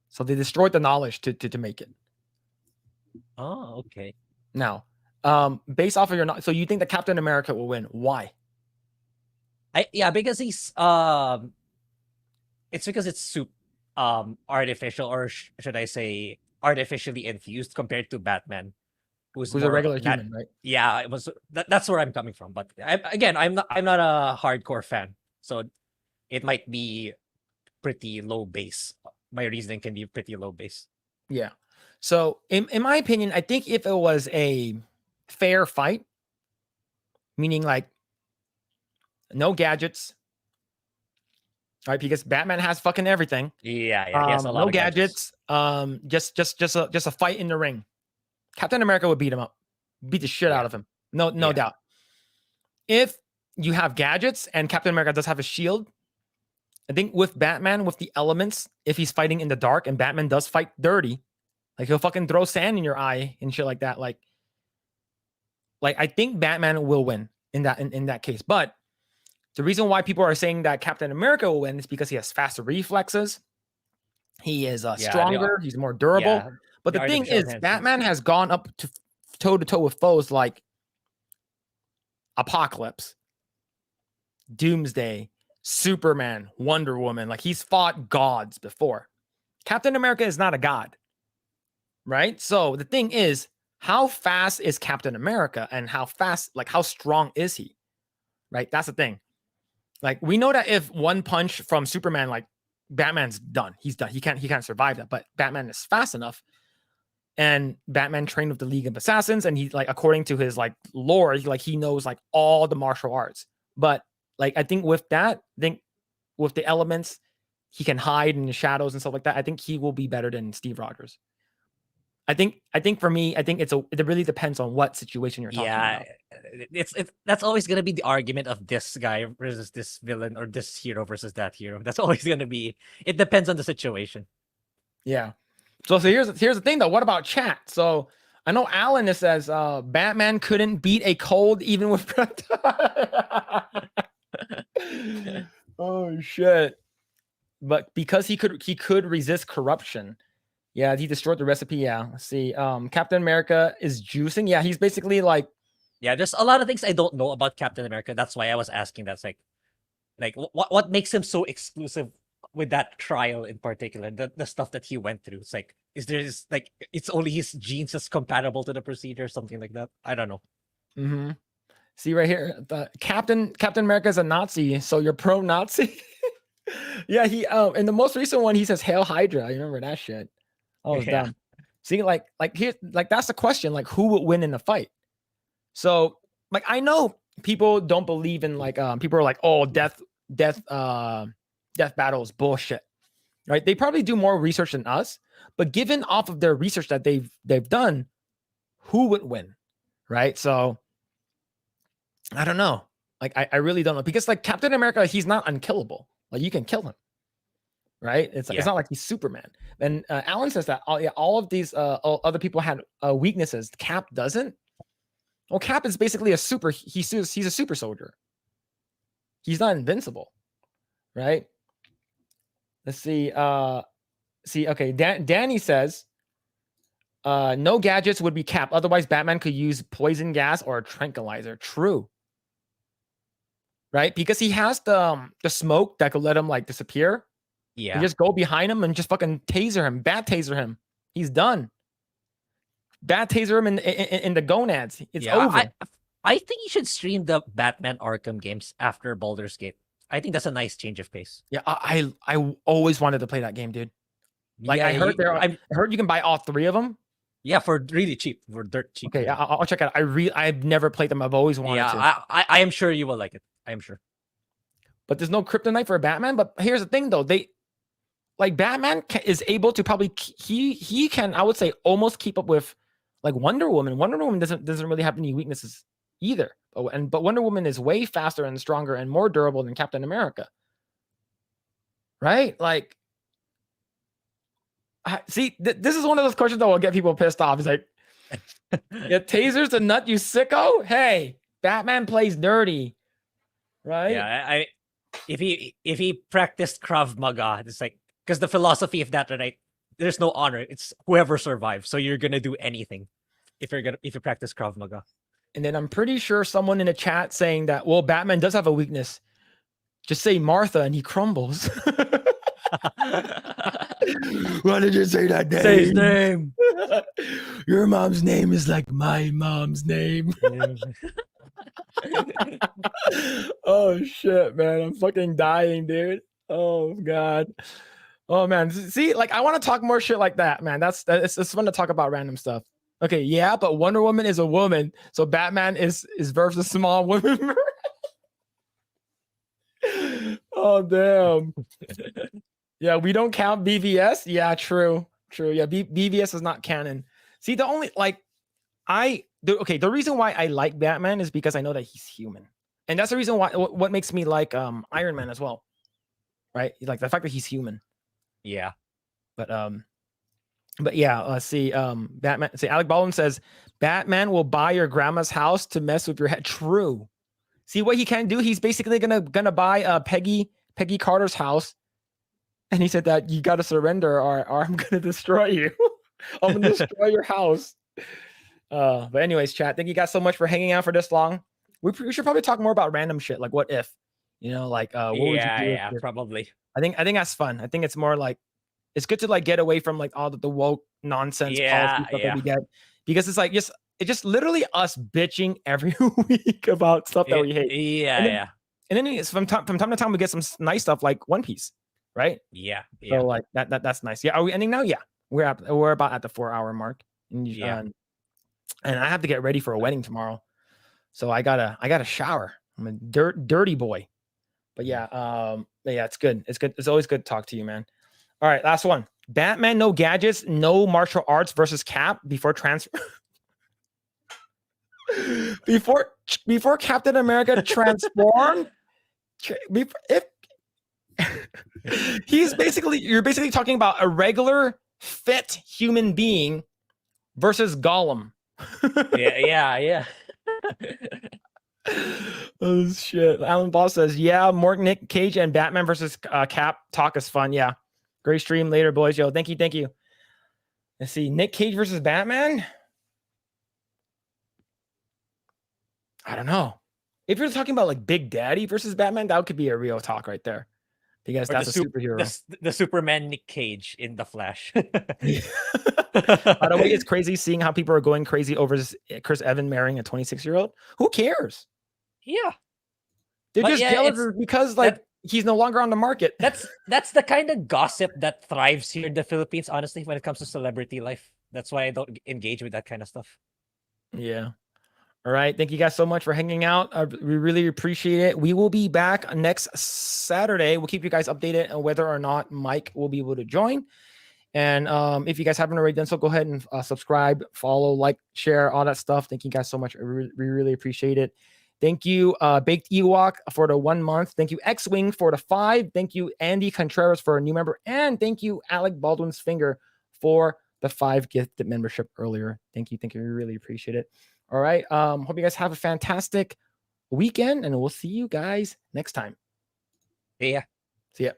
so they destroyed the knowledge to make it. Oh, okay. Now, based off of your so you think that Captain America will win? Why? Because he's it's because it's artificial, or should I say artificially infused compared to Batman, who's a regular human, right? Yeah, it was that's where I'm coming from. But I'm not a hardcore fan, so it might be pretty low base. My reasoning can be pretty low base. Yeah. So in my opinion, I think if it was a fair fight, meaning like no gadgets, right? Because Batman has fucking everything. Yeah, he has a lot no of gadgets. Just a fight in the ring. Captain America would beat him up, beat the shit out of him. No doubt. If you have gadgets and Captain America does have a shield, I think with Batman, with the elements, if he's fighting in the dark and Batman does fight dirty, like he'll fucking throw sand in your eye and shit like that. Like I think Batman will win in that case. But the reason why people are saying that Captain America will win is because he has faster reflexes. He is stronger. He's more durable. Yeah, but the thing is, Batman has gone up to toe-to-toe with foes like Apocalypse, Doomsday, Superman, Wonder Woman. Like he's fought gods before. Captain America is not a god, right? So the thing is, how fast is Captain America and how strong is he, right? That's the thing. Like we know that if one punch from Superman, like Batman's done. He's done. He can't survive that. But Batman is fast enough, and Batman trained with the League of Assassins, and he like according to his like lore, he knows like all the martial arts. But like I think with that, with the elements, he can hide in the shadows and stuff like that. I think he will be better than Steve Rogers. I think for me, I think it really depends on what situation you're talking about. It's that's always gonna be the argument of this guy versus this villain, or this hero versus that hero. That's always gonna be. It depends on the situation. Yeah. So here's the thing though. What about chat? So I know Alan says Batman couldn't beat a cold even with oh shit. But because he could resist corruption. Yeah, he destroyed the recipe. Yeah. Let's see. Captain America is juicing. Yeah, he's basically like. Yeah, there's a lot of things I don't know about Captain America. That's why I was asking. That's like what makes him so exclusive with that trial in particular, the stuff that he went through. It's like, is there like it's only his genes that's compatible to the procedure, something like that? I don't know. Mm-hmm. See right here, the Captain America is a Nazi, so you're pro-Nazi. Yeah, he in the most recent one he says Hail Hydra. I remember that shit. Oh, it's dumb. See, like here, like that's the question. Like, who would win in a fight? So, like, I know people don't believe in like people are like, oh, death battle is bullshit, right? They probably do more research than us, but given off of their research that they've done, who would win, right? So, I don't know. Like, I really don't know, because like Captain America, he's not unkillable. Like, you can kill him. Right? It's not like he's Superman. And Alan says that all of these other people had weaknesses. Cap doesn't. Well, Cap is basically a super. He's a super soldier. He's not invincible, right? Let's see. Okay. Danny says, no gadgets would be Cap. Otherwise, Batman could use poison gas or a tranquilizer. True. Right? Because he has the smoke that could let him like disappear. Yeah. You just go behind him and just fucking taser him, bat taser him. He's done. Bat taser him in the gonads. It's over. I think you should stream the Batman Arkham games after Baldur's Gate. I think that's a nice change of pace. Yeah, I always wanted to play that game, dude. Like, yeah, I heard you can buy all 3 of them. Yeah, for really cheap, for dirt cheap. Okay, I'll check it out. I've never played them. I've always wanted to. I am sure you will like it. I am sure. But there's no kryptonite for a Batman. But here's the thing, though. Like Batman is able to probably he can, I would say, almost keep up with like Wonder Woman. Wonder Woman doesn't really have any weaknesses either. But Wonder Woman is way faster and stronger and more durable than Captain America. Right? Like, see, this is one of those questions that will get people pissed off. It's like, yeah, taser's a nut, you sicko. Hey, Batman plays dirty, right? Yeah, if he practiced Krav Maga, it's like, because the philosophy of that, right? There's no honor. It's whoever survives. So you're gonna do anything if you practice Krav Maga. And then I'm pretty sure someone in the chat saying that, well, Batman does have a weakness. Just say Martha and he crumbles. Why did you say that name? Say his name. Your mom's name is like my mom's name. Oh shit, man. I'm fucking dying, dude. Oh god. Oh man. See, like I want to talk more shit like that, man. It's fun to talk about random stuff. Okay, yeah, but Wonder Woman is a woman, so Batman is versus small woman. Oh damn. Yeah, we don't count BVS. Yeah, true. Yeah, BVS is not canon. See, the only the reason why I like Batman is because I know that he's human, and that's the reason why what makes me like Iron Man as well, right? Like the fact that he's human. Yeah, but yeah, let's see. Batman. See, Alec Baldwin says Batman will buy your grandma's house to mess with your head. True. See what he can do? He's basically gonna buy Peggy Carter's house, and he said that you got to surrender or I'm gonna destroy you. I'm gonna destroy your house. But anyways, chat. Thank you guys so much for hanging out for this long. We should probably talk more about random shit, like what if, like what would you do? Yeah, probably. I think that's fun. I think it's more like it's good to like get away from like all the woke nonsense policy stuff that we get, because it's like it's just literally us bitching every week about stuff that we hate. Yeah. And then it's from time to time we get some nice stuff like One Piece, right? Yeah. So like that's nice. Yeah. Are we ending now? Yeah. We're about at the 4-hour mark. And I have to get ready for a wedding tomorrow. So I gotta shower. I'm a dirty boy. But yeah, it's good. It's good. It's always good to talk to you, man. All right, last one. Batman, no gadgets, no martial arts versus Cap before transfer. before Captain America transformed. You're basically talking about a regular fit human being versus Gollum. yeah. Oh shit. Alan Boss says, yeah, more Nick Cage and Batman versus Cap talk is fun. Yeah. Great stream later, boys. Yo, thank you. Let's see. Nick Cage versus Batman. I don't know. If you're talking about like Big Daddy versus Batman, that could be a real talk right there. Because that's a superhero. The Superman Nick Cage in The Flash. By the way, it's crazy seeing how people are going crazy over Chris Evans marrying a 26-year-old. Who cares? Yeah. They're just jealous because he's no longer on the market. That's the kind of gossip that thrives here in the Philippines, honestly, when it comes to celebrity life. That's why I don't engage with that kind of stuff. Yeah. All right. Thank you guys so much for hanging out. We really appreciate it. We will be back next Saturday. We'll keep you guys updated on whether or not Mike will be able to join. And if you guys haven't already done so, go ahead and subscribe, follow, like, share, all that stuff. Thank you guys so much. We really appreciate it. Thank you, Baked Ewok, for the 1 month. Thank you, X-Wing, for the 5. Thank you, Andy Contreras, for a new member. And thank you, Alec Baldwin's Finger, for the 5 gifted membership earlier. Thank you. We really appreciate it. All right. Hope you guys have a fantastic weekend, and we'll see you guys next time. Yeah. See ya.